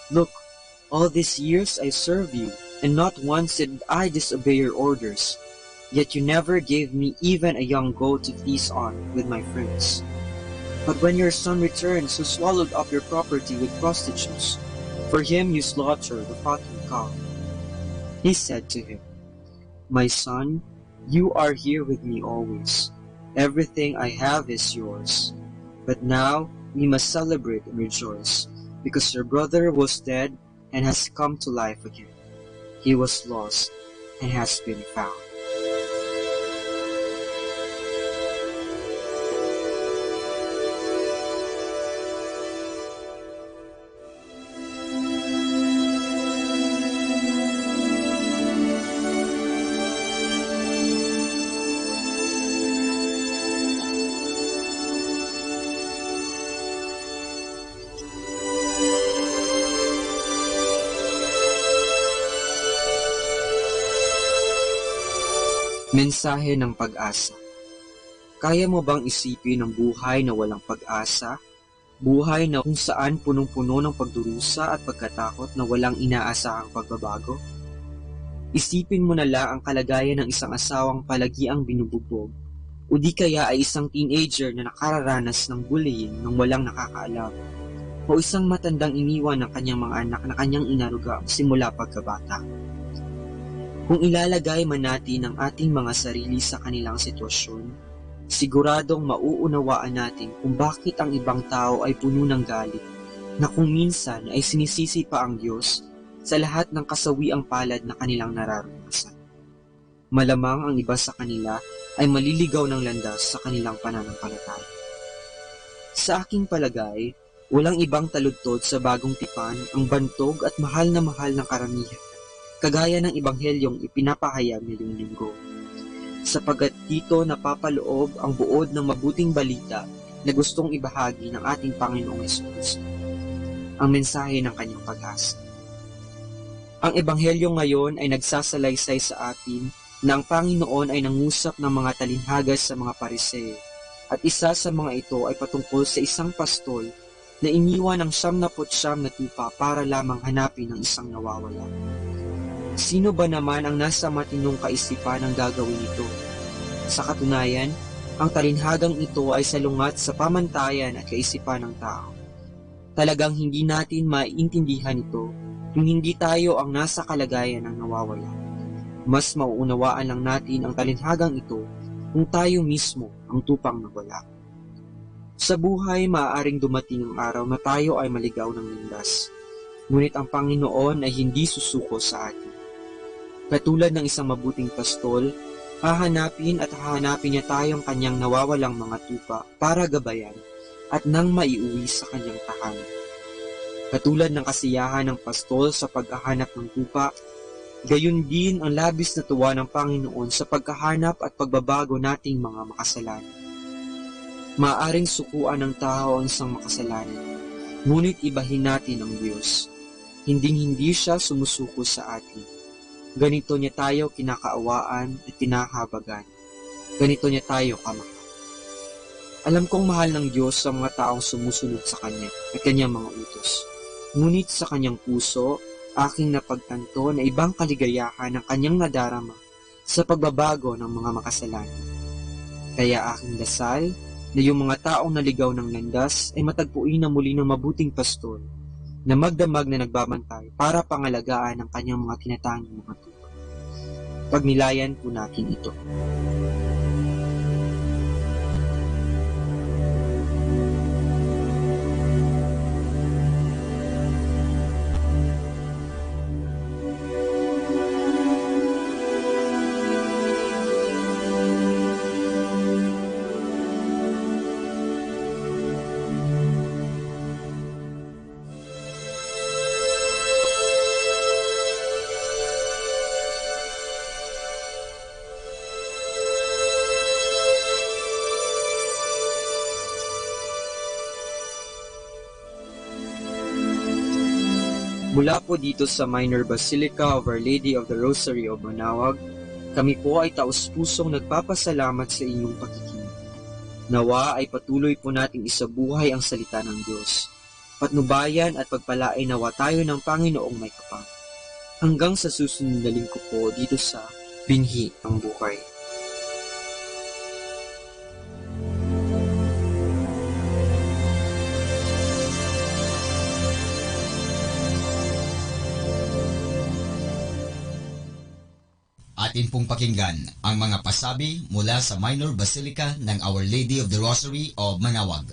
[SPEAKER 11] 'Look, all these years I served you, and not once did I disobey your orders. Yet you never gave me even a young goat to feast on with my friends. But when your son returns, who swallowed up your property with prostitutes, for him you slaughter the fattened calf.' He said to him, 'My son, you are here with me always. Everything I have is yours. But now we must celebrate and rejoice, because your brother was dead and has come to life again. He was lost and has been found.'" Mensahe ng pag-asa. Kaya mo bang isipin ang buhay na walang pag-asa? Buhay na kung saan punong-puno ng pagdurusa at pagkatakot na walang inaasahang pagbabago? Isipin mo na lang ang kalagayan ng isang asawang palagiang binubugbog, o di kaya ay isang teenager na nakararanas ng bullying nang walang nakakaalam, o isang matandang iniwan ng kanyang mga anak na kanyang inaruga simula pagkabata. Kung ilalagay man natin ang ating mga sarili sa kanilang sitwasyon, siguradong mauunawaan natin kung bakit ang ibang tao ay puno ng galit, na kung minsan ay sinisisi pa ang Diyos sa lahat ng kasawiang palad na kanilang nararanasan. Malamang ang iba sa kanila ay maliligaw ng landas sa kanilang pananampalataya. Sa aking palagay, Walang ibang taludtod sa Bagong Tipan ang bantog at mahal ng karamihan, kagaya ng Ebanghelyong ipinapahayag ngayong linggo. Sapagkat dito napapaloob ang buod ng mabuting balita na gustong ibahagi ng ating Panginoong Hesus, ang mensahe ng kanyang pag-asa. Ang Ebanghelyo ngayon ay nagsasalaysay sa atin na ang Panginoon ay nangusap ng mga talinhaga sa mga Pariseo, at isa sa mga ito ay patungkol sa isang pastol na iniwan ng 99 na tupa para lamang hanapin ang isang nawawala. Sino ba naman ang nasa matinong kaisipan ang gagawin ito? Sa katunayan, ang talinhagang ito ay salungat sa pamantayan at kaisipan ng tao. Talagang hindi natin maiintindihan ito kung hindi tayo ang nasa kalagayan ng nawawala. Mas mauunawaan lang natin ang talinhagang ito kung tayo mismo ang tupang nawala. Sa buhay, maaaring dumating ang araw na tayo ay maligaw ng landas. Ngunit ang Panginoon ay hindi susuko sa atin. Katulad ng isang mabuting pastol, hahanapin niya tayong kanyang nawawalang mga tupa para gabayan at nang maiuwi sa kanyang tahanan. Katulad ng kasiyahan ng pastol sa paghahanap ng tupa, gayon din ang labis na tuwa ng Panginoon sa paghahanap at pagbabago nating mga makasalanan. Maaaring sukuan ng tao ang isang makasalanan, ngunit ibahin natin ang Diyos. Hinding-hindi siya sumusuko sa atin. Ganito niya tayo kinakaawaan at kinahabagan. Ganito niya tayo kamahal. Alam kong mahal ng Diyos sa mga taong sumusunod sa Kanya at Kanyang mga utos. Ngunit sa Kanyang puso, aking napagtanto na ibang kaligayahan ang Kanyang nadarama sa pagbabago ng mga makasalanan. Kaya aking dasal na yung mga taong naligaw ng landas ay matagpuin na muli ng mabuting pastol na magdamag na nagbabantay para pangalagaan ang kanyang mga tinatanging mga tupa. Pagnilayan po natin ito. Mula po dito sa Minor Basilica of Our Lady of the Rosary of Manaoag, kami po ay taus-pusong nagpapasalamat sa inyong pakikinig. Nawa ay patuloy po nating isabuhay ang salita ng Diyos. Patnubayan at pagpalain nawa tayo ng Panginoong may kapal. Hanggang sa susunod na linggo po dito sa Binhi ng Buhay.
[SPEAKER 4] Atin pong pakinggan ang mga pasabi mula sa Minor Basilica ng Our Lady of the Rosary of Manaoag.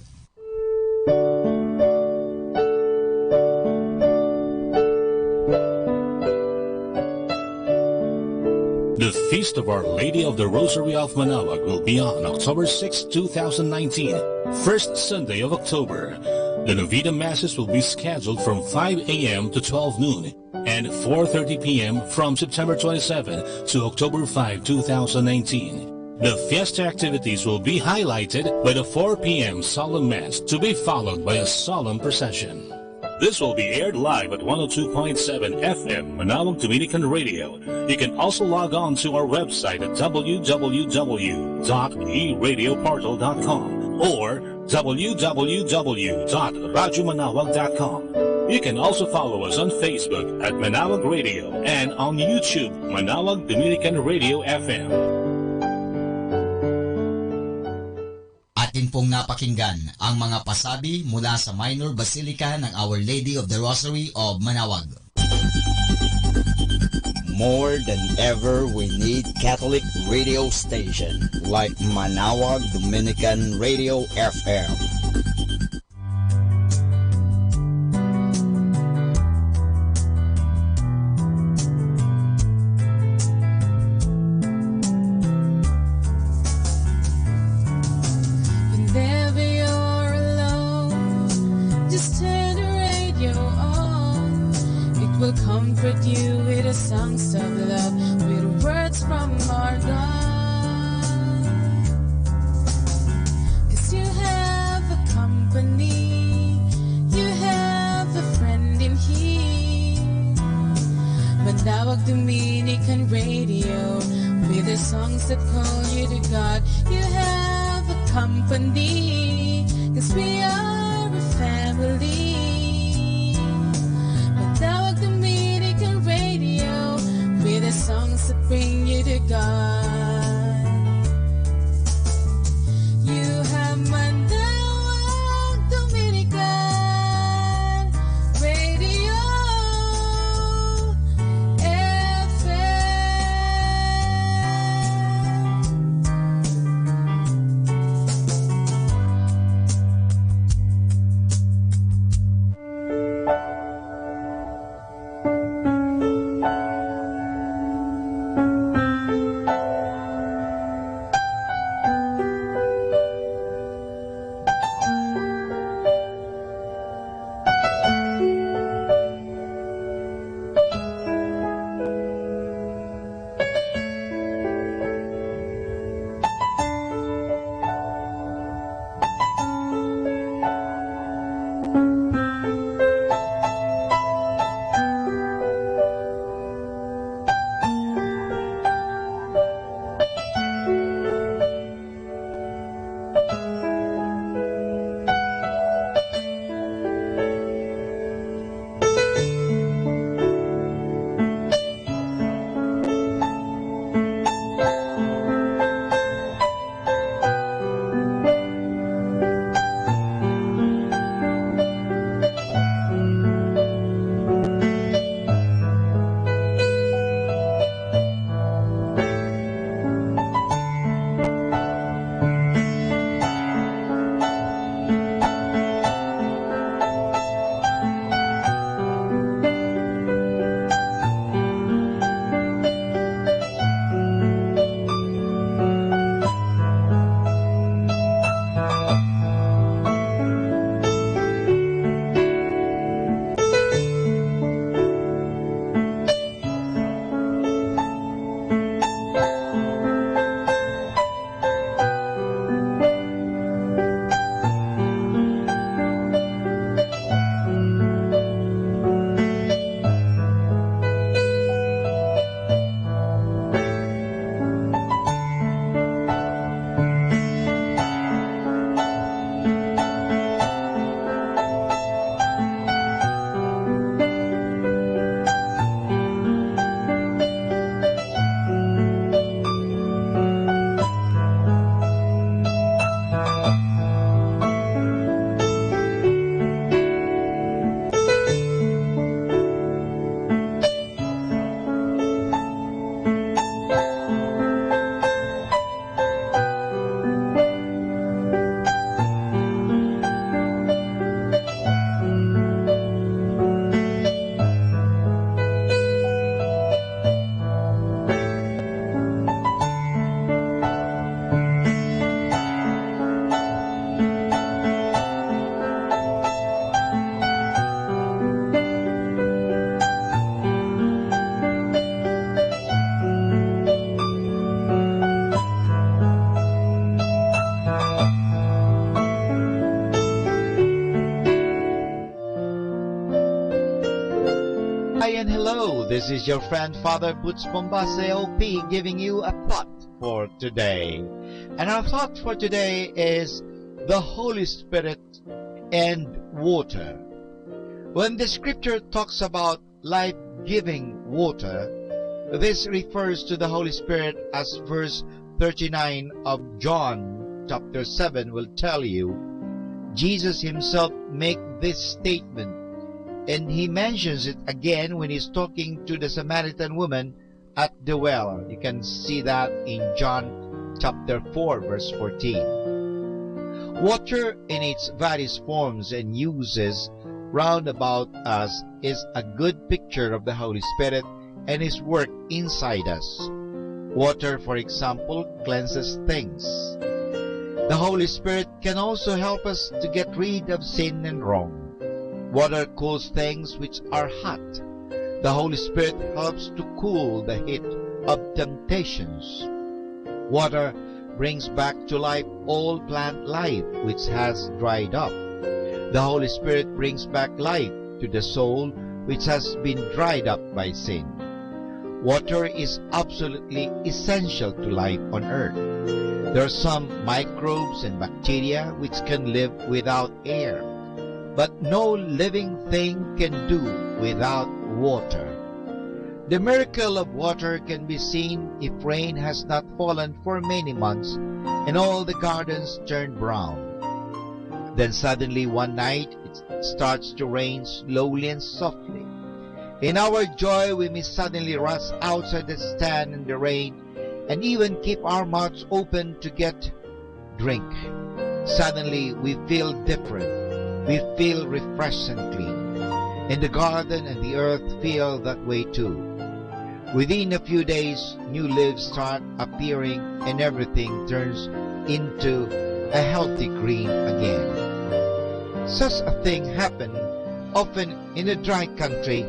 [SPEAKER 21] The Feast of Our Lady of the Rosary of Manaoag will be on October 6, 2019, first Sunday of October. The Novena Masses will be scheduled from 5 a.m. to 12 noon and 4:30 p.m. from September 27 to October 5, 2019. The fiesta activities will be highlighted by the 4 p.m. solemn mass to be followed by a solemn procession. This will be aired live at 102.7 FM Manaoag Dominican Radio. You can also log on to our website at www.eradioportal.com or www.radyomanawag.com. You can also follow us on Facebook at Manaoag Radio and on YouTube, Manaoag Dominican Radio FM.
[SPEAKER 4] Atin pong napakinggan ang mga pasabi mula sa Minor Basilica ng Our Lady of the Rosary of Manaoag.
[SPEAKER 22] More than ever, we need Catholic radio station like Manaoag Dominican Radio FM.
[SPEAKER 8] Whenever you're alone,
[SPEAKER 12] just turn the radio on. It will comfort you with the songs of love, with words from our God. 'Cause you have a company, you have a friend in here. Manawag Dominican Radio, with the songs that call you to God. You have a company, 'cause we are a family. Manawag Dominican Radio, with the songs that bring you to God. You have Manawag Dominican Radio
[SPEAKER 5] Hi and hello, this is your friend Father Butch Bombase OP giving you a thought for today. And our thought for today is the Holy Spirit and water. When the scripture talks about life-giving water, this refers to the Holy Spirit, as verse 39 of John chapter 7 will tell you. Jesus himself make this statement, and he mentions it again when he's talking to the Samaritan woman at the well. You can see that in John chapter 4 verse 14. Water in its various forms and uses round about us is a good picture of the Holy Spirit and his work inside us. Water, for example, cleanses things. The Holy Spirit can also help us to get rid of sin and wrong. Water cools things which are hot. The Holy Spirit helps to cool the heat of temptations. Water brings back to life all plant life which has dried up. The Holy Spirit brings back life to the soul which has been dried up by sin. Water is absolutely essential to life on earth. There are some microbes and bacteria which can live without air, but no living thing can do without water. The miracle of water can be seen if rain has not fallen for many months and all the gardens turn brown. Then suddenly one night it starts to rain slowly and softly. In our joy we may suddenly rush outside and stand in the rain and even keep our mouths open to get drink. Suddenly we feel different. We feel refreshed and clean. And the garden and the earth feel that way too. Within a few days, new leaves start appearing and everything turns into a healthy green again. Such a thing happened often in a dry country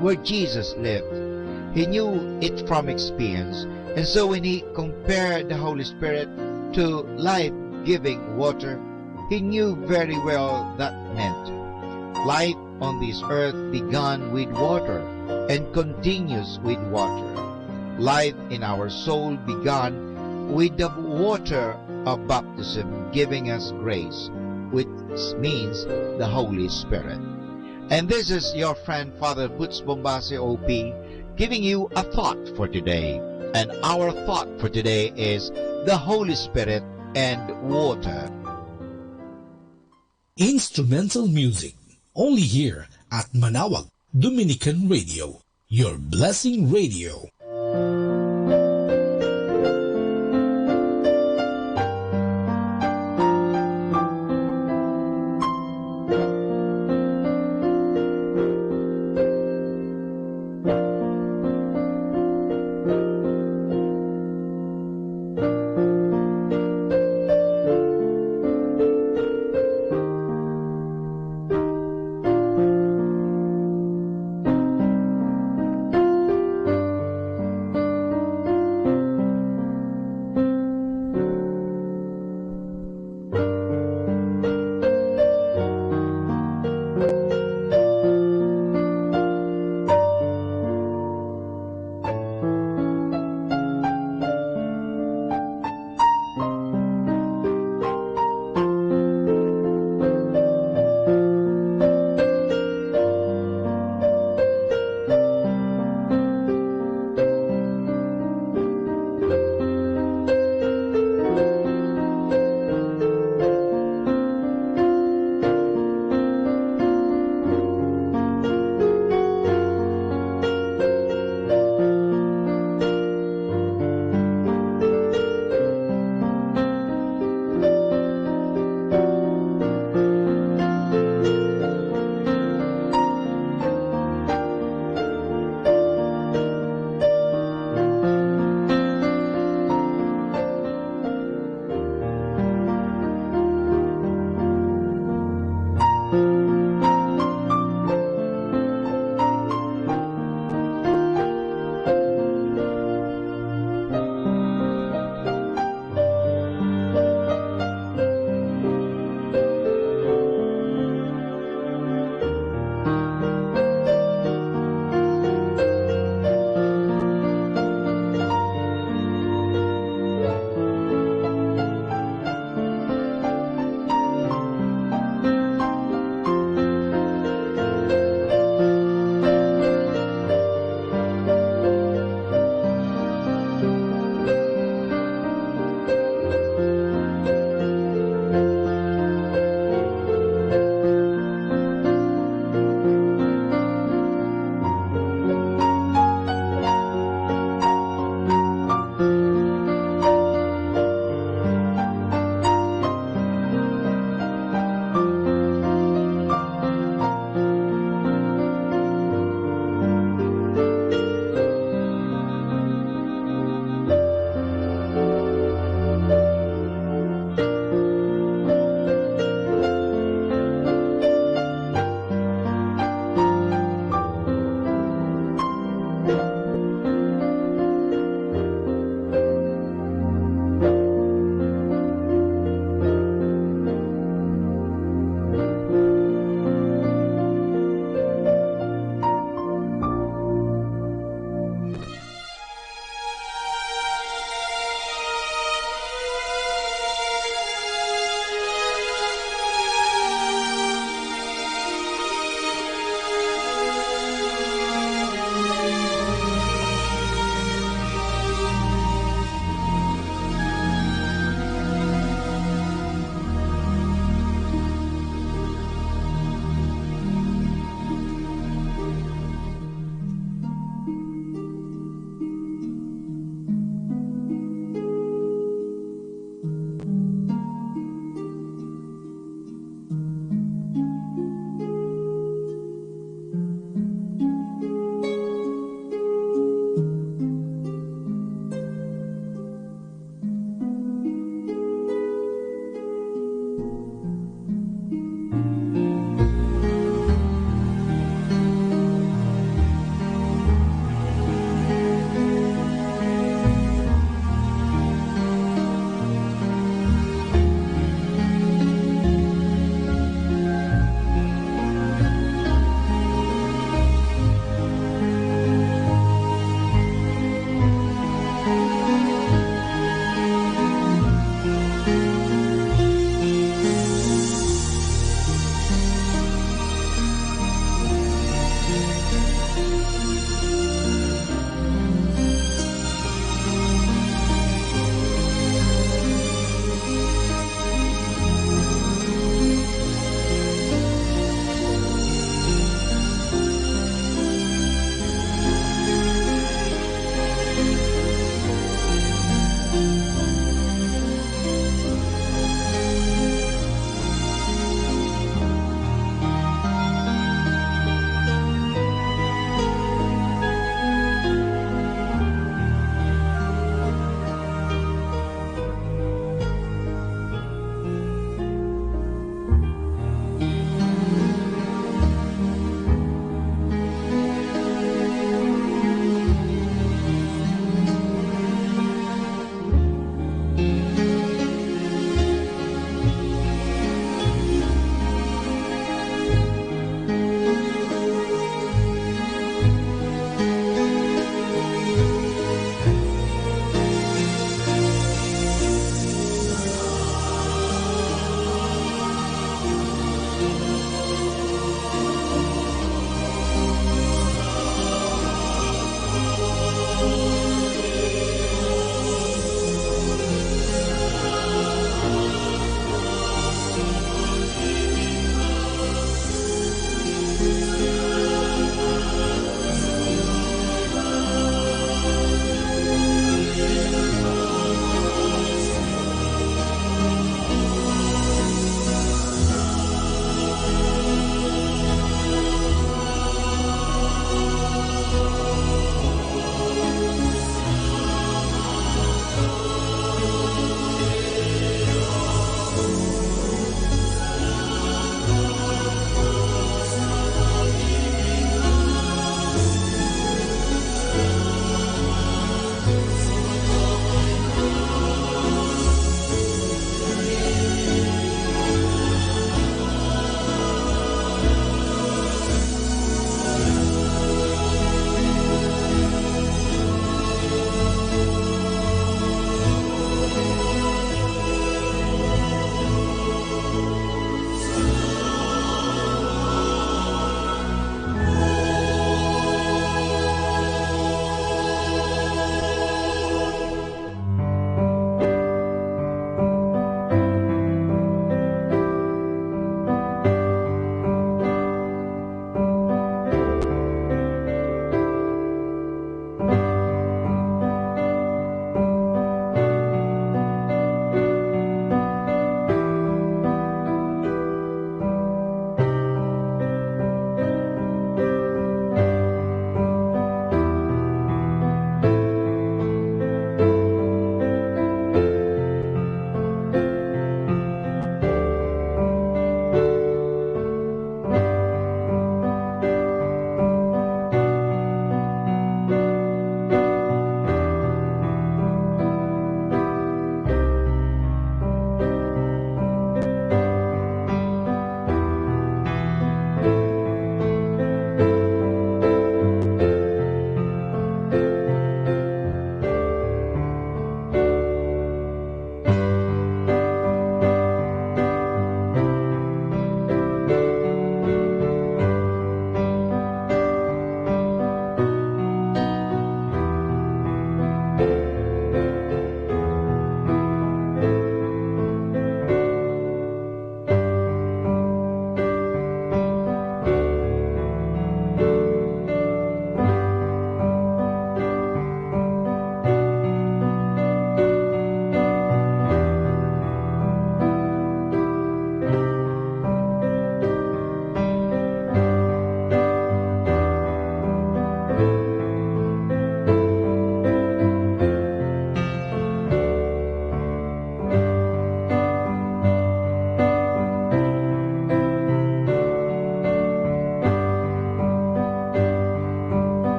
[SPEAKER 5] where Jesus lived. He knew it from experience, and so when he compared the Holy Spirit to life-giving water, he knew very well that meant life on this earth began with water and continues with water. Life in our soul began with the water of baptism giving us grace, which means the Holy Spirit. And this is your friend Father Butz Bombase OP giving you a thought for today. And our thought for today is the Holy Spirit and water.
[SPEAKER 9] Instrumental music, only here at Manawag Dominican Radio, your blessing radio.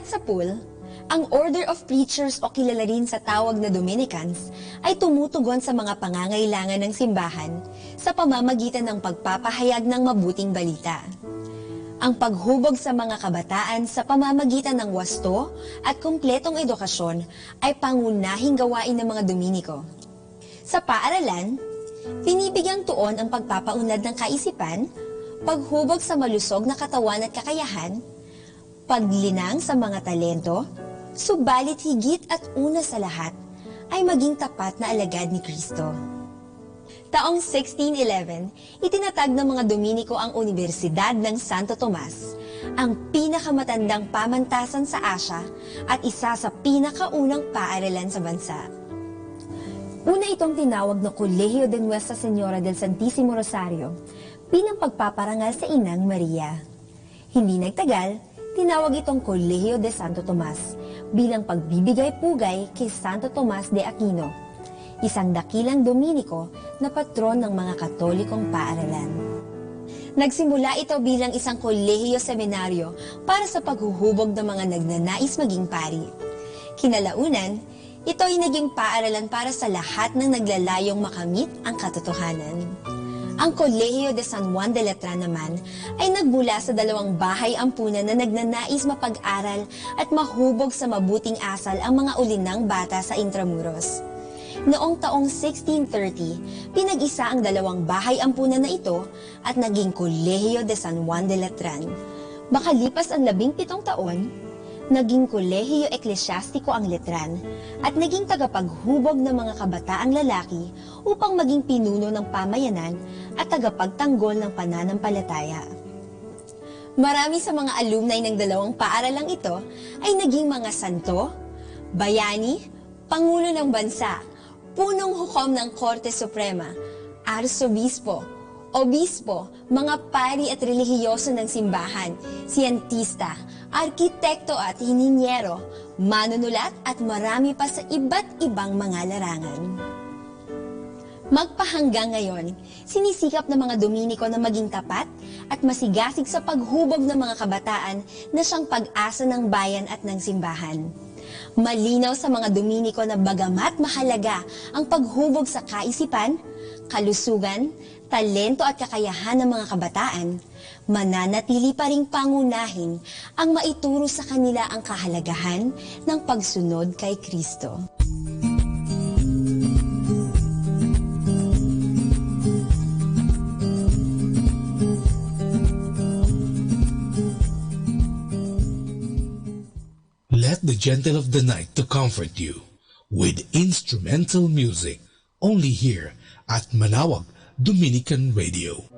[SPEAKER 2] Pagkat sa pool, ang Order of Preachers o kilala rin sa tawag na Dominicans ay tumutugon sa mga pangangailangan ng simbahan sa pamamagitan ng pagpapahayag ng mabuting balita. Ang paghubog sa mga kabataan sa pamamagitan ng wasto at kumpletong edukasyon ay pangunahing gawain ng mga Dominiko. Sa paaralan, binibigyang tuon ang pagpapaunlad ng kaisipan, paghubog sa malusog na katawan at kakayahan, paglinang sa mga talento, subalit higit at una sa lahat ay maging tapat na alagad ni Kristo. Taong 1611, itinatag ng mga Dominiko ang Universidad ng Santo Tomas, ang pinakamatandang pamantasan sa Asya at isa sa pinakaunang paaralan sa bansa. Una itong tinawag na Colegio de Nuestra Señora del Santísimo Rosario bilang pagpaparangal sa Inang Maria. Hindi nagtagal, tinawag itong Colegio de Santo Tomas bilang pagbibigay-pugay kay Santo Tomas de Aquino, isang dakilang Dominiko na patron ng mga Katolikong paaralan. Nagsimula ito bilang isang kolehiyo-seminaryo para sa paghuhubog ng mga nagnanais maging pari. Kinalaunan, ito ay naging paaralan para sa lahat ng naglalayong makamit ang katotohanan. Ang Colegio de San Juan de Letran naman ay nagmula sa 2 bahay ampunan na nagnanais mapag-aral at mahubog sa mabuting asal ang mga ulinang bata sa Intramuros. Noong taong 1630, pinag-isa ang 2 bahay ampunan na ito at naging Colegio de San Juan de Letran. Makalipas ang 17 taon, naging Kolehiyo Eklesyastiko ang Letran at naging tagapaghubog ng mga kabataang lalaki upang maging pinuno ng pamayanan at tagapagtanggol ng pananampalataya. Marami sa mga alumni ng 2 paaralang ito ay naging mga santo, bayani, pangulo ng bansa, punong hukom ng Korte Suprema, arsobispo, obispo, mga pari at relihiyoso ng simbahan, siyentista, arkitekto at hininyero, manunulat at marami pa sa iba't ibang mga larangan. Magpahanggang ngayon, sinisikap ng mga Dominiko na maging tapat at masigasig sa paghubog ng mga kabataan na siyang pag-asa ng bayan at ng simbahan. Malinaw sa mga Dominiko na bagamat mahalaga ang paghubog sa kaisipan, kalusugan, talento at kakayahan ng mga kabataan, mananatili pa ring pangunahin ang maituro sa kanila ang kahalagahan ng pagsunod kay Kristo.
[SPEAKER 9] Let the gentle of the night to comfort you with instrumental music only here at Manawag Dominican Radio.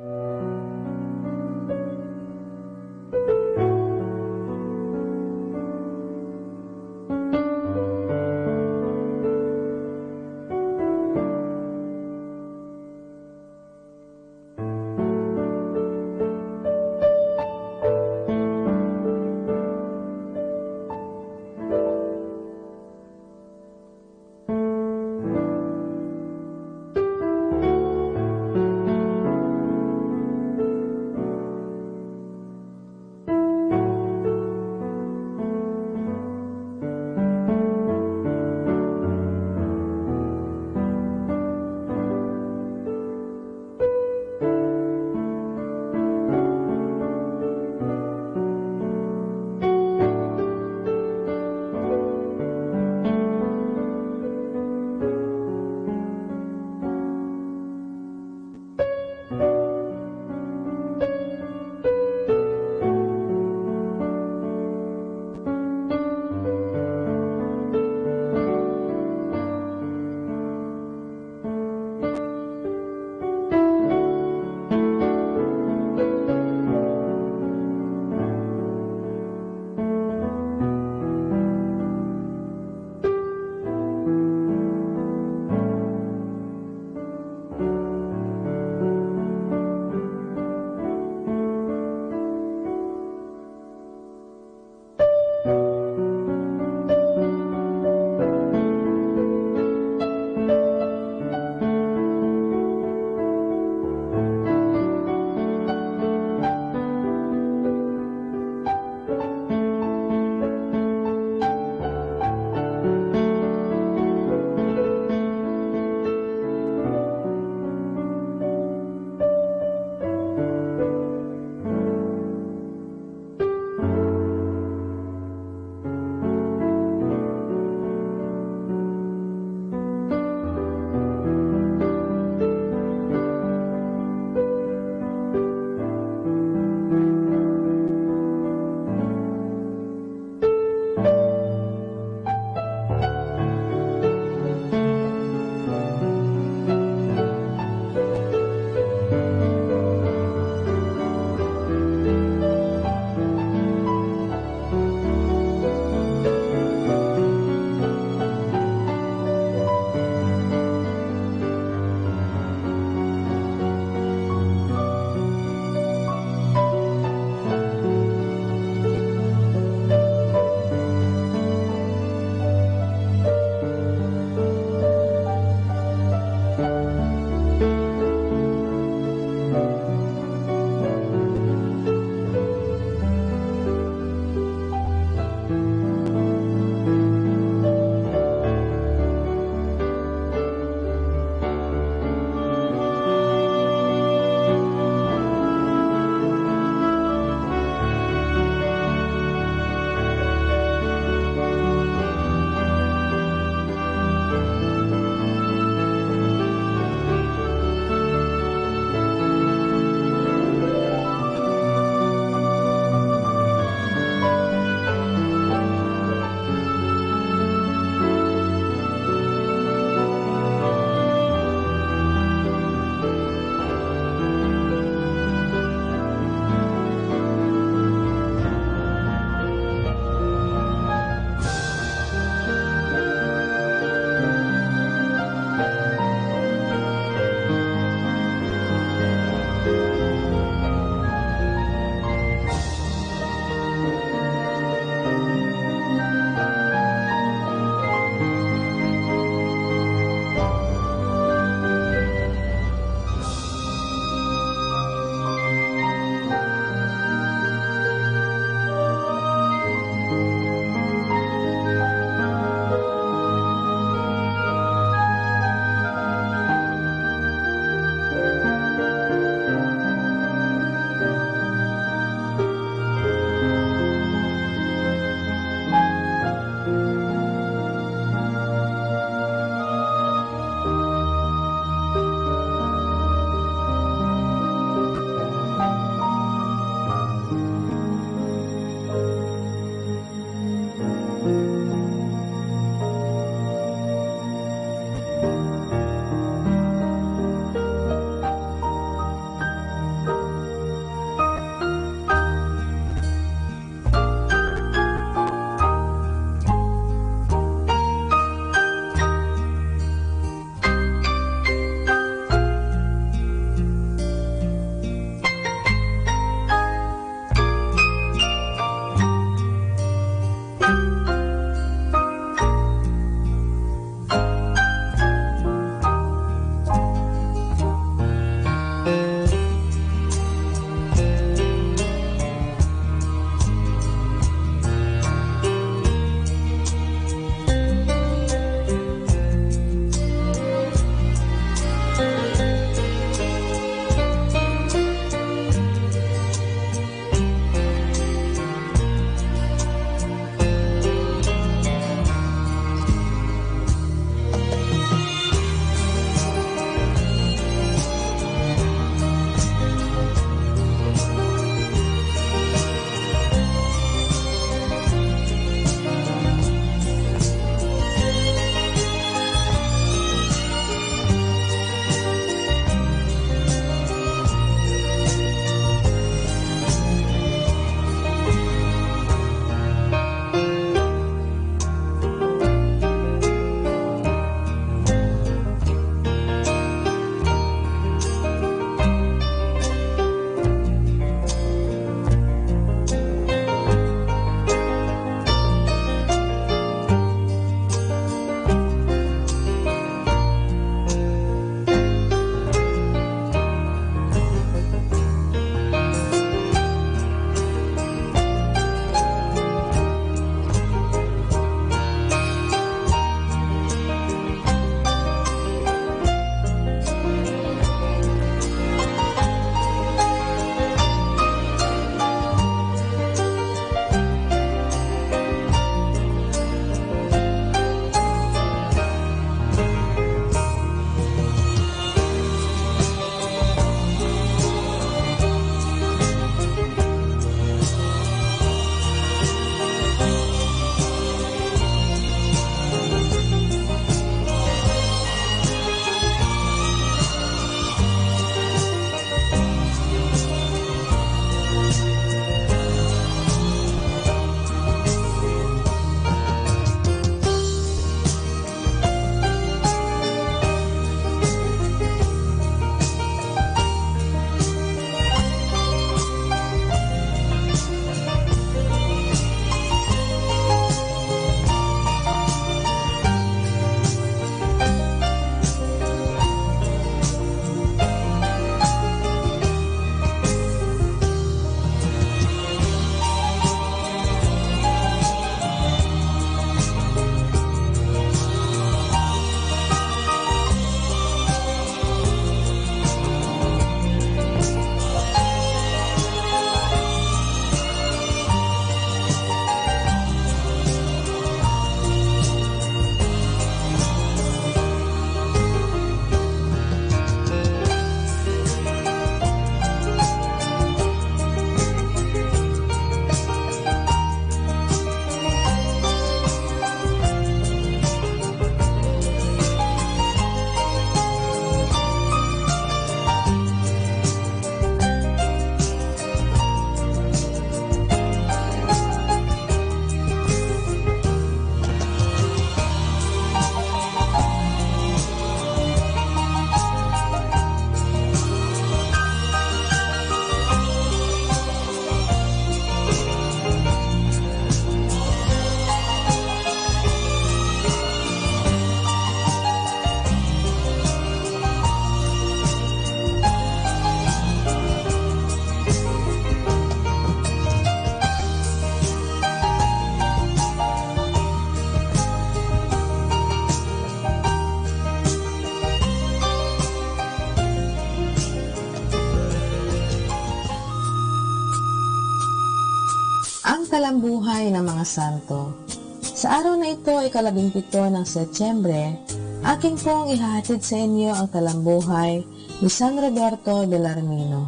[SPEAKER 6] Ang talambuhay ng mga santo. Sa araw na ito, ika-17 ng Setyembre, aking pong ihahatid sa inyo ang talambuhay ni San Roberto Bellarmino.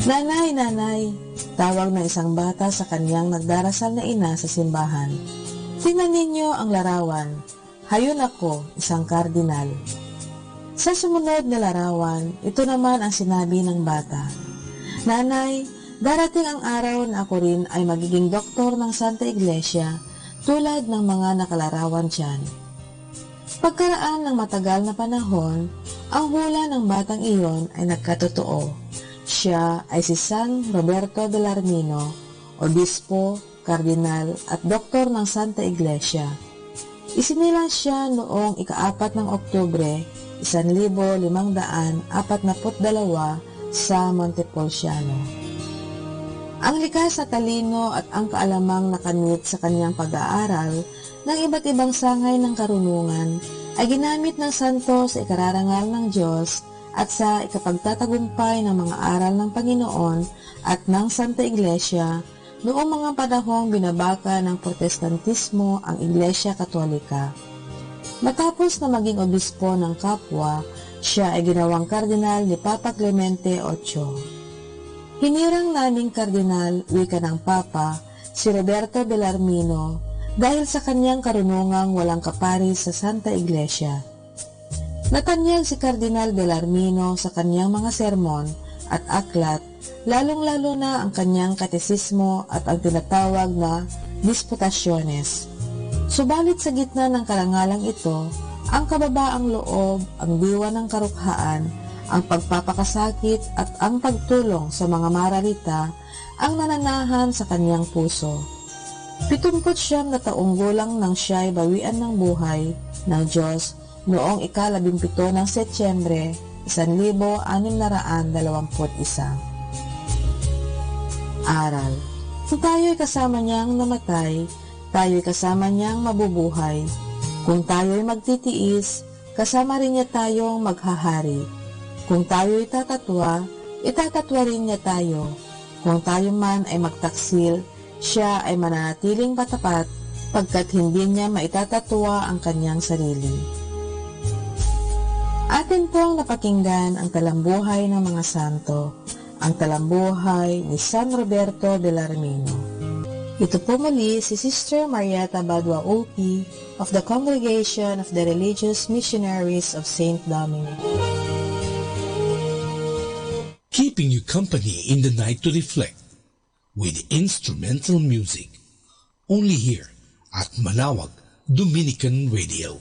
[SPEAKER 6] Nanay, nanay, tawag ng isang bata sa kanyang nagdarasal na ina sa simbahan. Tingnan ninyo ang larawan. Hayon ako, isang kardinal. Sa sumunod na larawan, ito naman ang sinabi ng bata. Nanay, darating ang araw na ako rin ay magiging doktor ng Santa Iglesia tulad ng mga nakalarawan dyan. Pagkaraan ng matagal na panahon, ang hula ng batang iyon ay nagkatotoo. Siya ay si San Roberto Bellarmino, obispo, kardinal at doktor ng Santa Iglesia. Isinilang siya noong ika-4 ng Oktubre, 1542 sa Montepulciano. Ang likas na talino at ang kaalamang nakanit sa kanyang pag-aaral ng iba't ibang sangay ng karunungan ay ginamit ng santo sa ikararangal ng Diyos at sa ikapagtatagumpay ng mga aral ng Panginoon at ng Santa Iglesia noong mga panahong binabaka ng Protestantismo ang Iglesia Katolika. Matapos na maging obispo ng Capua, siya ay ginawang kardinal ni Papa Clemente VIII. Hinirang naming kardinal, wika ng Papa, si Roberto Bellarmino dahil sa kanyang karunungang walang kaparis sa Santa Iglesia. Natanyag si Kardinal Bellarmino sa kanyang mga sermon at aklat, lalong-lalo na ang kanyang katesismo at ang tinatawag na disputasyones. Subalit sa gitna ng karangalang ito, ang kababaang loob, ang diwa ng karukhaan, ang pagpapakasakit at ang pagtulong sa mga mararita ang nananahan sa kanyang puso. 79 na taong gulang nang siya'y bawian ng buhay ng Diyos noong ika-17 ng Setyembre, 1621. Aral. Kung tayo'y kasama niyang namatay, tayo'y kasama niyang mabubuhay. Kung tayo'y magtitiis, kasama rin niya tayong maghahari. Kung tayo'y tatatwa, itatatwa rin niya tayo. Kung tayo man ay magtaksil, siya ay mananatiling patapat pagkat hindi niya maitatatwa ang kanyang sarili. Atin pong napakinggan ang talambuhay ng mga santo, ang talambuhay ni San Roberto Bellarmino. Ito po muli si Sister Marieta Badua Opi of the Congregation of the Religious Missionaries of St. Dominic.
[SPEAKER 9] Keeping you company in the night to reflect with instrumental music, only here at Manawag Dominican Radio.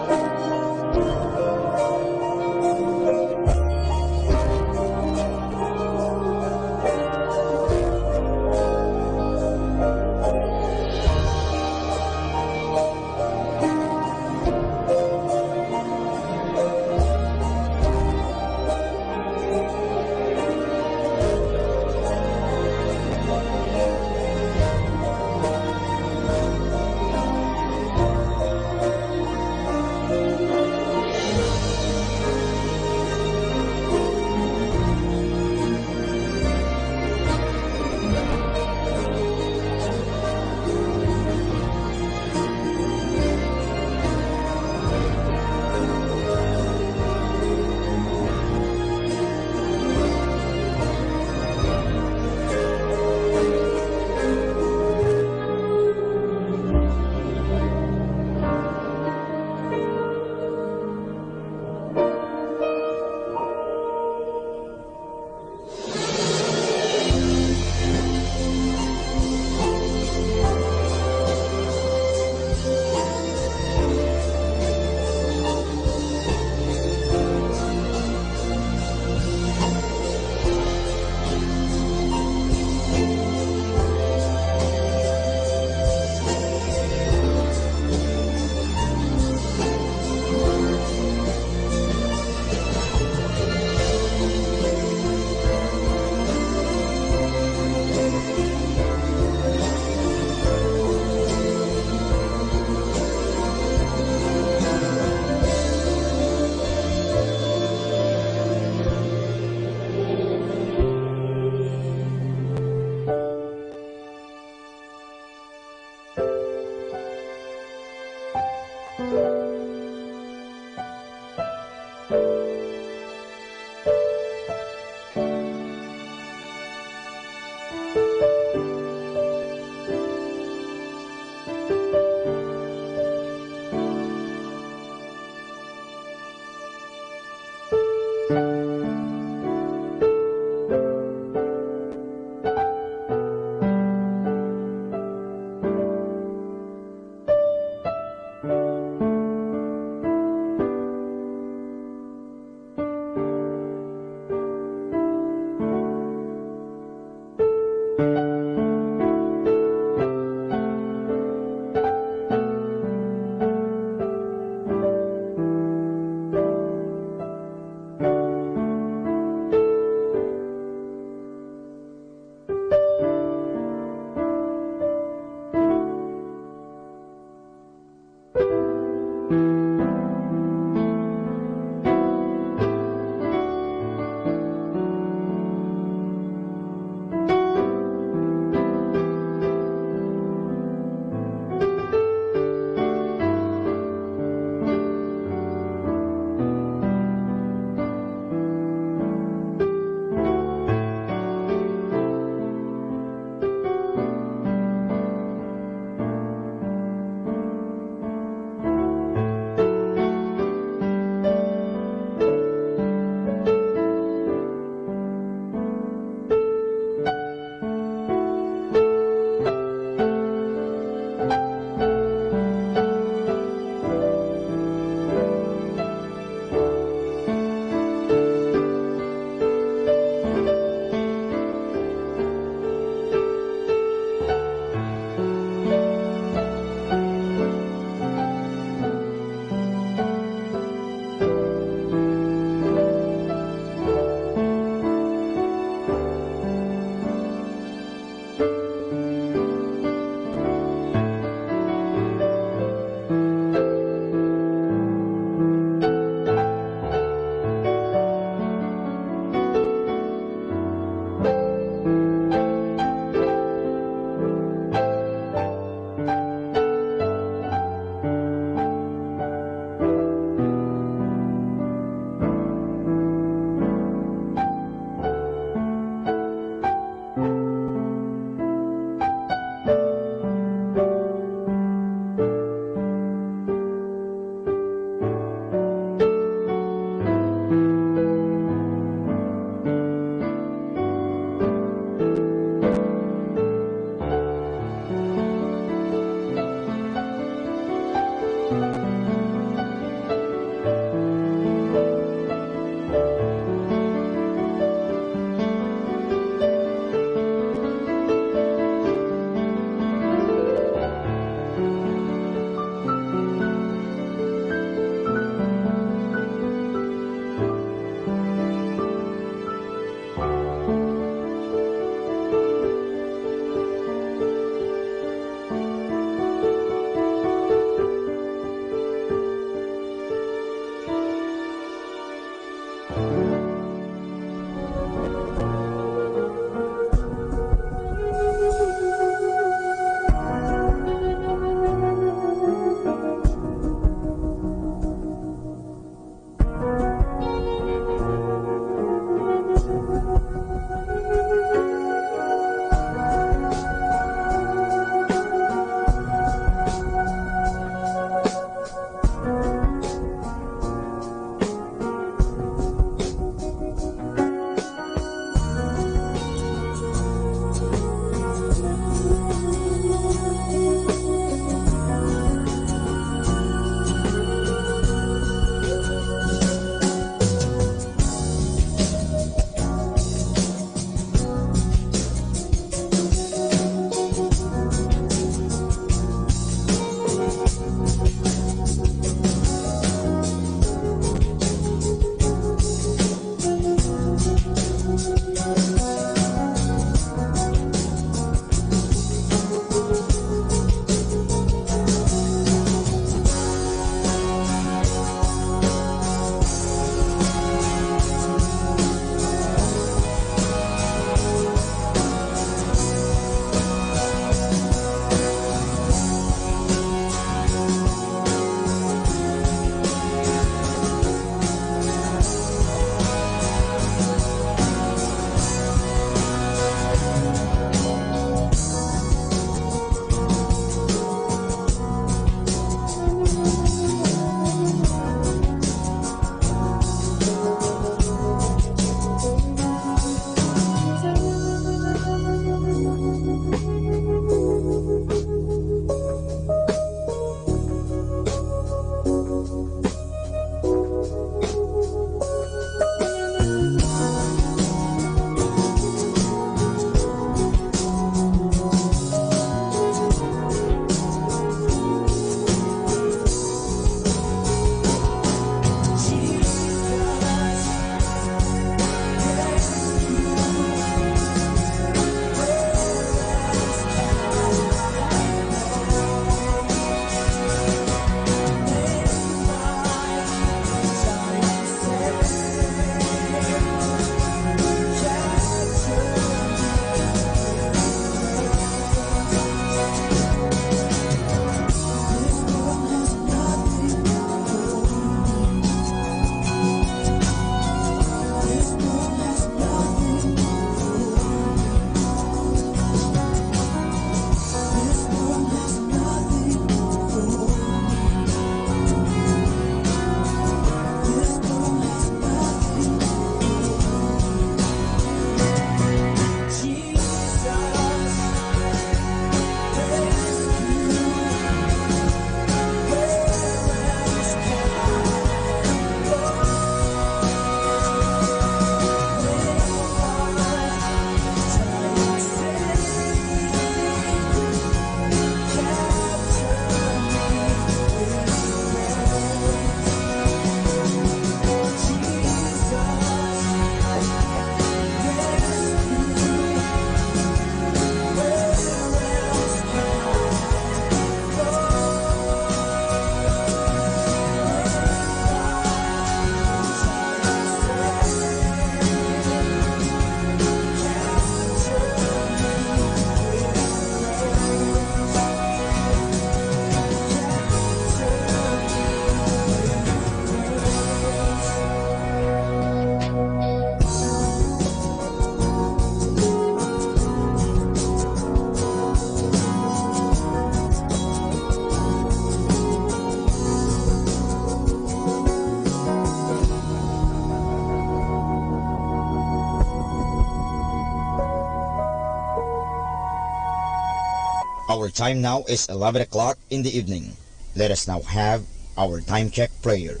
[SPEAKER 22] Our time now is 11 o'clock in the evening. Let us now have our time check prayer.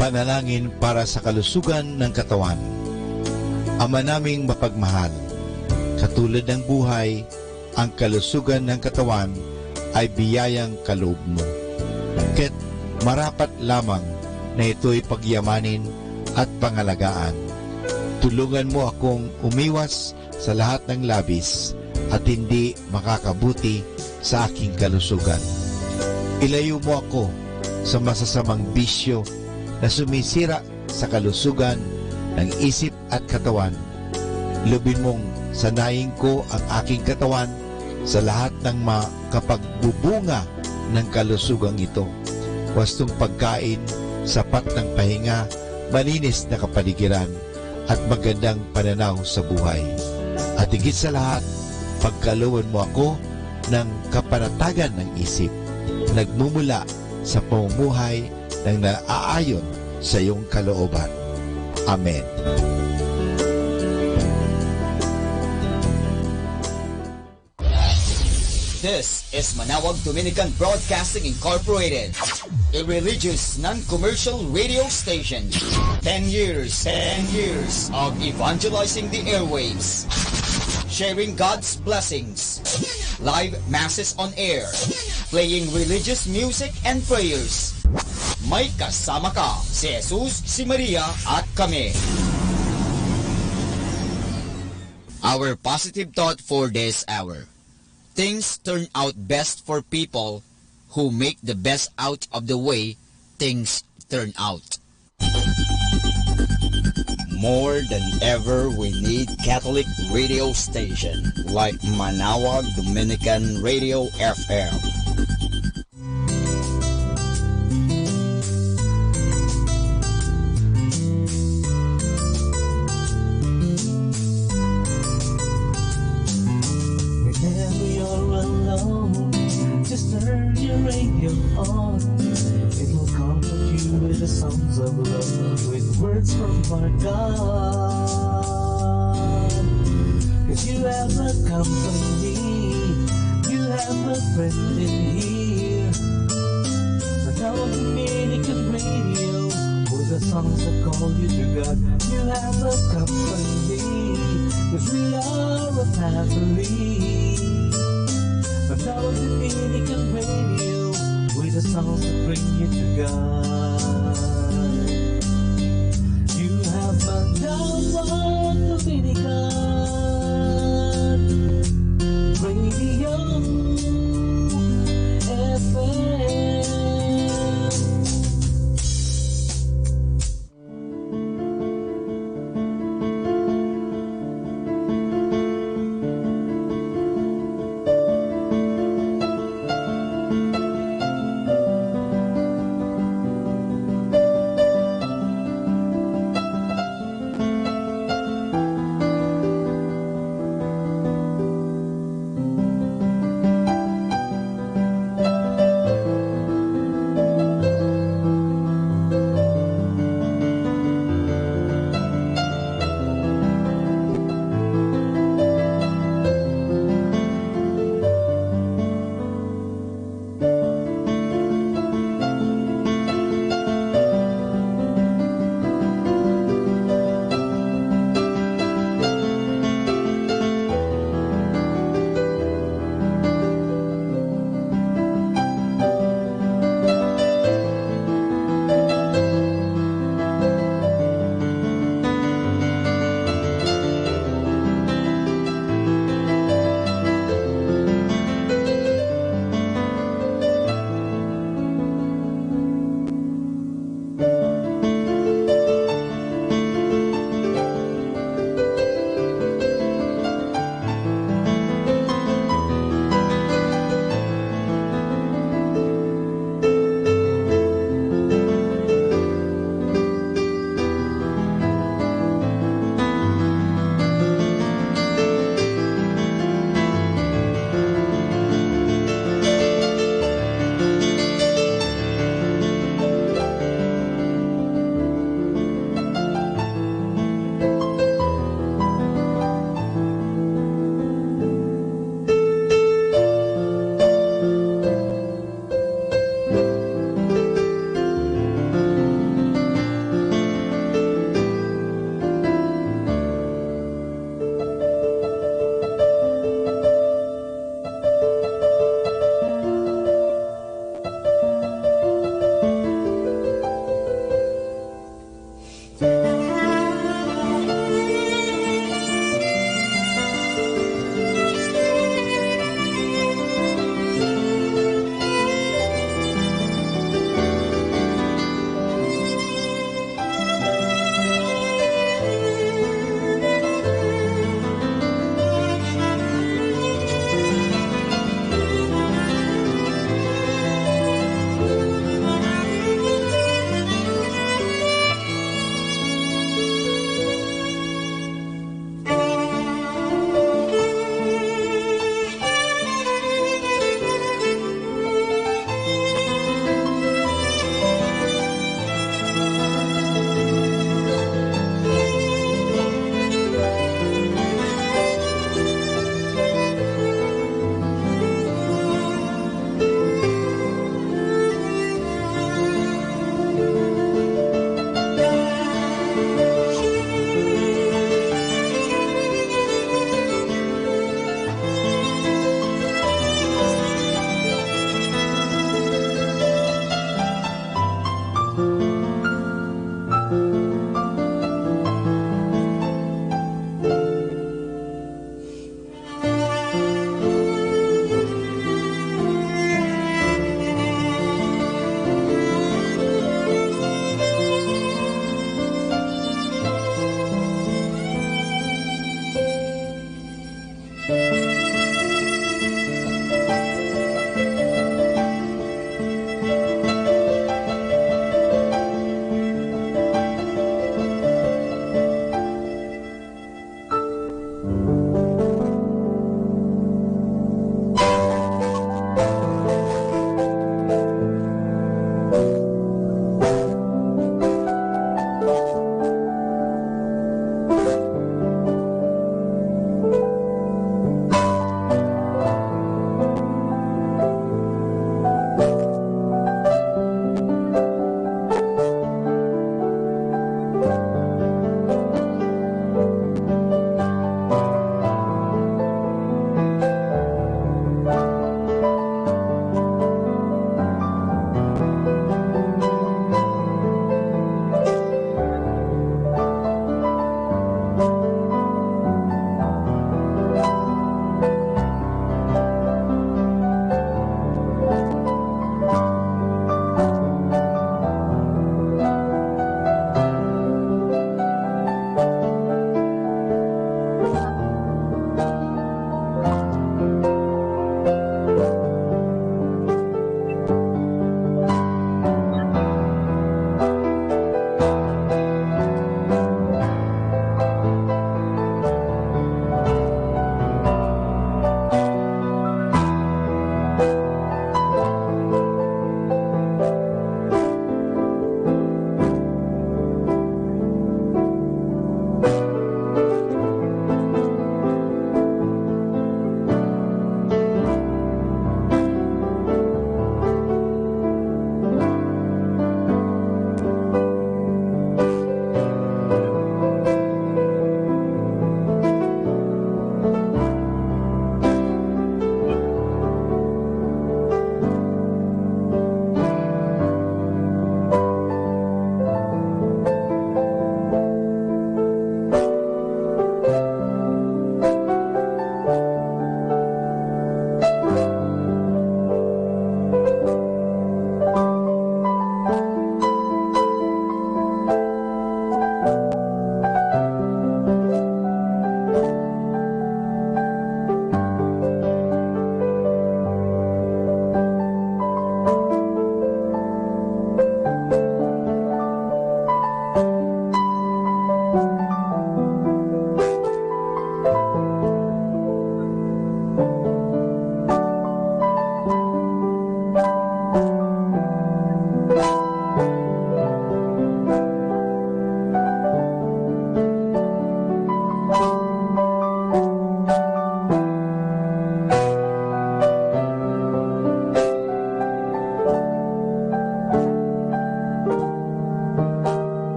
[SPEAKER 5] Panalangin para sa kalusugan ng katawan. Ama naming mapagmahal, katulad ng buhay, ang kalusugan ng katawan ay biyayang kaloob mo. Ket marapat lamang na ito'y pagyamanin at pangalagaan. Tulungan mo akong umiwas sa lahat ng labis at hindi makakabuti sa aking kalusugan. Ilayo mo ako sa masasamang bisyo na sumisira sa kalusugan ng isip at katawan. Lubin mong sanayin ko ang aking katawan sa lahat ng makapagbubunga ng kalusugang ito. Wastong pagkain, sapat ng pahinga, malinis na kapaligiran, at magandang pananaw sa buhay. At higit sa lahat, pagkalooban mo ako ng kapanatagan ng isip, nagmumula sa pamumuhay ng naaayon sa iyong kalooban. Amen.
[SPEAKER 4] This is Manawag Dominican Broadcasting Incorporated, a religious, non-commercial radio station. 10 years of evangelizing the airwaves, sharing God's blessings, live masses on air, playing religious music and prayers. May kasama ka, si Jesus, si Maria, at kami. Our positive thought for this hour. Things turn out best for people who make the best out of the way things turn out.
[SPEAKER 22] More than ever, we need Catholic radio station like Manawag Dominican Radio FM.
[SPEAKER 3] Whenever you're alone, just turn your radio on. It will comfort you with the songs of love, with words from our God. 'Cause you have a company, you have a friend in here. Manawag Dominican Radio, with the songs that call you to God. You have a company, 'cause we are a family. Manawag Dominican Radio, with the songs that bring you to God. You have Manawag Dominican Radio FM.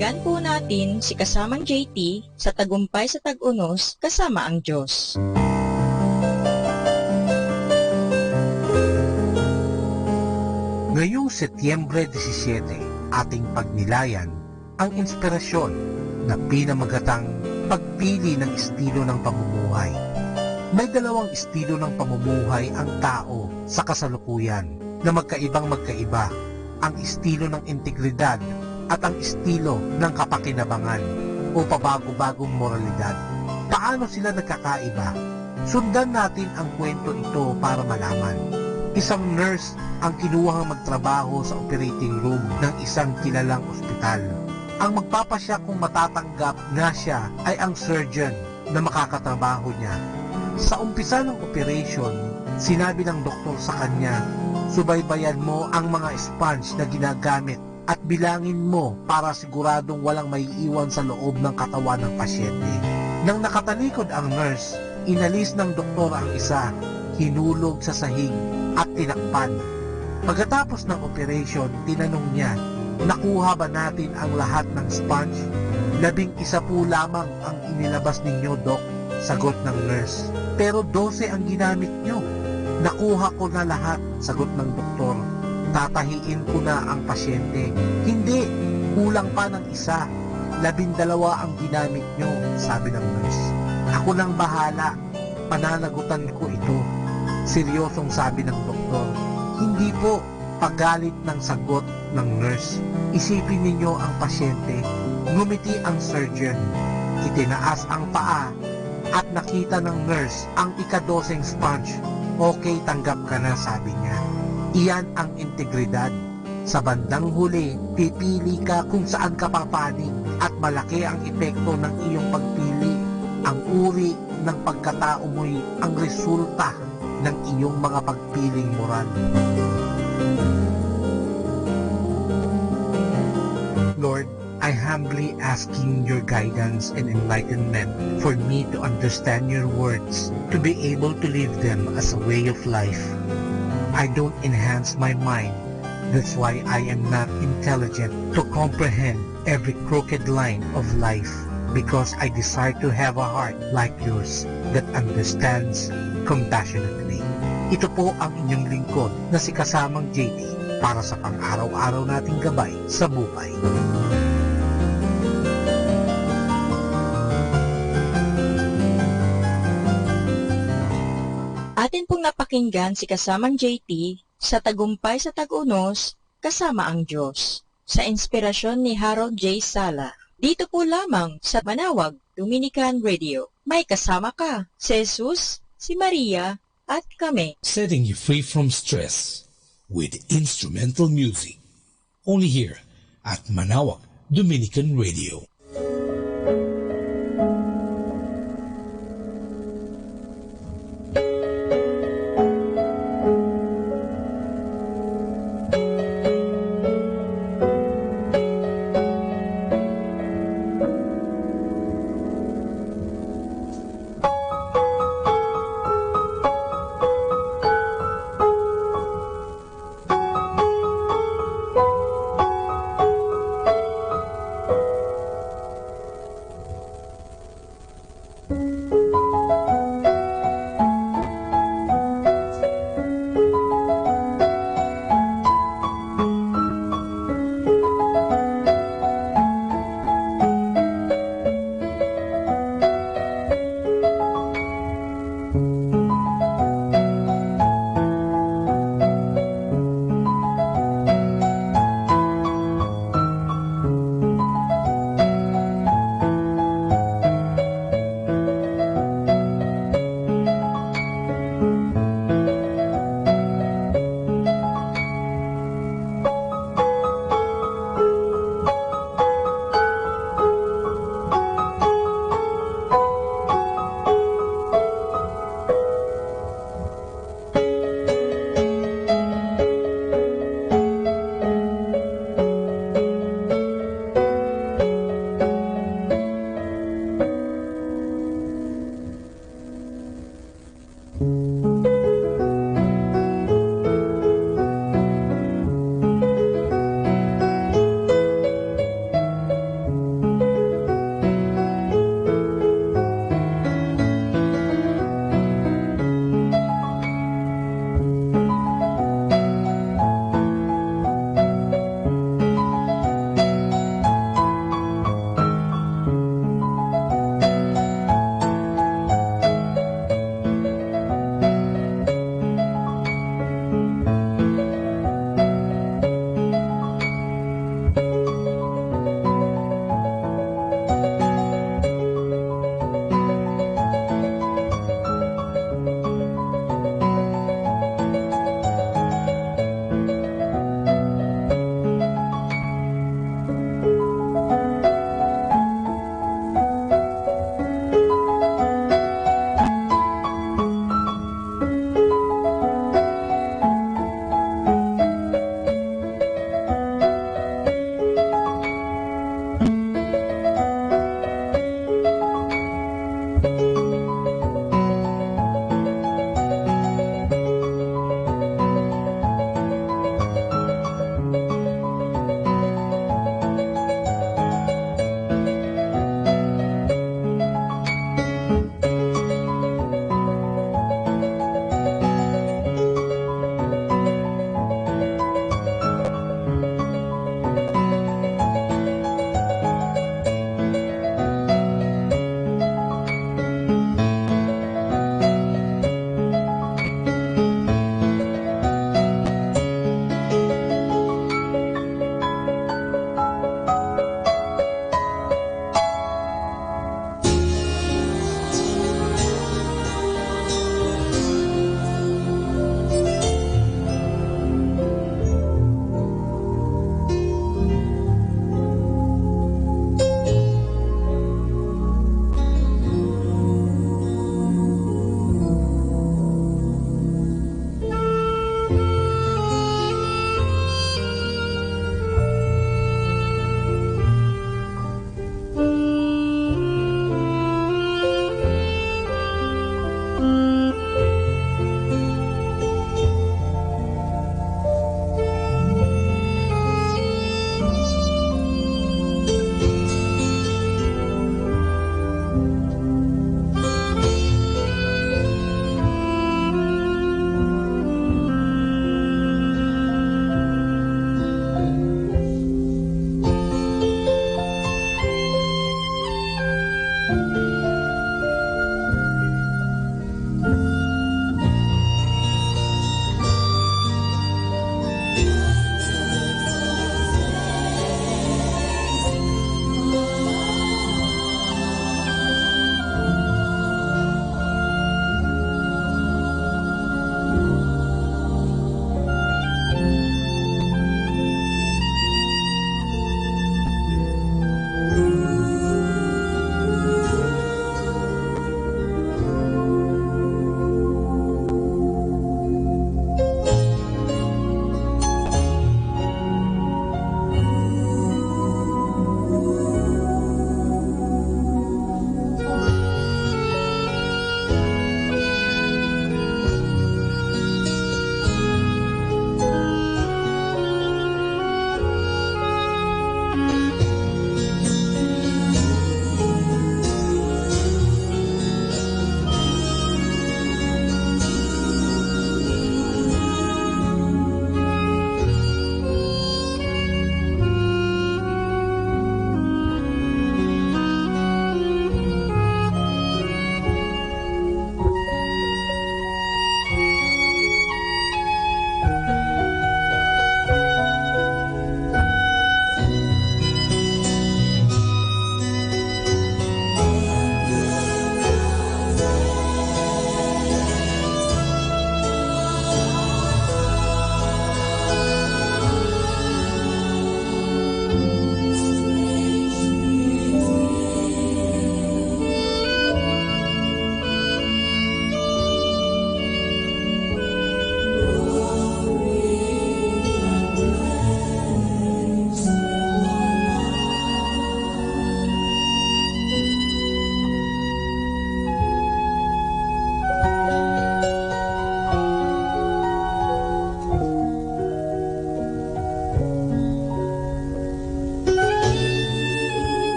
[SPEAKER 1] Pakinggan po natin si kasamang JT sa Tagumpay sa Tag-Unos kasama ang Diyos.
[SPEAKER 19] Ngayong Setyembre 17, ating pagnilayan ang inspirasyon na pinamagatang pagpili ng estilo ng pamumuhay. May dalawang estilo ng pamumuhay ang tao sa kasalukuyan na magkaibang-magkaiba, ang estilo ng integridad at ang estilo ng kapakinabangan o pabago-bagong moralidad. Paano sila nagkakaiba? Sundan natin ang kwento ito para malaman. Isang nurse ang kinuhang magtrabaho sa operating room ng isang kilalang ospital. Ang magpapasya kung matatanggap na siya ay ang surgeon na makakatrabaho niya. Sa umpisa ng operation, sinabi ng doktor sa kanya, subaybayan mo ang mga sponge na ginagamit at bilangin mo para siguradong walang maiiwan sa loob ng katawan ng pasyente. Nang nakatalikod ang nurse, inalis ng doktor ang isa, hinulog sa sahig at tinakpan. Pagkatapos ng operation, tinanong niya, nakuha ba natin ang lahat ng sponge? 11 po lamang ang inilabas ninyo, Dok, sagot ng nurse. Pero 12 ang ginamit nyo. Nakuha ko na lahat, sagot ng doktor. Tatahiin ko na ang pasyente. Hindi, kulang pa ng isa. 12 ang ginamit nyo, sabi ng nurse. Ako nang bahala, pananagutan ko ito. Seryosong sabi ng doktor. Hindi po, pagalit ng sagot ng nurse. Isipin ninyo ang pasyente. Ngumiti ang surgeon. Itinaas ang paa at nakita ng nurse ang ika-12 sponge. Okay, tanggap ka na, sabi niya. Iyan ang integridad. Sa bandang huli, pipili ka kung saan ka papanig at malaki ang epekto ng iyong pagpili. Ang uri ng pagkatao mo'y ang resulta ng iyong mga pagpiling moral. Lord, I humbly asking your guidance and enlightenment for me to understand your words, to be able to live them as a way of life. I don't enhance my mind. That's why I am not intelligent to comprehend every crooked line of life, because I desire to have a heart like yours that understands compassionately. Ito po ang inyong lingkod na si kasamang JT para sa pang-araw-araw nating gabay sa buhay.
[SPEAKER 1] Atin pong napakinggan si kasamang JT sa Tagumpay sa Tag-Unos kasama ang Diyos sa inspirasyon ni Harold J. Sala. Dito po lamang sa Manawag Dominican Radio. May kasama ka, si Jesus, si Maria, at kami.
[SPEAKER 9] Setting you free from stress with instrumental music. Only here at Manawag Dominican Radio.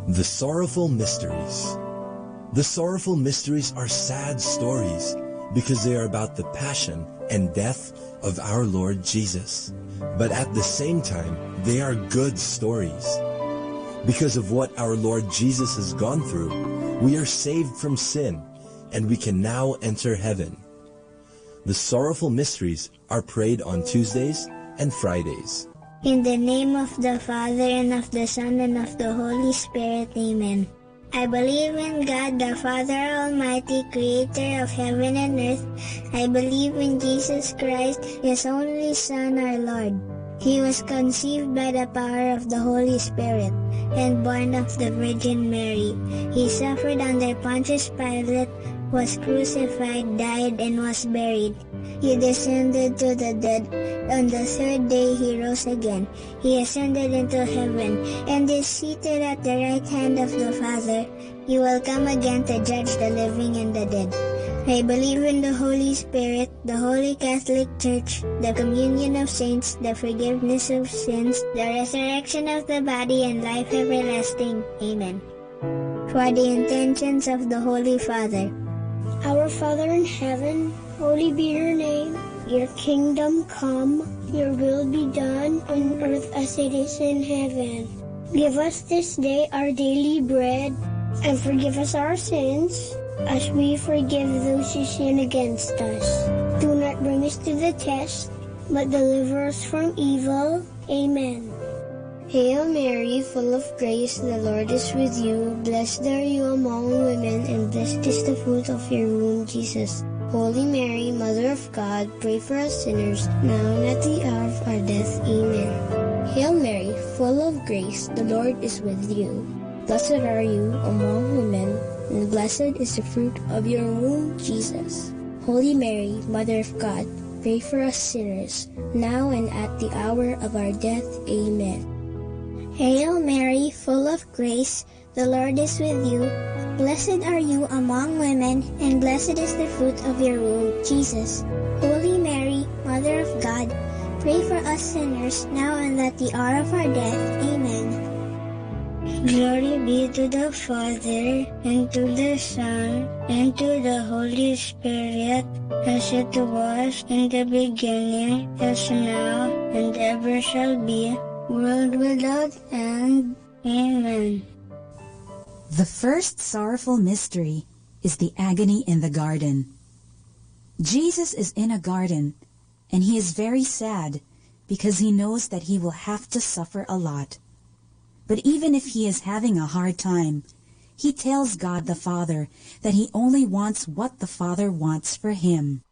[SPEAKER 10] The Sorrowful Mysteries. The sorrowful mysteries are sad stories because they are about the passion and death of our Lord Jesus. But at the same time, they are good stories. Because of what our Lord Jesus has gone through, we are saved from sin and we can now enter heaven. The sorrowful mysteries are prayed on Tuesdays and Fridays.
[SPEAKER 15] In the name of the Father, and of the Son, and of the Holy Spirit. Amen. I believe in God, the Father Almighty, creator of heaven and earth. I believe in Jesus Christ, His only Son, our Lord. He was conceived by the power of the Holy Spirit and born of the Virgin Mary. He suffered under Pontius Pilate, was crucified, died, and was buried. He descended to the dead. On the third day he rose again. He ascended into heaven and is seated at the right hand of the Father. He will come again to judge the living and the dead. I believe in the Holy Spirit, the Holy Catholic Church, the communion of saints, the forgiveness of sins, the resurrection of the body, and life everlasting. Amen. For the intentions of the Holy Father.
[SPEAKER 20] Our Father in heaven, holy be your name. Your kingdom come, your will be done on earth as it is in heaven. Give us this day our daily bread, and forgive us our sins, as we forgive those who sin against us. Do not bring us to the test, but deliver us from evil. Amen.
[SPEAKER 15] Hail Mary, full of grace, the Lord is with you. Blessed are you among women, and blessed is the fruit of your womb, Jesus. Holy Mary, Mother of God, pray for us sinners, now and at the hour of our death. Amen.
[SPEAKER 20] Hail Mary, full of grace, the Lord is with you. Blessed are you among women, and blessed is the fruit of your womb, Jesus. Holy Mary, Mother of God, pray for us sinners, now and at the hour of our death. Amen.
[SPEAKER 15] Hail Mary, full of grace, the Lord is with you. Blessed are you among women, and blessed is the fruit of your womb, Jesus. Holy Mary, Mother of God, pray for us sinners, now and at the hour of our death. Amen. Glory be to the Father, and to the Son, and to the Holy Spirit, as it was in the beginning, as now, and ever shall be, world without end. Amen.
[SPEAKER 24] The first sorrowful mystery is the agony in the garden. Jesus is in a garden, and he is very sad because he knows that he will have to suffer a lot. But even if he is having a hard time, he tells God the Father that he only wants what the Father wants for him.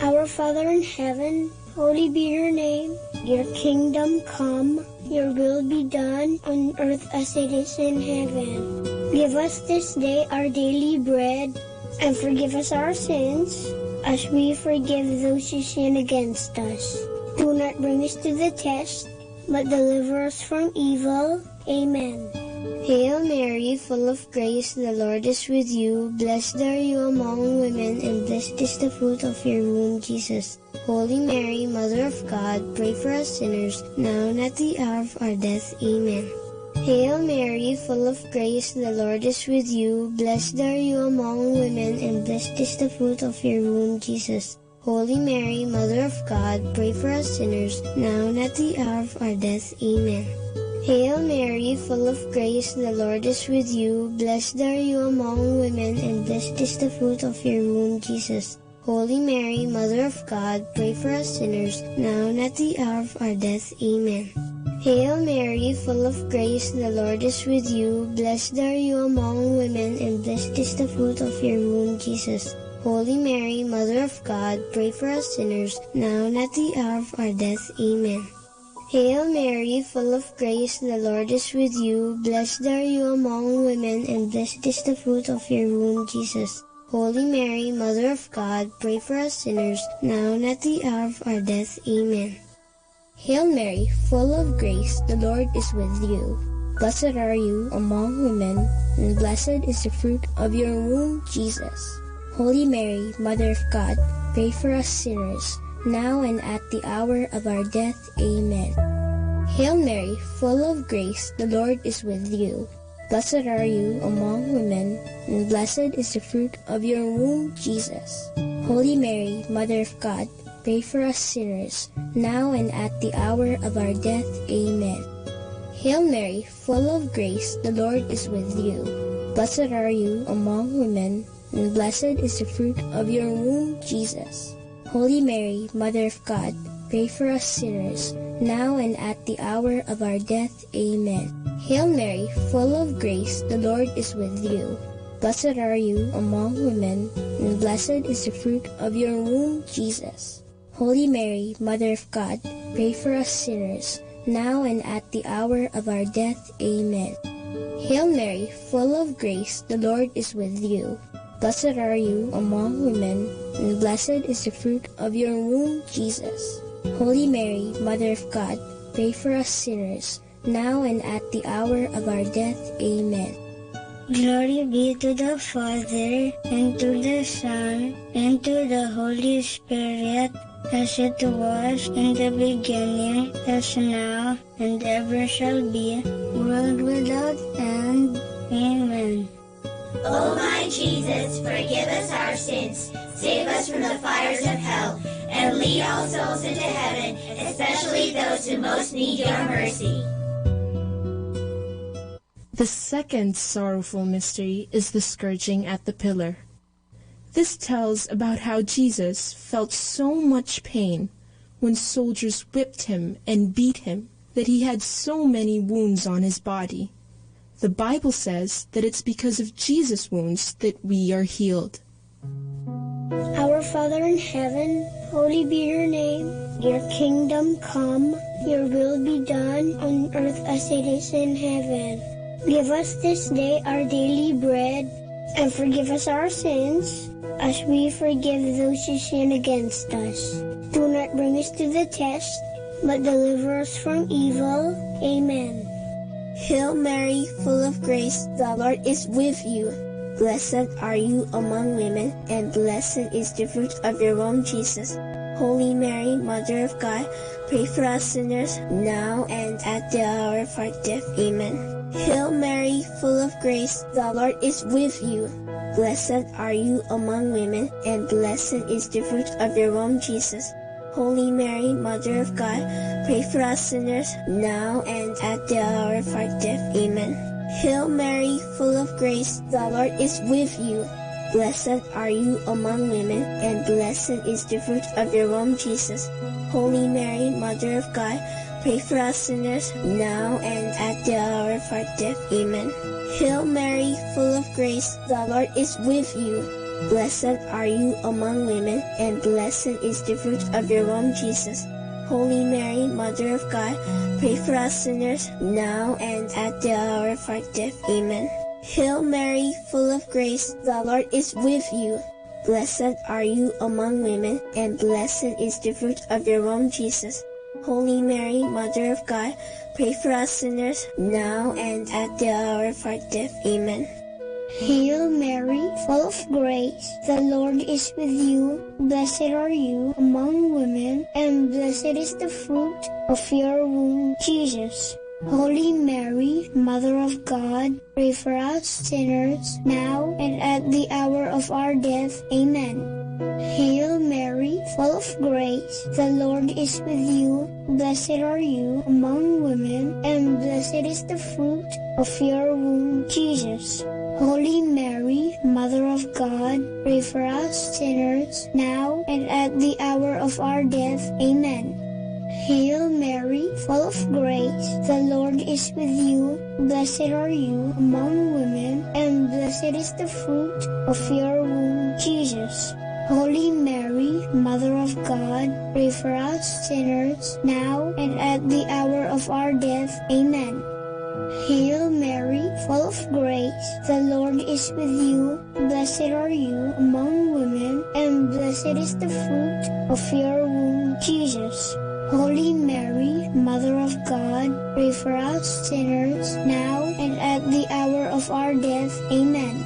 [SPEAKER 20] Our Father in heaven, holy be your name. Your kingdom come, your will be done on earth as it is in heaven. Give us this day our daily bread, and forgive us our sins, as we forgive those who sin against us. Do not bring us to the test, but deliver us from evil. Amen.
[SPEAKER 15] Hail Mary, full of grace, the Lord is with you. Blessed are you among women, and blessed is the fruit of your womb, Jesus. Holy Mary, Mother of God, pray for us sinners, now and at the hour of our death. Amen. Hail Mary, full of grace, the Lord is with you. Blessed are you among women, and blessed is the fruit of your womb, Jesus. Holy Mary, Mother of God, pray for us sinners, now and at the hour of our death. Amen. Hail Mary, full of grace, the Lord is with you. Blessed are you among women, and blessed is the fruit of your womb, Jesus. Holy Mary, Mother of God, pray for us sinners, now and at the hour of our death. Amen. Hail Mary, full of grace, the Lord is with you. Blessed are you among women, and blessed is the fruit of your womb, Jesus. Holy Mary, Mother of God, pray for us sinners, now and at the hour of our death. Amen. Hail Mary, full of grace, the Lord is with you. Blessed are you among women, and blessed is the fruit of your womb, Jesus. Holy Mary, Mother of God, pray for us sinners, now and at the hour of our death. Amen.
[SPEAKER 20] Hail Mary, full of grace, the Lord is with you. Blessed are you among women, and blessed is the fruit of your womb, Jesus. Holy Mary, Mother of God, pray for us sinners, now and at the hour of our death. Amen.
[SPEAKER 15] Hail Mary, full of grace, the Lord is with you. Blessed are you among women, and blessed is the fruit of your womb, Jesus. Holy Mary, Mother of God, pray for us sinners, now and at the hour of our death. Amen. Hail Mary, full of grace, the Lord is with you. Blessed are you among women, and blessed is the fruit of your womb, Jesus. Holy Mary, Mother of God, pray for us sinners, now and at the hour of our death. Amen. Hail Mary, full of grace, the Lord is with you. Blessed are you among women, and blessed is the fruit of your womb, Jesus. Holy Mary, Mother of God, pray for us sinners, now and at the hour of our death. Amen. Hail Mary, full of grace, the Lord is with you. Blessed are you among women, and blessed is the fruit of your womb, Jesus. Holy Mary, Mother of God, pray for us sinners, now and at the hour of our death. Amen.
[SPEAKER 20] Glory be to the Father, and to the Son, and to the Holy Spirit, as it was in the beginning, as now, and ever shall be, world without end. Amen.
[SPEAKER 14] O my Jesus, forgive us our sins, save us from the fires of hell, and lead all souls into heaven, especially those who most need your mercy.
[SPEAKER 16] The second sorrowful mystery is the scourging at the pillar. This tells about how Jesus felt so much pain when soldiers whipped him and beat him that he had so many wounds on his body. The Bible says that it's because of Jesus' wounds that we are healed.
[SPEAKER 20] Our Father in heaven, holy be your name. Your kingdom come, your will be done on earth as it is in heaven. Give us this day our daily bread, and forgive us our sins, as we forgive those who sin against us. Do not bring us to the test, but deliver us from evil. Amen.
[SPEAKER 15] Hail Mary, full of grace, the Lord is with you. Blessed are you among women, and blessed is the fruit of your womb, Jesus. Holy Mary, Mother of God, pray for us sinners, now and at the hour of our death. Amen. Hail Mary, full of grace, the Lord is with you. Blessed are you among women, and blessed is the fruit of your womb, Jesus. Holy Mary, Mother of God, pray for us sinners, now and at the hour of our death. Amen. Hail Mary, full of grace, the Lord is with you. Blessed are you among women, and blessed is the fruit of your womb, Jesus. Holy Mary, Mother of God, pray for us sinners, now and at the hour of our death. Amen. Hail Mary, full of grace, the Lord is with you. Blessed are you among women, and blessed is the fruit of your womb, Jesus. Holy Mary, Mother of God, pray for us sinners, now and at the hour of our death. Amen. Hail Mary, full of grace, the Lord is with you. Blessed are you among women, and blessed is the fruit of your womb, Jesus. Holy Mary, Mother of God, pray for us sinners, now and at the hour of our death. Amen.
[SPEAKER 20] Hail Mary, full of grace, the Lord is with you. Blessed are you among women, and blessed is the fruit of your womb, Jesus. Holy Mary, Mother of God, pray for us sinners, now and at the hour of our death. Amen. Hail Mary, full of grace, the Lord is with you. Blessed are you among women, and blessed is the fruit of your womb, Jesus. Holy Mary, Mother of God, pray for us sinners, now and at the hour of our death. Amen. Hail Mary, full of grace, the Lord is with you. Blessed are you among women, and blessed is the fruit of your womb, Jesus. Holy Mary, Mother of God, pray for us sinners, now and at the hour of our death. Amen. Hail Mary, full of grace, the Lord is with you. Blessed are you among women, and blessed is the fruit of your womb, Jesus. Holy Mary, Mother of God, pray for us sinners, now and at the hour of our death. Amen.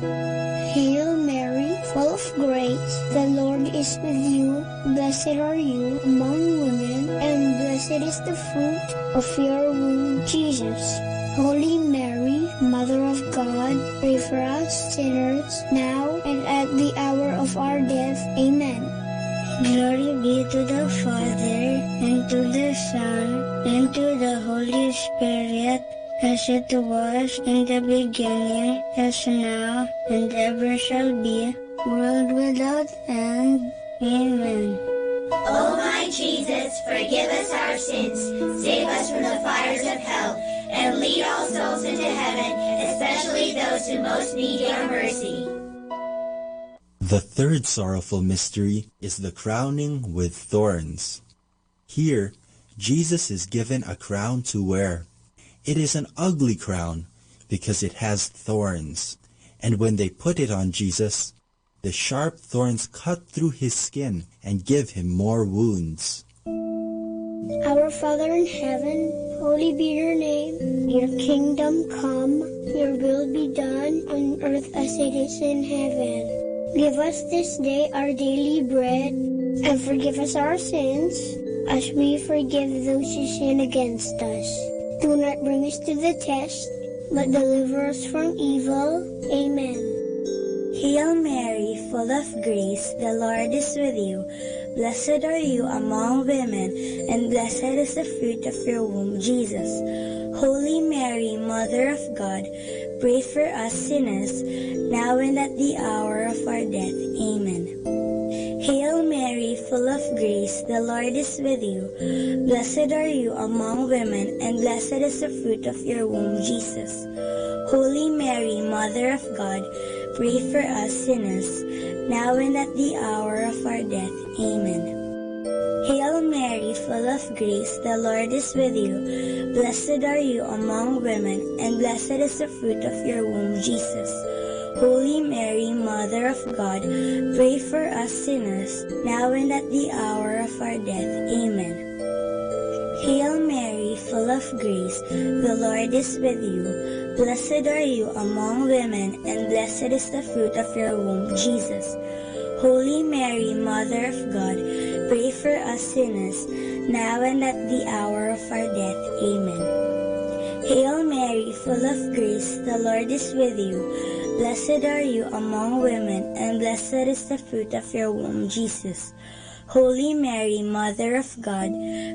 [SPEAKER 20] Hail Mary, full of grace, The Lord is with you. Blessed are you among women, and blessed is the fruit of your womb, Jesus. Holy Mary, Mother of God, pray for us sinners, now and at the hour of our death. Amen. Glory be to the Father, and to the Son, and to the Holy Spirit, as it was in the beginning, as now, and ever shall be, world without end. Amen.
[SPEAKER 14] O my Jesus, forgive us our sins, save us from the fires of hell, and lead all souls into heaven, especially those who most need your mercy.
[SPEAKER 10] The third sorrowful mystery is the crowning with thorns. Here, Jesus is given a crown to wear. It is an ugly crown because it has thorns, and when they put it on Jesus, the sharp thorns cut through his skin and give him more wounds.
[SPEAKER 20] Our Father in heaven, holy be your name. Your kingdom come, your will be done on earth as it is in heaven. Give us this day our daily bread, and forgive us our sins, as we forgive those who sin against us. Do not bring us to the test, but deliver us from evil. Amen.
[SPEAKER 13] Hail Mary, full of grace, the Lord is with you. Blessed are you among women, and blessed is the fruit of your womb, Jesus. Holy Mary, Mother of God, pray for us sinners, now and at the hour of our death. Amen. Hail Mary, full of grace, the Lord is with you. Blessed are you among women, and blessed is the fruit of your womb, Jesus. Holy Mary, Mother of God, pray for us sinners, now and at the hour of our death. Amen. Hail Mary, full of grace, the Lord is with you. Blessed are you among women, and blessed is the fruit of your womb, Jesus. Holy Mary, Mother of God, pray for us sinners, now and at the hour of our death. Amen. Hail Mary, full of grace, the Lord is with you. Blessed are you among women, and blessed is the fruit of your womb, Jesus. Holy Mary, Mother of God, pray for us sinners, now and at the hour of our death. Amen. Hail Mary, full of grace, the Lord is with you. Blessed are you among women, and blessed is the fruit of your womb, Jesus. Holy Mary, Mother of God,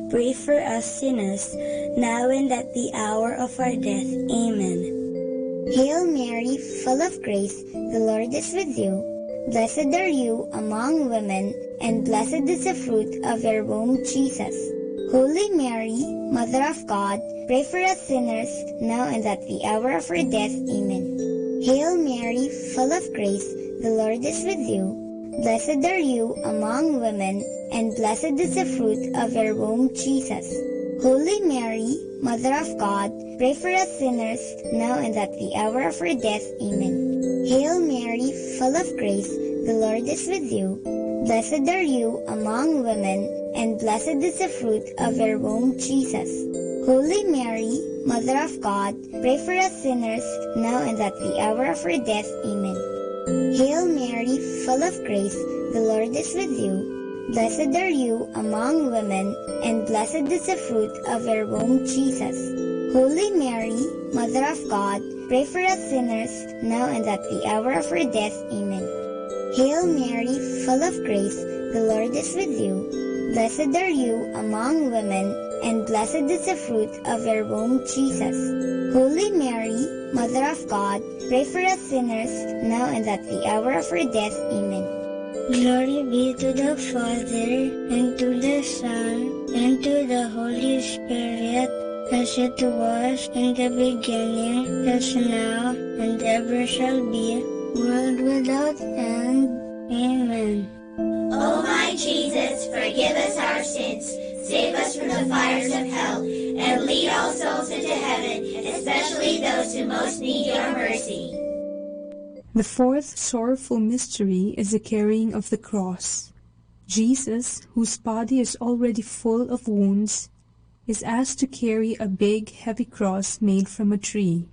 [SPEAKER 13] pray for us sinners, now and at the hour of our death. Amen.
[SPEAKER 20] Hail Mary, full of grace, the Lord is with you. Blessed are you among women, and blessed is the fruit of your womb, Jesus. Holy Mary, Mother of God, pray for us sinners, now and at the hour of our death. Amen. Hail Mary, full of grace, the Lord is with you. Blessed are you among women, and blessed is the fruit of your womb, Jesus. Holy Mary, Mother of God, pray for us sinners, now and at the hour of our death. Amen. Hail Mary, full of grace, the Lord is with you. Blessed are you among women, and blessed is the fruit of your womb, Jesus. Holy Mary, Mother of God, pray for us sinners, now and at the hour of our death. Amen. Hail Mary, full of grace, the Lord is with you. Blessed are you among women, and blessed is the fruit of your womb, Jesus. Holy Mary, Mother of God, pray for us sinners, now and at the hour of our death. Amen. Hail Mary, full of grace, the Lord is with you. Blessed are you among women, and blessed is the fruit of your womb, Jesus. Holy Mary, Mother of God, pray for us sinners, now and at the hour of our death. Amen. Glory be to the Father, and to the Son, and to the Holy Spirit, as it was in the beginning, as now, and ever shall be, world without end. Amen.
[SPEAKER 14] O my Jesus, forgive us our sins, save us from the fires of hell, and lead all souls into heaven, especially those who most need your mercy.
[SPEAKER 17] The fourth sorrowful mystery is the carrying of the cross. Jesus, whose body is already full of wounds, is asked to carry a big, heavy cross made from a tree.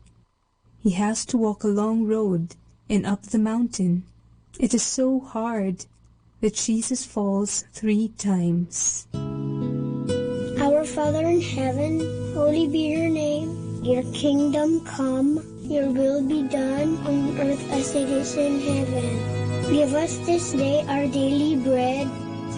[SPEAKER 17] He has to walk a long road and up the mountain. It is so hard. that Jesus falls 3 times.
[SPEAKER 20] Our Father in heaven, holy be your name. Your kingdom come, your will be done on earth as it is in heaven. Give us this day our daily bread,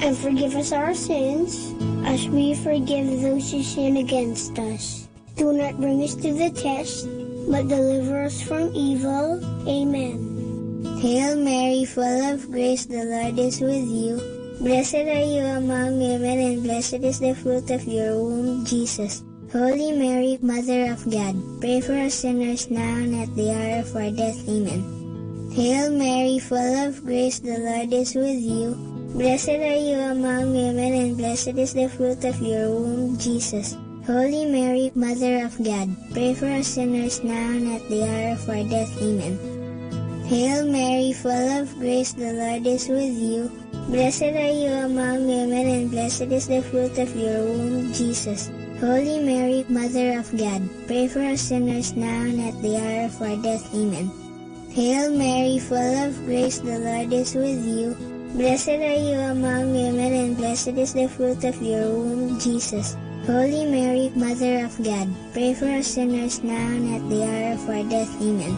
[SPEAKER 20] and forgive us our sins, as we forgive those who sin against us. Do not bring us to the test, but deliver us from evil. Amen. Hail Mary, full of grace, the Lord is with you. Blessed are you among women, and blessed is the fruit of your womb, Jesus. Holy Mary, Mother of God, pray for us sinners now and at the hour of our death. Amen. Hail Mary, full of grace, the Lord is with you. Blessed are you among women, and blessed is the fruit of your womb, Jesus. Holy Mary, Mother of God, pray for us sinners now and at the hour of our death. Amen. Hail Mary, full of grace, the Lord is with you. Blessed are you among women, and blessed is the fruit of your womb, Jesus. Holy Mary, Mother of God, pray for us sinners now and at the hour of our death. Amen. Hail Mary, full of grace, the Lord is with you. Blessed are you among women, and blessed is the fruit of your womb, Jesus. Holy Mary, Mother of God, pray for us sinners now and at the hour of our death. Amen.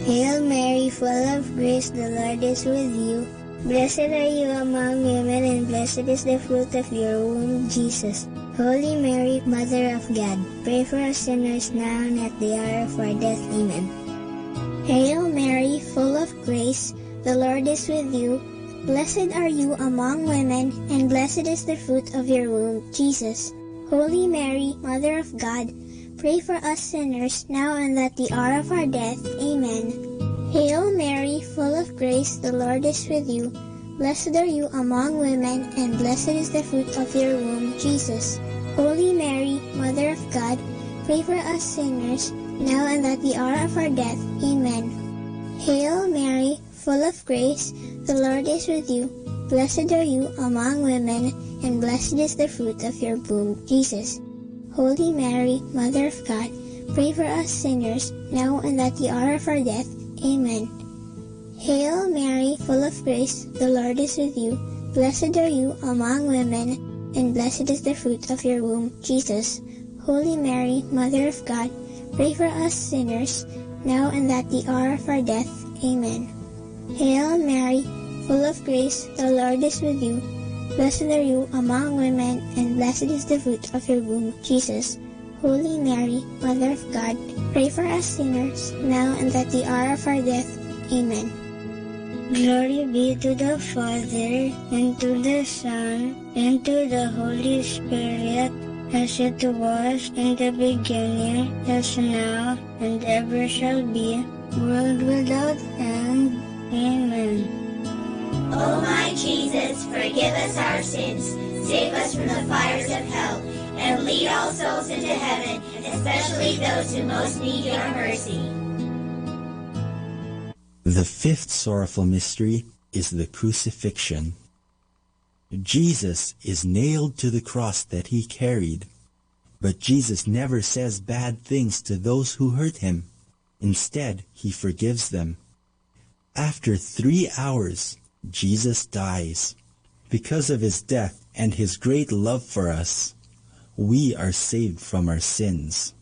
[SPEAKER 20] Hail Mary, full of grace, the Lord is with you. Blessed are you among women, and blessed is the fruit of your womb, Jesus. Holy Mary, Mother of God, pray for us sinners now and at the hour of our death. Amen. Hail Mary, full of grace, the Lord is with you. Blessed are you among women, and blessed is the fruit of your womb, Jesus. Holy Mary, Mother of God, pray for us sinners now and at the hour of our death. Amen. Hail Mary, full of grace, the Lord is with you. Blessed are you among women, and blessed is the fruit of your womb, Jesus. Holy Mary, Mother of God, pray for us sinners, now and at the hour of our death. Amen. Hail Mary, full of grace, the Lord is with you. Blessed are you among women, and blessed is the fruit of your womb, Jesus. Holy Mary, Mother of God, pray for us sinners, now and at the hour of our death. Amen. Hail Mary, full of grace, the Lord is with you. Blessed are you among women, and blessed is the fruit of your womb, Jesus. Holy Mary, Mother of God, pray for us sinners, now and at the hour of our death. Amen. Hail Mary, full of grace, the Lord is with you. Blessed are you among women, and blessed is the fruit of your womb, Jesus. Holy Mary, Mother of God, pray for us sinners, now and at the hour of our death. Amen. Glory be to the Father, and to the Son, and to the Holy Spirit, as it was in the beginning, as now, and ever shall be, world without end. Amen.
[SPEAKER 14] O my Jesus, forgive us our sins, save us from the fires of hell, and lead all souls into heaven, especially those who most need your mercy.
[SPEAKER 10] The 5th sorrowful mystery is the crucifixion. Jesus is nailed to the cross that he carried, but Jesus never says bad things to those who hurt him. Instead, he forgives them. After 3 hours, Jesus dies. Because of his death and his great love for us, we are saved from our sins.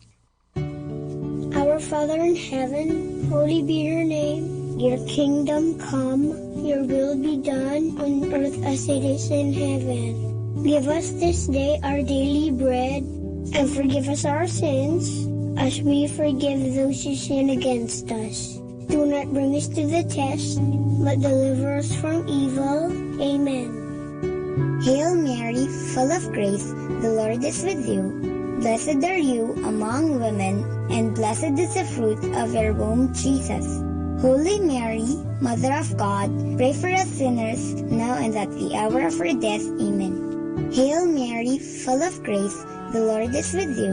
[SPEAKER 20] Our Father in heaven, holy be your name. Your kingdom come, your will be done on earth as it is in heaven. Give us this day our daily bread, and forgive us our sins, as we forgive those who sin against us. Do not bring us to the test, but deliver us from evil. Amen.
[SPEAKER 7] Hail Mary, full of grace, the Lord is with you. Blessed are you among women, and blessed is the fruit of your womb, Jesus. Holy Mary, Mother of God, pray for us sinners, now and at the hour of our death. Amen. Hail Mary, full of grace, the Lord is with you.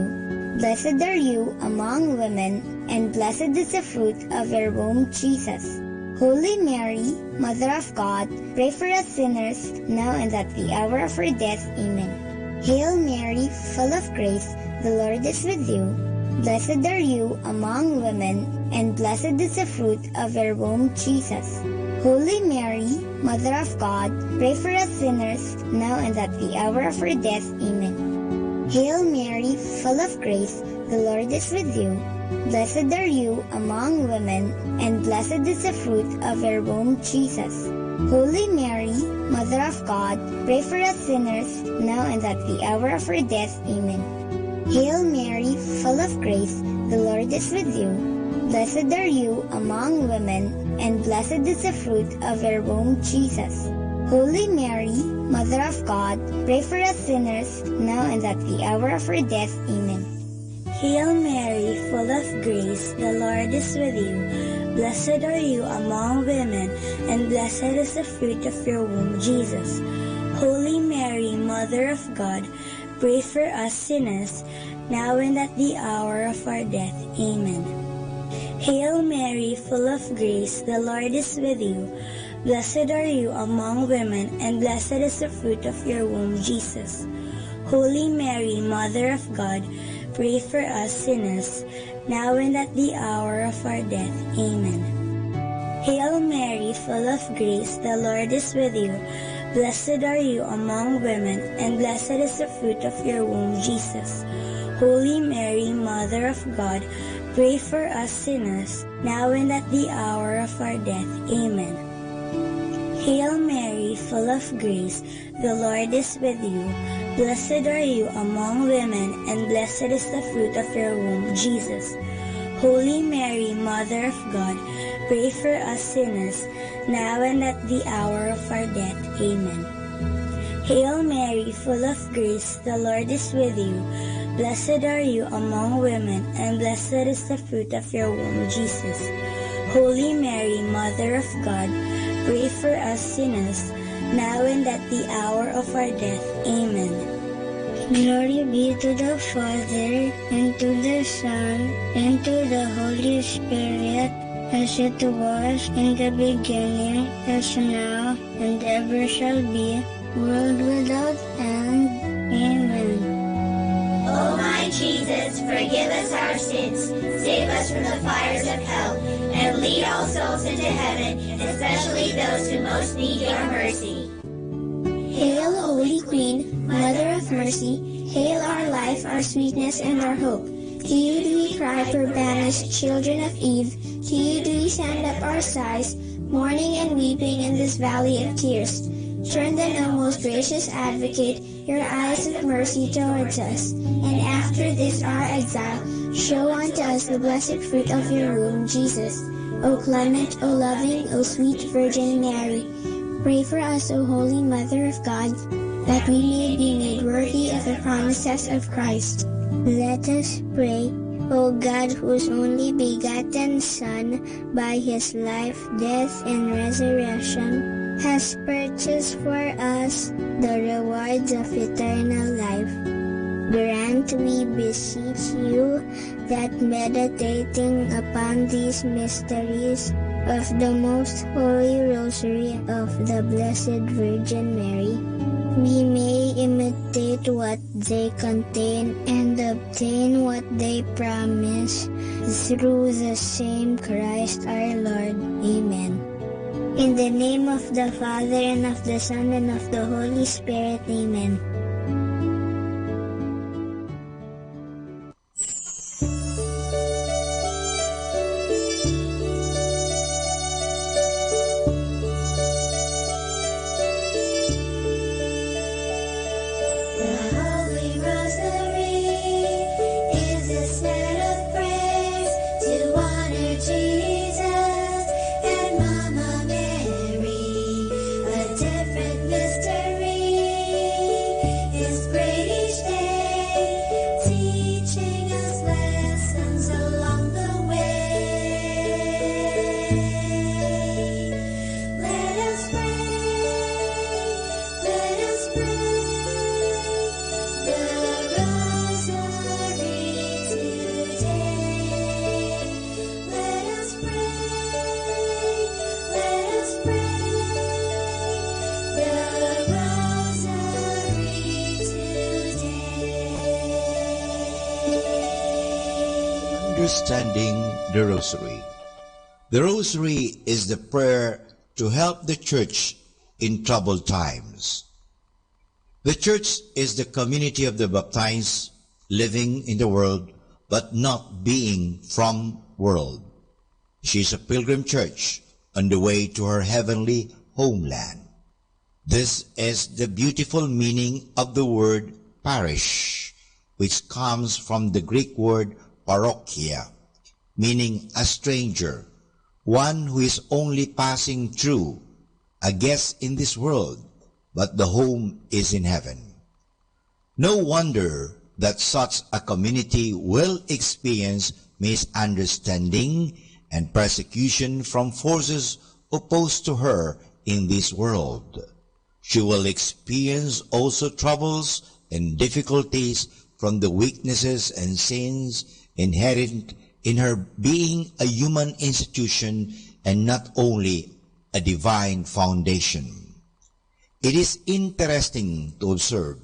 [SPEAKER 7] Blessed are you among women, and blessed is the fruit of your womb, Jesus. Holy Mary, Mother of God, pray for us sinners, now and at the hour of our death. Amen. Hail Mary, full of grace, the Lord is with you. Blessed are you among women, and blessed is the fruit of your womb, Jesus. Holy Mary, Mother of God, pray for us sinners, now and at the hour of our death. Amen. Hail Mary, full of grace, the Lord is with you. Blessed are you among women, and blessed is the fruit of your womb, Jesus. Holy Mary, Mother of God, pray for us sinners, now and at the hour of our death. Amen. Hail Mary, full of grace, the Lord is with you. Blessed are you among women, and blessed is the fruit of your womb, Jesus. Holy Mary, Mother of God, pray for us sinners, now and at the hour of our death. Amen.
[SPEAKER 13] Hail Mary, full of grace, the Lord is with you. Blessed are you among women, and blessed is the fruit of your womb, Jesus. Holy Mary, Mother of God, pray for us sinners, now and at the hour of our death. Amen. Hail Mary, full of grace, the Lord is with you. Blessed are you among women, and blessed is the fruit of your womb, Jesus. Holy Mary, Mother of God, pray for us sinners, now and at the hour of our death. Amen. Hail Mary, full of grace, the Lord is with you. Blessed are you among women, and blessed is the fruit of your womb, Jesus. Holy Mary, Mother of God, pray for us sinners, now and at the hour of our death. Amen. Hail Mary, full of grace, the Lord is with you. Blessed are you among women, and blessed is the fruit of your womb, Jesus. Holy Mary, Mother of God, pray for us sinners, now and at the hour of our death. Amen. Hail Mary, full of grace, the Lord is with you. Blessed are you among women, and blessed is the fruit of your womb, Jesus. Holy Mary, Mother of God, pray for us sinners, now and at the hour of our death. Amen.
[SPEAKER 15] Glory be to the Father, and to the Son, and to the Holy Spirit, as it was in the beginning, as now, and ever shall be, world without end. Amen.
[SPEAKER 14] O my Jesus, forgive us our sins, save us from the fires of hell, and lead all souls into heaven, especially those who most need your mercy.
[SPEAKER 15] Hail, Holy Queen, Mother of Mercy, hail our life, our sweetness, and our hope. To you do we cry, poor banished children of Eve. To you do we send up our sighs, mourning and weeping in this valley of tears. Turn then, O most gracious Advocate, your eyes of mercy towards us, and after this our exile, show unto us the blessed fruit of your womb, Jesus. O clement, O loving, O sweet Virgin Mary, pray for us, O Holy Mother of God, that we may be made worthy of the promises of Christ. Let us pray. O God, whose only begotten Son, by his life, death, and resurrection, has purchased for us the rewards of eternal life, grant, we beseech you, that meditating upon these mysteries of the most holy rosary of the Blessed Virgin Mary, we may imitate what they contain and obtain what they promise, through the same Christ our Lord. Amen. In the name of the Father, and of the Son, and of the Holy Spirit. Amen.
[SPEAKER 5] Understanding the Rosary. The Rosary is the prayer to help the church in troubled times. The church is the community of the baptized living in the world but not being from world. She is a pilgrim church on the way to her heavenly homeland. This is the beautiful meaning of the word parish, which comes from the Greek word parochia, meaning a stranger, one who is only passing through, a guest in this world, but the home is in heaven. No wonder that such a community will experience misunderstanding and persecution from forces opposed to her in this world. She will experience also troubles and difficulties from the weaknesses and sins inherent in her being a human institution and not only a divine foundation. It is interesting to observe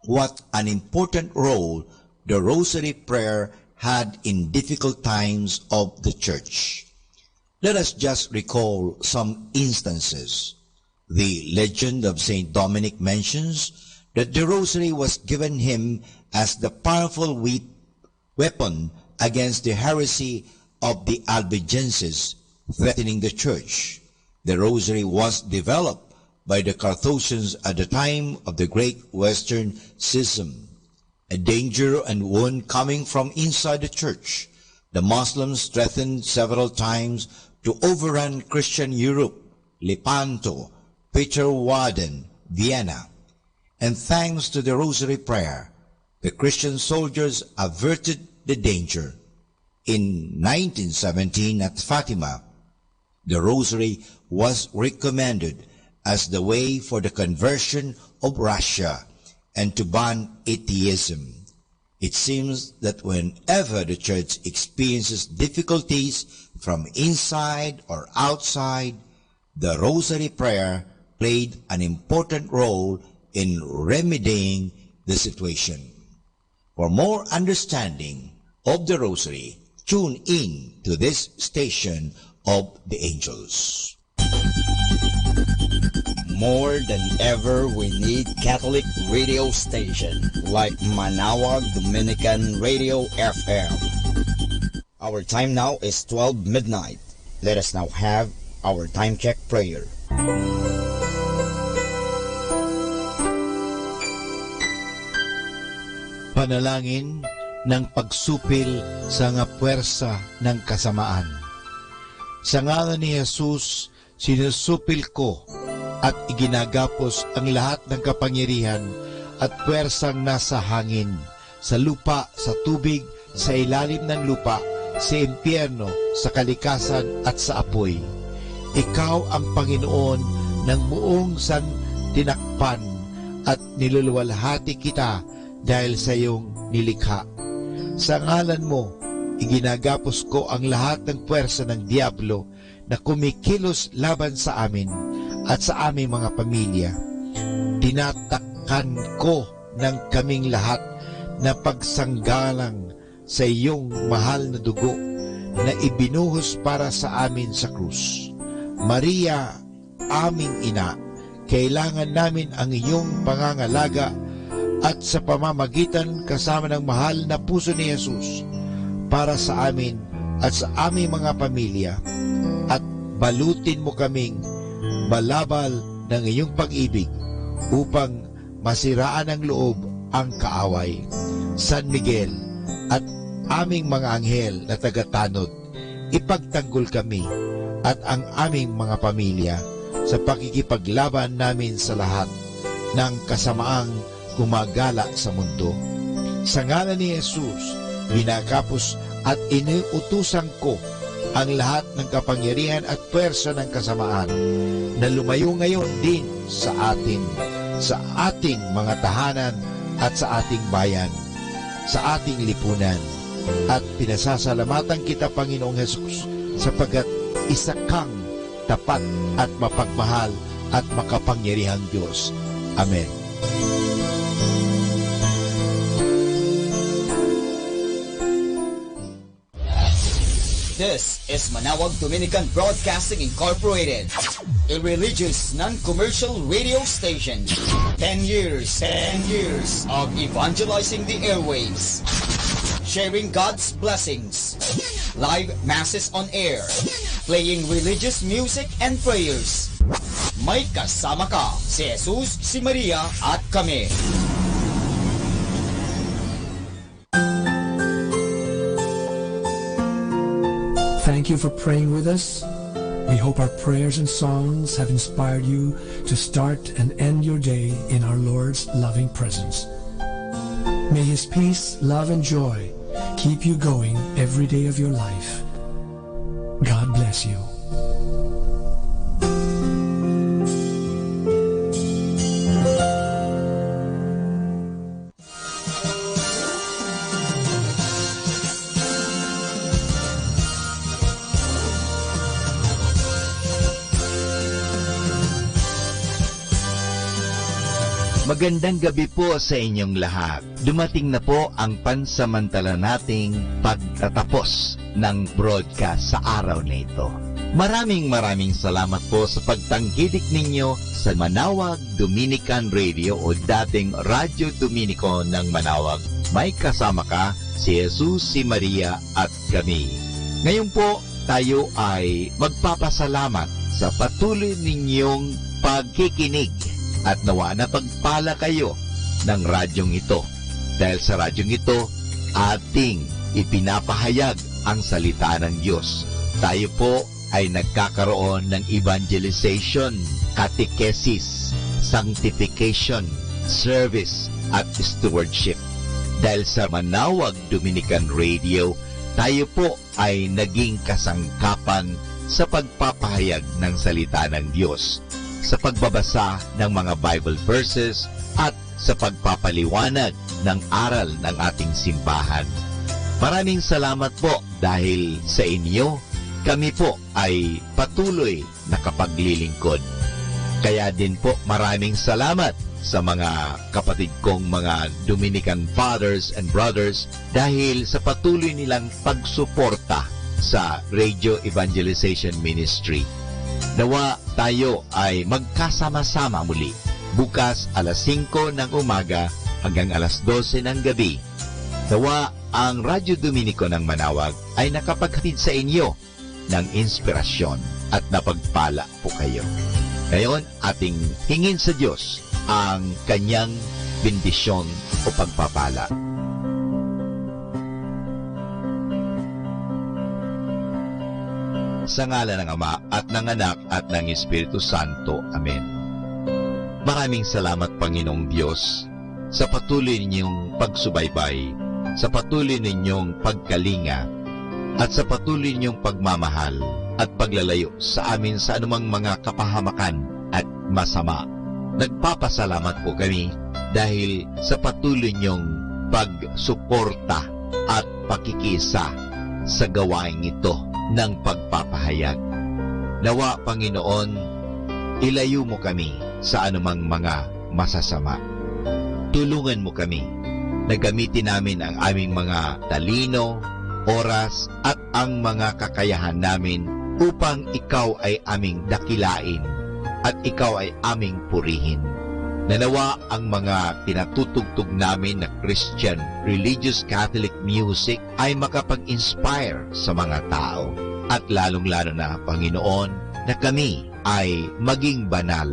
[SPEAKER 5] what an important role the Rosary Prayer had in difficult times of the Church. Let us just recall some instances. The legend of St. Dominic mentions that the Rosary was given him as the powerful weapon against the heresy of the Albigenses threatening the Church. The Rosary was developed by the Carthusians at the time of the Great Western Schism. A danger and wound coming from inside the Church, the Muslims threatened several times to overrun Christian Europe, Lepanto, Peterwarden, Vienna. And thanks to the Rosary Prayer, the Christian soldiers averted the danger. In 1917 at Fatima, the Rosary was recommended as the way for the conversion of Russia and to ban atheism. It seems that whenever the Church experiences difficulties from inside or outside, the Rosary Prayer played an important role in remedying the situation. For more understanding of the Rosary, tune in to this station of the angels.
[SPEAKER 4] More than ever, we need Catholic radio station like Manawag Dominican Radio FM. Our time now is 12 midnight. Let us now have our time check prayer.
[SPEAKER 5] Panalangin ng pagsupil sa nga puwersa ng kasamaan. Sa ngalan ni Jesus, sinusupil ko at iginagapos ang lahat ng kapangyarihan at puwersang nasa hangin, sa lupa, sa tubig, sa ilalim ng lupa, sa impyerno, sa kalikasan at sa apoy. Ikaw ang Panginoon ng buong santinakpan at niluluwalhati kita dahil sa iyong nilikha. Sa ngalan mo, iginagapos ko ang lahat ng puwersa ng Diablo na kumikilos laban sa amin at sa aming mga pamilya. Tinatakpan ko ng kaming lahat na pagsanggalang sa iyong mahal na dugo na ibinuhos para sa amin sa krus. Maria, aming ina, kailangan namin ang iyong pangangalaga at sa pamamagitan kasama ng mahal na puso ni Jesus para sa amin at sa aming mga pamilya, at balutin mo kaming balabal ng iyong pag-ibig upang masiraan ng loob ang kaaway. San Miguel at aming mga anghel na tagatanod, ipagtanggol kami at ang aming mga pamilya sa pakikipaglaban namin sa lahat ng kasamaang gumagala sa mundo. Sa ngalan ni Jesus, binakapos at iniutusan ko ang lahat ng kapangyarihan at puwersa ng kasamaan na lumayo ngayon din sa atin, sa ating mga tahanan at sa ating bayan, sa ating lipunan. At pinasasalamatan kita, Panginoong Jesus, sapagkat isa kang tapat at mapagmahal at makapangyarihang Diyos. Amen.
[SPEAKER 4] This is Manawag Dominican Broadcasting Incorporated, a religious, non-commercial radio station. 10 years of evangelizing the airwaves, sharing God's blessings, live masses on air, playing religious music and prayers. May kasama ka, si Jesus, si Maria, at kami.
[SPEAKER 11] Thank you for praying with us. We hope our prayers and songs have inspired you to start and end your day in our Lord's loving presence. May His peace, love, and joy keep you going every day of your life. God bless you.
[SPEAKER 5] Magandang gabi po sa inyong lahat. Dumating na po ang pansamantala nating pagtatapos ng broadcast sa araw na ito. Maraming salamat po sa pagtangkilik ninyo sa Manawag Dominican Radio o dating Radyo Dominico ng Manawag. May kasama ka, si Jesus, si Maria at kami. Ngayon po, tayo ay magpapasalamat sa patuloy ninyong pagkikinig. At nawa na pagpala kayo ng radyong ito. Dahil sa radyong ito, ating ipinapahayag ang salita ng Diyos. Tayo po ay nagkakaroon ng evangelization, catechesis, sanctification, service, at stewardship. Dahil sa Manawag Dominican Radio, tayo po ay naging kasangkapan sa pagpapahayag ng salita ng Diyos, sa pagbabasa ng mga Bible verses at sa pagpapaliwanag ng aral ng ating simbahan. Maraming salamat po dahil sa inyo, kami po ay patuloy na kapaglilingkod. Kaya din po maraming salamat sa mga kapatid kong mga Dominican fathers and brothers dahil sa patuloy nilang pagsuporta sa Radio Evangelization Ministry. Nawa tayo ay magkasama-sama muli bukas alas 5 ng umaga hanggang alas 12 ng gabi. Nawa ang Radyo Dominico ng Manawag ay nakapaghatid sa inyo ng inspirasyon at napagpala po kayo. Ngayon, ating hingin sa Diyos ang kanyang bendisyon o pagpapala. Sa ngalan ng Ama at ng Anak at ng Espiritu Santo. Amen. Maraming salamat, Panginoong Diyos, sa patuloy ninyong pagsubaybay, sa patuloy ninyong pagkalinga, at sa patuloy ninyong pagmamahal at paglalayo sa amin sa anumang mga kapahamakan at masama. Nagpapasalamat po kami dahil sa patuloy ninyong pagsuporta at pakikisa sa gawain ito ng pagpapahayag. Nawa, Panginoon, ilayo mo kami sa anumang mga masasama. Tulungan mo kami na gamitin namin ang aming mga talino, oras, at ang mga kakayahan namin upang ikaw ay aming dakilain at ikaw ay aming purihin. Nanawa ang mga pinatutugtog namin na Christian, religious Catholic music ay makapag-inspire sa mga tao. At lalong-lalo na, Panginoon, na kami ay maging banal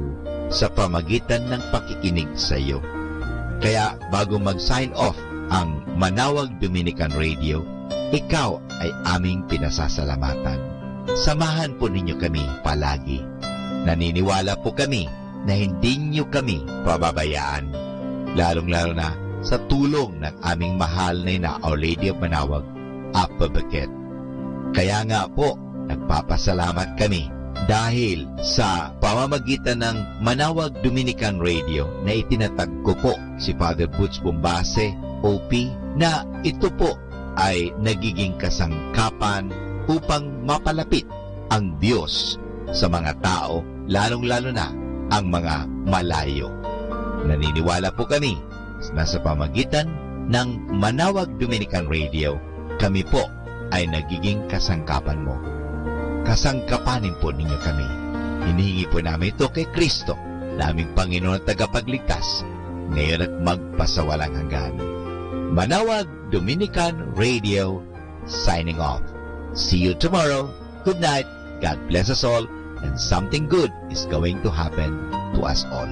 [SPEAKER 5] sa pamagitan ng pakikinig sa iyo. Kaya bago mag-sign off ang Manawag Dominican Radio, ikaw ay aming pinasasalamatan. Samahan po ninyo kami palagi. Naniniwala po kami na hindi nyo kami pababayaan, lalong-lalo na sa tulong ng aming mahal na Our Lady of Manawag, Apa Baquet. Kaya nga po, nagpapasalamat kami dahil sa pamamagitan ng Manawag Dominican Radio na itinatag ko po si Father Butch Bombase, OP, na ito po ay nagiging kasangkapan upang mapalapit ang Diyos sa mga tao, lalong-lalo na ang mga malayo. Naniniwala po kami na sa pamagitan ng Manawag Dominican Radio, kami po ay nagiging kasangkapan mo. Kasangkapanin po ninyo kami. Hinihingi po namin ito kay Kristo, naming Panginoon at tagapagligtas, ngayon at magpasawalang hanggan. Manawag Dominican Radio, signing off. See you tomorrow. Good night. God bless us all, and something good is going to happen to us all.